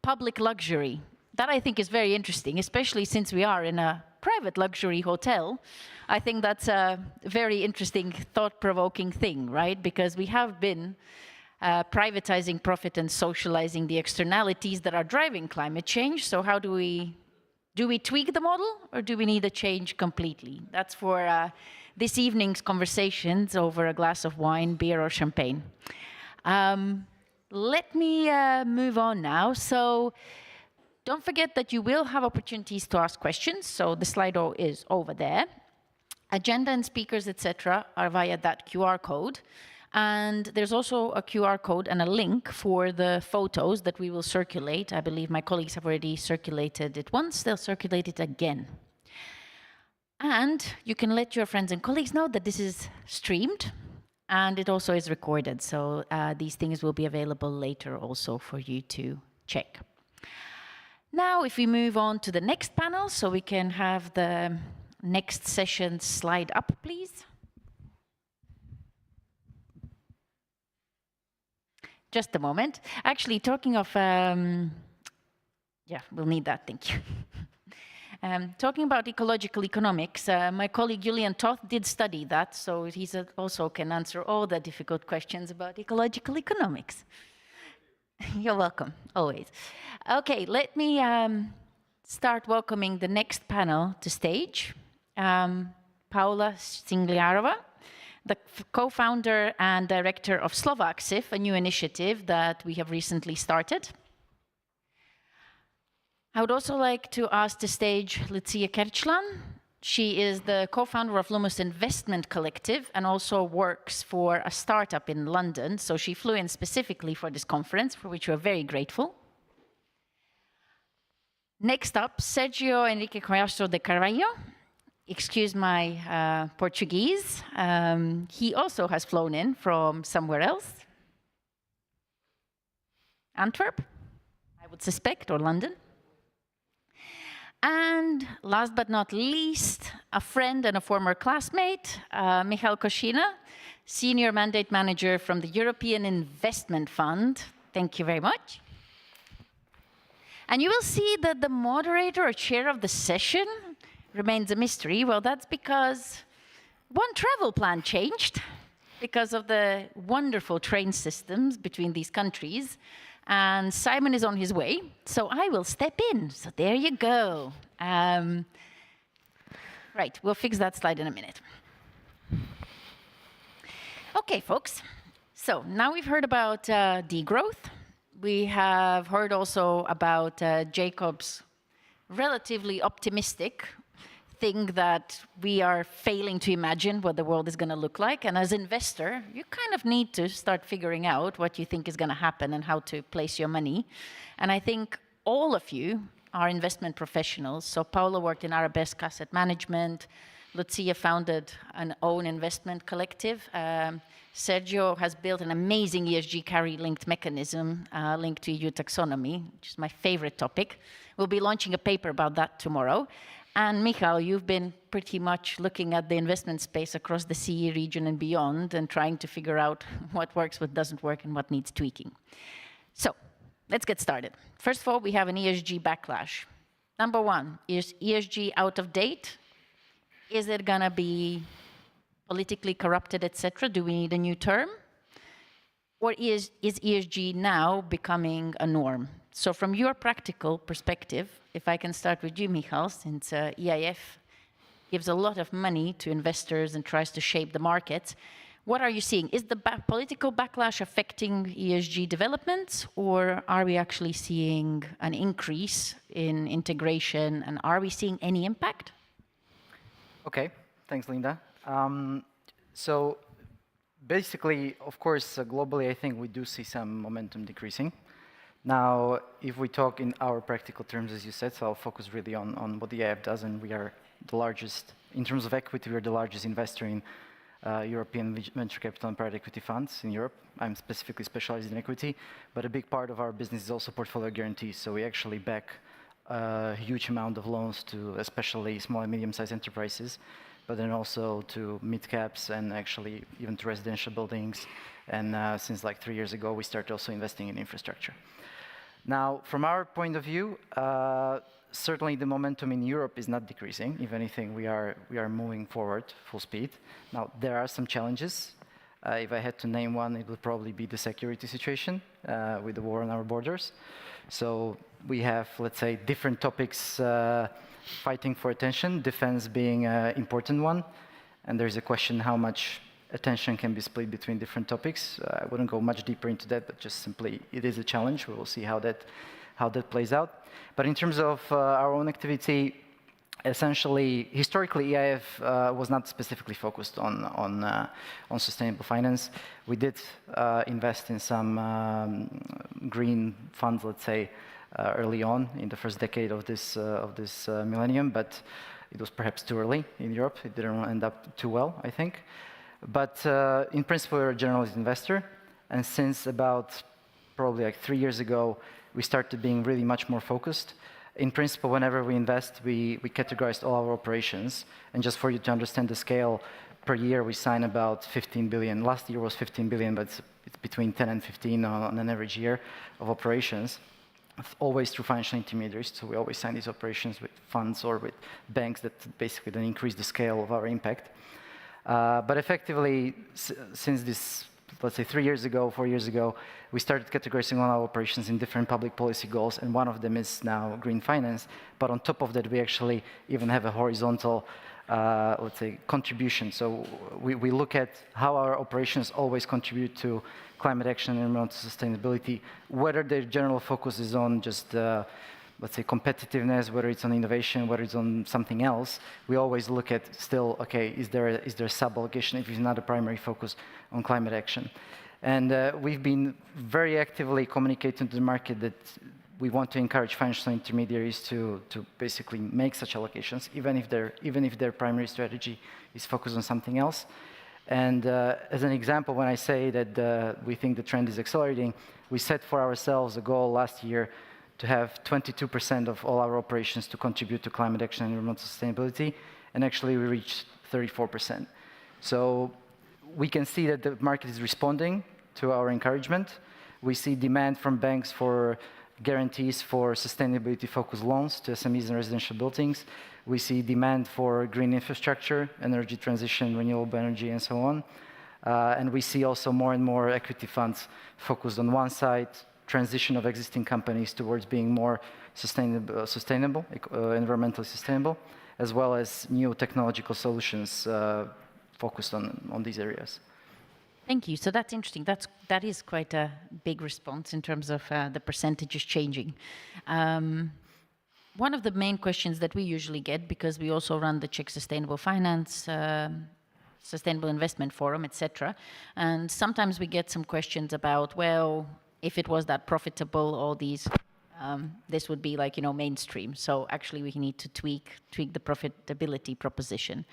Speaker 1: public luxury. That I think is very interesting, especially since we are in a private luxury hotel. I think that's a very interesting, thought-provoking thing, right? Because we have been privatizing profit and socializing the externalities that are driving climate change. So how do we tweak the model, or do we need a change completely? That's for this evening's conversations over a glass of wine, beer, or champagne. Let me move on now. So don't forget that you will have opportunities to ask questions. So the Slido is over there. Agenda and speakers, etc., are via that QR code. And there's also a QR code and a link for the photos that we will circulate. I believe my colleagues have already circulated it once. They'll circulate it again. And you can let your friends and colleagues know that this is streamed, and it also is recorded. So these things will be available later also for you to check. Now, if we move on to the next panel, so we can have the next session slide up, please. Just a moment. Actually, talking of, yeah, we'll need that, thank you. Talking about ecological economics, my colleague Julian Toth did study that, so he also can answer all the difficult questions about ecological economics. You're welcome, always. Okay, let me start welcoming the next panel to stage. Paula Singliarova, the co-founder and director of SlovakSIF, a new initiative that we have recently started. I would also like to ask to stage Lucia Kerchlan. She is the co-founder of Lumos Investment Collective and also works for a startup in London. So she flew in specifically for this conference, for which we're very grateful. Next up, Sergio Henrique Castro de Carvalho. Excuse my Portuguese. He also has flown in from somewhere else. Antwerp, I would suspect, or London. And last but not least, a friend and a former classmate, Michal Koshina, Senior Mandate Manager from the European Investment Fund. Thank you very much. And you will see that the moderator or chair of the session remains a mystery. Well, that's because one travel plan changed because of the wonderful train systems between these countries. And Simon is on his way, so I will step in. So there you go. Right, we'll fix that slide in a minute. Okay, folks. So now we've heard about degrowth. We have heard also about Jacob's relatively optimistic thing that we are failing to imagine what the world is going to look like. And as an investor, you kind of need to start figuring out what you think is going to happen and how to place your money. And I think all of you are investment professionals. So Paula worked in Arabesque Asset Management. Lucia founded an own investment collective. Sergio has built an amazing ESG carry-linked mechanism linked to EU taxonomy, which is my favorite topic. We'll be launching a paper about that tomorrow. And Michal, you've been pretty much looking at the investment space across the CEE region and beyond and trying to figure out what works, what doesn't work, and what needs tweaking. So let's get started. First of all, we have an ESG backlash. Number one, is ESG out of date? Is it going to be politically corrupted, etc.? Do we need a new term? Or is ESG now becoming a norm? So from your practical perspective, if I can start with you, Michal, since EIF gives a lot of money to investors and tries to shape the markets, what are you seeing? Is the political backlash affecting ESG developments, or are we actually seeing an increase in integration, and are we seeing any impact?
Speaker 4: Okay, thanks, Linda. So basically, of course, globally, I think we do see some momentum decreasing. Now, if we talk in our practical terms, as you said, so I'll focus really on what the EIF does, and we are the largest, in terms of equity, we are the largest investor in European venture capital and private equity funds in Europe. I'm specifically specialized in equity, but a big part of our business is also portfolio guarantees. So we actually back a huge amount of loans to especially small and medium-sized enterprises, but then also to mid-caps and actually even to residential buildings. And since like 3 years ago, we started also investing in infrastructure. Now, from our point of view, certainly the momentum in Europe is not decreasing. If anything, we are moving forward full speed. Now, there are some challenges. If I had to name one, it would probably be the security situation with the war on our borders. So we have, let's say, different topics fighting for attention, defense being an important one. And there's a question how much attention can be split between different topics. I wouldn't go much deeper into that, but just simply, it is a challenge. We will see how that plays out. But in terms of our own activity, essentially, historically, EIF was not specifically focused on sustainable finance. We did invest in some green funds, let's say, early on in the first decade of this millennium, but it was perhaps too early in Europe. It didn't end up too well, I think. But in principle, we're a generalist investor, and since about probably like 3 years ago, we started being really much more focused. In principle, whenever we invest, we categorized all our operations. And just for you to understand the scale, per year we sign about 15 billion. Last year was 15 billion, but it's between 10 and 15 on an average year of operations, always through financial intermediaries. So we always sign these operations with funds or with banks that basically then increase the scale of our impact. But effectively, since this, let's say 3 years ago, 4 years ago, we started categorizing all our operations in different public policy goals, and one of them is now green finance. But on top of that, we actually even have a horizontal, let's say, contribution. So we look at how our operations always contribute to climate action and environmental sustainability, whether their general focus is on just let's say, competitiveness, whether it's on innovation, whether it's on something else, we always look at still, okay, is there a sub-allocation if it's not a primary focus on climate action? And we've been very actively communicating to the market that we want to encourage financial intermediaries to basically make such allocations, even if their primary strategy is focused on something else. And as an example, when I say that we think the trend is accelerating, we set for ourselves a goal last year to have 22% of all our operations to contribute to climate action and environmental sustainability, and actually we reached 34%. So we can see that the market is responding to our encouragement. We see demand from banks for guarantees for sustainability-focused loans to SMEs and residential buildings. We see demand for green infrastructure, energy transition, renewable energy, and so on. And we see also more and more equity funds focused on one side, transition of existing companies towards being more sustainable, environmentally sustainable, as well as new technological solutions focused on these areas.
Speaker 1: Thank you. So that's interesting. That is quite a big response in terms of the percentages changing. One of the main questions that we usually get, because we also run the Czech Sustainable Finance, Sustainable Investment Forum, etc., and sometimes we get some questions about, well, if it was that profitable, all these, this would be like, mainstream. So actually we need to tweak the profitability proposition.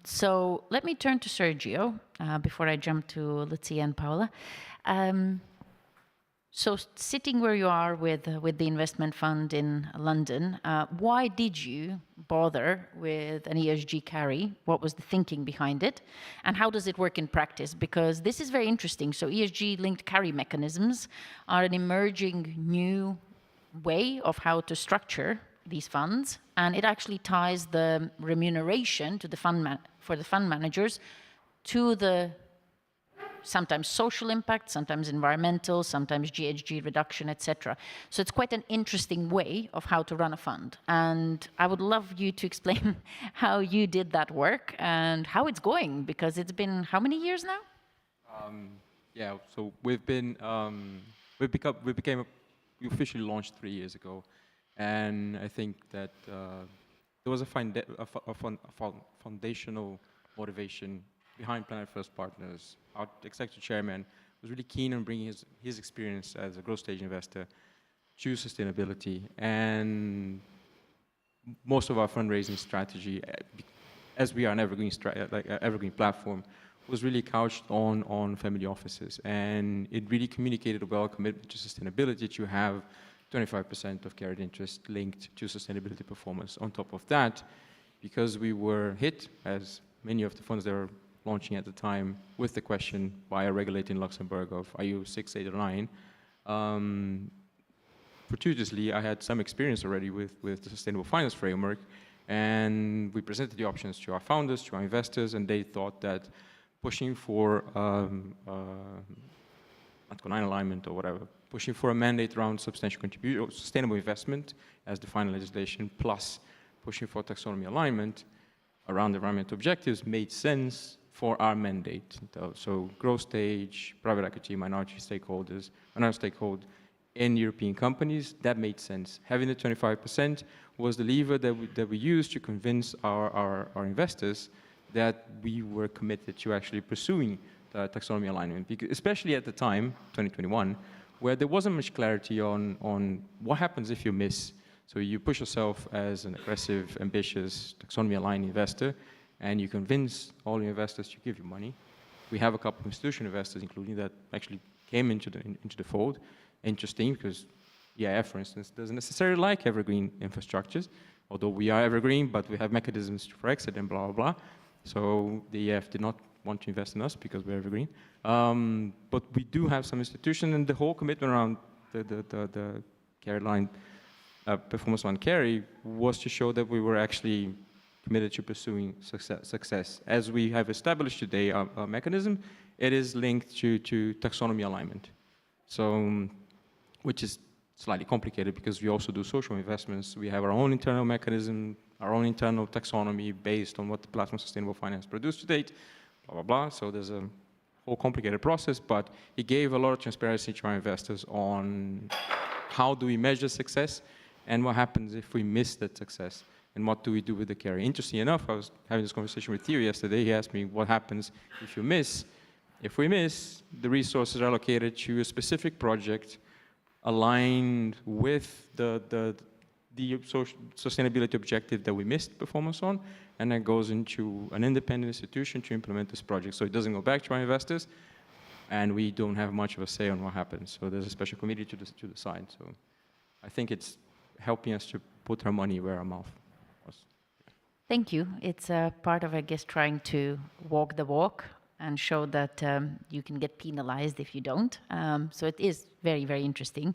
Speaker 1: So let me turn to Sergio before I jump to Lucia and Paola. So sitting where you are with the investment fund in London, why did you bother with an ESG carry? What was the thinking behind it? And how does it work in practice? Because this is very interesting. So ESG-linked carry mechanisms are an emerging new way of how to structure these funds. And it actually ties the remuneration to the for the fund managers to the sometimes social impact, sometimes environmental, sometimes GHG reduction, etc. So it's quite an interesting way of how to run a fund. And I would love you to explain how you did that work and how it's going, because it's been how many years now?
Speaker 8: Yeah, so we officially launched 3 years ago, and I think that there was a foundational motivation behind Planet First Partners. Our executive chairman was really keen on bringing his experience as a growth stage investor to sustainability, and most of our fundraising strategy, as we are an evergreen platform, was really couched on family offices, and it really communicated a commitment to sustainability to have 25% of carried interest linked to sustainability performance. On top of that, because we were hit, as many of the funds that were launching at the time, with the question by a regulator in Luxembourg of, are you 6, 8, or 9? Fortuitously, I had some experience already with the Sustainable Finance Framework, and we presented the options to our founders, to our investors, and they thought that pushing for Article 9 alignment or whatever, pushing for a mandate around substantial contribution or sustainable investment as the final legislation, plus pushing for taxonomy alignment around environmental objectives made sense for our mandate. So growth stage, private equity, minority stakeholders in European companies, that made sense. Having the 25% was the lever that we used to convince our investors that we were committed to actually pursuing the taxonomy alignment, because especially at the time, 2021, where there wasn't much clarity on what happens if you miss. So you push yourself as an aggressive, ambitious, taxonomy-aligned investor, and you convince all your investors to give you money. We have a couple of institutional investors, including that actually came into the fold. Interesting, because EIF, for instance, doesn't necessarily like evergreen infrastructures, although we are evergreen, but we have mechanisms for exit and blah, blah, blah. So the EIF did not want to invest in us because we're evergreen. But we do have some institutions, and the whole commitment around the carry line, performance on carry, was to show that we were actually committed to pursuing success. As we have established today our mechanism, it is linked to taxonomy alignment. So, which is slightly complicated because we also do social investments. We have our own internal mechanism, our own internal taxonomy based on what the platform Sustainable Finance produced to date, blah, blah, blah. So there's a whole complicated process, but it gave a lot of transparency to our investors on how do we measure success and what happens if we miss that success and what do we do with the carry. Interesting enough, I was having this conversation with Theo yesterday. He asked me what happens if you miss. If we miss, the resources are allocated to a specific project aligned with the sustainability objective that we missed performance on, and that goes into an independent institution to implement this project. So it doesn't go back to our investors, and we don't have much of a say on what happens. So there's a special committee to decide. So I think it's helping us to put our money where our mouth was.
Speaker 1: Thank you. It's a part of, I guess, trying to walk the walk and show that you can get penalized if you don't. So it is very, very interesting.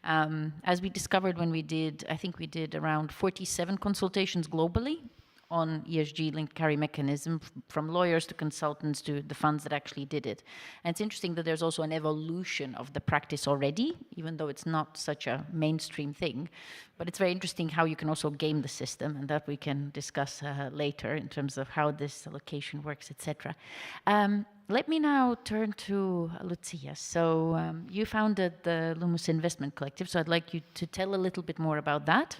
Speaker 1: As we discovered when we did, I think we did around 47 consultations globally on ESG-linked carry mechanism, from lawyers to consultants to the funds that actually did it. And it's interesting that there's also an evolution of the practice already, even though it's not such a mainstream thing. But it's very interesting how you can also game the system, and that we can discuss later in terms of how this allocation works, etc. Let me now turn to Lucia. So you founded the Lumus Investment Collective, so I'd like you to tell a little bit more about that,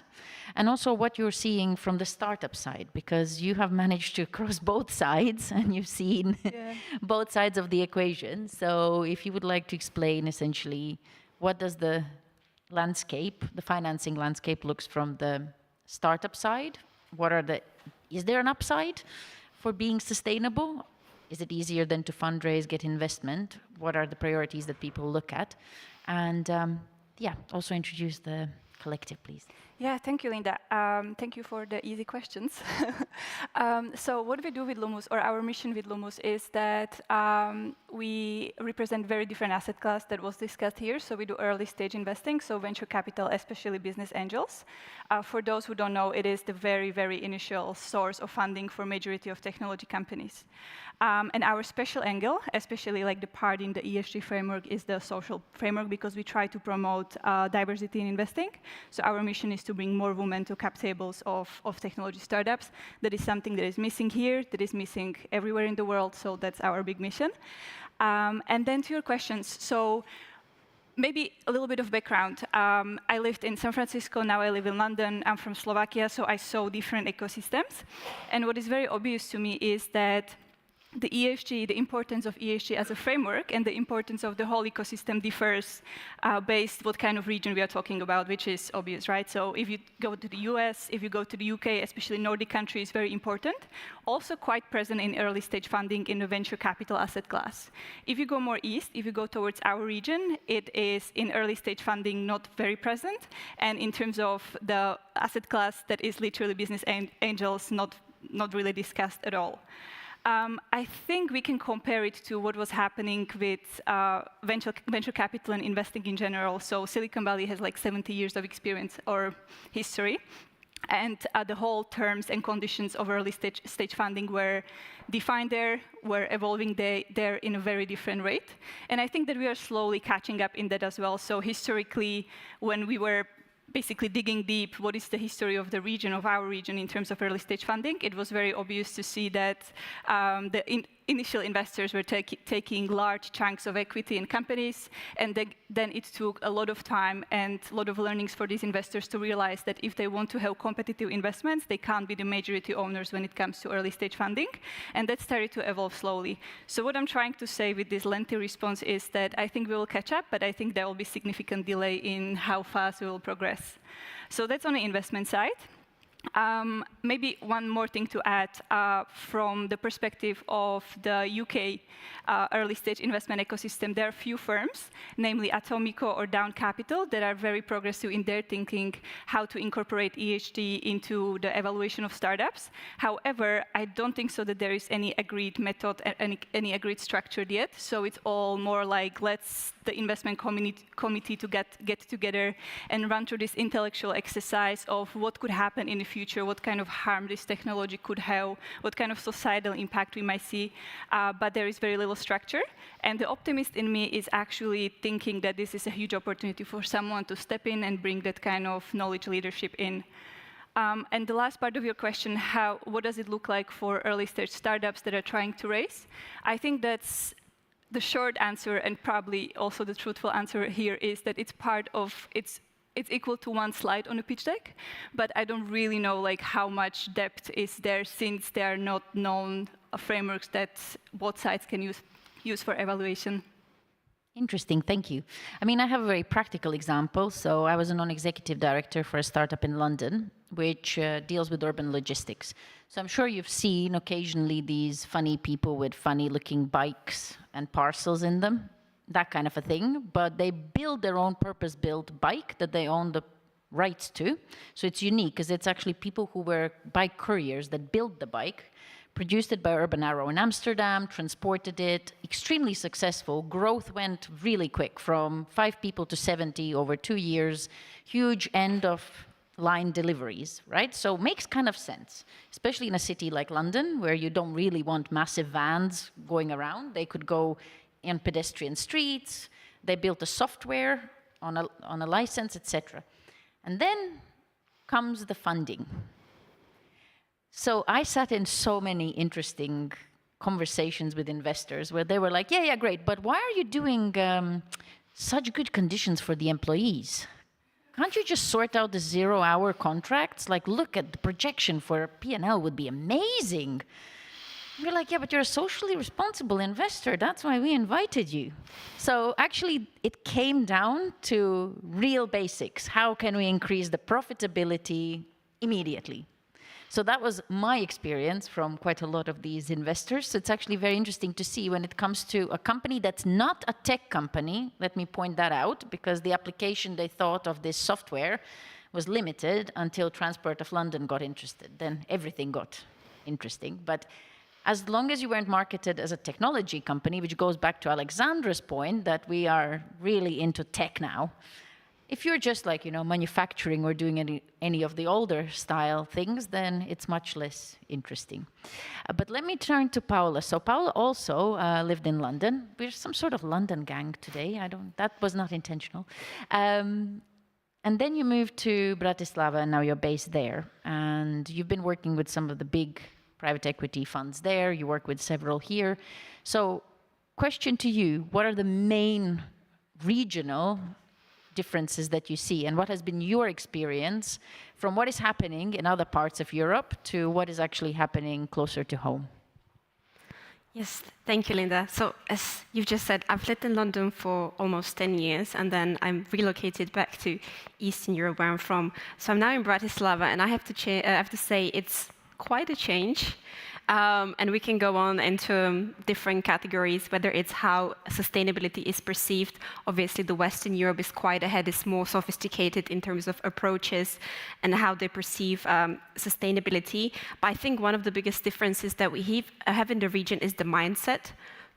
Speaker 1: and also what you're seeing from the startup side, because you have managed to cross both sides, and you've seen both sides of the equation. So if you would like to explain essentially what does the landscape, the financing landscape looks from the startup side, is there an upside for being sustainable? Is it easier than to fundraise, get investment? What are the priorities that people look at? And yeah, also introduce the collective, please.
Speaker 6: Yeah, thank you, Linda. Thank you for the easy questions. So what we do with Lumos, or our mission with Lumos, is that we represent very different asset class that was discussed here. So we do early stage investing, so venture capital, especially business angels. For those who don't know, it is the very, very initial source of funding for majority of technology companies. And our special angle, especially like the part in the ESG framework, is the social framework, because we try to promote diversity in investing. So our mission is to bring more women to cap tables of technology startups. That is something that is missing here, that is missing everywhere in the world, so that's our big mission. And then to your questions, so maybe a little bit of background. I lived in San Francisco, now I live in London. I'm from Slovakia, so I saw different ecosystems. And what is very obvious to me is that the ESG, the importance of ESG as a framework and the importance of the whole ecosystem differs based what kind of region we are talking about, which is obvious, right? So if you go to the US, if you go to the UK, especially Nordic countries, very important. Also quite present in early stage funding in the venture capital asset class. If you go more east, if you go towards our region, it is in early stage funding not very present. And in terms of the asset class that is literally business angels, not really discussed at all. I think we can compare it to what was happening with venture capital and investing in general. So Silicon Valley has like 70 years of experience or history. And the whole terms and conditions of early stage funding were defined there, were evolving there in a very different rate. And I think that we are slowly catching up in that as well. So historically, when we were basically digging deep, what is the history of the region, of our region, in terms of early stage funding, it was very obvious to see that the initial investors were taking large chunks of equity in companies, and then it took a lot of time and a lot of learnings for these investors to realize that if they want to have competitive investments, they can't be the majority owners when it comes to early stage funding, and that started to evolve slowly. So what I'm trying to say with this lengthy response is that I think we will catch up, but I think there will be significant delay in how fast we will progress. So that's on the investment side. Maybe one more thing to add from the perspective of the UK early stage investment ecosystem. There are few firms, namely Atomico or Down Capital, that are very progressive in their thinking how to incorporate ESG into the evaluation of startups. However, I don't think so that there is any agreed method, any agreed structure yet. So it's all more like let's the investment committee to get together and run through this intellectual exercise of what could happen in the future, what kind of harm this technology could have, what kind of societal impact we might see, but there is very little structure. And the optimist in me is actually thinking that this is a huge opportunity for someone to step in and bring that kind of knowledge leadership in. And the last part of your question, what does it look like for early stage startups that are trying to raise? I think that's the short answer, and probably also the truthful answer here, is that it's part of, it's equal to one slide on a pitch deck, but I don't really know like how much depth is there, since there are not known frameworks that both sides can use for evaluation.
Speaker 1: Interesting, thank you. I mean, I have a very practical example. So I was a non-executive director for a startup in London, which deals with urban logistics. So I'm sure you've seen occasionally these funny people with funny-looking bikes and parcels in them, that kind of a thing. But they build their own purpose-built bike that they own the rights to. So it's unique, because it's actually people who were bike couriers that built the bike, produced it by Urban Arrow in Amsterdam, transported it, extremely successful. Growth went really quick, from 5 people to 70 over 2 years, huge end-of-line deliveries, right? So makes kind of sense, especially in a city like London, where you don't really want massive vans going around. They could go in pedestrian streets. They built a software on a license, etc. And then comes the funding. So I sat in so many interesting conversations with investors where they were like, yeah, great, but why are you doing such good conditions for the employees? Can't you just sort out the 0-hour contracts? Like, look at the projection for P&L would be amazing. We're like, yeah, but you're a socially responsible investor. That's why we invited you. So actually, it came down to real basics. How can we increase the profitability immediately? So that was my experience from quite a lot of these investors. So it's actually very interesting to see when it comes to a company that's not a tech company. Let me point that out, because the application they thought of this software was limited until Transport of London got interested. Then everything got interesting. But as long as you weren't marketed as a technology company, which goes back to Alexandra's point that we are really into tech now, if you're just like, manufacturing or doing any of the older style things, then it's much less interesting. But let me turn to Paula. So Paula also lived in London. We're some sort of London gang today. That was not intentional. And then you moved to Bratislava, and now you're based there. And you've been working with some of the big private equity funds there. You work with several here. So question to you, what are the main regional differences that you see, and what has been your experience from what is happening in other parts of Europe to what is actually happening closer to home?
Speaker 10: Yes, thank you, Linda. So as you've just said, I've lived in London for almost 10 years, and then I'm relocated back to Eastern Europe, where I'm from. So I'm now in Bratislava, and I have to say it's quite a change. And we can go on into different categories, whether it's how sustainability is perceived. Obviously, the Western Europe is quite ahead, is more sophisticated in terms of approaches and how they perceive sustainability. But I think one of the biggest differences that we have in the region is the mindset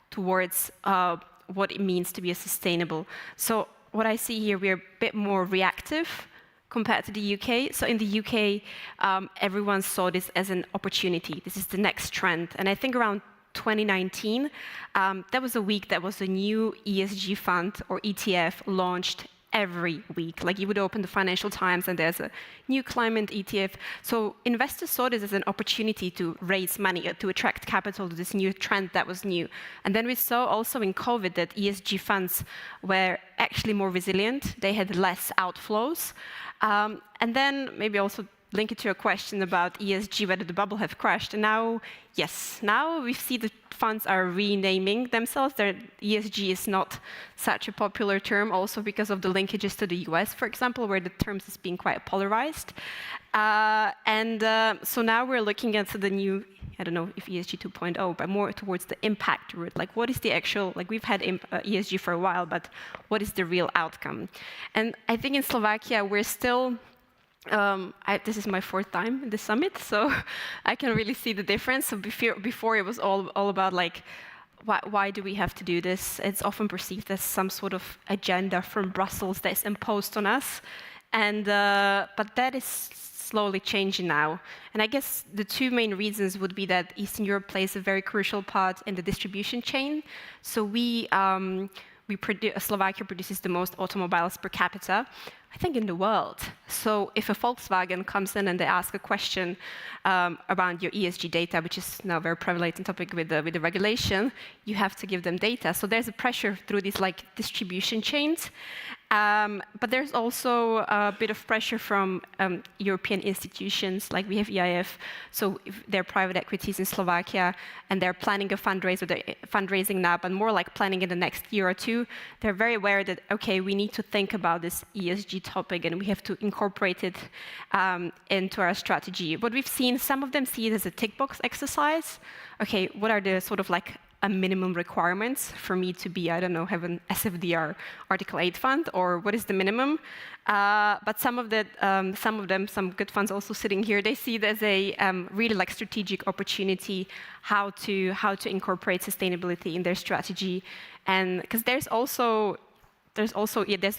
Speaker 10: towards what it means to be sustainable. So what I see here, we're a bit more reactive compared to the UK. So in the UK, everyone saw this as an opportunity. This is the next trend. And I think around 2019, that was a week that was a new ESG fund or ETF launched every week. Like you would open the Financial Times and there's a new climate ETF. So investors saw this as an opportunity to raise money, to attract capital to this new trend that was new. And then we saw also in COVID that ESG funds were actually more resilient. They had less outflows. And then maybe also link it to a question about ESG, whether the bubble have crashed. And now, yes, now we see the funds are renaming themselves. Their ESG is not such a popular term, also because of the linkages to the US, for example, where the terms is being quite polarized. So now we're looking at the new, I don't know if ESG 2.0, but more towards the impact route. Like what is the actual, like we've had ESG for a while, but what is the real outcome? And I think in Slovakia, we're still, this is my 4th time in the summit, so I can really see the difference. So before it was all about like, why do we have to do this? It's often perceived as some sort of agenda from Brussels that is imposed on us. And but that is slowly changing now. And I guess the 2 main reasons would be that Eastern Europe plays a very crucial part in the distribution chain. So Slovakia produces the most automobiles per capita, I think, in the world. So if a Volkswagen comes in and they ask a question about your ESG data, which is now a very prevalent topic with the regulation, you have to give them data. So there's a pressure through these like distribution chains. But there's also a bit of pressure from European institutions, like we have EIF, so if they're private equities in Slovakia, and they're planning a fundraiser, they're fundraising now, but more like planning in the next year or 2, they're very aware that, okay, we need to think about this ESG topic, and we have to incorporate it into our strategy. What we've seen, some of them see it as a tick box exercise. Okay, what are the sort of like a minimum requirements for me to be, I don't know, have an SFDR Article 8 fund, or what is the minimum? But some of them, some good funds also sitting here, they see it as a really like strategic opportunity how to incorporate sustainability in their strategy. And because there's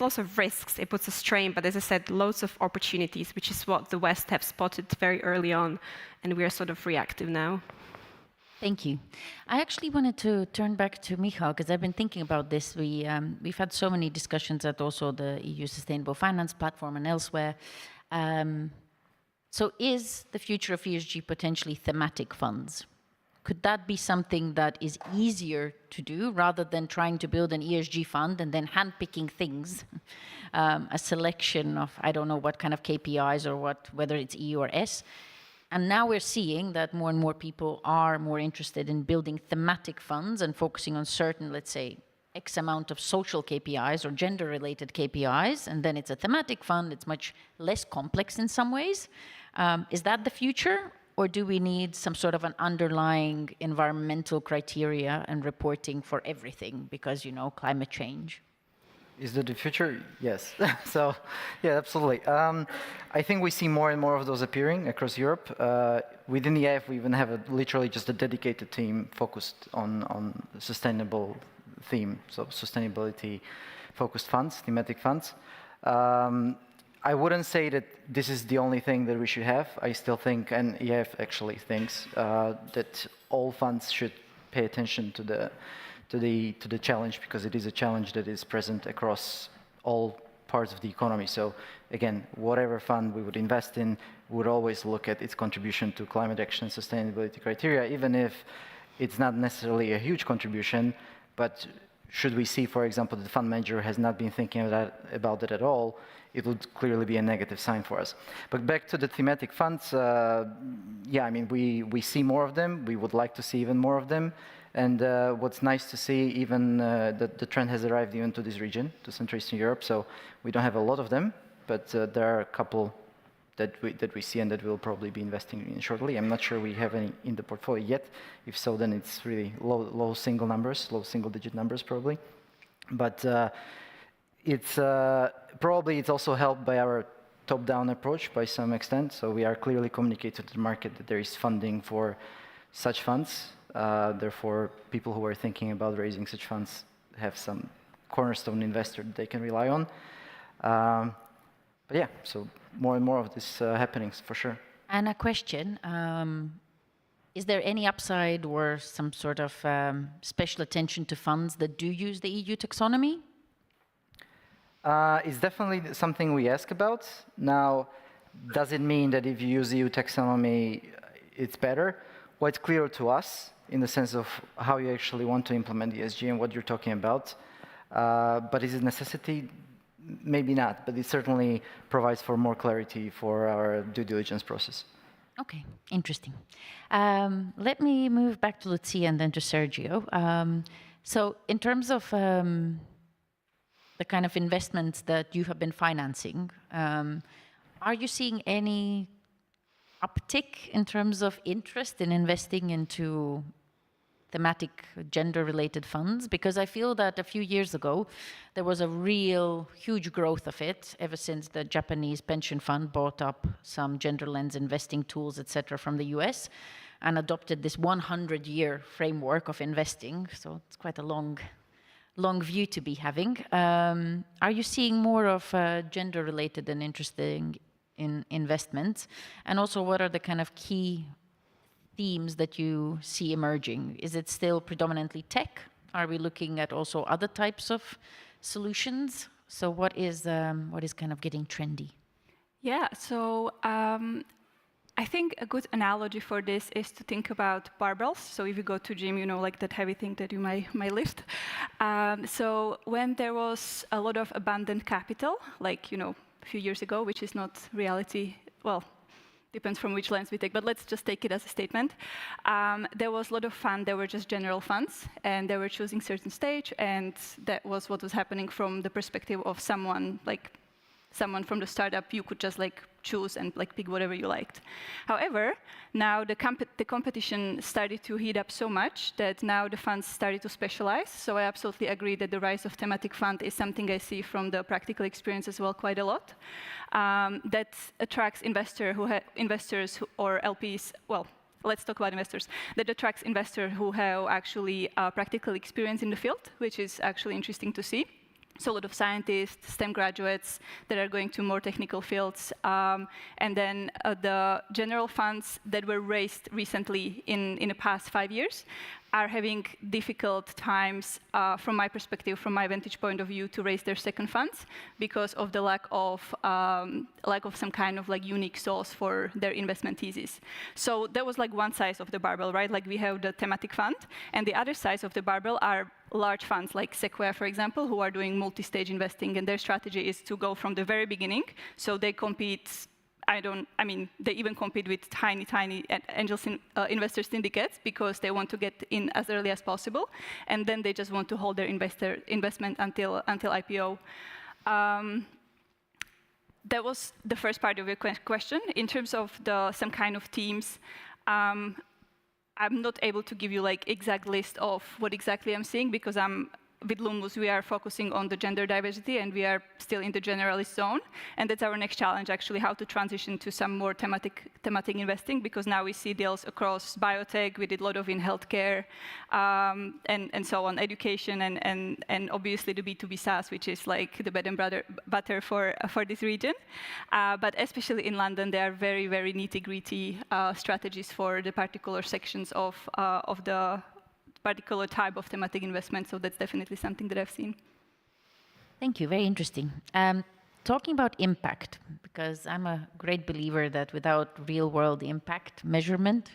Speaker 10: lots of risks, it puts a strain, but as I said, loads of opportunities, which is what the West have spotted very early on, and we are sort of reactive now.
Speaker 1: Thank you. I actually wanted to turn back to Michal, because I've been thinking about this. We've had so many discussions at also the EU Sustainable Finance Platform and elsewhere. So is the future of ESG potentially thematic funds? Could that be something that is easier to do rather than trying to build an ESG fund and then handpicking things, a selection of, I don't know what kind of KPIs or whether it's E or S? And now we're seeing that more and more people are more interested in building thematic funds and focusing on certain, let's say, X amount of social KPIs or gender-related KPIs, and then it's a thematic fund. It's much less complex in some ways. Is that the future, or do we need some sort of an underlying environmental criteria and reporting for everything because, climate change?
Speaker 4: Is that the future? Yes. So, yeah, absolutely. I think we see more and more of those appearing across Europe. Within the EIF, we even have literally just a dedicated team focused on sustainable theme, so sustainability-focused funds, thematic funds. I wouldn't say that this is the only thing that we should have. I still think, and EIF actually thinks, that all funds should pay attention to the challenge, because it is a challenge that is present across all parts of the economy. So again, whatever fund we would invest in, we would always look at its contribution to climate action and sustainability criteria, even if it's not necessarily a huge contribution. But should we see, for example, that the fund manager has not been thinking about that at all, it would clearly be a negative sign for us. But back to the thematic funds, yeah, I mean, we see more of them. We would like to see even more of them. And what's nice to see, even that the trend has arrived even to this region, to Central Eastern Europe. So we don't have a lot of them, but there are a couple that we see and that we'll probably be investing in shortly. I'm not sure we have any in the portfolio yet. If so, then it's really low single numbers, low single-digit numbers probably. But it's probably it's also helped by our top-down approach by some extent. So we are clearly communicating to the market that there is funding for such funds. Therefore, people who are thinking about raising such funds have some cornerstone investor that they can rely on. But yeah, so more and more of this happenings for sure.
Speaker 1: And a question, is there any upside or some sort of special attention to funds that do use the EU taxonomy?
Speaker 4: It's definitely something we ask about. Now, does it mean that if you use EU taxonomy, it's better? Well, it's clear to us in the sense of how you actually want to implement ESG and what you're talking about. But is it a necessity? Maybe not, but it certainly provides for more clarity for our due diligence process.
Speaker 1: Okay, interesting. Let me move back to Lucia and then to Sergio. So in terms of the kind of investments that you have been financing, are you seeing any uptick in terms of interest in investing into thematic gender-related funds? Because I feel that a few years ago, there was a real huge growth of it ever since the Japanese pension fund bought up some gender lens investing tools, etc., from the US and adopted this 100-year framework of investing. So it's quite a long view to be having. Are you seeing more of gender-related and interesting in investments? And also, what are the kind of key themes that you see emerging? Is it still predominantly tech? Are we looking at also other types of solutions? So what is kind of getting trendy?
Speaker 6: Yeah, so I think a good analogy for this is to think about barbells. So if you go to gym, you know, like that heavy thing that you might lift. So when there was a lot of abundant capital, like, you know, a few years ago, which is not reality, well, depends from which lens we take, but let's just take it as a statement. There was a lot of fund, there were just general funds, and they were choosing certain stage, and that was what was happening from the perspective of someone from the startup. You could just like choose and like pick whatever you liked. However, now the competition started to heat up so much that now the funds started to specialize. So I absolutely agree that the rise of thematic fund is something I see from the practical experience as well quite a lot. That attracts investors or LPs, well, let's talk about investors. That attracts investors who have actually practical experience in the field, which is actually interesting to see. So a lot of scientists, STEM graduates that are going to more technical fields. And then the general funds that were raised recently in the past 5 years are having difficult times, from my perspective, from my vantage point of view, to raise their second funds because of the lack of some kind of like unique source for their investment thesis. So that was like one side of the barbell, right? Like we have the thematic fund, and the other side of the barbell are large funds like Sequoia, for example, who are doing multi-stage investing, and their strategy is to go from the very beginning. So they compete. They even compete with tiny angel investor syndicates because they want to get in as early as possible, and then they just want to hold their investment until IPO. That was the first part of your question. In terms of some kind of themes, I'm not able to give you like exact list of what exactly I'm seeing because I'm with Lumos, we are focusing on the gender diversity, and we are still in the generalist zone. And that's our next challenge, actually, how to transition to some more thematic investing, because now we see deals across biotech. We did a lot of in healthcare, and so on, education, and obviously the B2B SaaS, which is like the bread and butter for this region. But especially in London, there are very, very nitty-gritty strategies for the particular sections of the particular type of thematic investment. So that's definitely something that I've seen.
Speaker 1: Thank you, very interesting. Talking about impact, because I'm a great believer that without real-world impact measurement,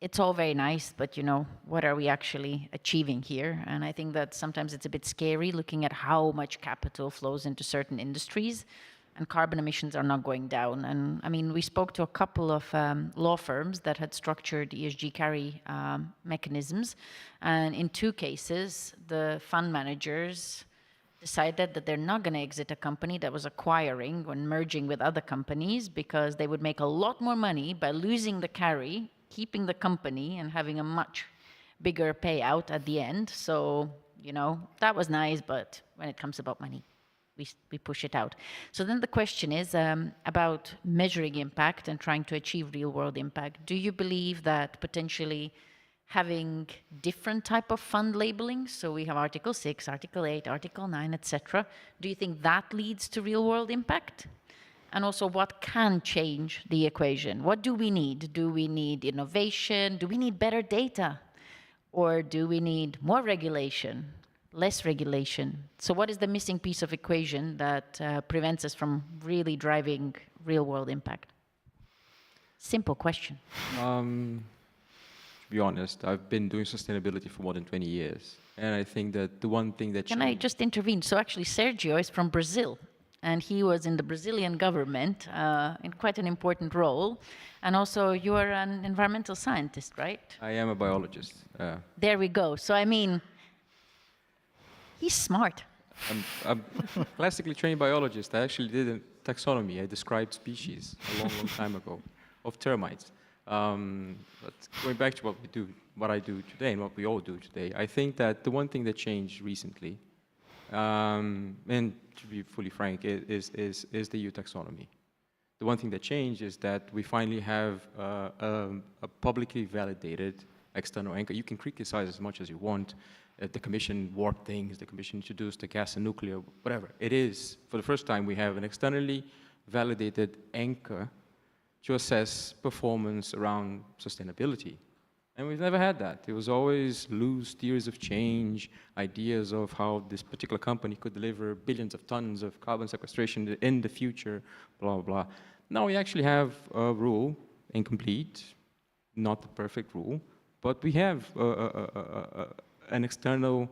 Speaker 1: it's all very nice, but you know, what are we actually achieving here? And I think that sometimes it's a bit scary looking at how much capital flows into certain industries, and carbon emissions are not going down. And I mean, we spoke to a couple of law firms that had structured ESG carry mechanisms. And in 2 cases, the fund managers decided that they're not going to exit a company that was acquiring when merging with other companies, because they would make a lot more money by losing the carry, keeping the company, and having a much bigger payout at the end. So, you know, that was nice, but when it comes about money, we push it out. So then the question is about measuring impact and trying to achieve real-world impact. Do you believe that potentially having different type of fund labeling, so we have Article 6, Article 8, Article 9, etc., do you think that leads to real-world impact? And also, what can change the equation? What do we need? Do we need innovation? Do we need better data? Or do we need more regulation? Less regulation? So what is the missing piece of equation that prevents us from really driving real-world impact? Simple question.
Speaker 8: To be honest, I've been doing sustainability for more than 20 years. And I think that the one thing that...
Speaker 1: Can I just intervene? So actually, Sergio is from Brazil, and he was in the Brazilian government in quite an important role. And also, you are an environmental scientist, right?
Speaker 8: I am a biologist.
Speaker 1: There we go. So I mean, he's smart.
Speaker 8: I'm classically trained biologist. I actually did a taxonomy. I described species a long, long time ago of termites. But going back to what I do today and what we all do today, I think that the one thing that changed recently, and to be fully frank, is the EU taxonomy. The one thing that changed is that we finally have a publicly validated external anchor. You can criticize as much as you want. The Commission warped things, the Commission introduced the gas and nuclear, whatever. It is, for the first time, we have an externally validated anchor to assess performance around sustainability. And we've never had that. It was always loose theories of change, ideas of how this particular company could deliver billions of tons of carbon sequestration in the future, blah, blah, blah. Now we actually have a rule, incomplete, not the perfect rule, but we have an external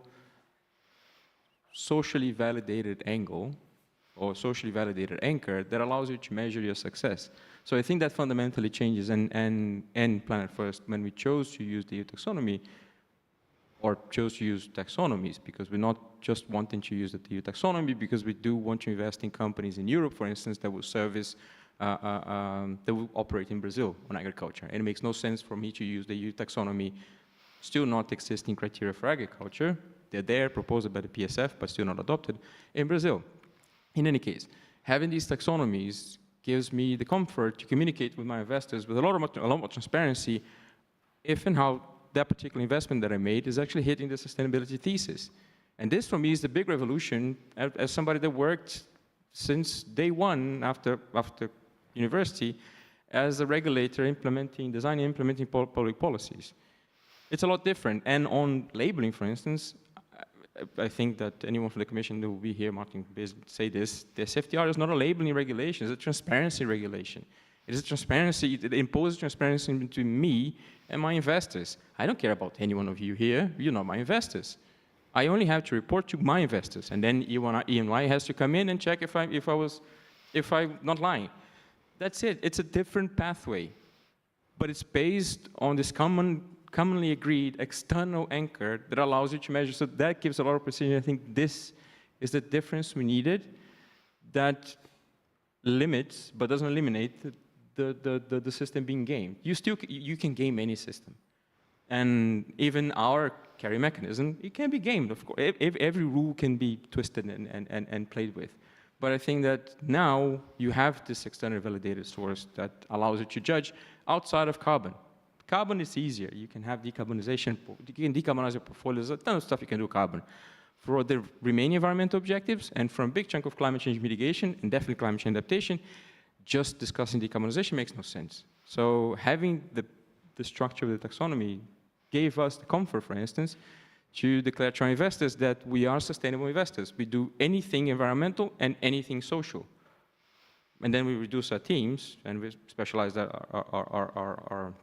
Speaker 8: socially validated angle or socially validated anchor that allows you to measure your success. So I think that fundamentally changes, and Planet First, when we chose to use the EU taxonomy, or chose to use taxonomies, because we're not just wanting to use the EU taxonomy, because we do want to invest in companies in Europe, for instance, that will service, that will operate in Brazil on agriculture. And it makes no sense for me to use the EU taxonomy, still not existing criteria for agriculture. They're there, proposed by the PSF, but still not adopted in Brazil. In any case, having these taxonomies gives me the comfort to communicate with my investors with a lot more transparency if and how that particular investment that I made is actually hitting the sustainability thesis. And this, for me, is the big revolution as somebody that worked since day one after university as a regulator designing and implementing public policies. It's a lot different. And on labeling, for instance, I think that anyone from the Commission who will be here, Martin, will say this, the SFDR is not a labeling regulation, it's a transparency regulation. It is a transparency, it imposes transparency between me and my investors. I don't care about any one of you here, you're not my investors. I only have to report to my investors, and then EY has to come in and check if I'm not lying. That's it, it's a different pathway, but it's based on this commonly agreed external anchor that allows you to measure. So that gives a lot of precision. I think this is the difference we needed that limits, but doesn't eliminate the system being gamed. You can game any system. And even our carry mechanism, it can be gamed, of course. Every rule can be twisted and played with. But I think that now you have this external validated source that allows you to judge outside of carbon. Carbon is easier. You can have decarbonization. You can decarbonize your portfolio. There's a ton of stuff you can do with carbon. For the remaining environmental objectives, and from a big chunk of climate change mitigation, and definitely climate change adaptation, just discussing decarbonization makes no sense. So having the structure of the taxonomy gave us the comfort, for instance, to declare to our investors that we are sustainable investors. We do anything environmental and anything social. And then we reduce our teams, and we specialize our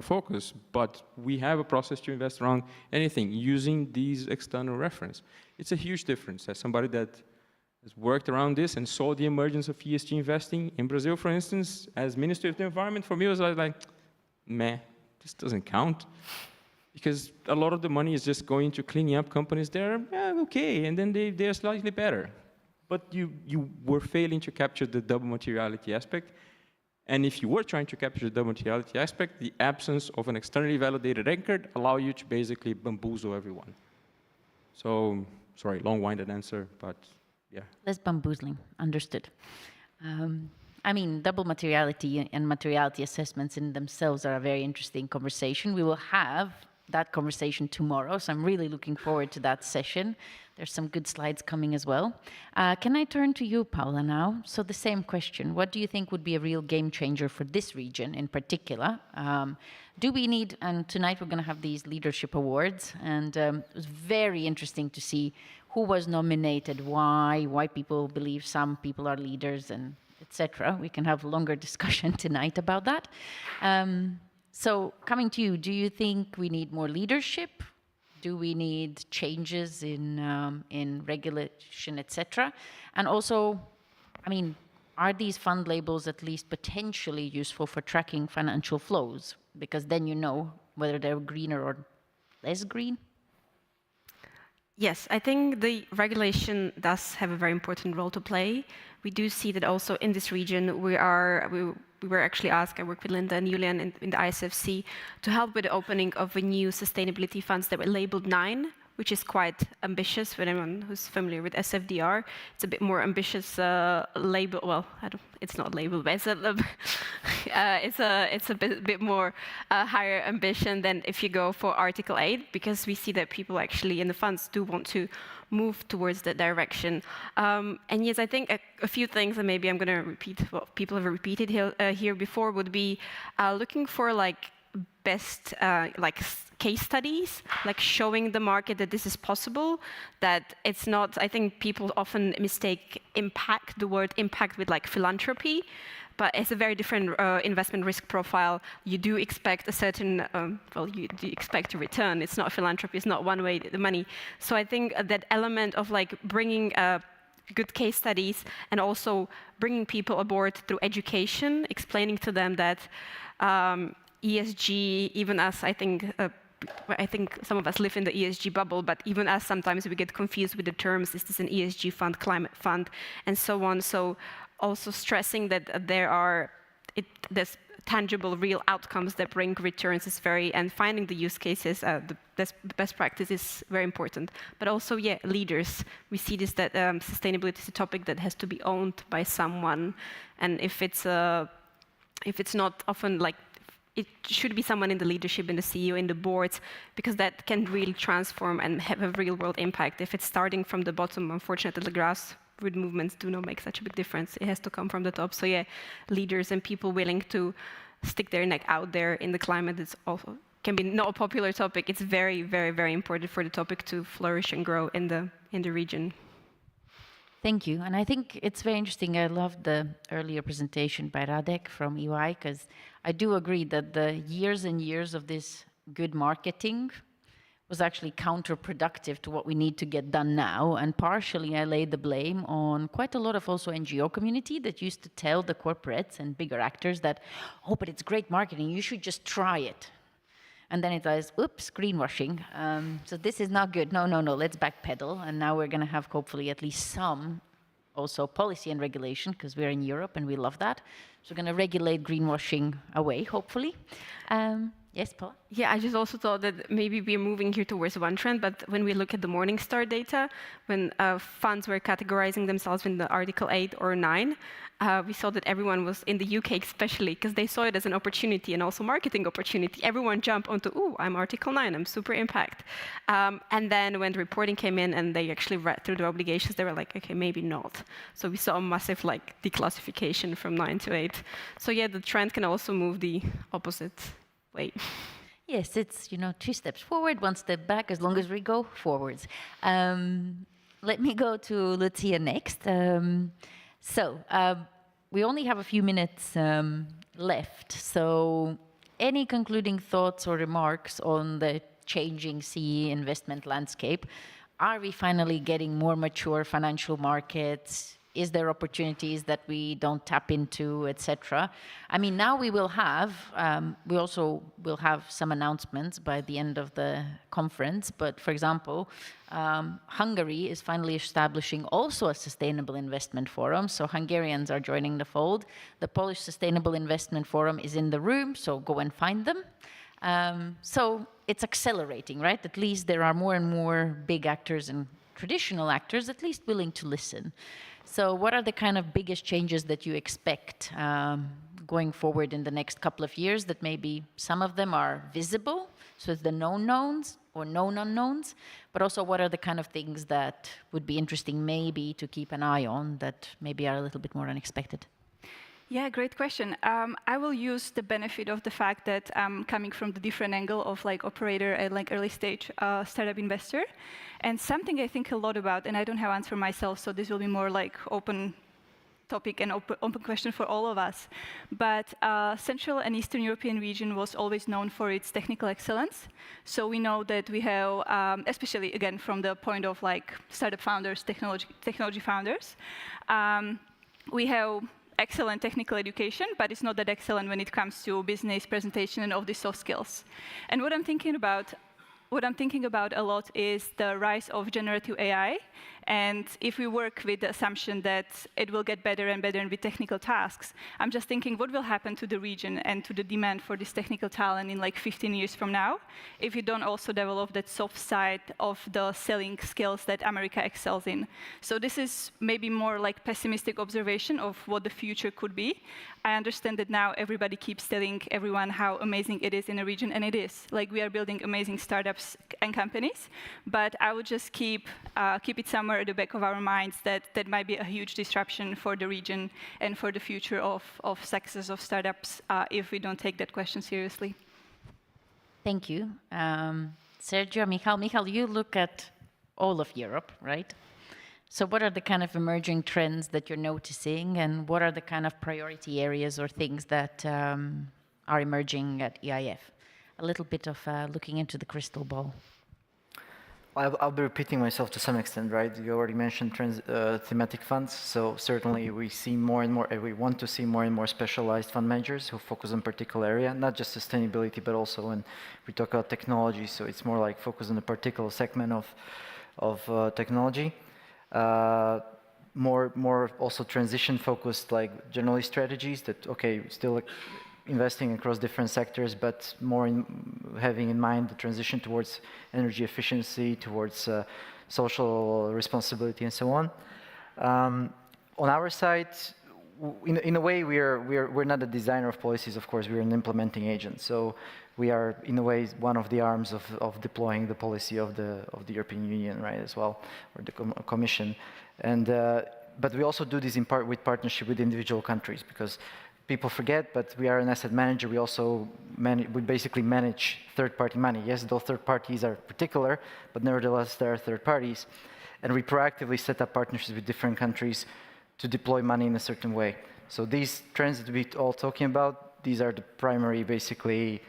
Speaker 8: focus, but we have a process to invest around anything using these external reference. It's a huge difference. As somebody that has worked around this and saw the emergence of ESG investing in Brazil, for instance, as Ministry of the Environment, for me it was like, meh, this doesn't count. Because a lot of the money is just going to cleaning up companies that are okay, and then they're slightly better. But you were failing to capture the double materiality aspect. And if you were trying to capture the double materiality aspect, the absence of an externally validated anchor allow you to basically bamboozle everyone. So, sorry, long-winded answer, but yeah.
Speaker 1: Less bamboozling, understood. I mean, double materiality and materiality assessments in themselves are a very interesting conversation. We will have that conversation tomorrow, so I'm really looking forward to that session. There's some good slides coming as well. Can I turn to you, Paula, now? So the same question. What do you think would be a real game changer for this region in particular? Do we need, and tonight we're going to have these leadership awards, and it was very interesting to see who was nominated, why people believe some people are leaders, and etc. We can have a longer discussion tonight about that. So coming to you, do you think we need more leadership? Do we need changes in regulation, etc.? And also, I mean, are these fund labels at least potentially useful for tracking financial flows? Because then you know whether they're greener or less green.
Speaker 10: Yes, I think the regulation does have a very important role to play. We do see that also in this region, we were actually asked, I work with Linda and Julian in the ISFC, to help with the opening of a new sustainability funds that were labeled 9, which is quite ambitious for anyone who's familiar with SFDR. It's a bit more ambitious label. Well, it's not labeled, but it's a bit more higher ambition than if you go for Article 8, because we see that people actually in the funds do want to move towards that direction. And yes, I think a few things, and maybe I'm going to repeat what people have repeated here before, would be looking for like best case studies, like showing the market that this is possible, that it's not, I think people often mistake impact, the word impact, with like philanthropy, but it's a very different investment risk profile. You do expect a certain, you do expect a return. It's not philanthropy, it's not one way the money. So I think that element of like bringing good case studies and also bringing people aboard through education, explaining to them that ESG, even us, I think some of us live in the ESG bubble, but even us, sometimes we get confused with the terms. Is this an ESG fund, climate fund, and so on. So also stressing that there's tangible, real outcomes that bring returns is and finding the use cases, the best practice is very important. But also, yeah, leaders. We see this, that sustainability is a topic that has to be owned by someone. And if it's not often like, it should be someone in the leadership, in the CEO, in the boards, because that can really transform and have a real world impact. If it's starting from the bottom, unfortunately, the grassroots movements do not make such a big difference. It has to come from the top. So yeah, leaders and people willing to stick their neck out there in the climate is also can be not a popular topic. It's very, very, very important for the topic to flourish and grow in the region.
Speaker 1: Thank you. And I think it's very interesting. I loved the earlier presentation by Radek from EY, because I do agree that the years and years of this good marketing was actually counterproductive to what we need to get done now. And partially I laid the blame on quite a lot of also NGO community that used to tell the corporates and bigger actors that, oh, but it's great marketing, you should just try it. And then it was, oops, greenwashing. So this is not good. No, let's backpedal. And now we're going to have hopefully at least some also policy and regulation, because we're in Europe and we love that. So we're going to regulate greenwashing away, hopefully. Yeah. Yes, Paul?
Speaker 10: Yeah, I just also thought that maybe we're moving here towards one trend, but when we look at the Morningstar data, when funds were categorizing themselves in the Article 8 or 9, we saw that everyone was, in the UK especially, because they saw it as an opportunity and also marketing opportunity. Everyone jumped onto, ooh, I'm Article 9, I'm super impact. And then when the reporting came in and they actually read through the obligations, they were like, okay, maybe not. So we saw a massive declassification from 9 to 8. So yeah, the trend can also move the opposite way.
Speaker 1: Yes, it's 2 steps forward, 1 step back, as long as we go forwards. Let me go to Lucia next. We only have a few minutes left. So any concluding thoughts or remarks on the changing CEE investment landscape? Are we finally getting more mature financial markets? Is there opportunities that we don't tap into, etc.? I mean, now we will have, we also will have some announcements by the end of the conference. But for example, Hungary is finally establishing also a sustainable investment forum. So Hungarians are joining the fold. The Polish Sustainable Investment Forum is in the room, so go and find them. So it's accelerating, right? At least there are more and more big actors and traditional actors at least willing to listen. So what are the kind of biggest changes that you expect going forward in the next couple of years, that maybe some of them are visible, so it's the known knowns or known unknowns, but also what are the kind of things that would be interesting maybe to keep an eye on that maybe are a little bit more unexpected?
Speaker 6: Yeah, great question. I will use the benefit of the fact that I'm coming from the different angle of operator and early stage startup investor. And something I think a lot about, and I don't have answer myself, so this will be more open topic and open question for all of us. But Central and Eastern European region was always known for its technical excellence. So we know that we have, especially again from the point of startup founders, technology founders, we have excellent technical education, but it's not that excellent when it comes to business presentation and all these soft skills. And what I'm thinking about a lot is the rise of generative AI. And if we work with the assumption that it will get better and better with technical tasks, I'm just thinking what will happen to the region and to the demand for this technical talent in 15 years from now, if we don't also develop that soft side of the selling skills that America excels in. So this is maybe more pessimistic observation of what the future could be. I understand that now everybody keeps telling everyone how amazing it is in a region, and it is. We are building amazing startups and companies, but I would just keep it somewhere at the back of our minds that might be a huge disruption for the region and for the future of success of startups if we don't take that question seriously.
Speaker 1: Thank you. Sergio, Michal, you look at all of Europe, right? So what are the kind of emerging trends that you're noticing, and what are the kind of priority areas or things that are emerging at EIF? A little bit of looking into the crystal ball.
Speaker 4: I'll be repeating myself to some extent, right? You already mentioned thematic funds, so certainly we see more and more, we want to see more and more specialized fund managers who focus on a particular area, not just sustainability, but also when we talk about technology, so it's more focus on a particular segment of technology. More also transition-focused, generally strategies that, okay, still investing across different sectors, but more having in mind the transition towards energy efficiency, towards social responsibility, and so on. On our side, in a way, we're not a designer of policies. Of course, we're an implementing agent. So we are, in a way, one of the arms of deploying the policy of the European Union, right, as well, or the Commission. And but we also do this in part with partnership with individual countries, because people forget, but we are an asset manager. We also basically manage third-party money. Yes, those third parties are particular, but nevertheless, there are third parties. And we proactively set up partnerships with different countries to deploy money in a certain way. So these trends that we're all talking about, these are the primary, basically,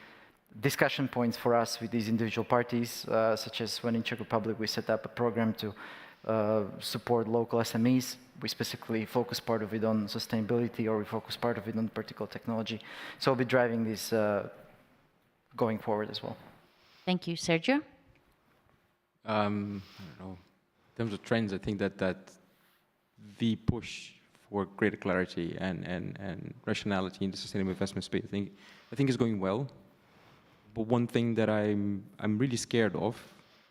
Speaker 4: discussion points for us with these individual parties, such as when in Czech Republic we set up a program to support local SMEs. We specifically focus part of it on sustainability, or we focus part of it on particular technology. So we'll be driving this going forward as well.
Speaker 1: Thank you. Sergio?
Speaker 8: I don't know. In terms of trends, I think that the push for greater clarity and rationality in the sustainable investment space, I think is going well. But one thing that I'm really scared of,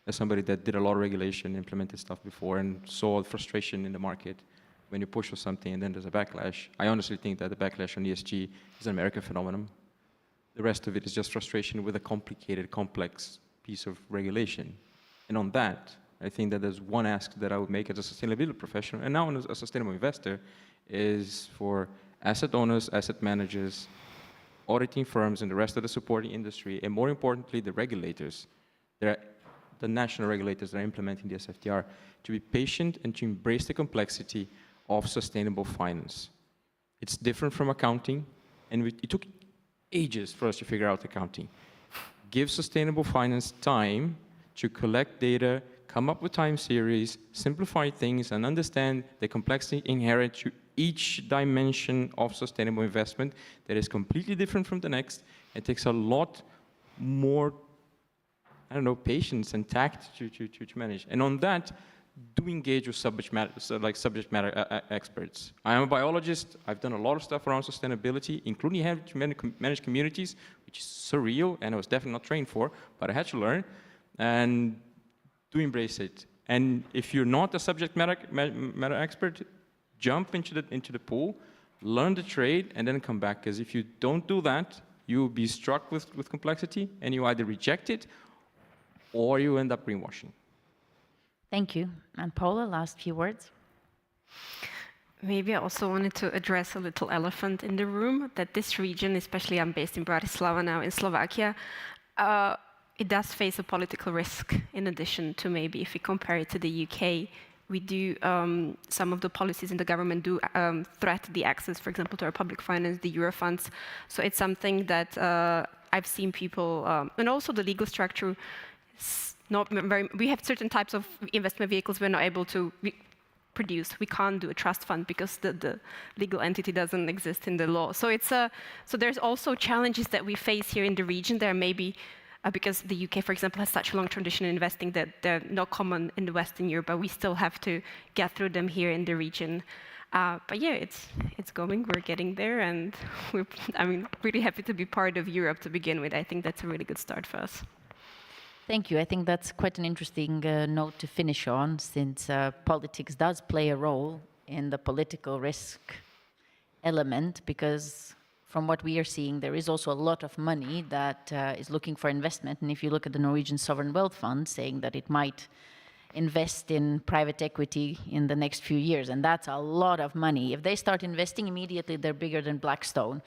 Speaker 8: as somebody that did a lot of regulation, implemented stuff before, and saw frustration in the market when you push for something and then there's a backlash. I honestly think that the backlash on ESG is an American phenomenon. The rest of it is just frustration with a complicated, complex piece of regulation. And on that, I think that there's one ask that I would make as a sustainability professional, and now as a sustainable investor, is for asset owners, asset managers, auditing firms, and the rest of the supporting industry, and more importantly, the regulators, the national regulators that are implementing the SFTR, to be patient and to embrace the complexity of sustainable finance. It's different from accounting, and it took ages for us to figure out accounting. Give sustainable finance time to collect data, come up with time series, simplify things, and understand the complexity inherent to each dimension of sustainable investment that is completely different from the next. It takes a lot more, I don't know, patience and tact to manage. And on that, do engage with subject matter experts. I am a biologist. I've done a lot of stuff around sustainability, including having to manage communities, which is surreal, and I was definitely not trained for, but I had to learn, and do embrace it. And if you're not a subject matter expert, jump into the pool, learn the trade, and then come back, because if you don't do that, you will be struck with complexity, and you either reject it, or you end up greenwashing.
Speaker 1: Thank you. And Paula, last few words.
Speaker 10: Maybe I also wanted to address a little elephant in the room, that this region, especially I'm based in Bratislava now in Slovakia, it does face a political risk in addition to maybe if we compare it to the UK. We do, some of the policies in the government do threaten the access, for example, to our public finance, the Euro funds. So it's something that I've seen people, and also the legal structure, not very, we have certain types of investment vehicles we're not able to produce. We can't do a trust fund because the legal entity doesn't exist in the law. So it's so there's also challenges that we face here in the region. There may be because the UK, for example, has such a long tradition in investing that they're not common in the Western Europe, but we still have to get through them here in the region. But yeah, it's going. We're getting there, and I'm really happy to be part of Europe to begin with. I think that's a really good start for us.
Speaker 1: Thank you. I think that's quite an interesting note to finish on, since politics does play a role in the political risk element, because from what we are seeing, there is also a lot of money that is looking for investment. And if you look at the Norwegian Sovereign Wealth Fund saying that it might invest in private equity in the next few years, and that's a lot of money. If they start investing immediately, they're bigger than Blackstone.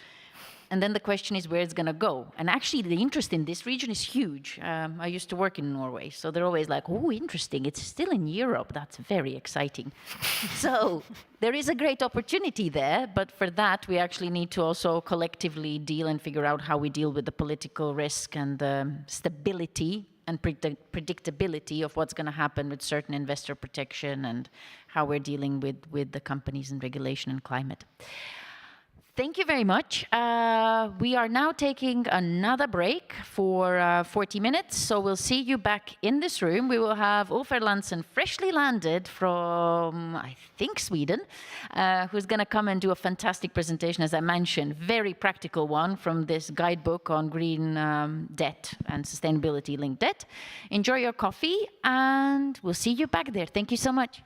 Speaker 1: And then the question is where it's going to go. And actually, the interest in this region is huge. I used to work in Norway, so they're always like, oh, interesting. It's still in Europe. That's very exciting. So there is a great opportunity there, but for that, we actually need to also collectively deal and figure out how we deal with the political risk and the stability and predictability of what's going to happen with certain investor protection and how we're dealing with the companies and regulation and climate. Thank you very much. We are now taking another break for 40 minutes, so we'll see you back in this room. We will have Ulf Erlandsen, freshly landed from, I think, Sweden, who's going to come and do a fantastic presentation, as I mentioned, very practical one from this guidebook on green debt and sustainability-linked debt. Enjoy your coffee, and we'll see you back there. Thank you so much.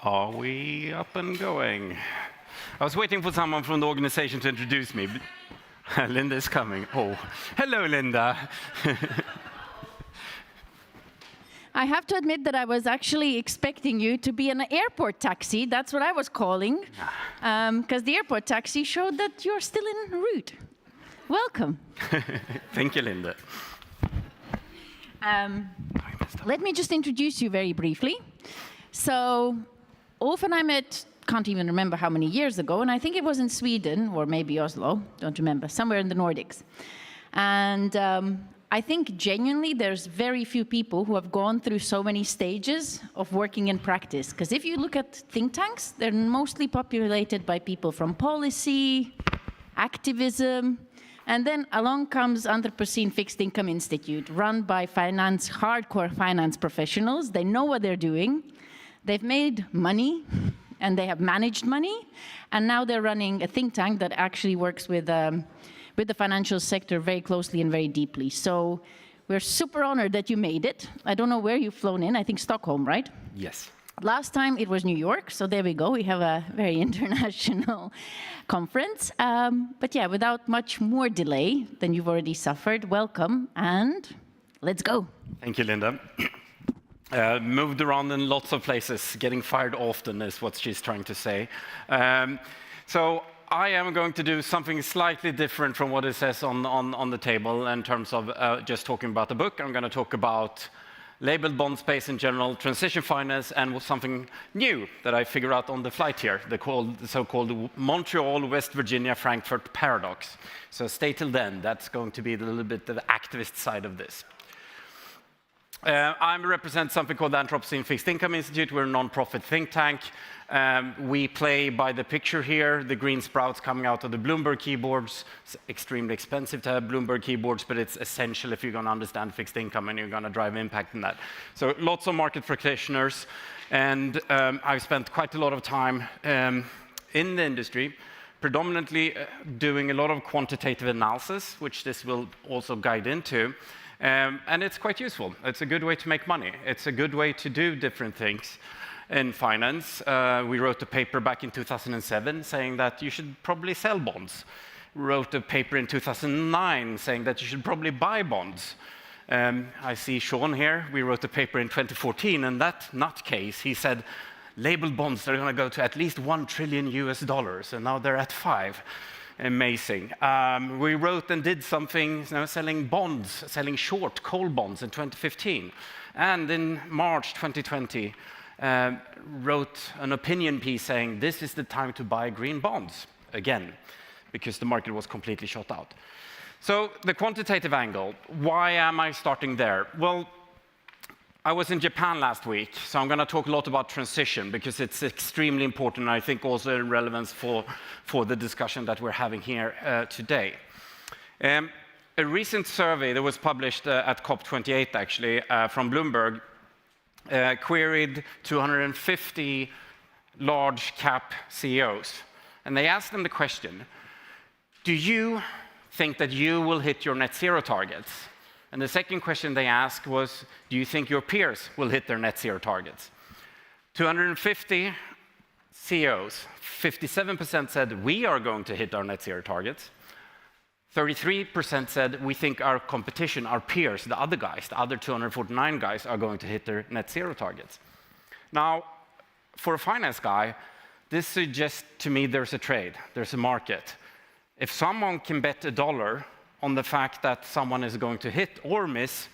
Speaker 20: Are we up and going? I was waiting for someone from the organization to introduce me. Linda is coming. Oh, hello, Linda.
Speaker 1: I have to admit that I was actually expecting you to be an airport taxi. That's what I was calling, because the airport taxi showed that you're still en route. Welcome.
Speaker 20: Thank you, Linda.
Speaker 1: Let me just introduce you very briefly. So, Ulf and I met, can't even remember how many years ago, and I think it was in Sweden, or maybe Oslo, don't remember, somewhere in the Nordics. And I think genuinely there's very few people who have gone through so many stages of working in practice. Because if you look at think tanks, they're mostly populated by people from policy, activism, and then along comes Anthropocene Fixed Income Institute, run by hardcore finance professionals. They know what they're doing. They've made money, and they have managed money, and now they're running a think tank that actually works with the financial sector very closely and very deeply. So we're super honored that you made it. I don't know where you've flown in. I think Stockholm, right?
Speaker 20: Yes.
Speaker 1: Last time it was New York, so there we go. We have a very international conference. But yeah, without much more delay than you've already suffered, welcome, and let's go.
Speaker 20: Thank you, Linda. Moved around in lots of places. Getting fired often is what she's trying to say. So I am going to do something slightly different from what it says on the table in terms of just talking about the book. I'm going to talk about labeled bond space in general, transition finance, and something new that I figured out on the flight here, the so-called Montreal, West Virginia, Frankfurt paradox. So stay till then. That's going to be a little bit the activist side of this. I represent something called the Anthropocene Fixed Income Institute. We're a non-profit think tank. We play by the picture here, the green sprouts coming out of the Bloomberg keyboards. It's extremely expensive to have Bloomberg keyboards, but it's essential if you're going to understand fixed income and you're going to drive impact in that. So lots of market practitioners, and I've spent quite a lot of time in the industry, predominantly doing a lot of quantitative analysis, which this will also guide into. And it's quite useful. It's a good way to make money. It's a good way to do different things in finance. We wrote a paper back in 2007 saying that you should probably sell bonds. We wrote a paper in 2009 saying that you should probably buy bonds. I see Sean here. We wrote a paper in 2014, and that nutcase, he said, labeled bonds, they're going to go to at least $1 trillion US, and now they're at 5. Amazing. We wrote and did something, selling bonds, selling short coal bonds in 2015. And in March 2020, wrote an opinion piece saying this is the time to buy green bonds again, because the market was completely shut out. So the quantitative angle, why am I starting there? Well, I was in Japan last week, so I'm going to talk a lot about transition because it's extremely important, and I think also in relevance for the discussion that we're having here today. A recent survey that was published at COP28, actually, from Bloomberg, queried 250 large cap CEOs, and they asked them the question, do you think that you will hit your net zero targets? And the second question they asked was, do you think your peers will hit their net zero targets? 250 CEOs, 57% said we are going to hit our net zero targets. 33% said we think our competition, our peers, the other guys, the other 249 guys are going to hit their net zero targets. Now, for a finance guy, this suggests to me there's a trade, there's a market. If someone can bet $1 on the fact that someone is going to hit or miss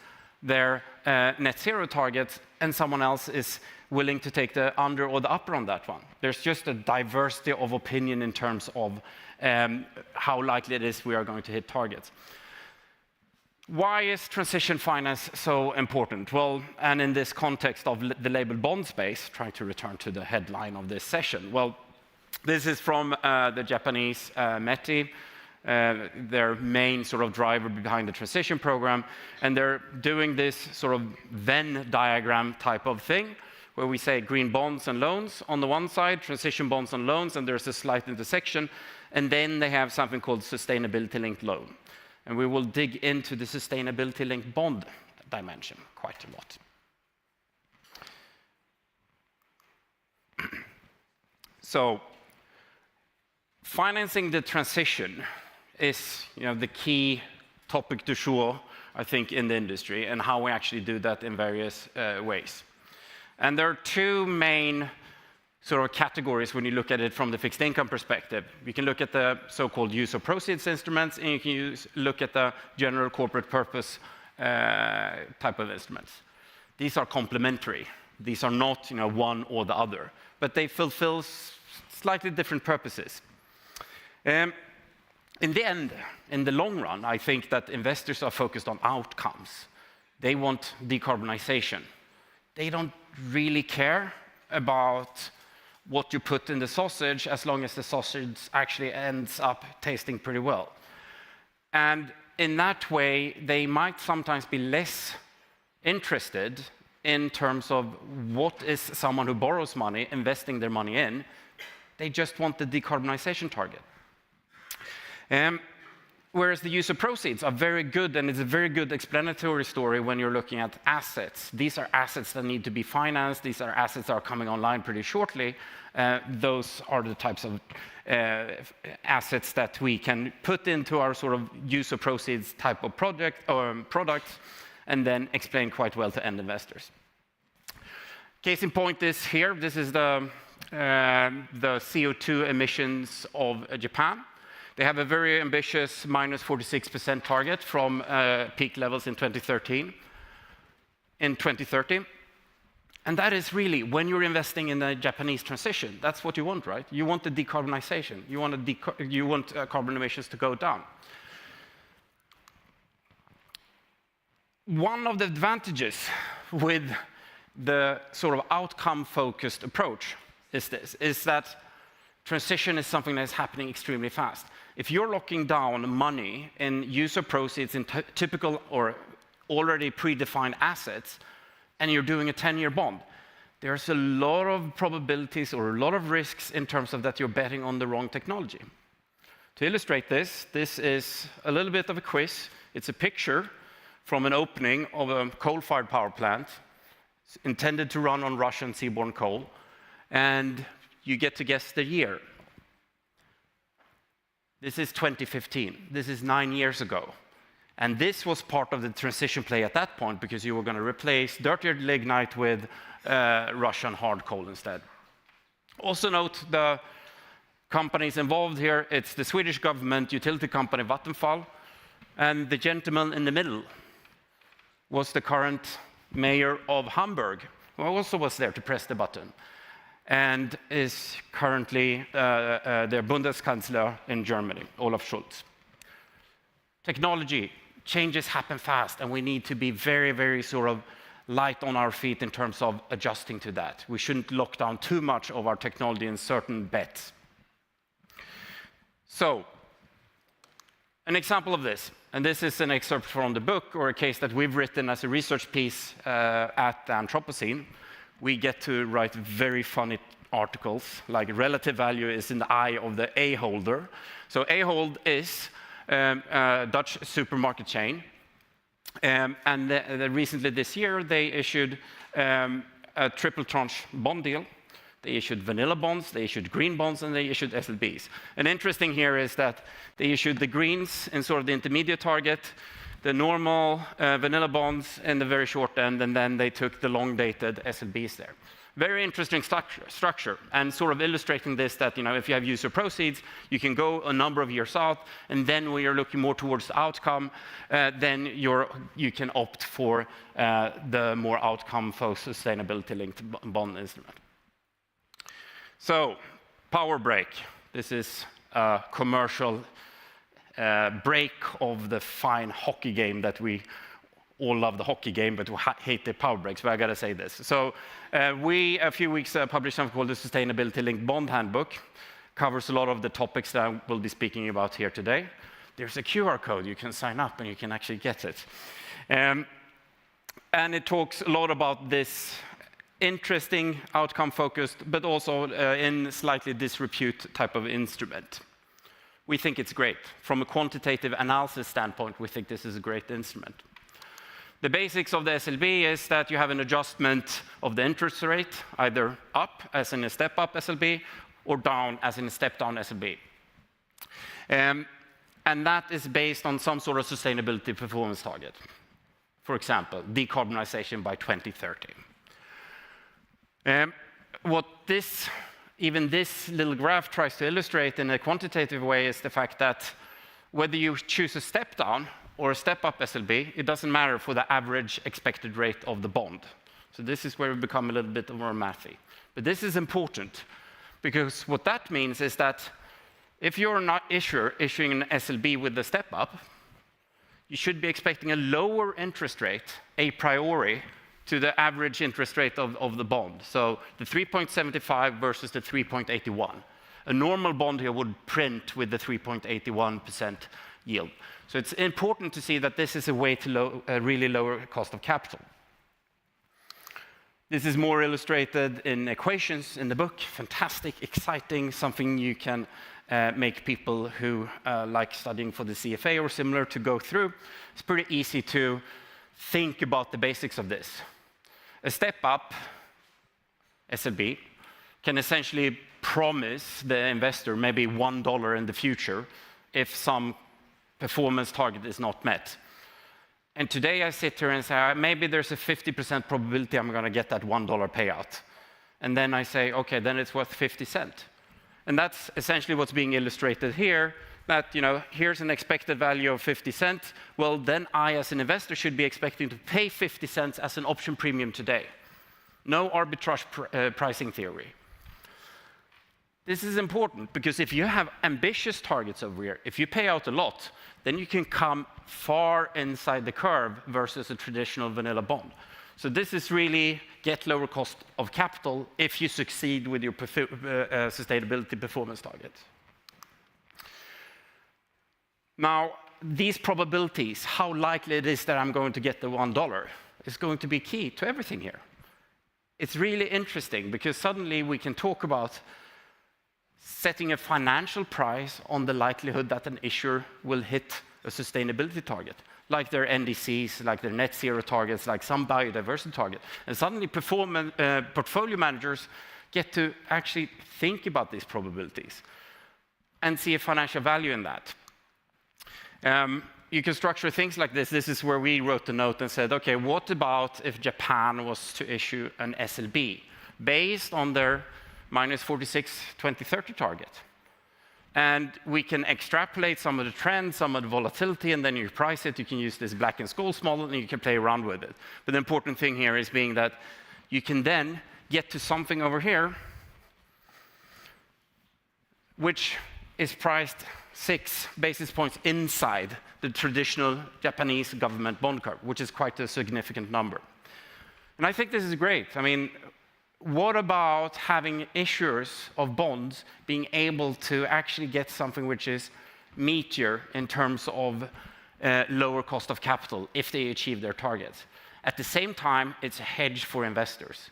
Speaker 20: their net zero targets, and someone else is willing to take the under or the upper on that one. There's just a diversity of opinion in terms of how likely it is we are going to hit targets. Why is transition finance so important? Well, and in this context of the labeled bond space, trying to return to the headline of this session. Well, this is from the Japanese METI, their main sort of driver behind the transition program, and they're doing this sort of Venn diagram type of thing, where we say green bonds and loans on the one side, transition bonds and loans, and there's a slight intersection, and then they have something called sustainability-linked loan. And we will dig into the sustainability-linked bond dimension quite a lot.
Speaker 7: So financing the transition is the key topic du jour, I think, in the industry, and how we actually do that in various ways. And there are two main sort of categories when you look at it from the fixed income perspective. You can look at the so-called use of proceeds instruments, and you can look at the general corporate purpose type of instruments. These are complementary. These are not one or the other, but they fulfill slightly different purposes. In the end, in the long run, I think that investors are focused on outcomes. They want decarbonization. They don't really care about what you put in the sausage as long as the sausage actually ends up tasting pretty well. And in that way, they might sometimes be less interested in terms of what is someone who borrows money investing their money in. They just want the decarbonization target. Whereas the use of proceeds are very good, and it's a very good explanatory story when you're looking at assets. These are assets that need to be financed. These are assets that are coming online pretty shortly. Those are the types of assets that we can put into our sort of use of proceeds type of project or products, and then explain quite well to end investors. Case in point is here. This is the CO2 emissions of Japan. They have a very ambitious minus 46% target from peak levels in 2013, in 2030. And that is really, when you're investing in the Japanese transition, that's what you want, right? You want the decarbonization. You want carbon emissions to go down. One of the advantages with the sort of outcome-focused approach is that transition is something that is happening extremely fast. If you're locking down money in use of proceeds in typical or already predefined assets, and you're doing a 10-year bond, there's a lot of probabilities or a lot of risks in terms of that you're betting on the wrong technology. To illustrate this, this is a little bit of a quiz. It's a picture from an opening of a coal-fired power plant intended to run on Russian seaborne coal, and you get to guess the year. This is 2015. This is 9 years ago. And this was part of the transition play at that point, because you were going to replace dirtier lignite with Russian hard coal instead. Also note the companies involved here. It's the Swedish government utility company Vattenfall, and the gentleman in the middle was the current mayor of Hamburg, who also was there to press the button, and is currently their Bundeskanzler in Germany, Olaf Scholz. Technology changes happen fast, and we need to be very, very sort of light on our feet in terms of adjusting to that. We shouldn't lock down too much of our technology in certain bets. So, an example of this, and this is an excerpt from the book, or a case that we've written as a research piece at the Anthropocene. We get to write very funny articles, like relative value is in the eye of the A-holder. So A-hold is a Dutch supermarket chain. And recently this year, they issued a triple tranche bond deal. They issued vanilla bonds, they issued green bonds, and they issued SLBs. And interesting here is that they issued the greens in sort of the intermediate target, the normal vanilla bonds in the very short end, and then they took the long-dated SLBs there. Very interesting structure, and sort of illustrating this, that if you have user proceeds, you can go a number of years out, and then when you're looking more towards the outcome, then you can opt for the more outcome-focused sustainability-linked bond instrument. So, power break. This is a commercial break of the fine hockey game that we all love the hockey game, but we hate the power breaks, but I gotta say this. So we, a few weeks, published something called the Sustainability-Linked Bond Handbook. Covers a lot of the topics that I will be speaking about here today. There's a QR code, you can sign up and you can actually get it. And it talks a lot about this interesting outcome-focused, but also in slightly disrepute type of instrument. We think it's great. From a quantitative analysis standpoint, we think this is a great instrument. The basics of the SLB is that you have an adjustment of the interest rate, either up, as in a step-up SLB, or down as in a step-down SLB. And that is based on some sort of sustainability performance target. For example, decarbonization by 2030. What even this little graph tries to illustrate in a quantitative way is the fact that whether you choose a step-down or a step-up SLB, it doesn't matter for the average expected rate of the bond. So this is where we become a little bit more mathy. But this is important, because what that means is that if you're an issuer issuing an SLB with the step-up, you should be expecting a lower interest rate a priori to the average interest rate of the bond. So the 3.75 versus the 3.81. A normal bond here would print with the 3.81% yield. So it's important to see that this is a way to really lower cost of capital. This is more illustrated in equations in the book. Fantastic, exciting, something you can make people who like studying for the CFA or similar to go through. It's pretty easy to think about the basics of this. A step-up SLB can essentially promise the investor maybe $1 in the future if some performance target is not met. And today I sit here and say, maybe there's a 50% probability I'm going to get that $1 payout. And then I say, okay, then it's worth 50 cents. And that's essentially what's being illustrated here, that, here's an expected value of 50 cents. Well, then I, as an investor, should be expecting to pay 50 cents as an option premium today. No arbitrage pricing theory. This is important, because if you have ambitious targets over here, if you pay out a lot, then you can come far inside the curve versus a traditional vanilla bond. So this is really get lower cost of capital if you succeed with your sustainability performance targets. Now, these probabilities, how likely it is that I'm going to get the $1, is going to be key to everything here. It's really interesting, because suddenly we can talk about setting a financial price on the likelihood that an issuer will hit a sustainability target, like their NDCs, like their net zero targets, like some biodiversity target. And suddenly portfolio managers get to actually think about these probabilities and see a financial value in that. You can structure things like this. This is where we wrote the note and said, okay, what about if Japan was to issue an SLB based on their minus 46 2030 target? And we can extrapolate some of the trends, some of the volatility, and then you price it. You can use this Black and Scholes model, and you can play around with it. But the important thing here is being that you can then get to something over here, which is priced 6 basis points inside the traditional Japanese government bond curve, which is quite a significant number. And I think this is great. I mean, what about having issuers of bonds being able to actually get something which is meatier in terms of lower cost of capital if they achieve their targets? At the same time, it's a hedge for investors.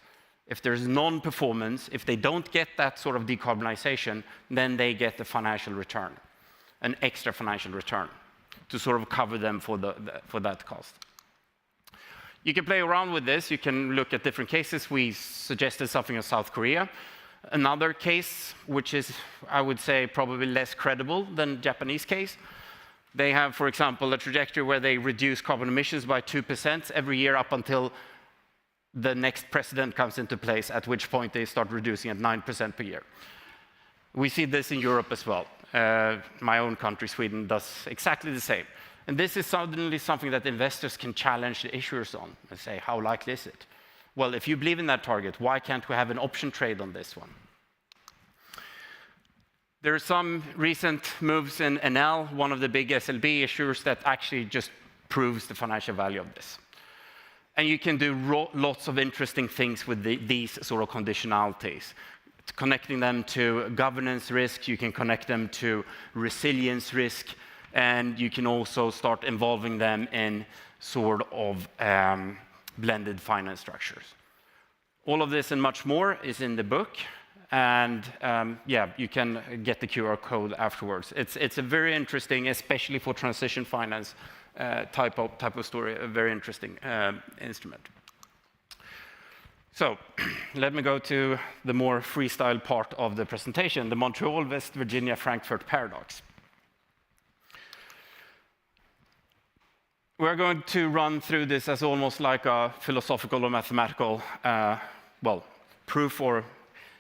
Speaker 7: If there's non-performance, if they don't get that sort of decarbonization, then they get the financial return, an extra financial return, to sort of cover them for that cost. You can play around with this. You can look at different cases. We suggested something in South Korea. Another case, which is, I would say, probably less credible than the Japanese case. They have, for example, a trajectory where they reduce carbon emissions by 2% every year up until the next president comes into place, at which point they start reducing at 9% per year. We see this in Europe as well. My own country, Sweden, does exactly the same. And this is suddenly something that investors can challenge the issuers on and say, how likely is it? Well, if you believe in that target, why can't we have an option trade on this one? There are some recent moves in NL, one of the big SLB issuers, that actually just proves the financial value of this. And you can do lots of interesting things with these sort of conditionalities. Connecting them to governance risk, you can connect them to resilience risk, and you can also start involving them in sort of blended finance structures. All of this and much more is in the book, and yeah, you can get the QR code afterwards. It's a very interesting, especially for transition finance type of story, a very interesting instrument. So let me go to the more freestyle part of the presentation, the Montreal, West Virginia, Frankfurt paradox. We're going to run through this as almost like a philosophical or mathematical, proof or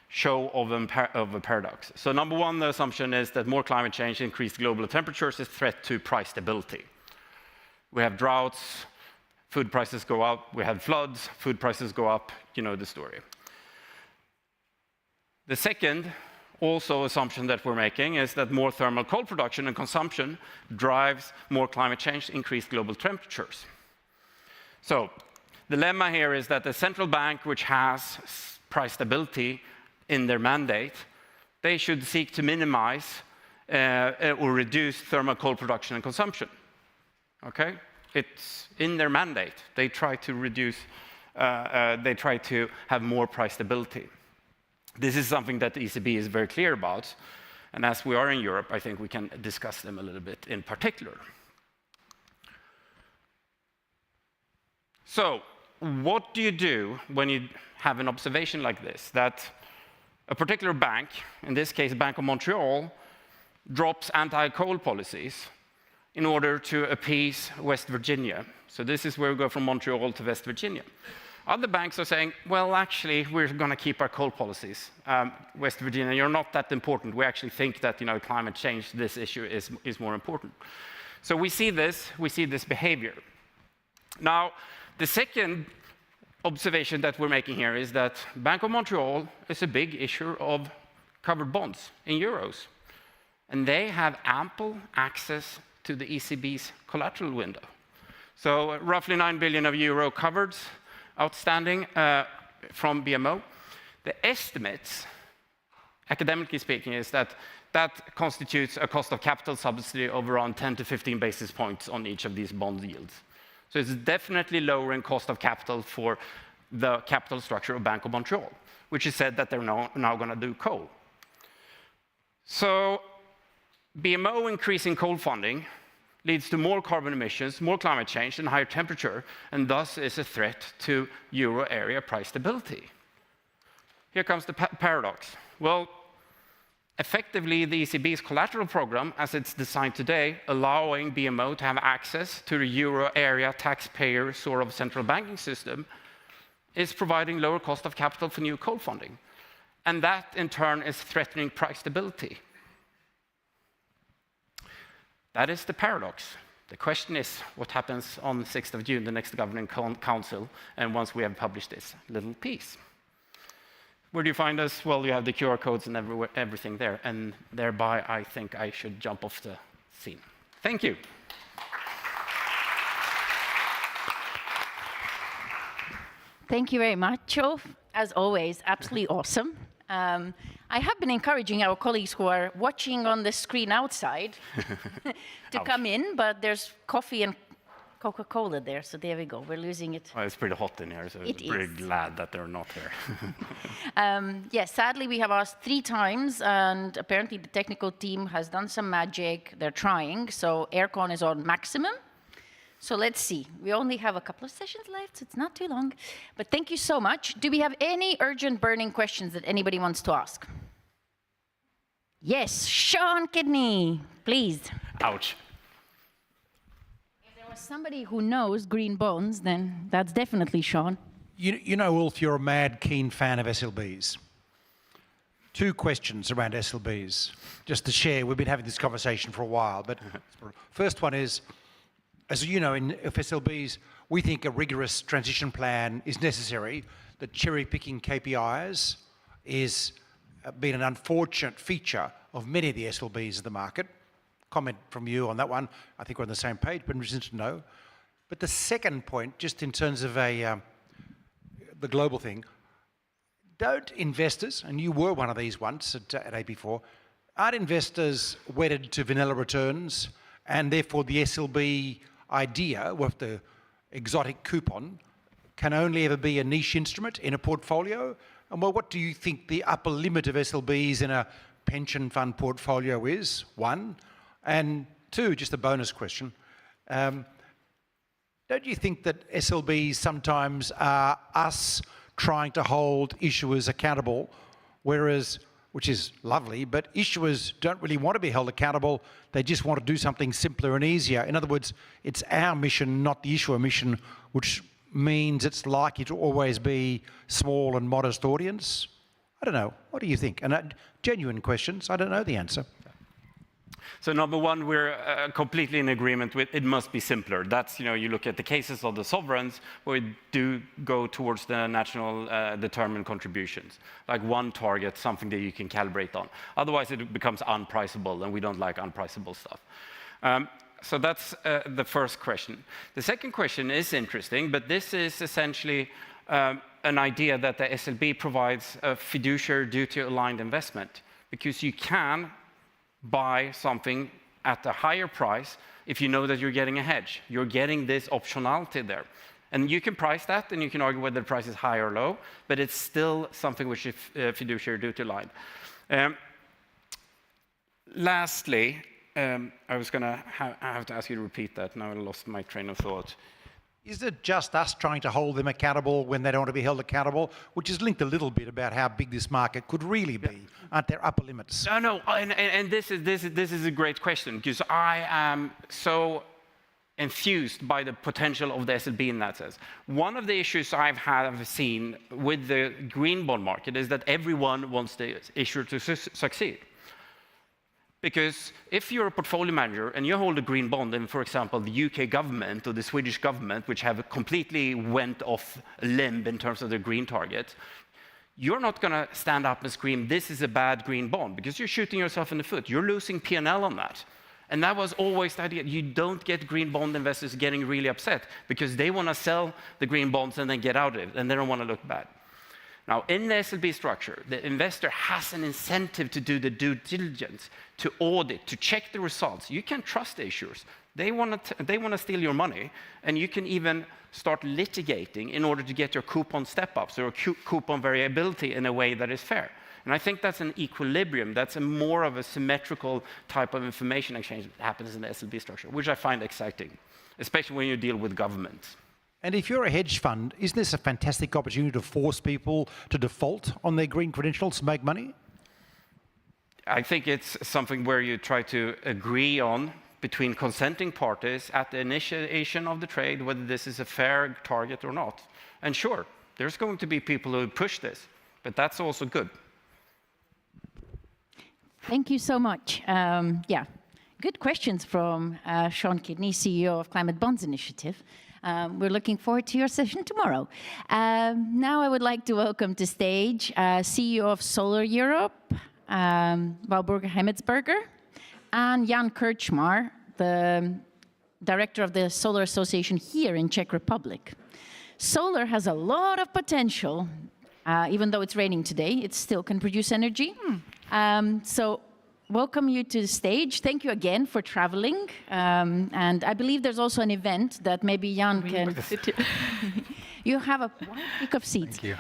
Speaker 7: show of a paradox. So number one, the assumption is that more climate change, increased global temperatures, is a threat to price stability. We have droughts, food prices go up. We have floods, food prices go up. You know the story. The second assumption that we're making is that more thermal coal production and consumption drives more climate change, increased global temperatures. So the dilemma here is that the central bank, which has price stability in their mandate, they should seek to minimize or reduce thermal coal production and consumption. Okay? It's in their mandate. They try to reduce, they try to have more price stability. This is something that the ECB is very clear about. And as we are in Europe, I think we can discuss them a little bit in particular. So what do you do when you have an observation like this, that a particular bank, in this case Bank of Montreal, drops anti-coal policies in order to appease West Virginia? So this is where we go from Montreal to West Virginia. Other banks are saying, well, actually, we're going to keep our coal policies. West Virginia, you're not that important. We actually think that climate change, this issue is more important. So we see this behavior. Now, the second observation that we're making here is that Bank of Montreal is a big issuer of covered bonds in euros. And they have ample access to the ECB's collateral window. So roughly 9 billion euro covered outstanding from BMO. The estimates, academically speaking, is that that constitutes a cost of capital subsidy of around 10 to 15 basis points on each of these bond yields. So it's definitely lowering cost of capital for the capital structure of Bank of Montreal, which is said that they're now going to do coal. So BMO increasing coal funding leads to more carbon emissions, more climate change, and higher temperature, and thus is a threat to euro area price stability. Here comes the paradox. Well, effectively, the ECB's collateral program, as it's designed today, allowing BMO to have access to the euro area taxpayer sort of central banking system, is providing lower cost of capital for new coal funding. And that, in turn, is threatening price stability. That is the paradox. The question is, what happens on the 6th of June, the next governing council, and once we have published this little piece? Where do you find us? Well, you have the QR codes and everything there, and thereby I think I should jump off the scene. Thank you.
Speaker 1: Thank you very much, Ulf. As always, absolutely awesome. I have been encouraging our colleagues who are watching on the screen outside to come in, but there's coffee and Coca-Cola there, so there we go. We're losing it.
Speaker 7: Well, it's pretty hot in here, so I'm pretty glad that they're not here.
Speaker 1: Yes, sadly, we have asked 3 times, and apparently the technical team has done some magic. They're trying, so aircon is on maximum. So let's see. We only have a couple of sessions left, so it's not too long. But thank you so much. Do we have any urgent burning questions that anybody wants to ask? Yes, Sean Kidney, please.
Speaker 7: Ouch.
Speaker 1: If there was somebody who knows green bonds, then that's definitely Sean.
Speaker 21: You know, Ulf, you're a mad, keen fan of SLBs. 2 questions around SLBs, just to share. We've been having this conversation for a while, but first one is, as you know, in SLBs, we think a rigorous transition plan is necessary. That cherry-picking KPIs is been an unfortunate feature of many of the SLBs in the market. Comment from you on that one. I think we're on the same page, but interested to know. But the second point, just in terms of the global thing, don't investors, and you were one of these once at AP4, aren't investors wedded to vanilla returns, and therefore the SLB idea with the exotic coupon can only ever be a niche instrument in a portfolio? And well, what do you think the upper limit of SLBs in a pension fund portfolio is? 1. And 2, just a bonus question. Don't you think that SLBs sometimes are us trying to hold issuers accountable, whereas, which is lovely, but issuers don't really want to be held accountable. They just want to do something simpler and easier. In other words, it's our mission, not the issuer mission, which means it's likely to always be small and modest audience. I don't know. What do you think? And genuine questions. I don't know the answer.
Speaker 7: So number one, we're completely in agreement with it must be simpler. That's, you look at the cases of the sovereigns where we do go towards the national determined contributions, like one target, something that you can calibrate on. Otherwise, it becomes unpriceable, and we don't like unpriceable stuff. So that's the first question. The second question is interesting, but this is essentially an idea that the SLB provides a fiduciary duty-aligned investment, because you can buy something at a higher price if you know that you're getting a hedge. You're getting this optionality there. And you can price that, and you can argue whether the price is high or low, but it's still something which is fiduciary duty-aligned. Lastly, I was going to have to ask you to repeat that. Now I lost my train of thought.
Speaker 21: Is it just us trying to hold them accountable when they don't want to be held accountable, which is linked a little bit about how big this market could really be? Aren't there upper limits?
Speaker 7: No, and this is a great question, because I am so enthused by the potential of the SLB in that sense. One of the issues have seen with the green bond market is that everyone wants the issuer to succeed. Because if you're a portfolio manager and you hold a green bond, and for example, the UK government or the Swedish government, which have completely went off a limb in terms of their green target, you're not going to stand up and scream, this is a bad green bond, because you're shooting yourself in the foot. You're losing P&L on that. And that was always the idea. You don't get green bond investors getting really upset because they want to sell the green bonds and then get out of it, and they don't want to look bad. Now, in the SLB structure, the investor has an incentive to do the due diligence, to audit, to check the results. You can trust the issuers. They want to steal your money, and you can even start litigating in order to get your coupon step-ups or coupon variability in a way that is fair. And I think that's an equilibrium. That's more of a symmetrical type of information exchange that happens in the SLB structure, which I find exciting, especially when you deal with governments.
Speaker 21: And if you're a hedge fund, isn't this a fantastic opportunity to force people to default on their green credentials to make money?
Speaker 7: I think it's something where you try to agree on between consenting parties at the initiation of the trade whether this is a fair target or not. And sure, there's going to be people who push this, but that's also good.
Speaker 1: Thank you so much. Good questions from Sean Kidney, CEO of Climate Bonds Initiative. We're looking forward to your session tomorrow. Now I would like to welcome to stage CEO of Solar Europe, Walburga Hemmetsberger, and Jan Krčmar, the director of the Solar Association here in Czech Republic. Solar has a lot of potential. Even though it's raining today, it still can produce energy. So welcome you to the stage. Thank you again for traveling. And I believe there's also an event that maybe Jan can... You have a pick of seats.
Speaker 21: Thank you.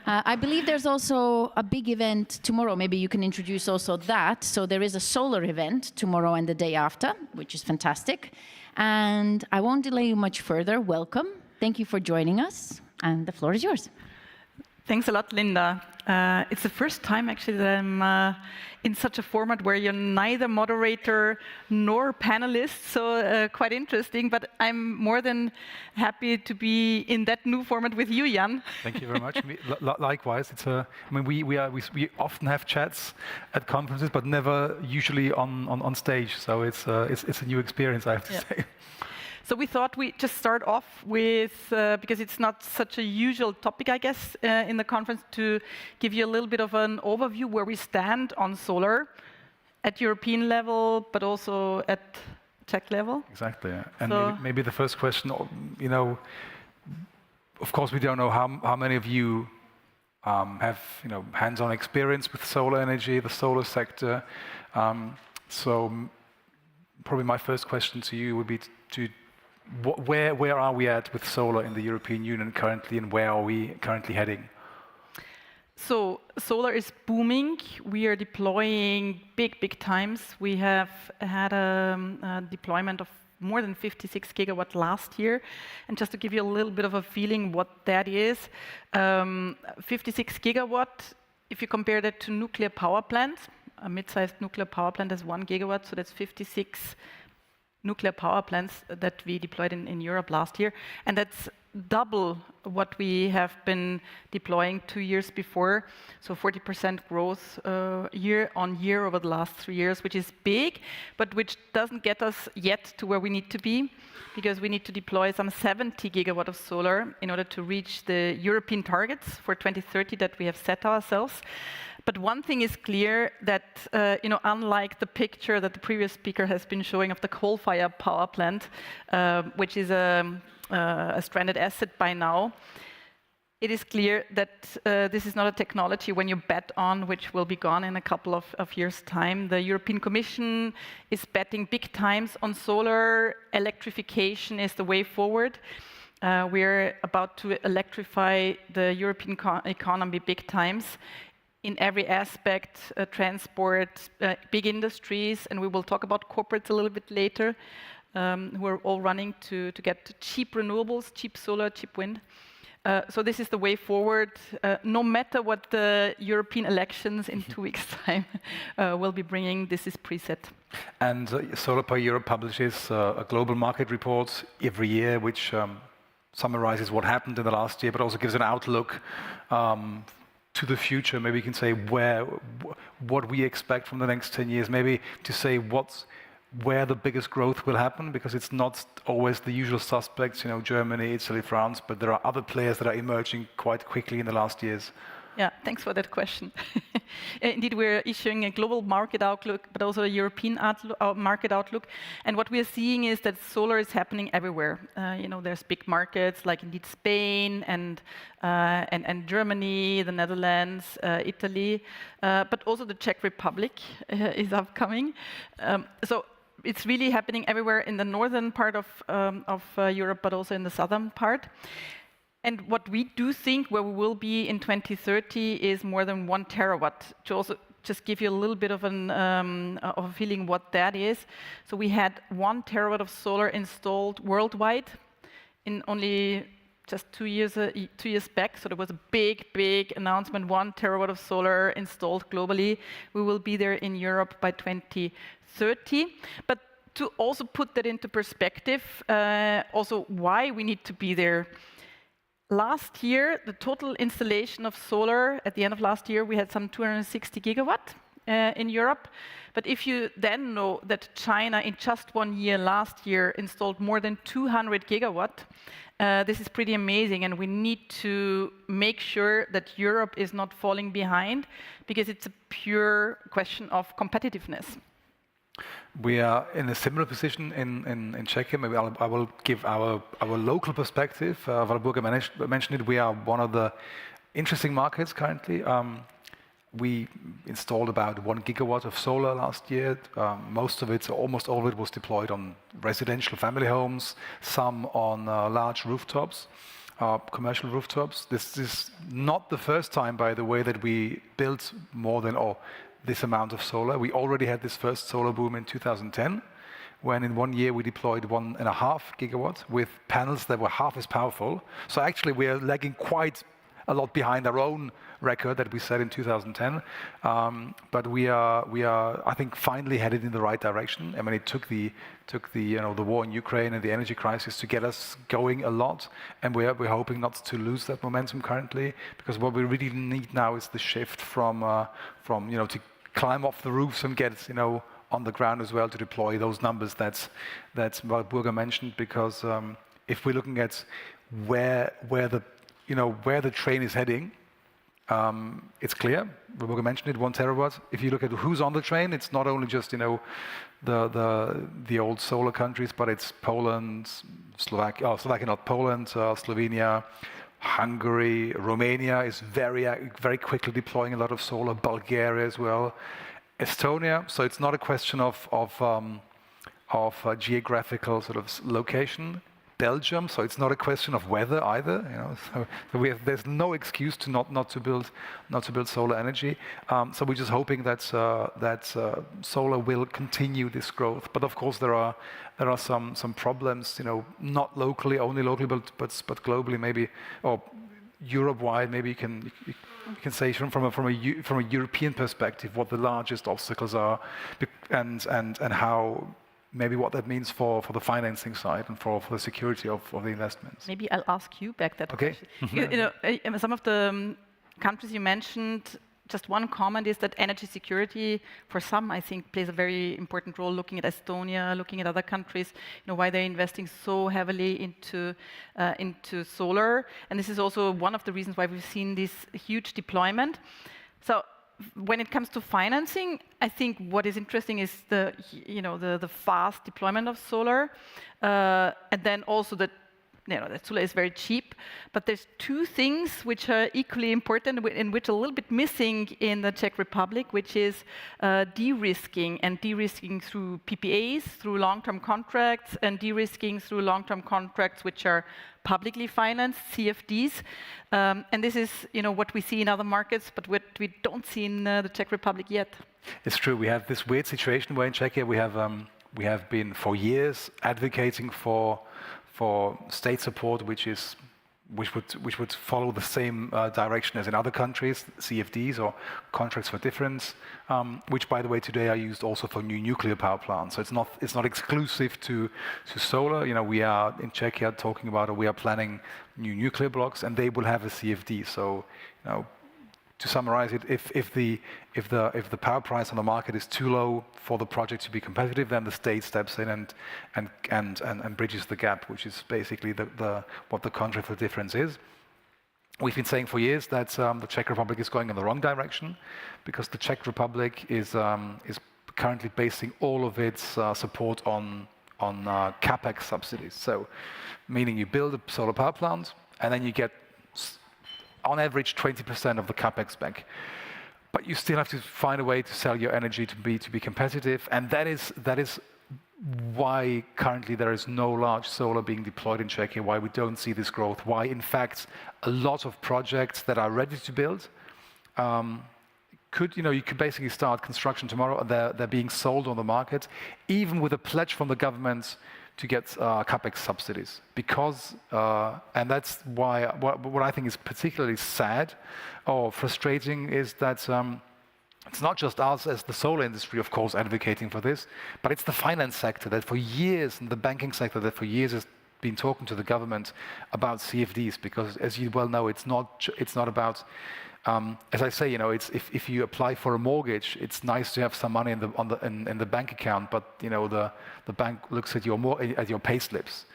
Speaker 1: I believe there's also a big event tomorrow. Maybe you can introduce also that. So there is a solar event tomorrow and the day after, which is fantastic. And I won't delay you much further. Welcome. Thank you for joining us. And the floor is yours.
Speaker 9: Thanks a lot, Linda. It's the first time, actually, that I'm in such a format where you're neither moderator nor panelist, so quite interesting. But I'm more than happy to be in that new format with you, Jan.
Speaker 22: Thank you very much. Likewise, it's I mean, we often have chats at conferences, but never usually on stage. So it's a new experience, I have to say.
Speaker 9: So we thought we'd just start off with, because it's not such a usual topic, I guess, in the conference, to give you a little bit of an overview where we stand on solar at European level, but also at Czech level.
Speaker 22: Exactly, yeah. And so maybe the first question, you know, of course we don't know how many of you have, you know, hands-on experience with solar energy, the solar sector. So probably my first question to you would be where are we at with solar in the European Union currently, and where are we currently heading?
Speaker 9: So solar is booming. We are deploying big times. We have had a deployment of more than 56 gigawatt last year. And just to give you a little bit of a feeling what that is, 56 gigawatt, if you compare that to nuclear power plants, a mid-sized nuclear power plant has 1 gigawatt, so that's 56 nuclear power plants that we deployed in Europe last year. And that's double what we have been deploying 2 years before. So 40% growth year on year over the last 3 years, which is big, but which doesn't get us yet to where we need to be, because we need to deploy some 70 gigawatt of solar in order to reach the European targets for 2030 that we have set ourselves. But one thing is clear, that unlike the picture that the previous speaker has been showing of the coal-fired power plant, which is a stranded asset by now, it is clear that this is not a technology when you bet on which will be gone in a couple of years' time. The European Commission is betting big times on solar. Electrification is the way forward. We're about to electrify the European economy big times in every aspect, transport, big industries, and we will talk about corporates a little bit later, who are all running to get cheap renewables, cheap solar, cheap wind. So this is the way forward, no matter what the European elections in 2 weeks' time will be bringing. This is preset.
Speaker 22: And Solar Power Europe publishes a global market report every year, which summarizes what happened in the last year, but also gives an outlook to the future. Maybe you can say what we expect from the next 10 years, maybe to say where the biggest growth will happen, because it's not always the usual suspects, Germany, Italy, France, but there are other players that are emerging quite quickly in the last years.
Speaker 9: Yeah, thanks for that question. Indeed, we're issuing a global market outlook, but also a European market outlook. And what we are seeing is that solar is happening everywhere. There's big markets like indeed Spain and Germany, the Netherlands, Italy, but also the Czech Republic is upcoming. So it's really happening everywhere in the northern part of Europe, but also in the southern part. And what we do think where we will be in 2030 is more than 1 terawatt. To also just give you a little bit of a feeling what that is. So we had 1 terawatt of solar installed worldwide in only just 2 years back. So there was a big announcement, 1 terawatt of solar installed globally. We will be there in Europe by 2030. But to also put that into perspective, also why we need to be there. Last year, the total installation of solar, at the end of last year, we had some 260 gigawatt in Europe. But if you then know that China, in just 1 year last year, installed more than 200 gigawatt, this is pretty amazing. And we need to make sure that Europe is not falling behind, because it's a pure question of competitiveness.
Speaker 22: We are in a similar position in Czechia. Maybe I will give our local perspective. Valburga mentioned it. We are one of the interesting markets currently. We installed about 1 gigawatt of solar last year. Most of it, almost all of it, was deployed on residential family homes, some on large rooftops, commercial rooftops. This is not the first time, by the way, that we built more than this amount of solar. We already had this first solar boom in 2010, when in 1 year we deployed 1.5 gigawatts with panels that were half as powerful. So actually we are lagging quite a lot behind our own record that we set in 2010. But we are, I think, finally headed in the right direction. I mean, it took the war in Ukraine and the energy crisis to get us going a lot, and we're hoping not to lose that momentum currently, because what we really need now is the shift from to climb off the roofs and get on the ground as well, to deploy those numbers that's Valburga mentioned. Because if we're looking at where the train is heading, it's clear. Valburga mentioned it, 1 terawatt. If you look at who's on the train, it's not only just the old solar countries, but it's Poland, Slovenia, Hungary, Romania is very quickly deploying a lot of solar. Bulgaria as well, Estonia. So it's not a question of geographical sort of location. Belgium, so it's not a question of weather either. So there's no excuse to not to build solar energy. So we're just hoping that solar will continue this growth. But of course there are some problems. Not only locally, but globally maybe, or Europe-wide. Maybe you can say from a European perspective what the largest obstacles are, and how. Maybe what that means for the financing side and for the security of the investments.
Speaker 9: Maybe I'll ask you back that
Speaker 22: question.
Speaker 9: Some of the countries you mentioned, just one comment is that energy security, for some, I think, plays a very important role. Looking at Estonia, looking at other countries, why they're investing so heavily into solar, and this is also one of the reasons why we've seen this huge deployment. So. When it comes to financing, I think what is interesting is the fast deployment of solar, and then also that solar is very cheap. But there's two things which are equally important and which are a little bit missing in the Czech Republic, which is de-risking, and de-risking through PPAs, through long-term contracts, and de-risking through long-term contracts which are publicly financed, CFDs. And this is what we see in other markets, but what we don't see in the Czech Republic yet.
Speaker 22: It's true. We have this weird situation where in Czechia we have been for years advocating for state support, which would follow the same direction as in other countries, CFDs or contracts for difference, which, by the way, today are used also for new nuclear power plants. So it's not exclusive to solar. We are in Czechia talking about, or we are planning new nuclear blocks, and they will have a CFD. So to summarize it, if the power price on the market is too low for the project to be competitive, then the state steps in and bridges the gap, which is basically what the contract for difference is. We've been saying for years that the Czech Republic is going in the wrong direction, because the Czech Republic is currently basing all of its support on capex subsidies. So, meaning you build a solar power plant and then you get, on average, 20% of the capex back. But you still have to find a way to sell your energy to be competitive, and that is why currently there is no large solar being deployed in Czechia, why we don't see this growth, why in fact a lot of projects that are ready to build you could basically start construction tomorrow, and they're being sold on the market, even with a pledge from the government to get capex subsidies, because and that's why what I think is particularly sad or frustrating is that it's not just us as the solar industry, of course, advocating for this, but it's the finance sector that for years, and the banking sector that for years has been talking to the government about CFDs, because as you well know, it's not about as I say, if you apply for a mortgage, it's nice to have some money in the bank account, but the bank looks at your pay slips,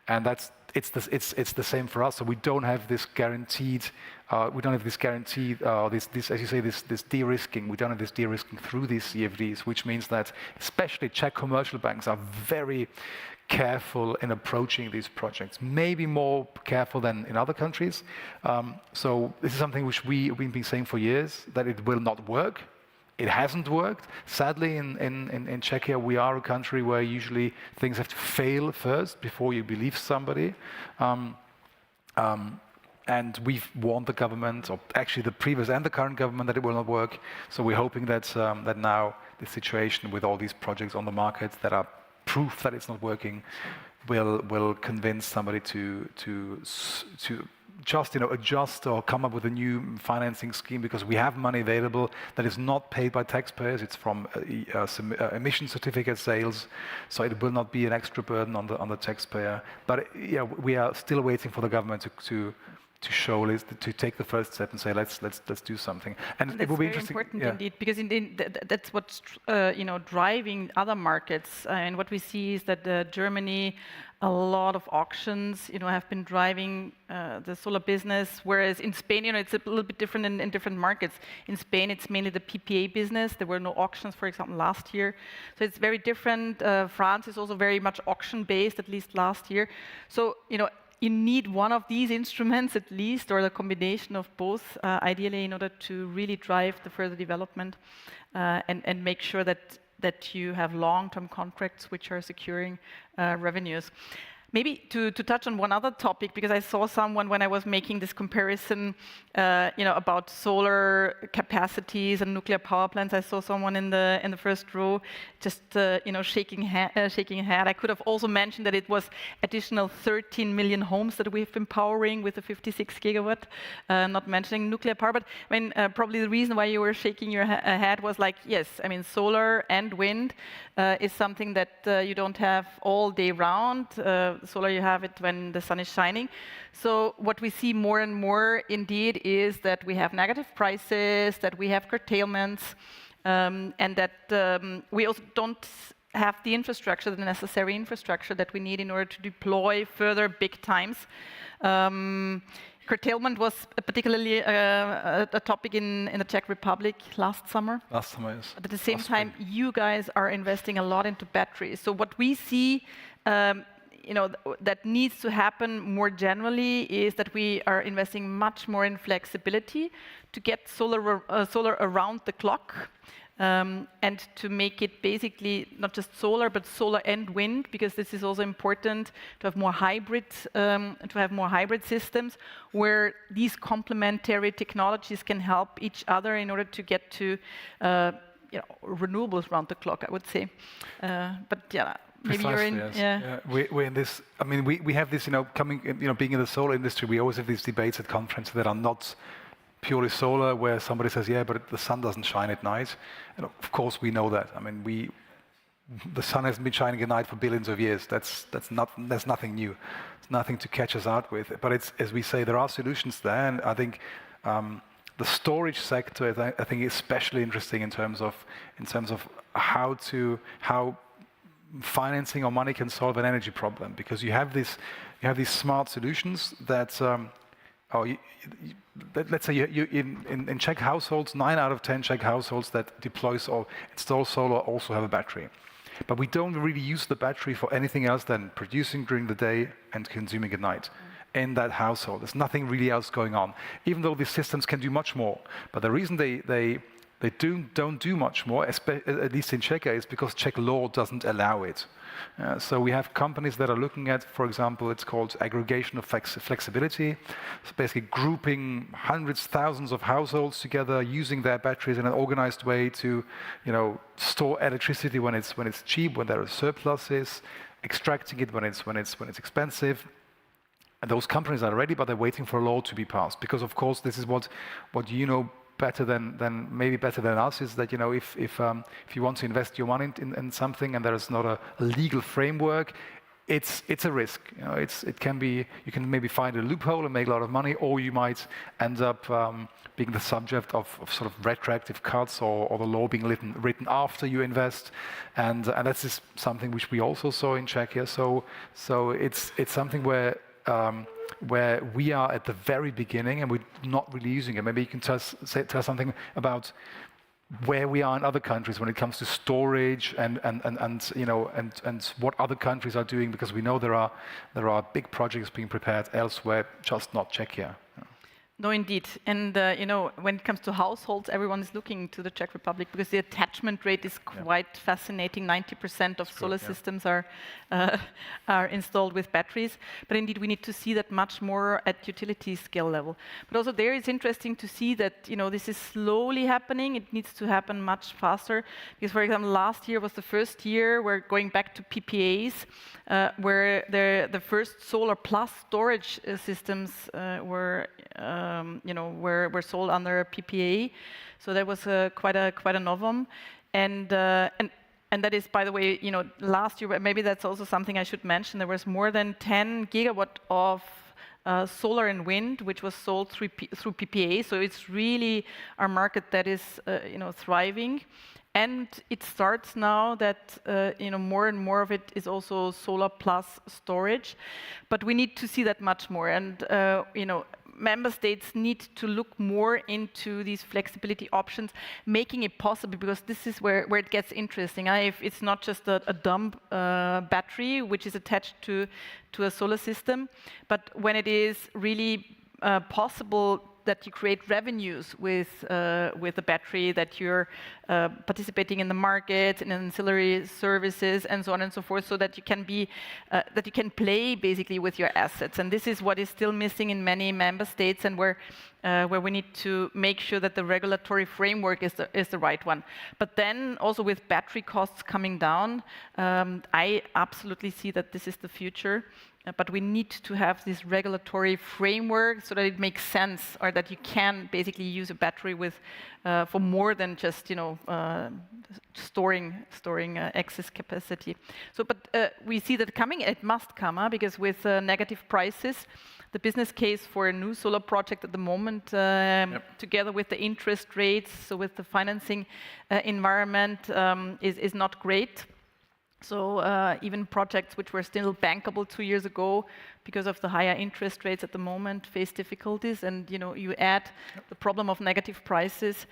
Speaker 22: and it's the same for us. So we don't have this guaranteed. This as you say, this de-risking. We don't have this de-risking through these CFDs, which means that especially Czech commercial banks are very careful in approaching these projects, maybe more careful than in other countries. So this is something which we've been saying for years, that it will not work. It hasn't worked. Sadly, in Czechia, we are a country where usually things have to fail first before you believe somebody. And we've warned the government, or actually the previous and the current government, that it will not work. So we're hoping that that now the situation with all these projects on the market that are proof that it's not working will convince somebody to just adjust or come up with a new financing scheme, because we have money available that is not paid by taxpayers. It's from emission certificate sales, so it will not be an extra burden on the taxpayer. But we are still waiting for the government to show, to take the first step and say let's do something. And it will be interesting.
Speaker 9: That's very important indeed, because that's what's driving other markets. And what we see is that Germany, a lot of auctions, have been driving the solar business. Whereas in Spain, it's a little bit different in different markets. In Spain, it's mainly the PPA business. There were no auctions, for example, last year. So it's very different. France is also very much auction-based, at least last year. So you need one of these instruments at least, or the combination of both, ideally, in order to really drive the further development and make sure that you have long-term contracts which are securing revenues. Maybe to touch on one other topic, because I saw someone when I was making this comparison, about solar capacities and nuclear power plants. I saw someone in the first row just shaking head. I could have also mentioned that it was additional 13 million homes that we've been powering with the 56 gigawatt. Not mentioning nuclear power, but I mean probably the reason why you were shaking your head was like, yes, I mean solar and wind is something that you don't have all day round. Solar, you have it when the sun is shining. So what we see more and more indeed is that we have negative prices, that we have curtailments, and that we also don't have the infrastructure, the necessary infrastructure that we need in order to deploy further big times. Curtailment was particularly a topic in the Czech Republic last summer.
Speaker 22: Last summer, yes.
Speaker 9: But at the same time, you guys are investing a lot into batteries. So what we see that needs to happen more generally is that we are investing much more in flexibility to get solar around the clock, and to make it basically not just solar, but solar and wind, because this is also important to have more hybrid systems where these complementary technologies can help each other in order to get to renewables around the clock, I would say. But yeah. Maybe
Speaker 22: Precisely,
Speaker 9: you're in,
Speaker 22: yes.
Speaker 9: yeah.
Speaker 22: We're in this. I mean, we have this. Being in the solar industry, we always have these debates at conferences that are not purely solar, where somebody says, "Yeah, but the sun doesn't shine at night." And of course, we know that. I mean, the sun hasn't been shining at night for billions of years. That's nothing new. It's nothing to catch us out with. But it's, as we say, there are solutions there, and I think the storage sector, I think, is especially interesting in terms of how financing or money can solve an energy problem, because you have these smart solutions that let's say in Czech households, 9 out of 10 Czech households that deploy or install solar also have a battery, but we don't really use the battery for anything else than producing during the day and consuming at night. In that household, there's nothing really else going on, even though these systems can do much more. But the reason they don't do much more, at least in Czech, is because Czech law doesn't allow it. So we have companies that are looking at, for example, it's called aggregation of flexibility. So basically grouping hundreds, thousands of households together, using their batteries in an organized way to, store electricity when it's cheap, when there are surpluses, extracting it when it's expensive. And those companies are ready, but they're waiting for a law to be passed, because of course this is what you know better than us, is that if you want to invest your money in something and there is not a legal framework, it's a risk. It can be, you can maybe find a loophole and make a lot of money, or you might end up being the subject of sort of retroactive cuts or the law being written after you invest, and that's just something which we also saw in Czechia. So it's something where we are at the very beginning and we're not really using it. Maybe you can tell something about where we are in other countries when it comes to storage and what other countries are doing, because we know there are big projects being prepared elsewhere, just not Czechia.
Speaker 9: No, indeed. And when it comes to households, everyone is looking to the Czech Republic because the attachment rate is quite fascinating. 90% of solar systems are installed with batteries. But indeed, we need to see that much more at utility scale level. But also there, it's interesting to see that this is slowly happening. It needs to happen much faster. Because, for example, last year was the first year we're going back to PPAs, where the first solar plus storage systems were sold under a PPA, so that was quite a novum, and that is, by the way, last year. Maybe that's also something I should mention. There was more than 10 gigawatt of solar and wind, which was sold through PPA. So it's really a market that is thriving. And it starts now that more and more of it is also solar plus storage, but we need to see that much more. And member states need to look more into these flexibility options, making it possible, because this is where it gets interesting. It's not just a dumb battery which is attached to a solar system, but when it is really possible that you create revenues with the battery, that you're participating in the market, in ancillary services, and so on and so forth, so that you can be that you can play basically with your assets. And this is what is still missing in many member states, and where we need to make sure that the regulatory framework is the right one. But then also with battery costs coming down, I absolutely see that this is the future. But we need to have this regulatory framework so that it makes sense, or that you can basically use a battery with for more than just storing excess capacity. So, but we see that coming. It must come, because with negative prices, the business case for a new solar project at the moment, together with the interest rates, so with the financing environment, is not great. So even projects which were still bankable 2 years ago, because of the higher interest rates at the moment, face difficulties. And you add the problem of negative prices,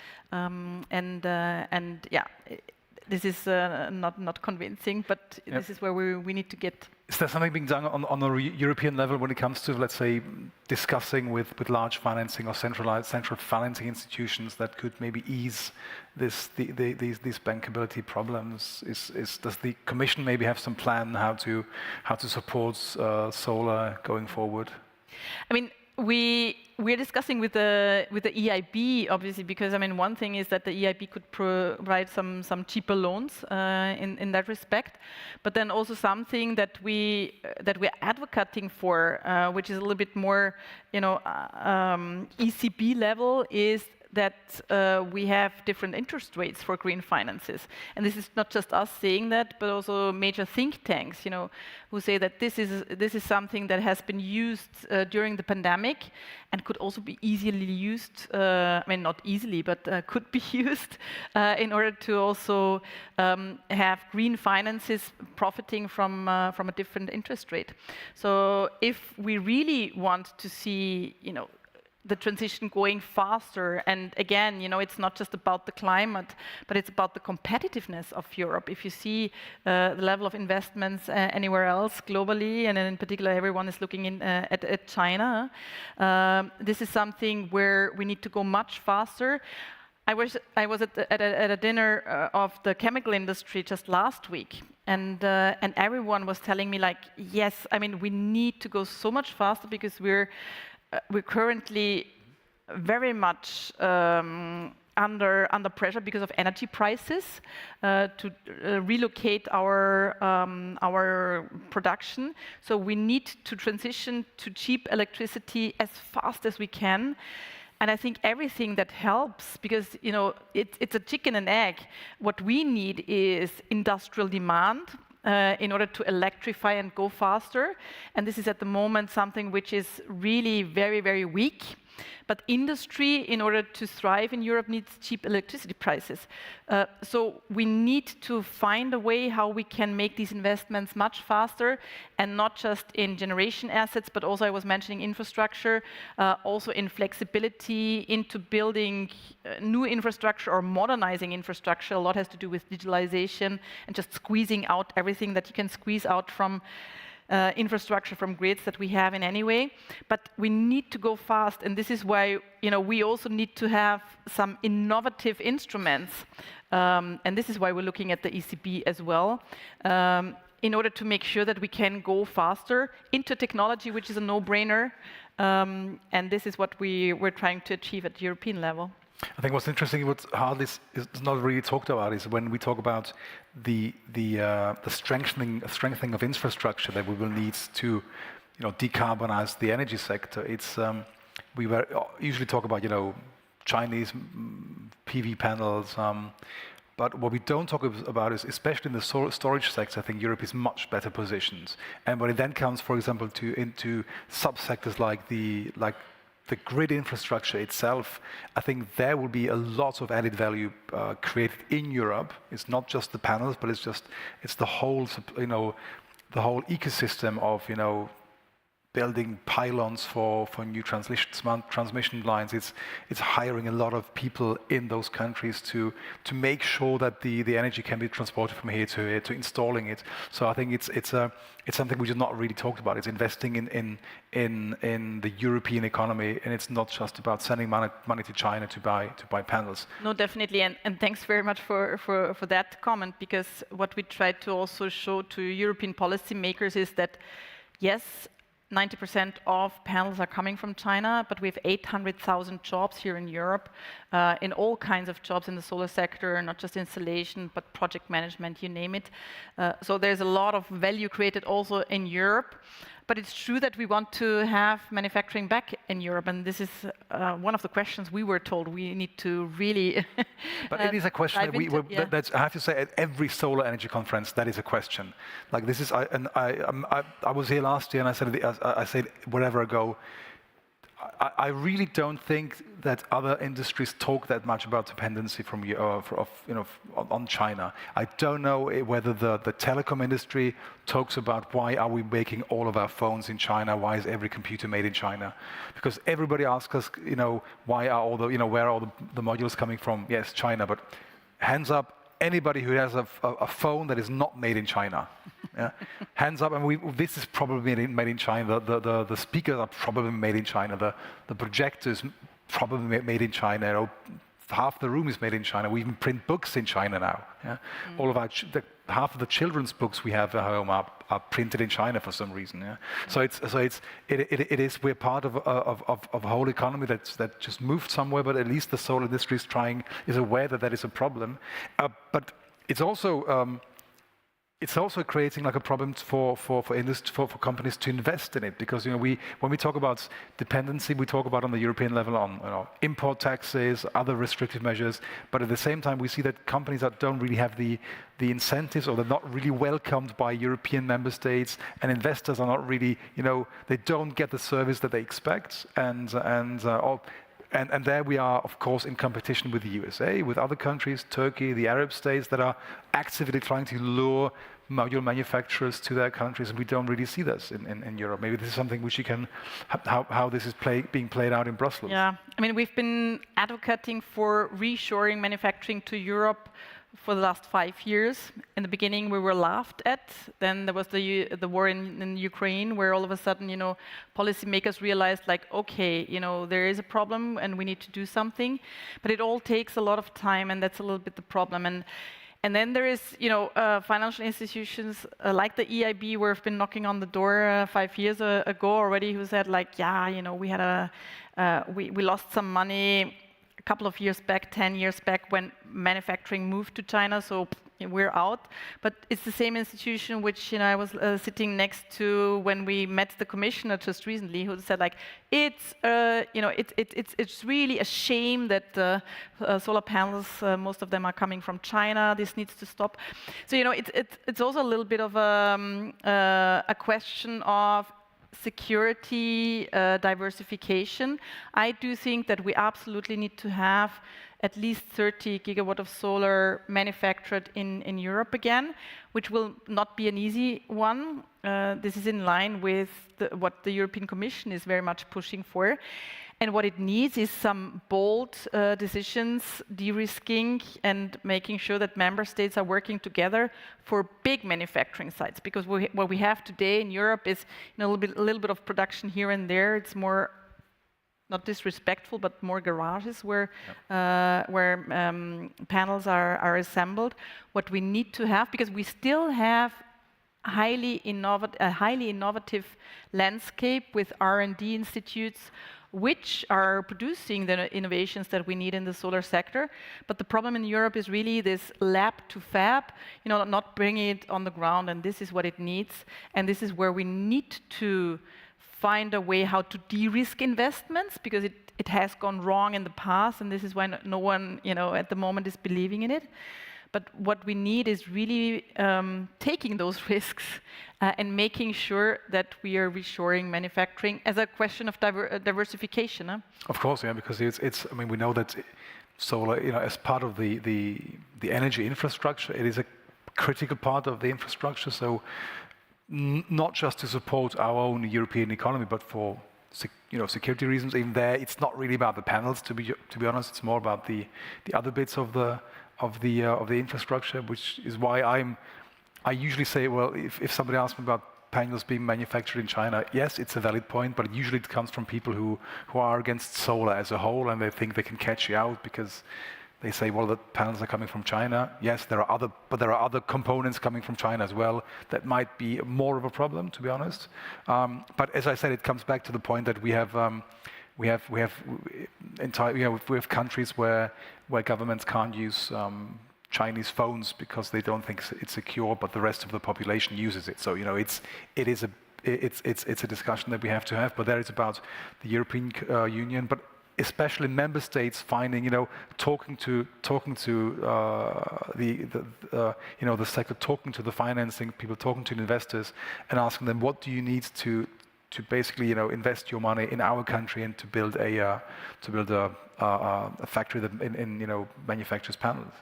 Speaker 9: this is not convincing, but this is where we need to get.
Speaker 22: Is there something being done on a European level when it comes to, let's say, discussing with large financing or central financing institutions that could maybe ease these bankability problems? Does the Commission maybe have some plan how to support solar going forward?
Speaker 9: I mean, we're discussing with the EIB, obviously, because one thing is that the EIB could provide some cheaper loans in that respect, but then also something that we're advocating for, which is a little bit more, ECB level, is that we have different interest rates for green finances. And this is not just us saying that, but also major think tanks, who say that this is something that has been used during the pandemic and could also be easily used, not easily, but could be used in order to also have green finances profiting from a different interest rate. So if we really want to see, the transition going faster, and again, it's not just about the climate, but it's about the competitiveness of Europe. If you see the level of investments anywhere else globally, and in particular everyone is looking at China, this is something where we need to go much faster. I was at a dinner of the chemical industry just last week, and everyone was telling me, like, yes, we need to go so much faster, because we're currently very much under pressure because of energy prices to relocate our production. So we need to transition to cheap electricity as fast as we can. And I think everything that helps, because it's a chicken and egg. What we need is industrial demand in order to electrify and go faster. And this is at the moment something which is really very, very weak. But industry, in order to thrive in Europe, needs cheap electricity prices. So we need to find a way how we can make these investments much faster, and not just in generation assets, but also, I was mentioning infrastructure, also in flexibility into building new infrastructure or modernizing infrastructure. A lot has to do with digitalization and just squeezing out everything that you can squeeze out from infrastructure, from grids that we have in any way. But we need to go fast, and this is why we also need to have some innovative instruments, and this is why we're looking at the ECB as well, in order to make sure that we can go faster into technology, which is a no-brainer, and this is what we're trying to achieve at the European level.
Speaker 22: I think what's interesting, what hardly is not really talked about, is when we talk about the strengthening of infrastructure that we will need to, decarbonize the energy sector. It's we usually talk about Chinese PV panels, but what we don't talk about is, especially in the storage sector, I think Europe is much better positioned. And when it then comes, for example, into subsectors like the grid infrastructure itself, I think there will be a lot of added value created in Europe. It's not just the panels, but it's the whole ecosystem of building pylons for new transmission lines. It's hiring a lot of people in those countries to make sure that the energy can be transported from here to here, to installing it. So I think it's something we just not really talked about. It's investing in the European economy, and it's not just about sending money to China to buy panels.
Speaker 9: No, definitely, and thanks very much for that comment, because what we tried to also show to European policymakers is that yes, 90% of panels are coming from China, but we have 800,000 jobs here in Europe, in all kinds of jobs in the solar sector, not just installation, but project management, you name it. So there's a lot of value created also in Europe. But it's true that we want to have manufacturing back in Europe, and this is one of the questions we were told we need to really.
Speaker 22: But it is a question that I have to say, at every solar energy conference, that is a question. Like this is, I was here last year, and I said wherever I go, I really don't think that other industries talk that much about dependency from on China. I don't know whether the telecom industry talks about why are we making all of our phones in China? Why is every computer made in China? Because everybody asks us, why are all where are all the modules coming from? Yes, China. But hands up, anybody who has a phone that is not made in China. Yeah? Hands up, and this is probably made in China. The speakers are probably made in China. The projectors probably made in China. Half the room is made in China. We even print books in China now. Yeah? All of half of the children's books we have at home are printed in China for some reason. Yeah? So it is we're part of a whole economy that just moved somewhere. But at least the solar industry is aware that is a problem. But it's also creating like a problem for companies to invest in it, because when we talk about dependency, we talk about on the European level on import taxes, other restrictive measures, but at the same time we see that companies that don't really have the incentives, or they're not really welcomed by European member states, and investors are not really they don't get the service that they expect, and there we are, of course, in competition with the USA, with other countries, Turkey, the Arab states that are actively trying to lure module manufacturers to their countries. We don't really see this in Europe. Maybe this is something which you can, how this is being played out in Brussels.
Speaker 9: Yeah, I mean, we've been advocating for reshoring manufacturing to Europe for the last 5 years. In the beginning, we were laughed at. Then there was the war in Ukraine, where all of a sudden, policymakers realized, like, okay, there is a problem and we need to do something. But it all takes a lot of time, and that's a little bit the problem. And then there is, financial institutions like the EIB, where I've been knocking on the door 5 years ago already, who said, like, yeah, we had we lost some money a couple of years back, 10 years back, when manufacturing moved to China, so we're out. But it's the same institution which I was sitting next to when we met the commissioner just recently, who said, like, it's really a shame that solar panels, most of them are coming from China. This needs to stop. So it's also a little bit of a question of security, diversification. I do think that we absolutely need to have at least 30 gigawatt of solar manufactured in Europe again, which will not be an easy one. This is in line with what the European Commission is very much pushing for. And what it needs is some bold decisions, de-risking, and making sure that member states are working together for big manufacturing sites. Because what we have today in Europe is a little bit of production here and there. It's more, not disrespectful, but more garages where panels are assembled. What we need to have, because we still have a highly innovative landscape with R&D institutes which are producing the innovations that we need in the solar sector. But the problem in Europe is really this lab to fab, not bringing it on the ground, and this is what it needs. And this is where we need to find a way how to de-risk investments, because it has gone wrong in the past, and this is why no one, at the moment is believing in it. But what we need is really taking those risks and making sure that we are reshoring manufacturing as a question of diversification. Huh?
Speaker 22: Of course, yeah, because it's. I mean, we know that solar, as part of the energy infrastructure, it is a critical part of the infrastructure. So not just to support our own European economy, but for security reasons. Even there, it's not really about the panels. To be honest, it's more about the other bits of the infrastructure, which is why I usually say, well, if somebody asks me about panels being manufactured in China, yes, it's a valid point, but usually it comes from people who are against solar as a whole, and they think they can catch you out because they say, well, the panels are coming from China. Yes, there are other components coming from China as well that might be more of a problem, to be honest. But as I said, it comes back to the point that we have countries where governments can't use Chinese phones because they don't think it's secure, but the rest of the population uses it. So it's a discussion that we have to have. But there it's about the European Union, but especially member states finding, talking to the sector, talking to the financing people, talking to the investors, and asking them, what do you need to basically, invest your money in our country and to build a factory that manufactures panels.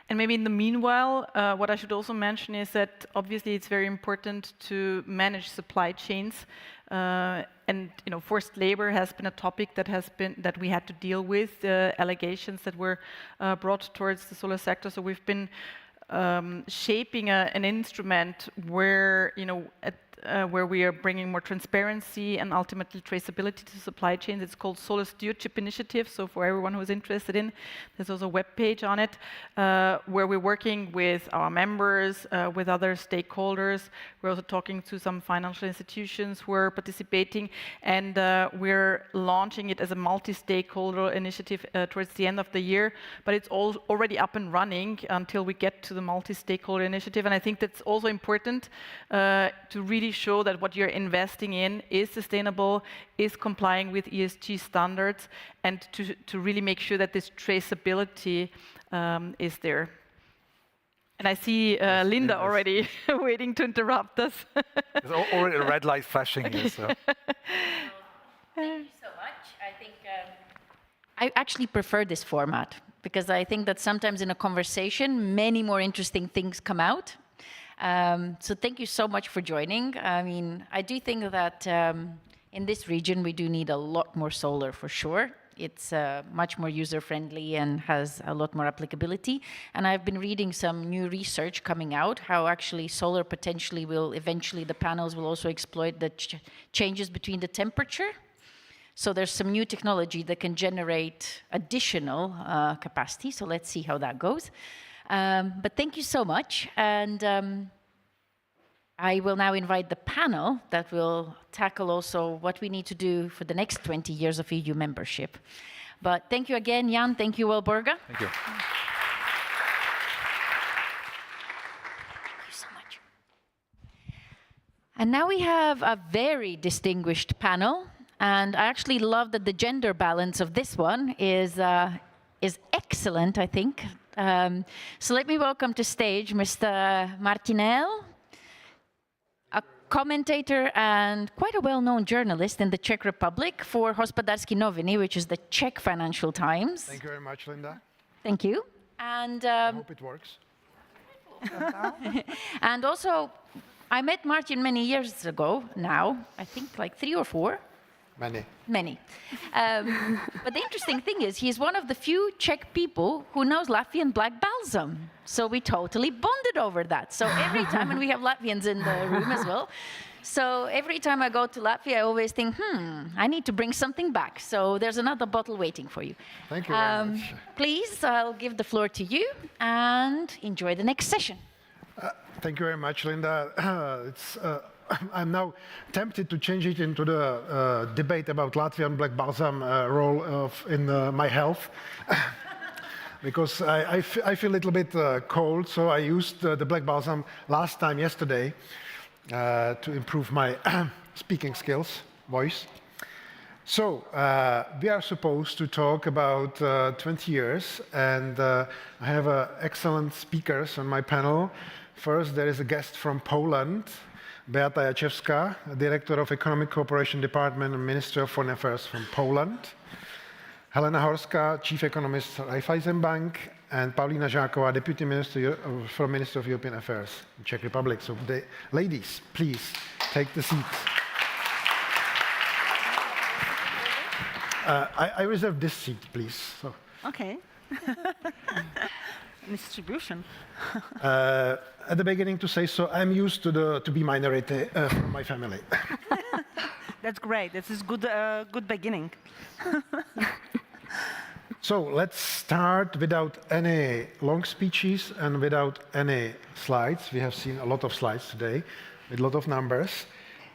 Speaker 9: And maybe in the meanwhile, what I should also mention is that obviously it's very important to manage supply chains. And forced labor has been a topic that we had to deal with. Allegations that were brought towards the solar sector. So we've been shaping an instrument where where we are bringing more transparency and ultimately traceability to supply chains. It's called Solar Stewardship Initiative. So for everyone who is interested in, there's also a web page on it where we're working with our members, with other stakeholders. We're also talking to some financial institutions who are participating, and we're launching it as a multi-stakeholder initiative towards the end of the year. But it's already up and running until we get to the multi-stakeholder initiative. And I think that's also important to really show that what you're investing in is sustainable, is complying with ESG standards, and to really make sure that this traceability is there. And I see Linda already waiting to interrupt us.
Speaker 22: There's already a red light flashing here. So.
Speaker 1: Thank you so much. I think I actually prefer this format because I think that sometimes in a conversation, many more interesting things come out. So thank you so much for joining. I mean, I do think that in this region, we do need a lot more solar for sure. It's much more user-friendly and has a lot more applicability. And I've been reading some new research coming out, how actually solar potentially will, eventually the panels will also exploit the changes between the temperature. So there's some new technology that can generate additional capacity. So let's see how that goes. But thank you so much. And I will now invite the panel that will tackle also what we need to do for the next 20 years of EU membership. But thank you again, Jan. Thank you, Wilborga.
Speaker 22: Thank you.
Speaker 1: Thank you so much. And now we have a very distinguished panel. And I actually love that the gender balance of this one is excellent, I think. So let me welcome to stage Mr. Martinel, a commentator and quite a well-known journalist in the Czech Republic for Hospodářské noviny, which is the Czech Financial Times.
Speaker 11: Thank you very much, Linda.
Speaker 1: Thank you. And
Speaker 11: I hope it works.
Speaker 1: And also, I met Martin many years ago now, I think like 3 or 4. Many. But the interesting thing is he's one of the few Czech people who knows Latvian black balsam. So we totally bonded over that. So every time, and we have Latvians in the room as well. So every time I go to Latvia, I always think, I need to bring something back. So there's another bottle waiting for you.
Speaker 11: Thank you very much.
Speaker 1: Please, I'll give the floor to you and enjoy the next session.
Speaker 11: Thank you very much, Linda. I'm now tempted to change it into the debate about Latvian black balsam role in my health. Because I feel a little bit cold, so I used the black balsam yesterday, to improve my speaking skills, voice. So, we are supposed to talk about 20 years, and I have excellent speakers on my panel. First, there is a guest from Poland, Beata Jaczewska, Director of Economic Cooperation Department and Minister of Foreign Affairs from Poland. Helena Horska, Chief Economist, Raiffeisen Bank, and Paulina Žáková, Deputy Minister for Minister of European Affairs in Czech Republic. So, ladies, please take the seat. I reserve this seat, please. So.
Speaker 12: Okay. Distribution.
Speaker 11: At the beginning to say, so I'm used to be minority from my family.
Speaker 12: That's great. This is good beginning.
Speaker 11: So let's start without any long speeches and without any slides. We have seen a lot of slides today with a lot of numbers.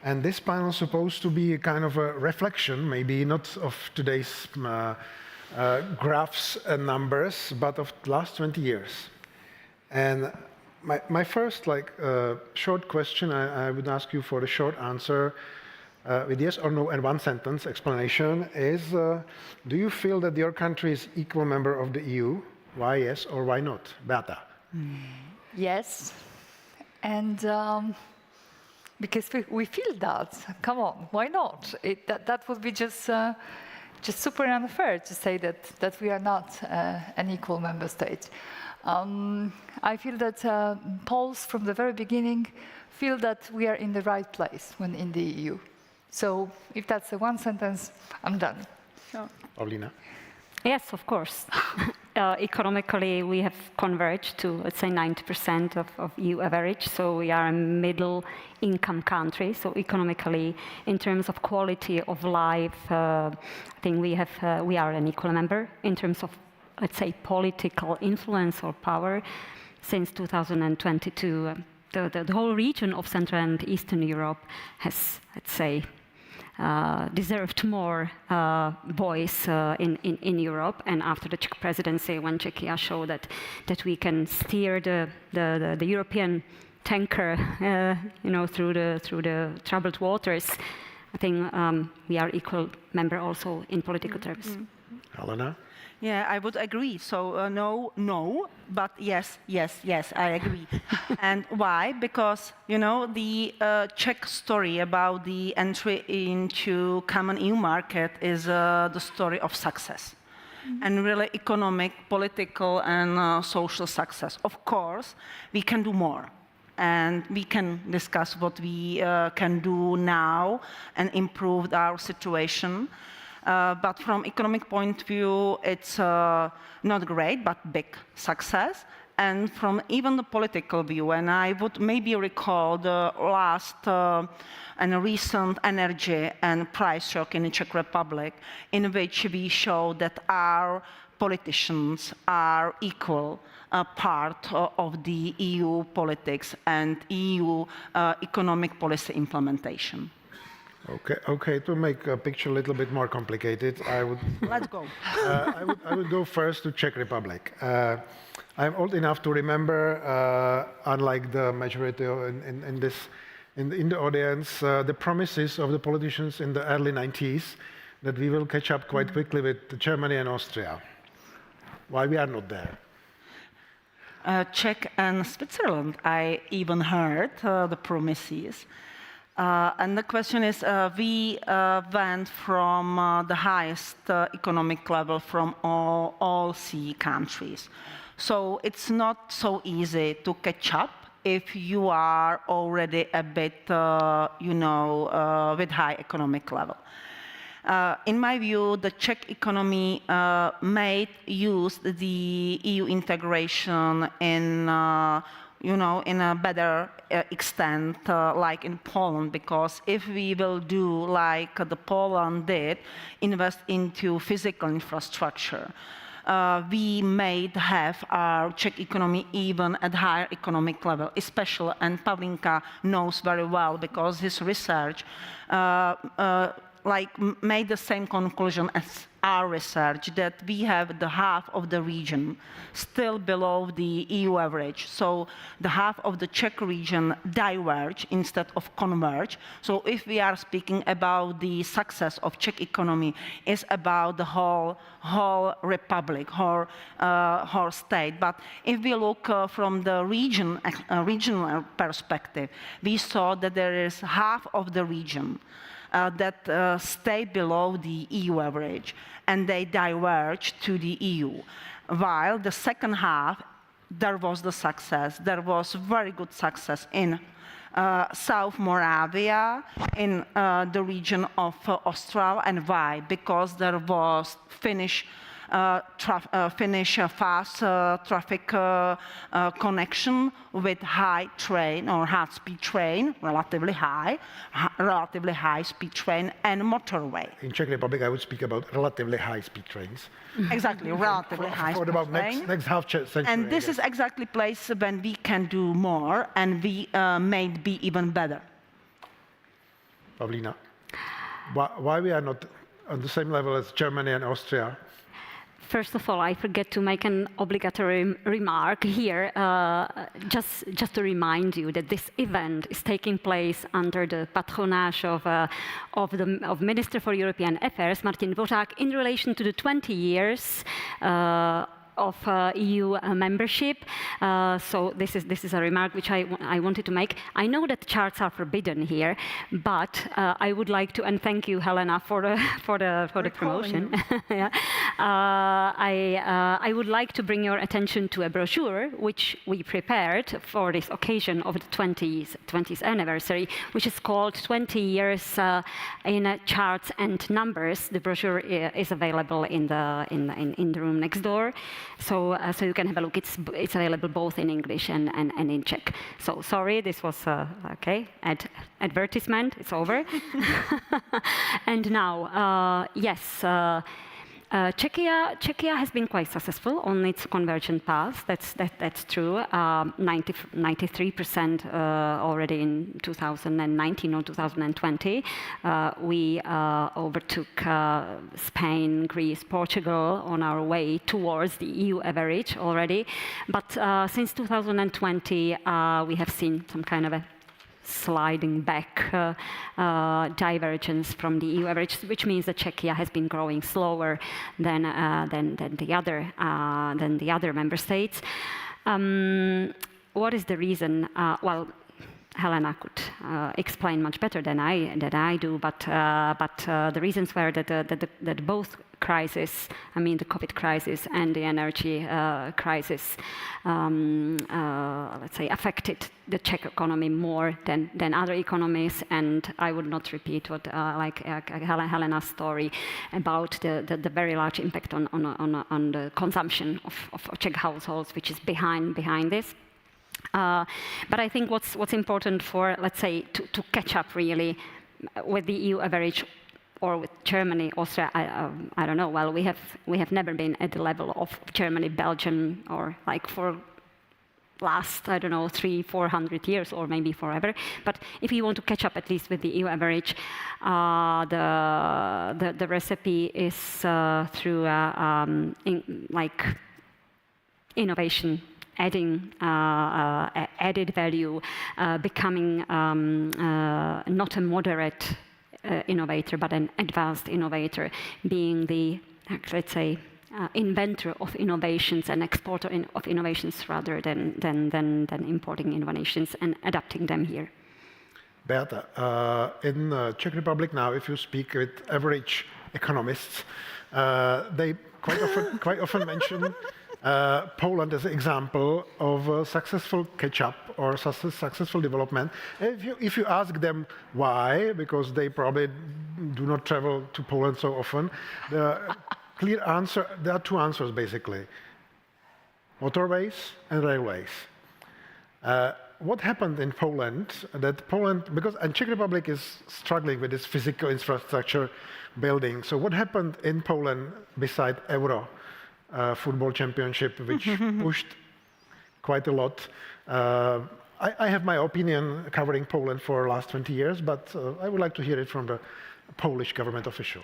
Speaker 11: And this panel is supposed to be a kind of a reflection, maybe not of today's graphs and numbers, but of the last 20 years. And my first short question, I would ask you for a short answer with yes or no and one sentence explanation is, do you feel that your country is equal member of the EU? Why yes or why not? Beata.
Speaker 14: Yes. And because we feel that. Come on, why not? That would be just super unfair to say that we are not an equal member state. I feel that Poles from the very beginning feel that we are in the right place when in the EU. So if that's the one sentence, I'm done.
Speaker 11: Paulina?
Speaker 23: Yes, of course. Economically, we have converged to, let's say, 90% of EU average. So we are a middle-income country. So economically, in terms of quality of life, I think we are an equal member. In terms of, let's say, political influence or power, since 2022, the whole region of Central and Eastern Europe has, let's say, deserved more voice in Europe. And after the Czech presidency, when Czechia showed that we can steer the European tanker, through the troubled waters, I think we are equal member also in political terms.
Speaker 11: Helena?
Speaker 12: Yeah, I would agree. So no, but yes, I agree. And why? Because, the Czech story about the entry into common EU market is the story of success. And really economic, political, and social success. Of course, we can do more. And we can discuss what we can do now and improve our situation. But from economic point of view, it's not great, but big success. And from even the political view, and I would maybe recall the last and recent energy and price shock in the Czech Republic, in which we showed that our politicians are equal part of the EU politics and EU economic policy implementation.
Speaker 11: Okay. To make a picture a little bit more complicated, I would.
Speaker 12: Let's go.
Speaker 11: I would go first to Czech Republic. I'm old enough to remember, unlike the majority in the audience, the promises of the politicians in the early 90s that we will catch up quite quickly with Germany and Austria. Why we are not there?
Speaker 12: Czech and Switzerland, I even heard the promises. And the question is, we went from the highest economic level from all CEE countries. So it's not so easy to catch up if you are already a bit, with high economic level. In my view, the Czech economy made use the EU integration in a better extent, like in Poland, because if we will do like the Poland did, invest into physical infrastructure, we may have our Czech economy even at higher economic level, especially, and Pavlinka knows very well because his research made the same conclusion as our research, that we have the half of the region still below the EU average. So the half of the Czech region diverge instead of converge. So if we are speaking about the success of Czech economy, it's about the whole republic, whole state. But if we look from the regional perspective, we saw that there is half of the region that stay below the EU average, and they diverge to the EU. While the second half, there was the success. There was very good success in South Moravia, in the region of Ostral. And why? Because there was Finnish fast traffic connection with high train or high-speed train, relatively high speed train, and motorway.
Speaker 11: In Czech Republic, I would speak about relatively high-speed trains.
Speaker 12: Exactly, relatively high speed
Speaker 11: about
Speaker 12: train.
Speaker 11: next half century.
Speaker 12: And this is exactly place when we can do more, and we may be even better.
Speaker 11: Pavlína, why we are not on the same level as Germany and Austria?
Speaker 23: First of all, I forget to make an obligatory remark here, just to remind you that this event is taking place under the patronage of Minister for European Affairs, Martin Dvořák, in relation to the 20 years of EU membership. So this is a remark which I wanted to make. I know that charts are forbidden here, but I would like to, and thank you, Helena, for the promotion. Yeah. I would like to bring your attention to a brochure which we prepared for this occasion of the 20th anniversary, which is called 20 Years in Charts and Numbers. The brochure is available in the room next door. So you can have a look. It's available both in English and in Czech. So sorry, this was okay. Advertisement. It's over. And now, yes. Czechia has been quite successful on its convergent path. That's true. 93% already in 2019 or 2020. We overtook Spain, Greece, Portugal on our way towards the EU average already. But since 2020, we have seen some kind of a sliding back divergence from the EU average, which means that Czechia has been growing slower than the other member states. What is the reason? Well, Helena could explain much better than I do, but the reasons were that both crises, I mean the COVID crisis and the energy crisis, let's say, affected the Czech economy more than other economies. And I would not repeat what Helena's story about the very large impact on the consumption of Czech households, which is behind this. But I think what's important for, let's say, to catch up really with the EU average or with Germany, Austria, I don't know. Well, we have never been at the level of Germany, Belgium, or like for last, I don't know, 300-400 years, or maybe forever. But if you want to catch up at least with the EU average, the recipe is through innovation. Adding added value, becoming not a moderate innovator, but an advanced innovator, being the, let's say, inventor of innovations and exporter of innovations rather than importing innovations and adapting them here.
Speaker 11: Beata, in Czech Republic now, if you speak with average economists, they quite often mention Poland as an example of a successful catch-up or successful development. If you ask them why, because they probably do not travel to Poland so often, the clear answer, there are two answers basically: motorways and railways. What happened in Poland, because Czech Republic is struggling with its physical infrastructure building. So what happened in Poland beside Euro? Football championship, which pushed quite a lot. I have my opinion covering Poland for the last 20 years, but I would like to hear it from the Polish government official.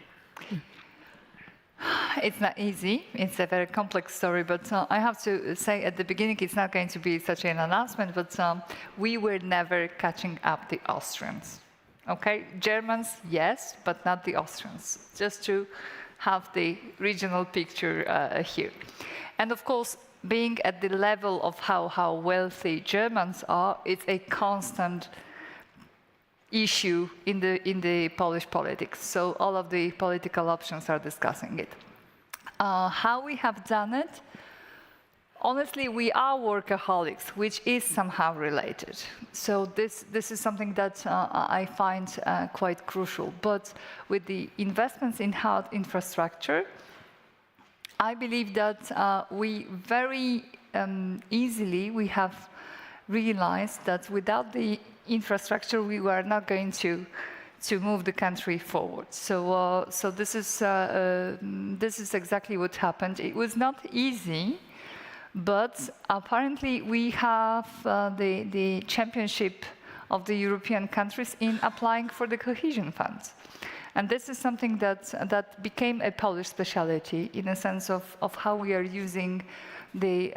Speaker 14: It's not easy. It's a very complex story, but I have to say at the beginning it's not going to be such an announcement, but we were never catching up the Austrians. Okay, Germans, yes, but not the Austrians. Just to have the regional picture here. And of course, being at the level of how wealthy Germans are, it's a constant, issue in the Polish politics. So all of the political options are discussing it. How we have done it? Honestly, we are workaholics, which is somehow related. So this is something that I find quite crucial. But with the investments in hard infrastructure, I believe that we very easily we have realized that without the infrastructure, we were not going to move the country forward. So this is exactly what happened. It was not easy. But apparently we have the championship of the European countries in applying for the cohesion funds. And this is something that became a Polish specialty in a sense of how we are using the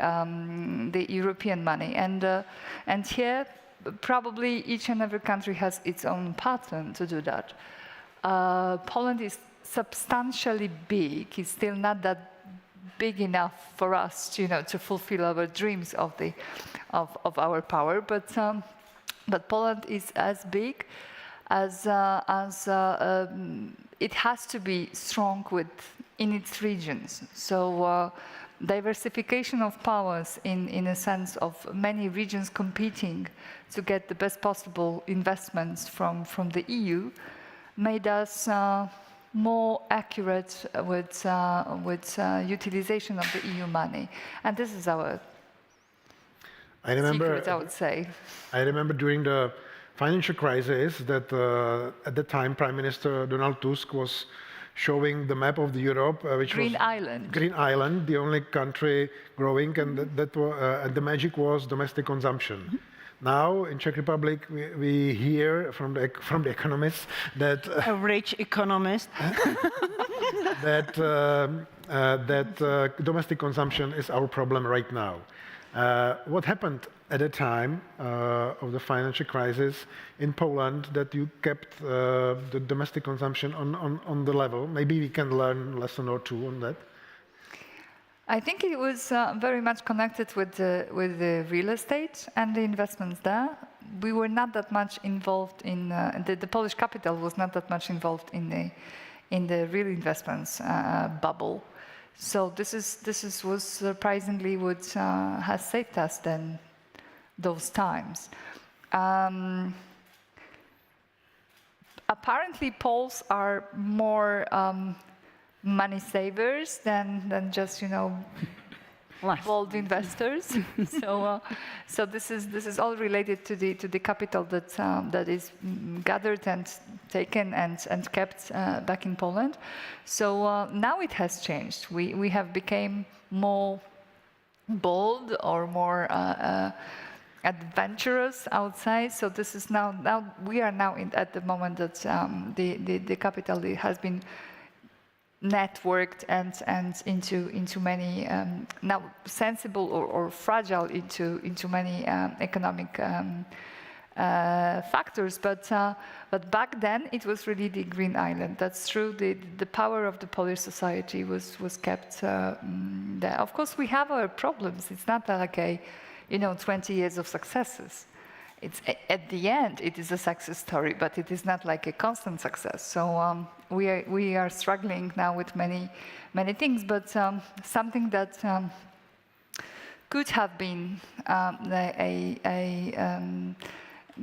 Speaker 14: European money. And here, probably each and every country has its own pattern to do that. Poland is substantially big. It's still not that big enough for us, to fulfill our dreams of our power. But Poland is as big as it has to be strong in its regions. So diversification of powers in a sense of many regions competing to get the best possible investments from the EU made us more accurate with utilization of the EU money. And this is our secret, I would say.
Speaker 11: I remember during the financial crisis that at the time Prime Minister Donald Tusk was showing the map of Europe, which
Speaker 14: Green
Speaker 11: was
Speaker 14: Island.
Speaker 11: Green Island, the only country growing, and the magic was domestic consumption. Mm-hmm. Now, in Czech Republic, we hear from the economists that
Speaker 12: a rich economist
Speaker 11: that domestic consumption is our problem right now. What happened at the time of the financial crisis in Poland that you kept the domestic consumption on the level? Maybe we can learn a lesson or two on that.
Speaker 14: I think it was very much connected with the real estate and the investments there. We were not that much involved in the Polish capital was not that much involved in the real investments bubble. So this was surprisingly what has saved us then those times. Apparently, Poles are more money savers than just bold investors. So this is all related to the capital that is gathered and taken and kept back in Poland. So now it has changed. We have become more bold or more adventurous outside. So this is now we are now at the moment that the capital has been networked and into many now sensible or fragile into many economic factors, but back then it was really the Green Island. That's true. The power of the Polish society was kept there. Of course, we have our problems. It's not like 20 years of successes. It's at the end it is a success story, but it is not like a constant success. So we are struggling now with many things, but something that could have been a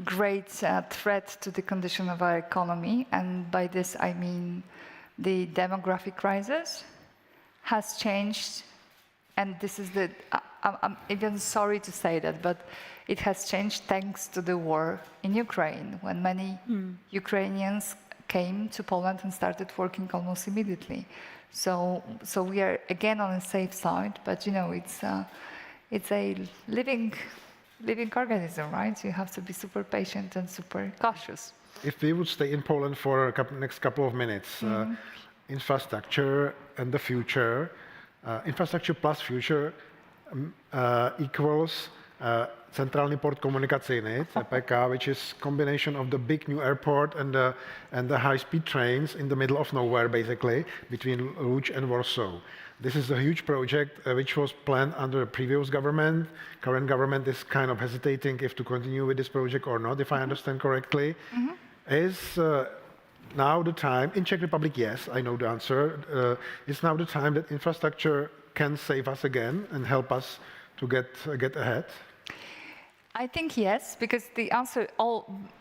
Speaker 14: great threat to the condition of our economy, and by this I mean the demographic crisis, has changed. And this is I'm even sorry to say that, but it has changed thanks to the war in Ukraine, when many Ukrainians came to Poland and started working almost immediately. So we are again on a safe side, but it's a living organism, right? You have to be super patient and super cautious.
Speaker 11: If we would stay in Poland for next couple of minutes, infrastructure and the future, infrastructure plus future equals Centralny Port Komunikacyjny, CPK, which is combination of the big new airport and the high-speed trains in the middle of nowhere, basically, between Łódź and Warsaw. This is a huge project which was planned under the previous government. Current government is kind of hesitating if to continue with this project or not, if I understand correctly. Is now the time, in Czech Republic, yes, I know the answer, it's now the time that infrastructure can save us again and help us to get ahead?
Speaker 14: I think yes, because the answer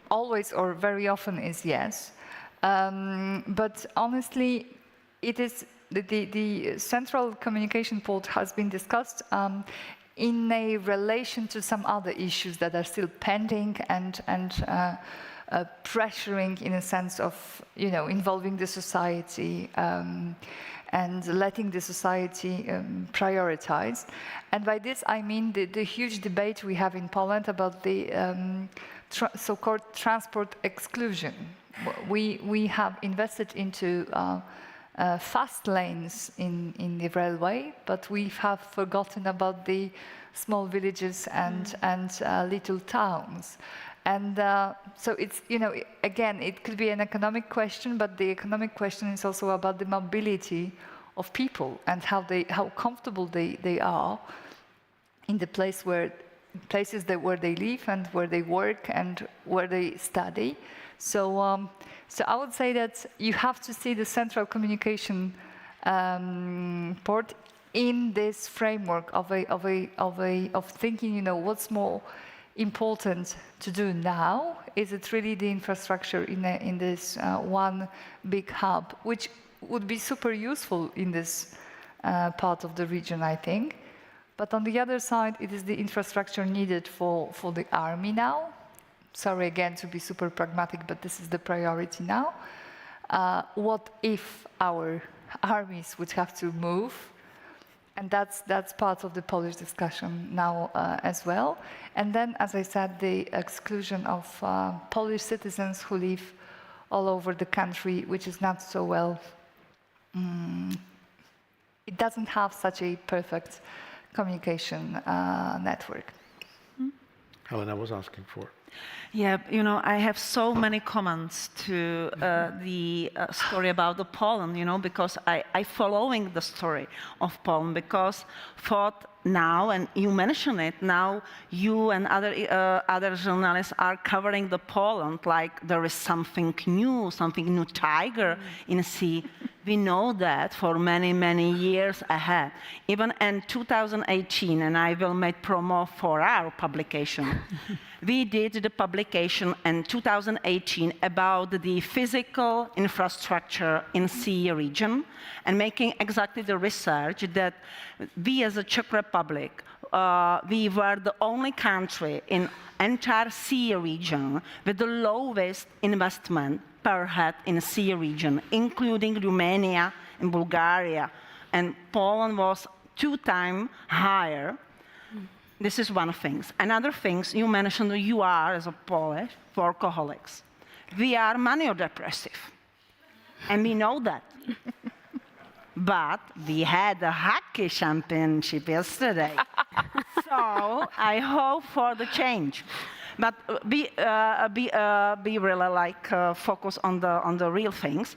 Speaker 14: always or very often is yes. But honestly, it is the central communication port has been discussed in a relation to some other issues that are still pending and pressuring in a sense of, involving the society and letting the society prioritize. And by this I mean the huge debate we have in Poland about the so-called transport exclusion. We have invested into fast lanes in the railway, but we have forgotten about the small villages and little towns. And so it's, again, it could be an economic question, but the economic question is also about the mobility of people and how comfortable they are in the places where they live and where they work and where they study. So so I would say that you have to see the central communication port in this framework of thinking, what's more important to do now? Is it really the infrastructure in this one big hub, which would be super useful in this part of the region, I think. But on the other side, it is the infrastructure needed for the army now. Sorry again to be super pragmatic, but this is the priority now. What if our armies would have to move? And that's part of the Polish discussion now as well. And then, as I said, the exclusion of Polish citizens who live all over the country, which is not so well. It doesn't have such a perfect communication network.
Speaker 11: Helena was asking for.
Speaker 12: Yeah, I have so many comments to the story about the Poland, because I following the story of Poland, because thought now, and you mentioned it, now you and other journalists are covering the Poland like there is something new tiger in the sea. We know that for many, many years ahead. Even in 2018, and I will make promo for our publication, we did the publication in 2018 about the physical infrastructure in CEE region and making exactly the research that we as a Czech Republic, we were the only country in entire CEE region with the lowest investment per head in the CEE region, including Romania and Bulgaria, and Poland was 2 times higher. This is one thing. Another thing, you mentioned you are, as a Polish, workaholics. We are manio-depressive, and we know that. But we had a hockey championship yesterday, so I hope for the change. But be really focus on the real things.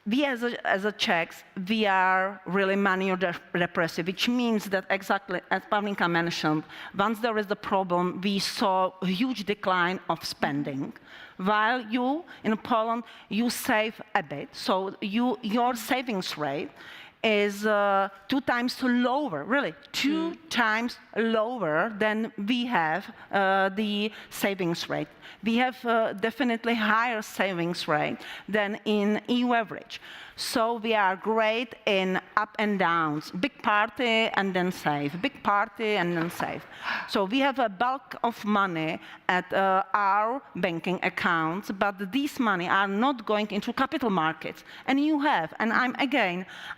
Speaker 12: We as a Czechs, we are really manio-depressive, which means that exactly as Pavlinka mentioned, once there is the problem, we saw a huge decline of spending. While you, in Poland, you save a bit, so your savings rate is 2 times lower, really, 2 times lower than we have the savings rate. We have definitely higher savings rate than in EU average. So we are great in up and downs, big party and then save, big party and then save. So we have a bulk of money at our banking accounts, but these money are not going into capital markets. And you have, and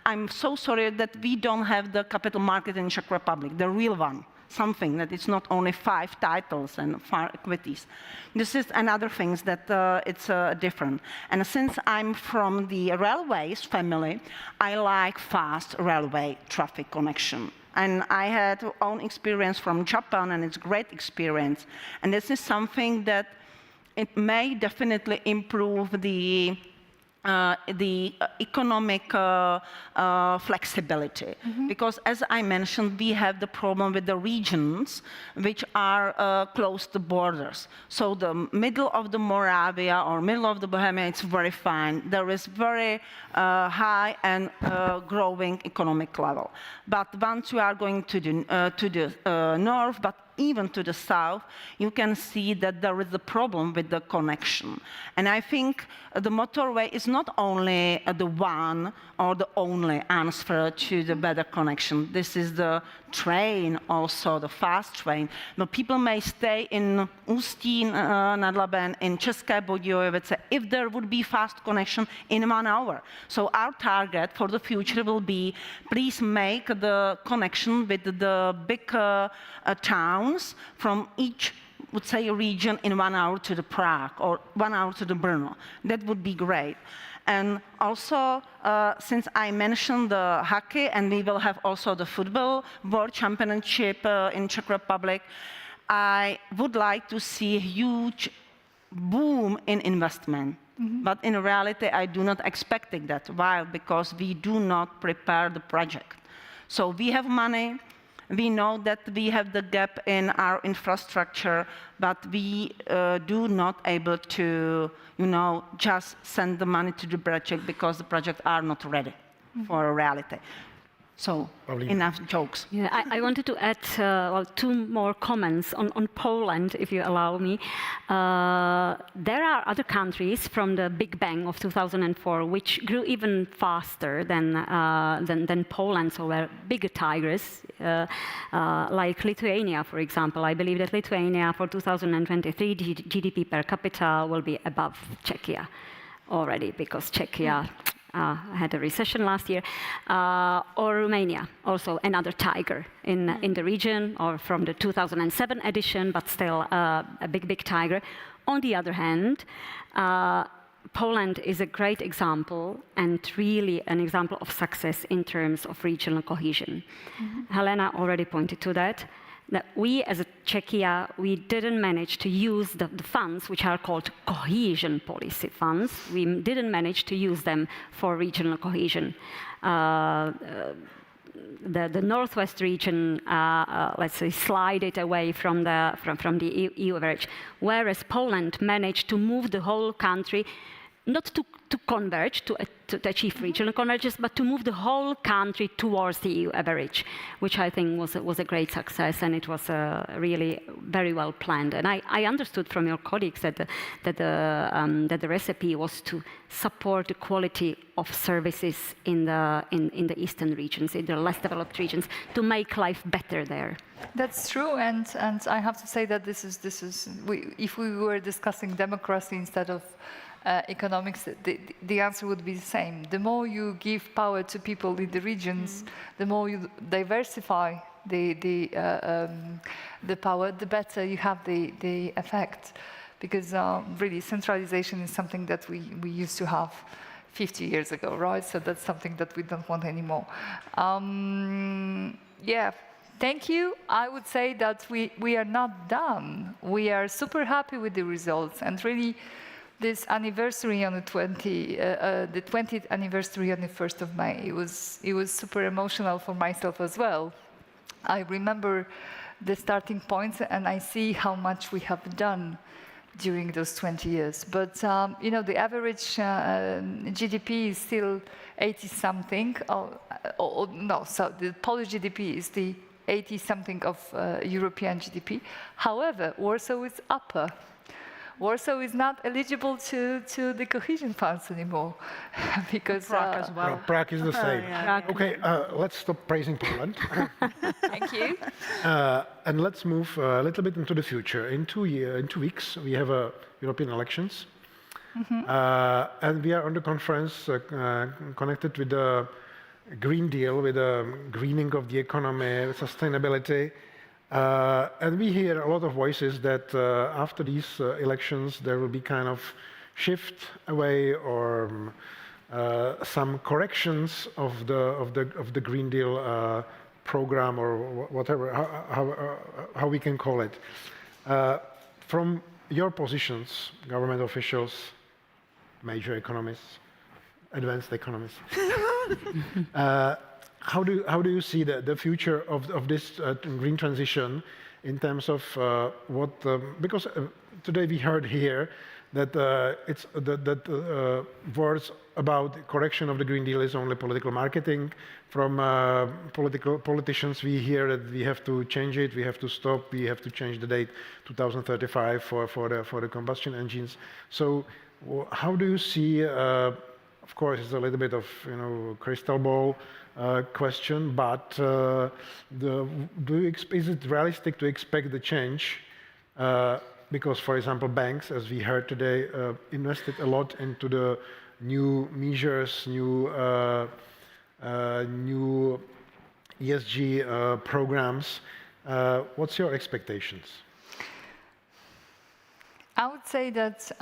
Speaker 12: I'm so sorry that we don't have the capital market in Czech Republic, the real one. Something that it's not only 5 titles and 5 equities. This is another thing that it's different. And since I'm from the railways family, I like fast railway traffic connection. And I had own experience from Japan, and it's a great experience. And this is something that it may definitely improve the the economic flexibility. Because as I mentioned, we have the problem with the regions which are close to borders. So the middle of the Moravia or middle of the Bohemia, it's very fine. There is very high and growing economic level. But once you are going to the north, but even to the south, you can see that there is a problem with the connection. And I think the motorway is not only the one or the only answer to the better connection. This is the train also, the fast train. But people may stay in Ústí nad Labem, in České Budějovice, if there would be fast connection in 1 hour. So our target for the future will be, please make the connection with the big towns from each, would say, region in 1 hour to the Prague or 1 hour to the Brno. That would be great. And also, since I mentioned the hockey, and we will have also the football world championship in Czech Republic, I would like to see a huge boom in investment. But in reality, I do not expect that. Why? Because we do not prepare the project. So we have money. We know that we have the gap in our infrastructure, but we do not able to, just send the money to the project because the projects are not ready for a reality. So, enough jokes.
Speaker 23: Yeah, I wanted to add two more comments on Poland, if you allow me. There are other countries from the Big Bang of 2004 which grew even faster than Poland, so were bigger tigers, like Lithuania, for example. I believe that Lithuania for 2023 GDP per capita will be above Czechia already, because Czechia had a recession last year, or Romania, also another tiger in the region, or from the 2007 edition, but still a big tiger. On the other hand, Poland is a great example and really an example of success in terms of regional cohesion. Helena already pointed to that we as a Czechia, we didn't manage to use the funds, which are called cohesion policy funds. We didn't manage to use them for regional cohesion. The northwest region, let's say, slided away from the EU average, whereas Poland managed to move the whole country, not to converge, to achieve regional convergence, but to move the whole country towards the EU average, which I think was a great success, and it was really very well planned. And I understood from your colleagues that the recipe was to support the quality of services in the eastern regions, in the less developed regions, to make life better there.
Speaker 14: That's true, and I have to say that this is if we were discussing democracy instead of economics, the answer would be the same. The more you give power to people in the regions, the more you diversify the power, the better you have the effect. Because really, centralization is something that we used to have 50 years ago, right? So that's something that we don't want anymore. Yeah. Thank you. I would say that we are not done. We are super happy with the results, and really, this anniversary on the 20th anniversary on the 1st of May, it was super emotional for myself as well. I remember the starting points, and I see how much we have done during those 20 years. But you know, the average GDP is still 80-something. No, so the Polish GDP is the 80-something of European GDP. However, Warsaw is upper. Warsaw is not eligible to the cohesion funds anymore because
Speaker 11: Prague as well. Prague is the same. Okay, let's stop praising Poland.
Speaker 14: Thank you.
Speaker 11: And let's move a little bit into the future. In 2 weeks, we have European elections, and we are on the conference connected with the Green Deal, with the greening of the economy, sustainability. And we hear a lot of voices that after these elections there will be kind of shift away or some corrections of the Green Deal program or whatever, how we can call it. From your positions, government officials, major economists, advanced economists. How do you see the future of this green transition in terms of what? Because today we heard here that words about correction of the Green Deal is only political marketing. From politicians, we hear that we have to change it, we have to stop, we have to change the date 2035 for the combustion engines. So how do you see? Of course, it's a little bit of crystal ball question, but is it realistic to expect the change? Because, for example, banks, as we heard today, invested a lot into the new measures, new ESG programs. What's your expectations?
Speaker 14: I would say that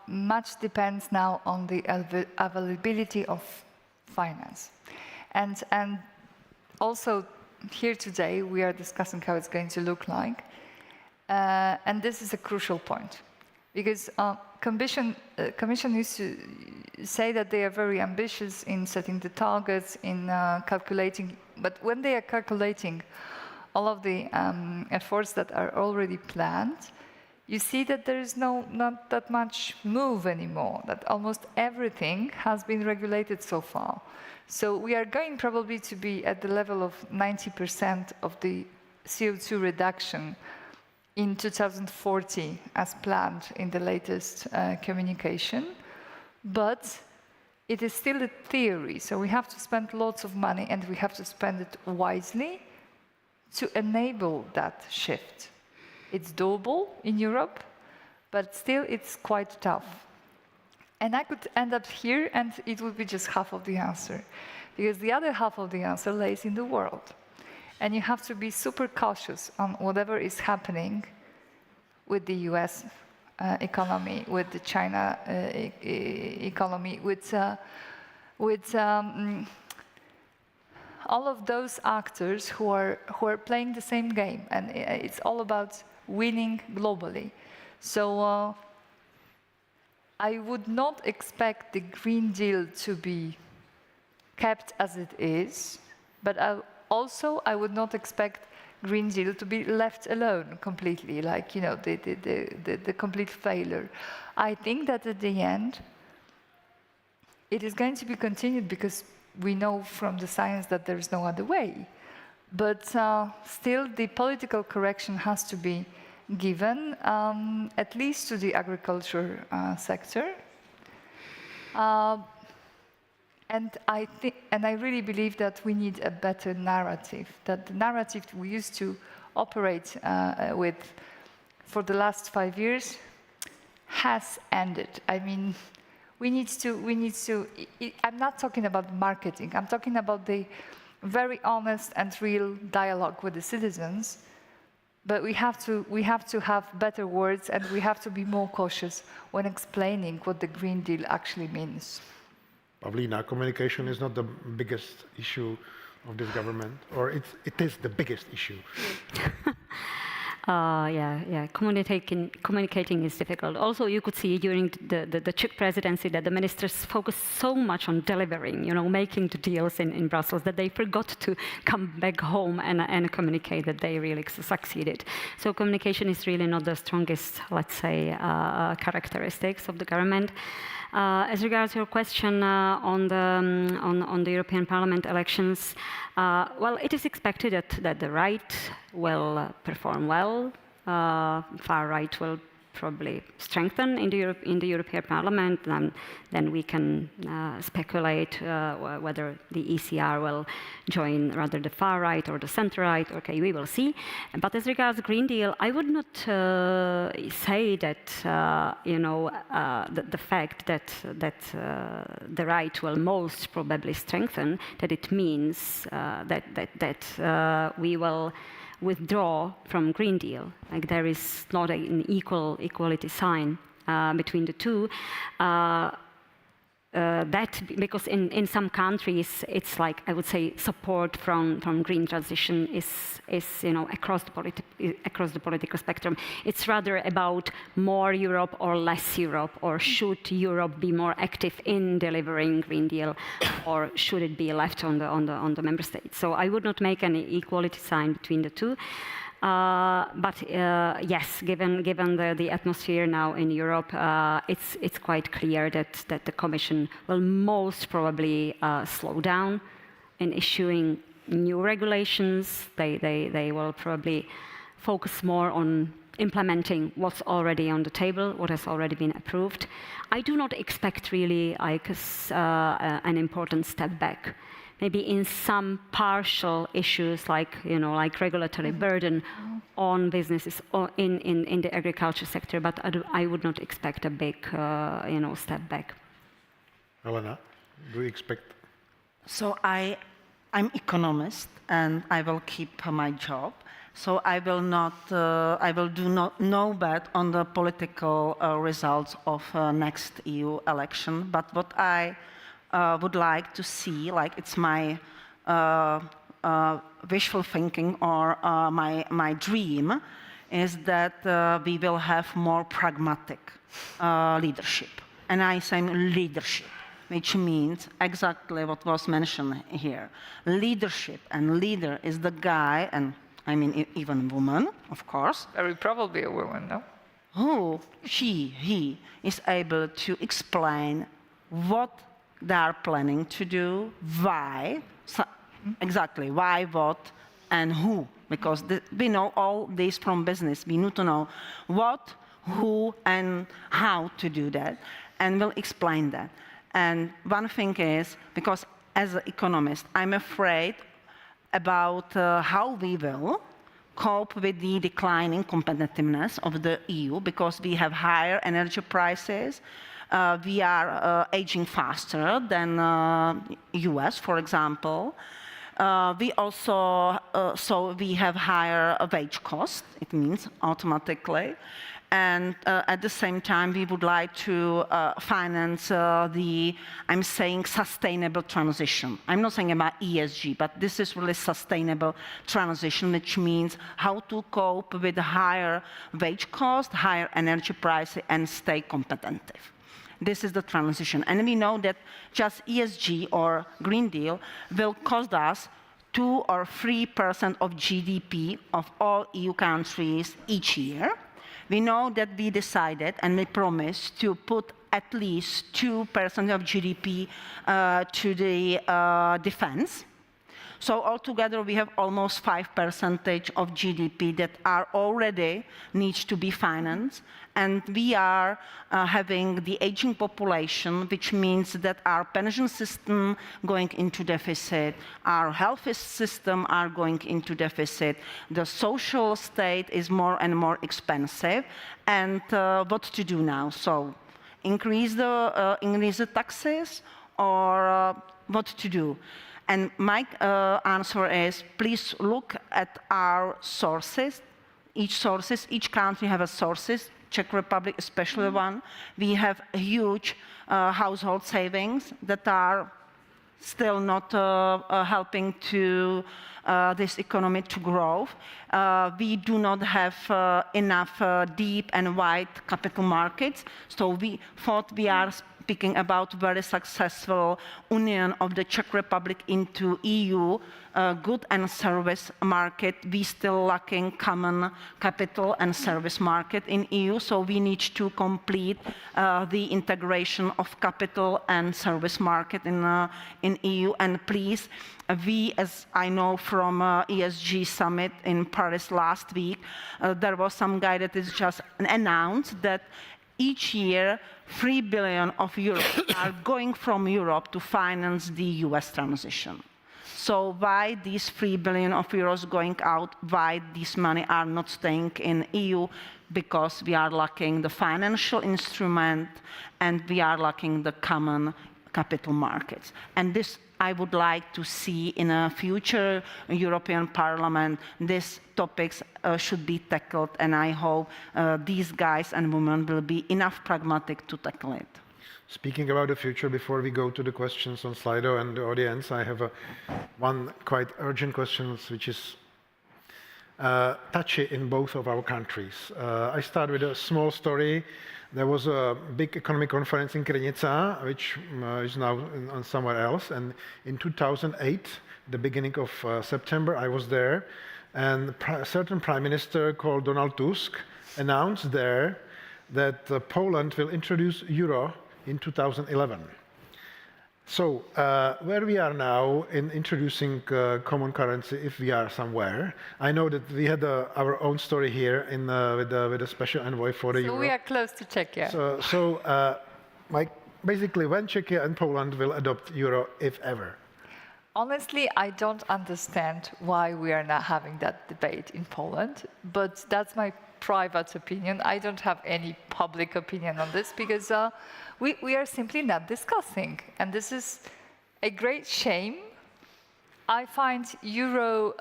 Speaker 14: much depends now on the availability of finance. And also here today we are discussing how it's going to look like. And this is a crucial point, because Commission used to say that they are very ambitious in setting the targets, in calculating, but when they are calculating all of the efforts that are already planned, you see that there is not that much move anymore, that almost everything has been regulated so far. So we are going probably to be at the level of 90% of the CO2 reduction in 2040 as planned in the latest communication, but it is still a theory, so we have to spend lots of money and we have to spend it wisely to enable that shift. It's doable in Europe, but still it's quite tough. And I could end up here and it would be just half of the answer, because the other half of the answer lays in the world. And you have to be super cautious on whatever is happening with the US economy, with the China economy, with all of those actors who are playing the same game. And it's all about winning globally. So I would not expect the Green Deal to be kept as it is, but I would not expect Green Deal to be left alone completely, like the complete failure. I think that at the end, it is going to be continued because we know from the science that there is no other way. But still, the political correction has to be given, at least to the agriculture sector. And I really believe that we need a better narrative, that the narrative we used to operate with for the last 5 years has ended. I mean, we need to, I'm not talking about marketing, I'm talking about the very honest and real dialogue with the citizens, but we have to have better words and we have to be more cautious when explaining what the Green Deal actually means.
Speaker 11: Pavlina, communication is not the biggest issue of this government, or it is the biggest issue.
Speaker 23: Communicating is difficult. Also, you could see during the Czech presidency that the ministers focused so much on delivering, making the deals in Brussels, that they forgot to come back home and communicate that they really succeeded. So communication is really not the strongest, let's say, characteristics of the government. As regards your question on the European Parliament elections, well, it is expected that the right will perform well, far right will probably strengthen in the European Parliament, and then we can speculate whether the ECR will join rather the far right or the center right. Okay, we will see. But as regards the Green Deal, I would not say that the fact that the right will most probably strengthen, that it means that we will withdraw from Green Deal. Like there is not an equality sign between the two. that, because in some countries, it's like, I would say, support from green transition is across the political spectrum. It's rather about more Europe or less Europe, or should Europe be more active in delivering Green Deal, or should it be left on the member states? So I would not make any equality sign between the two. But yes, given the atmosphere now in Europe, it's quite clear that the Commission will most probably slow down in issuing new regulations. They will probably focus more on implementing what's already on the table, what has already been approved. I do not expect really like an important step back. Maybe in some partial issues like regulatory burden on businesses or in the agriculture sector, but I would not expect a big step back.
Speaker 11: Elena, do you expect?
Speaker 12: So I'm economist and I will keep my job. So I will do not know bet on the political results of next EU election. But what I would like to see, like it's my wishful thinking or my dream, is that we will have more pragmatic leadership. And I say leadership, which means exactly what was mentioned here. Leadership, and leader is the guy, and I mean even woman, of course.
Speaker 14: Very probably a woman, no?
Speaker 12: Who, he is able to explain what they are planning to do, why, exactly, why, what, and who. Because we know all this from business. We need to know what, who, and how to do that, and we'll explain that. And one thing is, because as an economist, I'm afraid about how we will cope with the declining competitiveness of the EU, because we have higher energy prices. We are aging faster than US, for example. We also, so we have higher wage cost, it means automatically. And at the same time, we would like to finance I'm saying sustainable transition. I'm not saying about ESG, but this is really sustainable transition, which means how to cope with higher wage cost, higher energy prices, and stay competitive. This is the transition. And we know that just ESG or Green Deal will cost us 2 or 3% of GDP of all EU countries each year. We know that we decided and we promised to put at least 2% of GDP to the defense. So altogether, we have almost 5% of GDP that are already needs to be financed. And we are having the aging population, which means that our pension system going into deficit, our health system are going into deficit, the social state is more and more expensive. And what to do now? So increase the taxes, or what to do? And my answer is, please look at our sources. Each country has sources, Czech Republic especially one. We have huge household savings that are still not helping to this economy to grow. We do not have enough deep and wide capital markets, so we thought we are speaking about very successful union of the Czech Republic into EU good and service market. We still lacking common capital and service market in EU, so we need to complete the integration of capital and service market in EU. And please, we, as I know from ESG Summit in Paris last week, there was some guy that is just announced that each year, 3 billion of euros are going from Europe to finance the US transition. So why these 3 billion of euros going out? Why this money are not staying in EU? Because we are lacking the financial instrument and we are lacking the common capital markets. And this I would like to see in a future European Parliament. These topics should be tackled, and I hope these guys and women will be enough pragmatic to tackle it.
Speaker 11: Speaking about the future, before we go to the questions on Slido and the audience, I have one quite urgent question, which is touchy in both of our countries. I start with a small story. There was a big economic conference in Krynica, which is now on somewhere else. And in 2008, the beginning of September, I was there. And a certain prime minister called Donald Tusk announced there that Poland will introduce euro in 2011. So where we are now in introducing common currency, if we are somewhere, I know that we had our own story here in, with a special envoy for the euro.
Speaker 14: So we are close to Czechia.
Speaker 11: Basically, when Czechia and Poland will adopt euro, if ever?
Speaker 14: Honestly, I don't understand why we are not having that debate in Poland, but that's my private opinion. I don't have any public opinion on this because we are simply not discussing. And this is a great shame. I find euro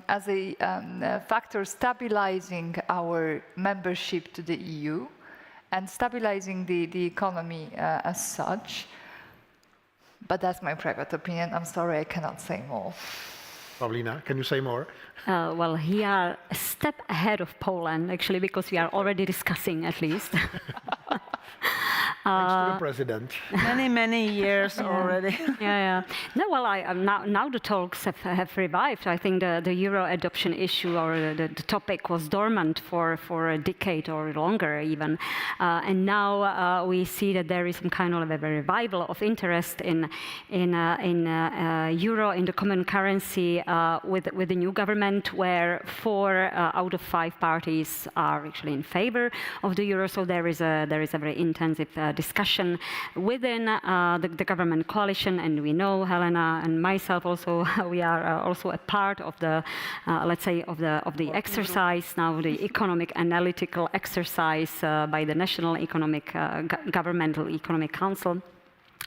Speaker 14: as a factor stabilizing our membership to the EU and stabilizing the economy as such. But that's my private opinion. I'm sorry, I cannot say more.
Speaker 11: Pavlina, can you say more?
Speaker 23: Well, we are a step ahead of Poland, actually, because we are already discussing, at least.
Speaker 11: Thanks to the president.
Speaker 12: Many years already.
Speaker 23: Yeah. No, well, now the talks have revived. I think the euro adoption issue or the topic was dormant for a decade or longer even. And now we see that there is some kind of a revival of interest in euro, in the common currency with the new government, where 4 out of 5 parties are actually in favor of the euro. So there is a very intensive discussion within the government coalition, and we know, Helena and myself also, we are also a part of the, let's say, of the exercise now, the economic analytical exercise by the National Economic Governmental Economic Council.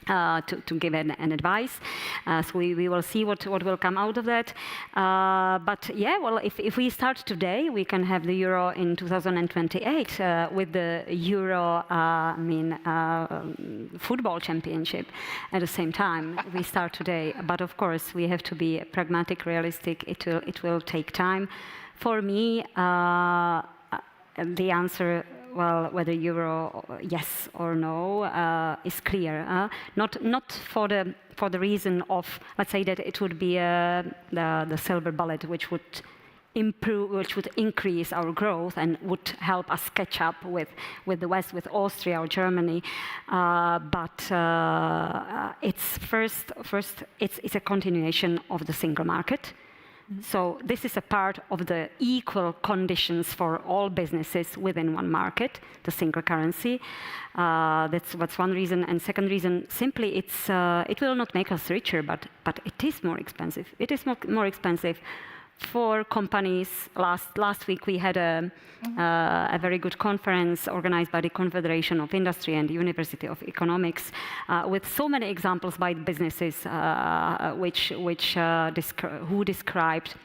Speaker 23: To give an advice. So we will see what will come out of that. But yeah, well, if we start today, we can have the euro in 2028 with the Euro, football championship at the same time. We start today, but of course we have to be pragmatic, realistic. It will take time. For me, the answer, well, whether euro yes or no is clear. Not for the reason of, let's say, that it would be the silver bullet which would improve, which would increase our growth and would help us catch up with the West, with Austria or Germany. But it's first it's a continuation of the single market. So this is a part of the equal conditions for all businesses within one market, the single currency. That's one reason. And second reason, simply it will not make us richer, but it is more expensive. It is more expensive for companies. Last week we had a very good conference organized by the Confederation of Industry and the University of Economics with so many examples by businesses who described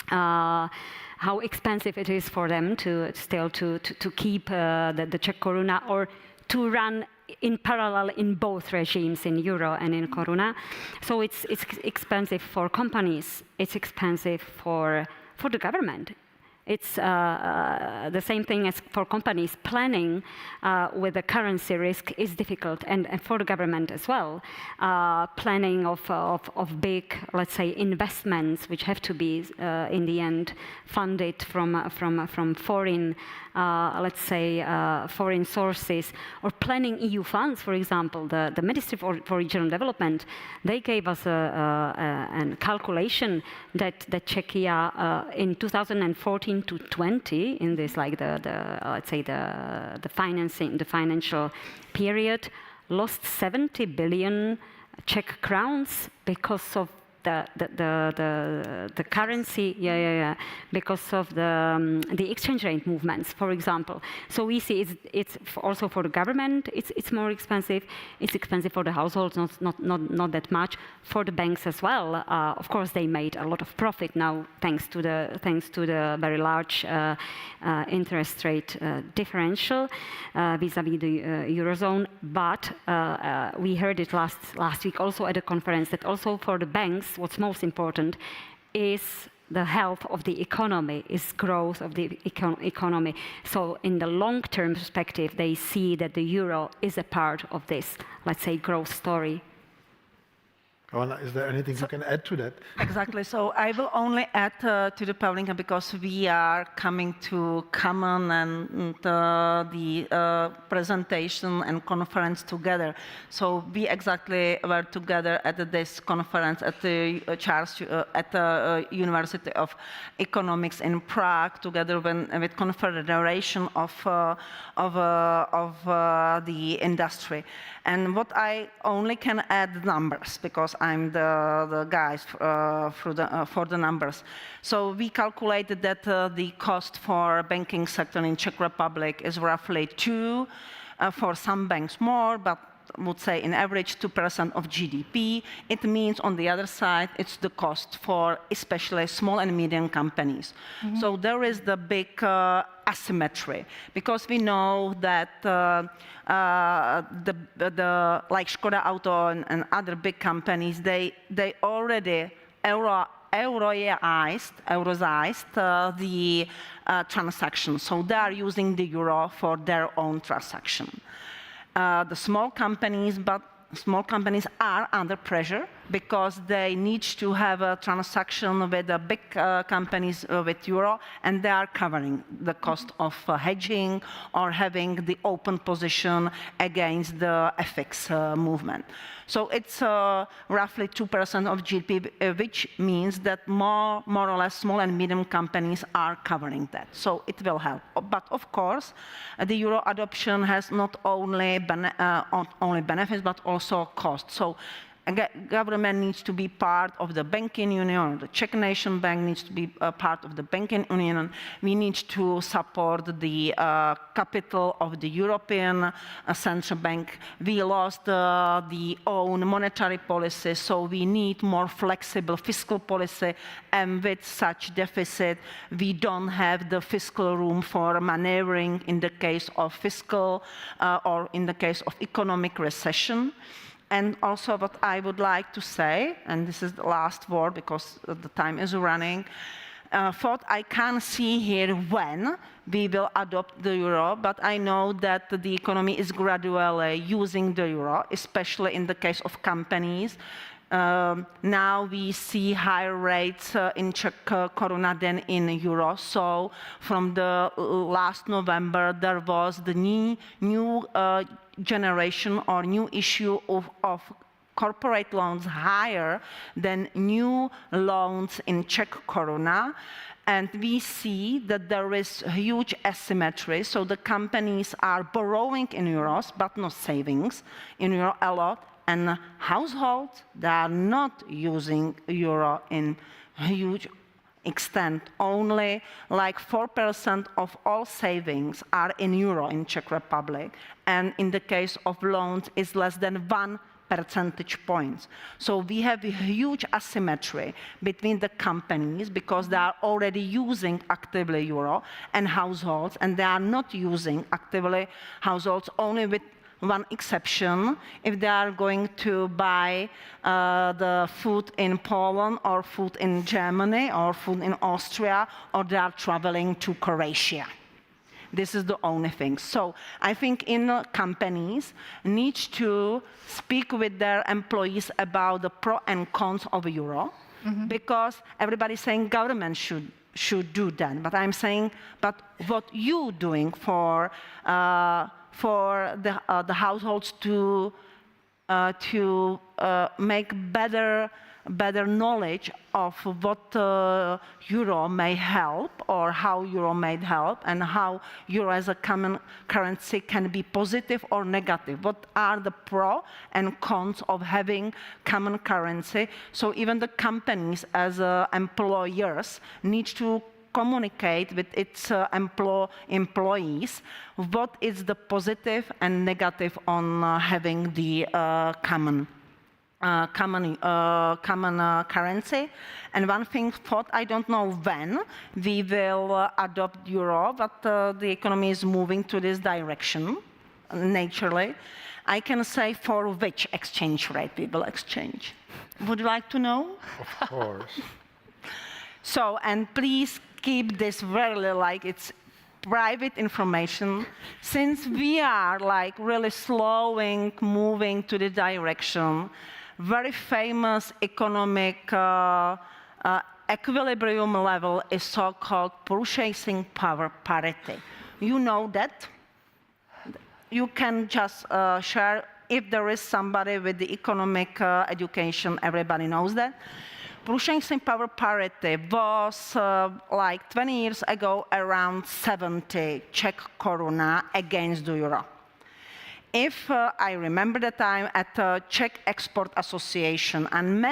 Speaker 23: how expensive it is for them to keep the Czech koruna or to run in parallel in both regimes, in euro and in koruna. So it's expensive for companies. It's expensive for the government. It's the same thing as for companies. Planning with the currency risk is difficult, and for the government as well. Planning of big, let's say, investments, which have to be in the end funded from foreign, let's say, foreign sources, or planning EU funds, for example. The Ministry for Regional Development, they gave us a calculation that Czechia in 2014 to 20, in this, like let's say the financial period, lost 70 billion Czech crowns because of the currency, because of the exchange rate movements, for example. So we see it's also for the government, it's more expensive. It's expensive for the households, not that much. For the banks as well, of course, they made a lot of profit now thanks to the very large interest rate differential vis-à-vis the eurozone. But we heard it last week also at a conference that also for the banks, what's most important is the health of the economy, is growth of the economy. So in the long-term perspective, they see that the euro is a part of this, let's say, growth story.
Speaker 11: Joanna, is there anything you can add to that?
Speaker 12: Exactly. So I will only add to the Paulinka because we are coming to common and the presentation and conference together. So we exactly were together at this conference at the at the University of Economics in Prague, together with Confederation of the industry. And what I only can add numbers because I'm the guys for the numbers. So we calculated that the cost for banking sector in Czech Republic is roughly 2, for some banks more, but would say in average 2% of GDP. It means on the other side, it's the cost for especially small and medium companies. So there is the big asymmetry because we know that like Škoda Auto and other big companies, they already Euroized the transactions. So they are using the euro for their own transaction. The small companies are under pressure because they need to have a transaction with the big companies with euro, and they are covering the cost of hedging or having the open position against the FX movement. So it's roughly 2% of GDP, which means that more or less small and medium companies are covering that. So it will help. But of course, the euro adoption has not only benefits, but also costs. So government needs to be part of the banking union, or the Czech Nation Bank needs to be a part of the banking union. We need to support the capital of the European Central Bank. We lost the own monetary policy, so we need more flexible fiscal policy. And with such deficit, we don't have the fiscal room for maneuvering in the case of fiscal or in the case of economic recession. And also what I would like to say, and this is the last word because the time is running, thought I can't see here when we will adopt the euro, but I know that the economy is gradually using the euro, especially in the case of companies. Now we see higher rates in Czech koruna than in euro. So from the last November, there was the new generation or new issue of corporate loans higher than new loans in Czech koruna. And we see that there is huge asymmetry. So the companies are borrowing in euros, but not savings in euro a lot. And households, they are not using euro in huge extent. Only like 4% of all savings are in euro in Czech Republic. And in the case of loans, it's less than 1 percentage points. So we have a huge asymmetry between the companies because they are already using actively euro and households, and they are not using actively households only with one exception, if they are going to buy the food in Poland or food in Germany or food in Austria, or they are traveling to Croatia. This is the only thing. So I think companies need to speak with their employees about the pro and cons of euro, because everybody's saying government should do that. But I'm saying, but what you doing for the households to make better better knowledge of what euro may help, or how euro may help, and how euro as a common currency can be positive or negative. What are the pros and cons of having common currency? So even the companies as employers need to communicate with its employees what is the positive and negative on having the common currency. And one thing thought, I don't know when we will adopt euro, but the economy is moving to this direction naturally. I can say for which exchange rate we will exchange. Would you like to know?
Speaker 11: Of course.
Speaker 12: So, and please keep this really like it's private information, since we are like really moving to the direction. Very famous economic equilibrium level is so-called purchasing power parity. You know that? You can just share, if there is somebody with the economic education, everybody knows that. Purchasing power parity was like 20 years ago around 70 Czech koruna against the euro. If I remember that I'm at the Czech Export Association and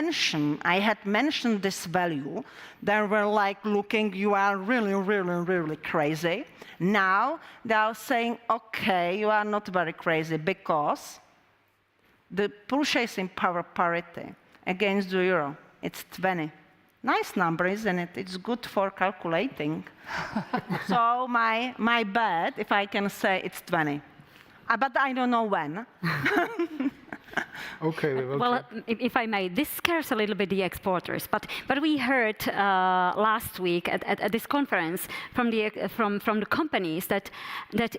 Speaker 12: I had mentioned this value, they were like looking, you are really, really, really crazy. Now they are saying, okay, you are not very crazy, because the purchasing power parity against the euro, it's 20. Nice number, isn't it? It's good for calculating. So my bet, if I can say, it's 20. But I don't know when.
Speaker 11: Okay, we will.
Speaker 23: Well, if I may, this scares a little bit the exporters. But we heard last week at this conference from the companies that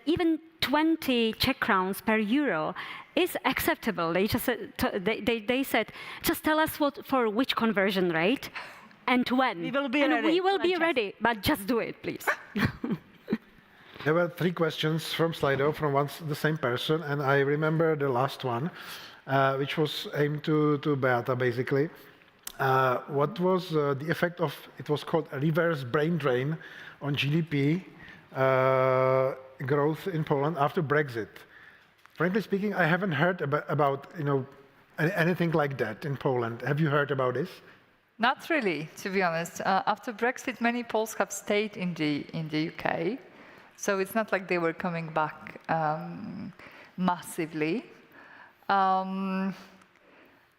Speaker 23: even 20 Czech crowns per euro is acceptable. They just they said, just tell us for which conversion rate and when.
Speaker 12: We will be ready.
Speaker 23: We will be ready, but just do it, please.
Speaker 11: There were 3 questions from Slido from the same person, and I remember the last one, which was aimed to Beata, basically. What was the effect of, it was called a reverse brain drain on GDP growth in Poland after Brexit? Frankly speaking, I haven't heard about anything like that in Poland. Have you heard about this?
Speaker 14: Not really, to be honest. After Brexit, many Poles have stayed in the UK. So it's not like they were coming back massively.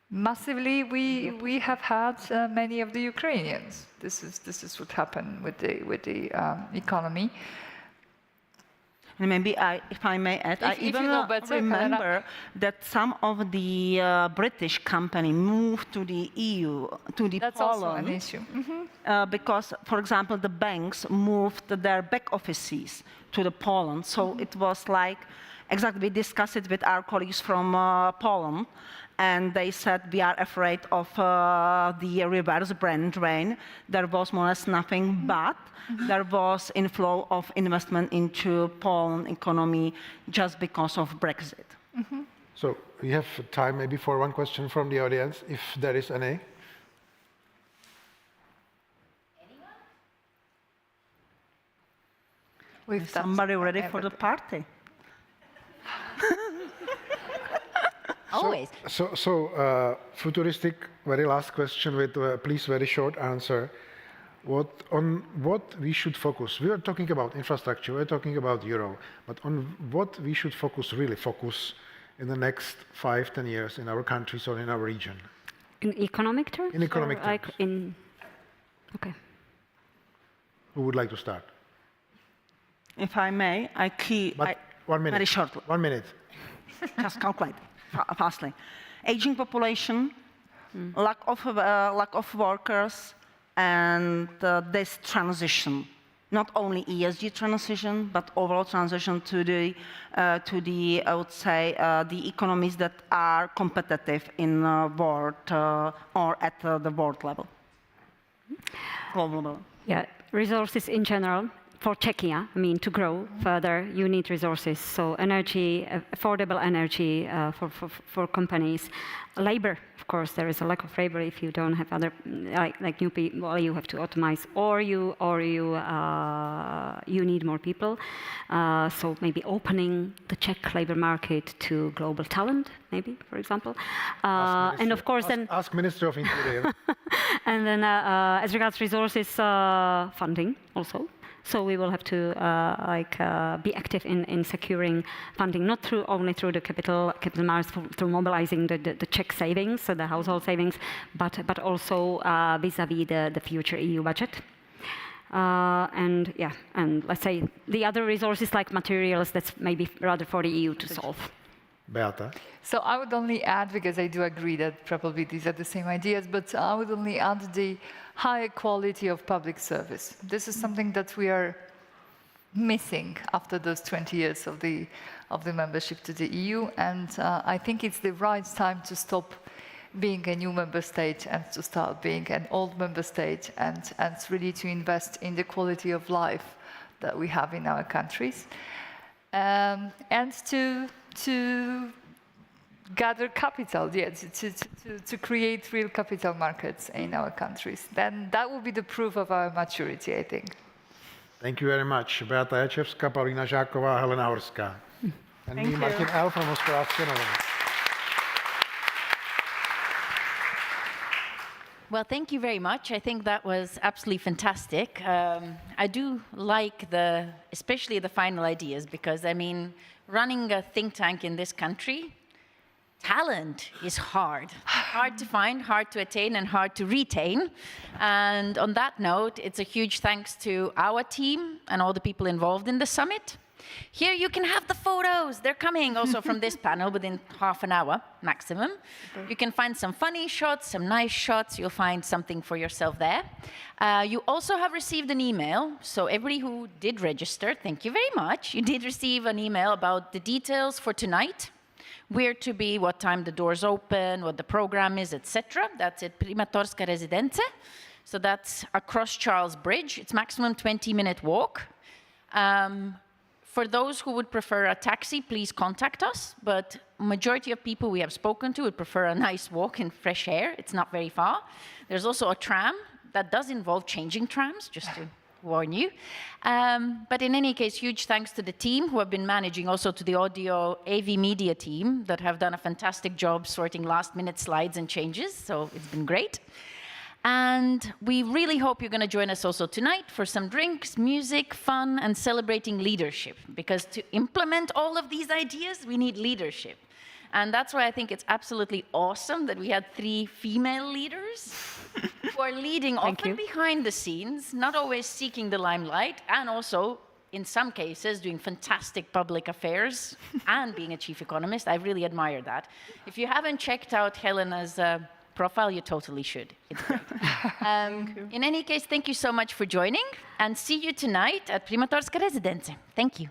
Speaker 14: Massively, we have had many of the Ukrainians. This is what happened with the economy.
Speaker 12: And maybe if I may add, I even remember that some of the British company moved to the EU, to the
Speaker 14: That's
Speaker 12: Poland.
Speaker 14: also an issue. Mm-hmm.
Speaker 12: Because, for example, the banks moved their back offices to the Poland. So it was like, exactly, we discussed it with our colleagues from Poland, and they said, we are afraid of the reverse brain drain. There was more or less nothing, but there was inflow of investment into Poland economy just because of Brexit.
Speaker 14: Mm-hmm.
Speaker 11: So we have time maybe for one question from the audience, if there is any.
Speaker 12: Is somebody ready for the party?
Speaker 1: Always.
Speaker 11: So futuristic, very last question with please very short answer. On what we should focus? We are talking about infrastructure, we're talking about euro, but on what we should really focus in the next 5-10 years in our countries or in our region?
Speaker 23: In economic terms?
Speaker 11: In economic terms.
Speaker 23: Like okay.
Speaker 11: Who would like to start?
Speaker 12: If I may,
Speaker 11: 1 minute.
Speaker 12: Very shortly.
Speaker 11: 1 minute.
Speaker 12: Just calculate fastly. Aging population, lack of workers, and this transition, not only ESG transition, but overall transition to the I would say the economies that are competitive in world or at the world level, global level.
Speaker 23: Yeah, resources in general. for Czechia, I mean, to grow further, you need resources. So energy, affordable energy for companies. Labor, of course, there is a lack of labor if you don't have other, like new people, well, you have to optimize, or you need more people. So maybe opening the Czech labor market to global talent, maybe, for example. And of course then...
Speaker 11: Ask Minister of Interior.
Speaker 23: And then as regards resources, funding also. So we will have to be active in securing funding, not only through the capital markets, through mobilizing the Czech savings, so the household savings, but also vis-à-vis the future EU budget. And let's say the other resources like materials, that's maybe rather for the EU to solve.
Speaker 11: Beata?
Speaker 14: So I would only add, because I do agree that probably these are the same ideas, but I would only add the higher quality of public service. This is something that we are missing after those 20 years of the membership to the EU, and I think it's the right time to stop being a new member state and to start being an old member state, and really to invest in the quality of life that we have in our countries, and to gather capital, to create real capital markets in our countries. Then that will be the proof of our maturity, I think.
Speaker 11: Thank you very much. Beata Jačevská, Paulína Žáková, Helena Horská. And me, Martin L. from Hospodářské noviny.
Speaker 1: Well, thank you very much. I think that was absolutely fantastic. I do like especially the final ideas, because, I mean, running a think tank in this country, talent is hard. Hard to find, hard to attain, and hard to retain. And on that note, it's a huge thanks to our team and all the people involved in the summit. Here you can have the photos. They're coming also from this panel within half an hour maximum. You can find some funny shots, some nice shots. You'll find something for yourself there. You also have received an email. So everybody who did register, thank you very much. You did receive an email about the details for tonight. Where to be, what time the doors open, what the program is, etc. That's at Primatorska Residence. So that's across Charles Bridge. It's maximum 20-minute walk. For those who would prefer a taxi, please contact us. But majority of people we have spoken to would prefer a nice walk in fresh air. It's not very far. There's also a tram that does involve changing trams, just to warn you. But in any case, huge thanks to the team who have been managing, also to the audio AV media team that have done a fantastic job sorting last-minute slides and changes. So it's been great. And we really hope you're going to join us also tonight for some drinks, music, fun, and celebrating leadership. Because to implement all of these ideas, we need leadership. And that's why I think it's absolutely awesome that we had 3 female leaders who are leading often behind the scenes, not always seeking the limelight, and also, in some cases, doing fantastic public affairs and being a chief economist. I really admire that. If you haven't checked out Helena's profile, you totally should. It's great. In any case, thank you so much for joining, and see you tonight at Primatorska Residence. Thank you.